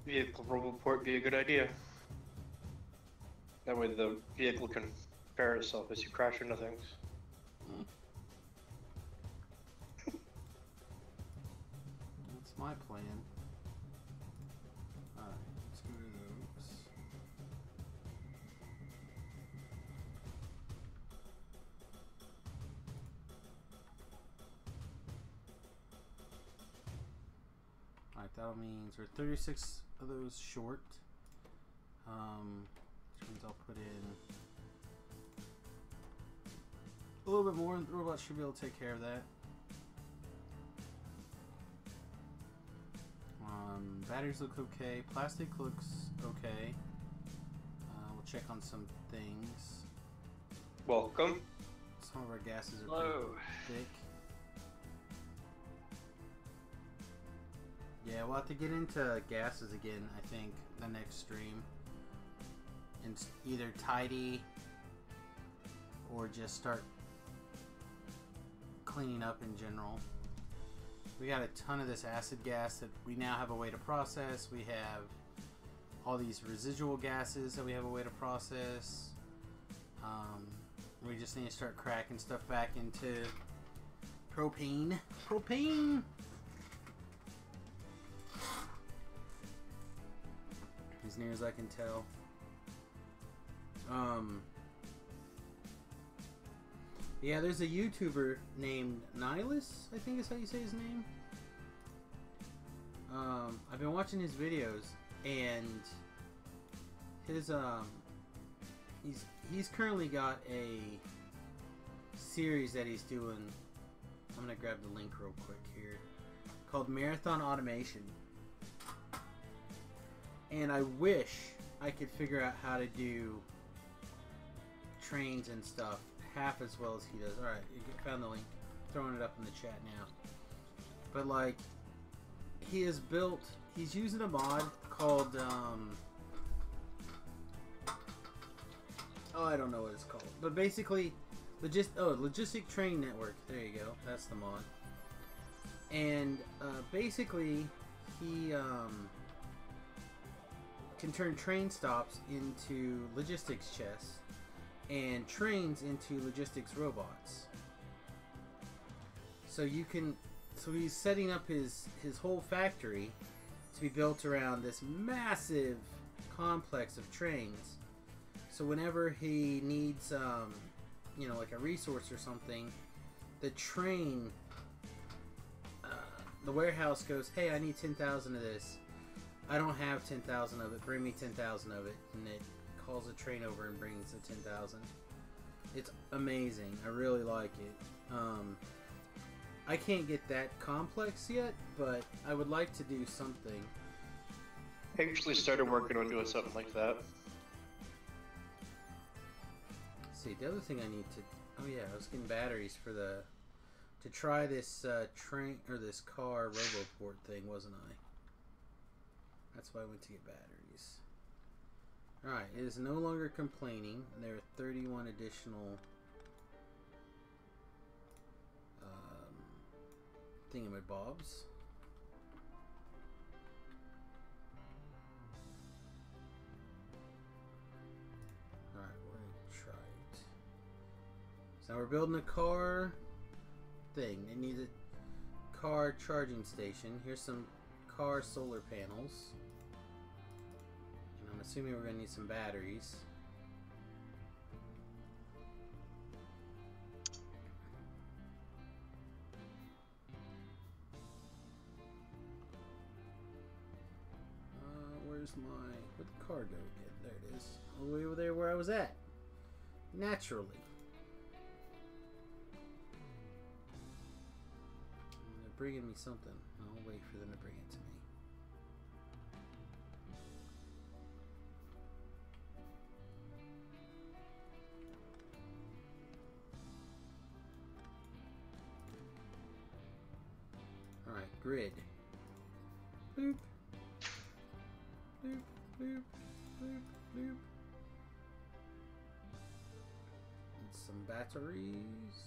Vehicle roboport be a good idea. That way the vehicle can repair itself as you crash into things. That's my plan. Alright, let's go to those. Alright, that means we're 36 of those short. Which means I'll put in a little bit more, and the robot should be able to take care of that. Batteries look okay. Plastic looks okay. We'll check on some things. Welcome. Some of our gases are Hello. pretty thick. Yeah, we'll have to get into gases again, I think, the next stream. And either tidy or just start cleaning up in general. We got a ton of this acid gas that we now have a way to process. We have all these residual gases that we have a way to process. We just need to start cracking stuff back into propane. Propane! As near as I can tell. Yeah, there's a YouTuber named Nihilus, I think is how you say his name. I've been watching his videos, and his he's currently got a series that he's doing. I'm gonna grab the link real quick here, called Marathon Automation. And I wish I could figure out how to do trains and stuff half as well as he does. Alright, you found the link. Throwing it up in the chat now. But like, he has built, he's using a mod called, oh, I don't know what it's called. But basically, Logistic Train Network. There you go. That's the mod. And basically, he can turn train stops into logistics chests and trains into logistics robots. So you can. So he's setting up his whole factory to be built around this massive complex of trains. So whenever he needs, you know, like a resource or something, the train, the warehouse goes, hey, I need 10,000 of this. I don't have 10,000 of it. Bring me 10,000 of it. And it calls a train over and brings the 10,000. It's amazing. I really like it. I can't get that complex yet, but I would like to do something. I actually started working on doing something like that. See, the other thing I need to... Oh yeah, I was getting batteries for the... To try this train, or this car Roboport thing, wasn't I? That's why I went to get batteries. Alright, it is no longer complaining. There are 31 additional... thingamabobs. Alright, we're gonna try it. So now we're building a car thing. It needs a car charging station. Here's some car solar panels. And I'm assuming we're gonna need some batteries. Where'd the car go again? There it is. All the way over there where I was at. Naturally. They're bringing me something. I'll wait for them to bring it to me. Alright, grid. Boop. Boop, boop, boop, boop. And some batteries.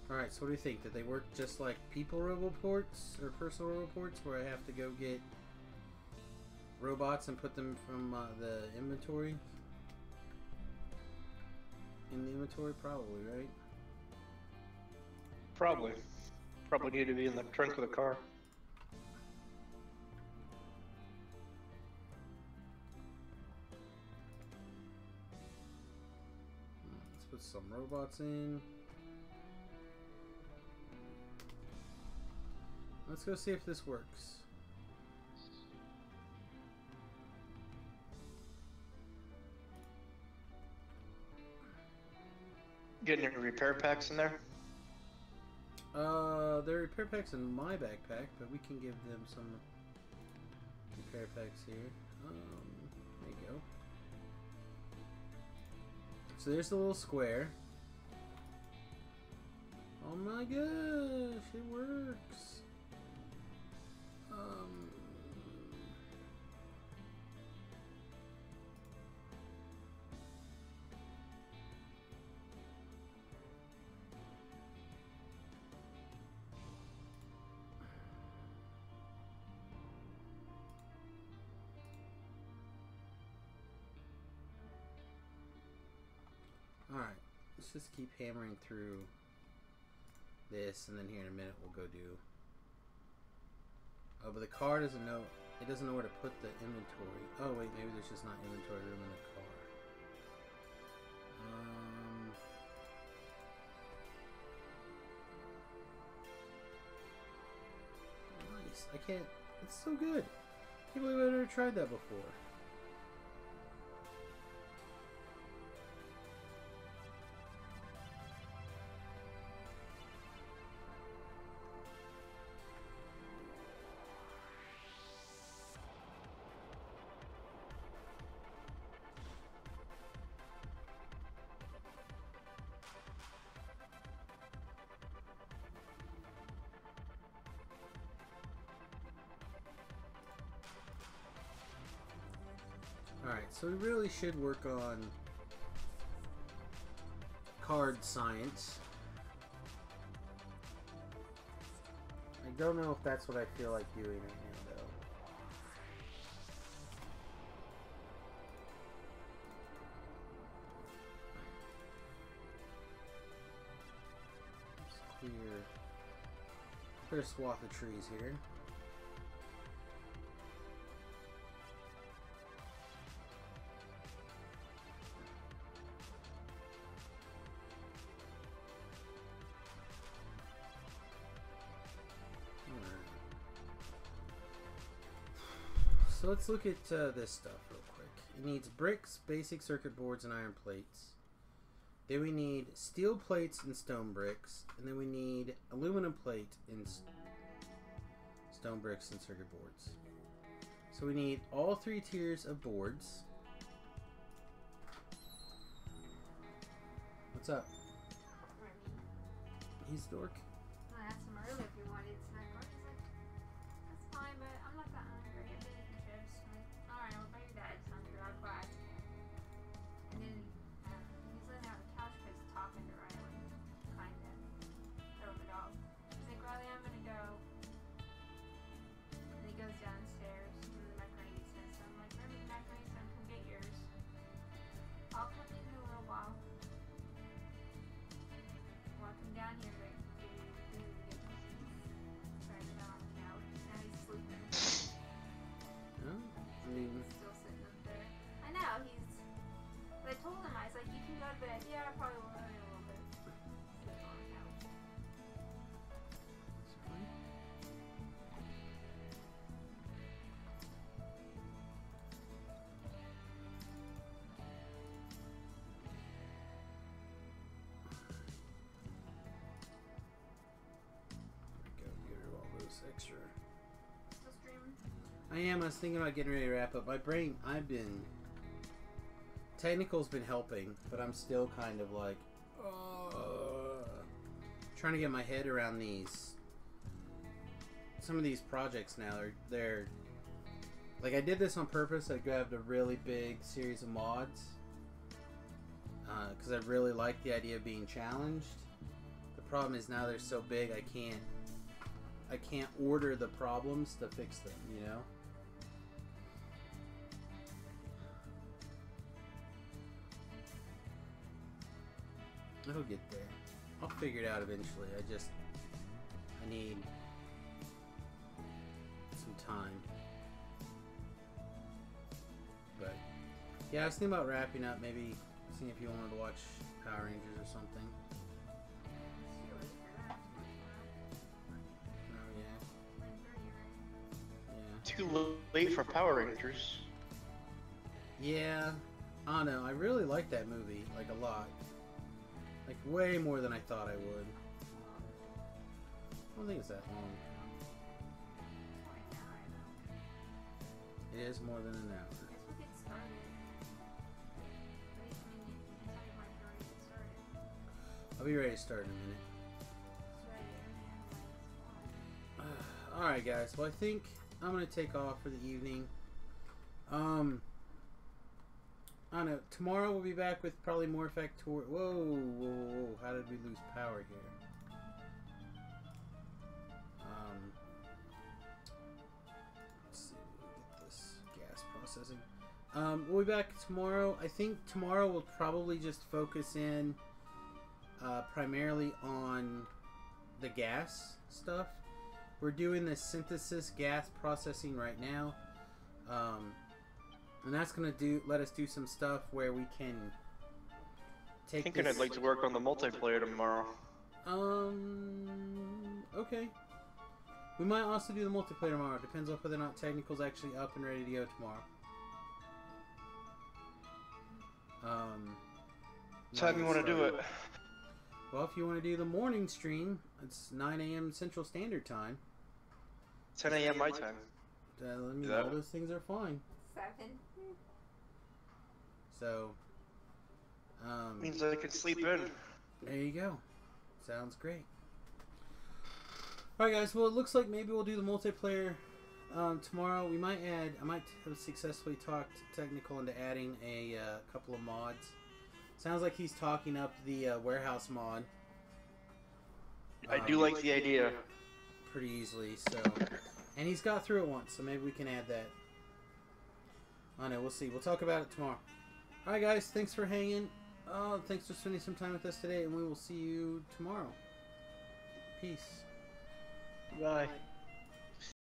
Alright, so what do you think? Did they work just like people roboports or personal roboports where I have to go get robots and put them from the inventory? In the inventory? Probably, right? Probably. Probably need to be in the trunk of the car. Let's put some robots in. Let's go see if this works. Getting any repair packs in there? There are repair packs in my backpack, but we can give them some repair packs here. There you go. So there's the little square. Oh my gosh, it works. Alright, let's just keep hammering through this, and then here in a minute we'll go do... Oh, but the car doesn't know... It doesn't know where to put the inventory. Oh wait, maybe there's just not inventory room in the car. Nice. I can't... It's so good. I can't believe I've never tried that before. Alright, so we really should work on card science. I don't know if that's what I feel like doing right now, though. Let's clear a swath of trees here. So let's look at this stuff real quick. It needs bricks, basic circuit boards, and iron plates. Then we need steel plates and stone bricks. And then we need aluminum plate and stone bricks and circuit boards. So we need all 3 tiers of boards. What's up? He's dork. I asked him earlier if he wanted snack bar. He's like, that's fine, but I'm not that hungry. I'm eating chips. I'm like, alright, well, maybe dad's hungry. I'll go ask. And then he's laying out on the couch because he's talking to Riley. Kind of. Throw it off. He's like, Riley, I'm going to go. And he goes downstairs to the macaroni stand. So I'm like, remember the macaroni stand? Come get yours. I'll come in a little while. Walk him down here, right? I mean, Still sitting up there. I know, but I told him, I was like, you can go to bed. Yeah, I probably will in a little bit. Sitting on the couch. it's fine. There we go, get rid of all those extra. Still streaming? I am. I was thinking about getting ready to wrap up. My brain, technical's been helping, but I'm still kind of like, trying to get my head around some of these projects now. They're like, I did this on purpose. I grabbed a really big series of mods, because I really like the idea of being challenged. The problem is now they're so big, I can't order the problems to fix them, you know? It'll get there. I'll figure it out eventually. I need some time. But yeah, I was thinking about wrapping up, maybe seeing if you wanted to watch Power Rangers or something. Oh yeah. Too late for Power Rangers. Yeah. I don't know. I really like that movie, like a lot. Like way more than I thought I would. I don't think it's that long. It is more than an hour. Guess we'll get started. I'll be ready to start in a minute. Alright guys, well I think I'm going to take off for the evening. I don't know, tomorrow we'll be back with probably more Factor. Whoa, how did we lose power here? Let's see, get this gas processing. We'll be back tomorrow. I think tomorrow we'll probably just focus in primarily on the gas stuff. We're doing the synthesis gas processing right now. And that's gonna let us do some stuff where we can take. Thinking I'd like to work on the multiplayer tomorrow. Okay. We might also do the multiplayer tomorrow. It depends on whether or not Technical's actually up and ready to go tomorrow. Time you want to do it? Well, if you want to do the morning stream, it's 9 a.m. Central Standard Time. 10 a.m. my time. I mean, all those things are fine. 7. So, Means I can sleep in. there you go. Sounds great. Alright guys, well it looks like maybe we'll do the multiplayer tomorrow we might add. I might have successfully talked Technical into adding a couple of mods. Sounds like he's talking up the warehouse mod. I do like the idea. Pretty easily. So, and he's got through it once, so maybe we can add that. I don't know. We'll see. We'll talk about it tomorrow. All right, guys. Thanks for hanging. Thanks for spending some time with us today, and we will see you tomorrow. Peace. Bye.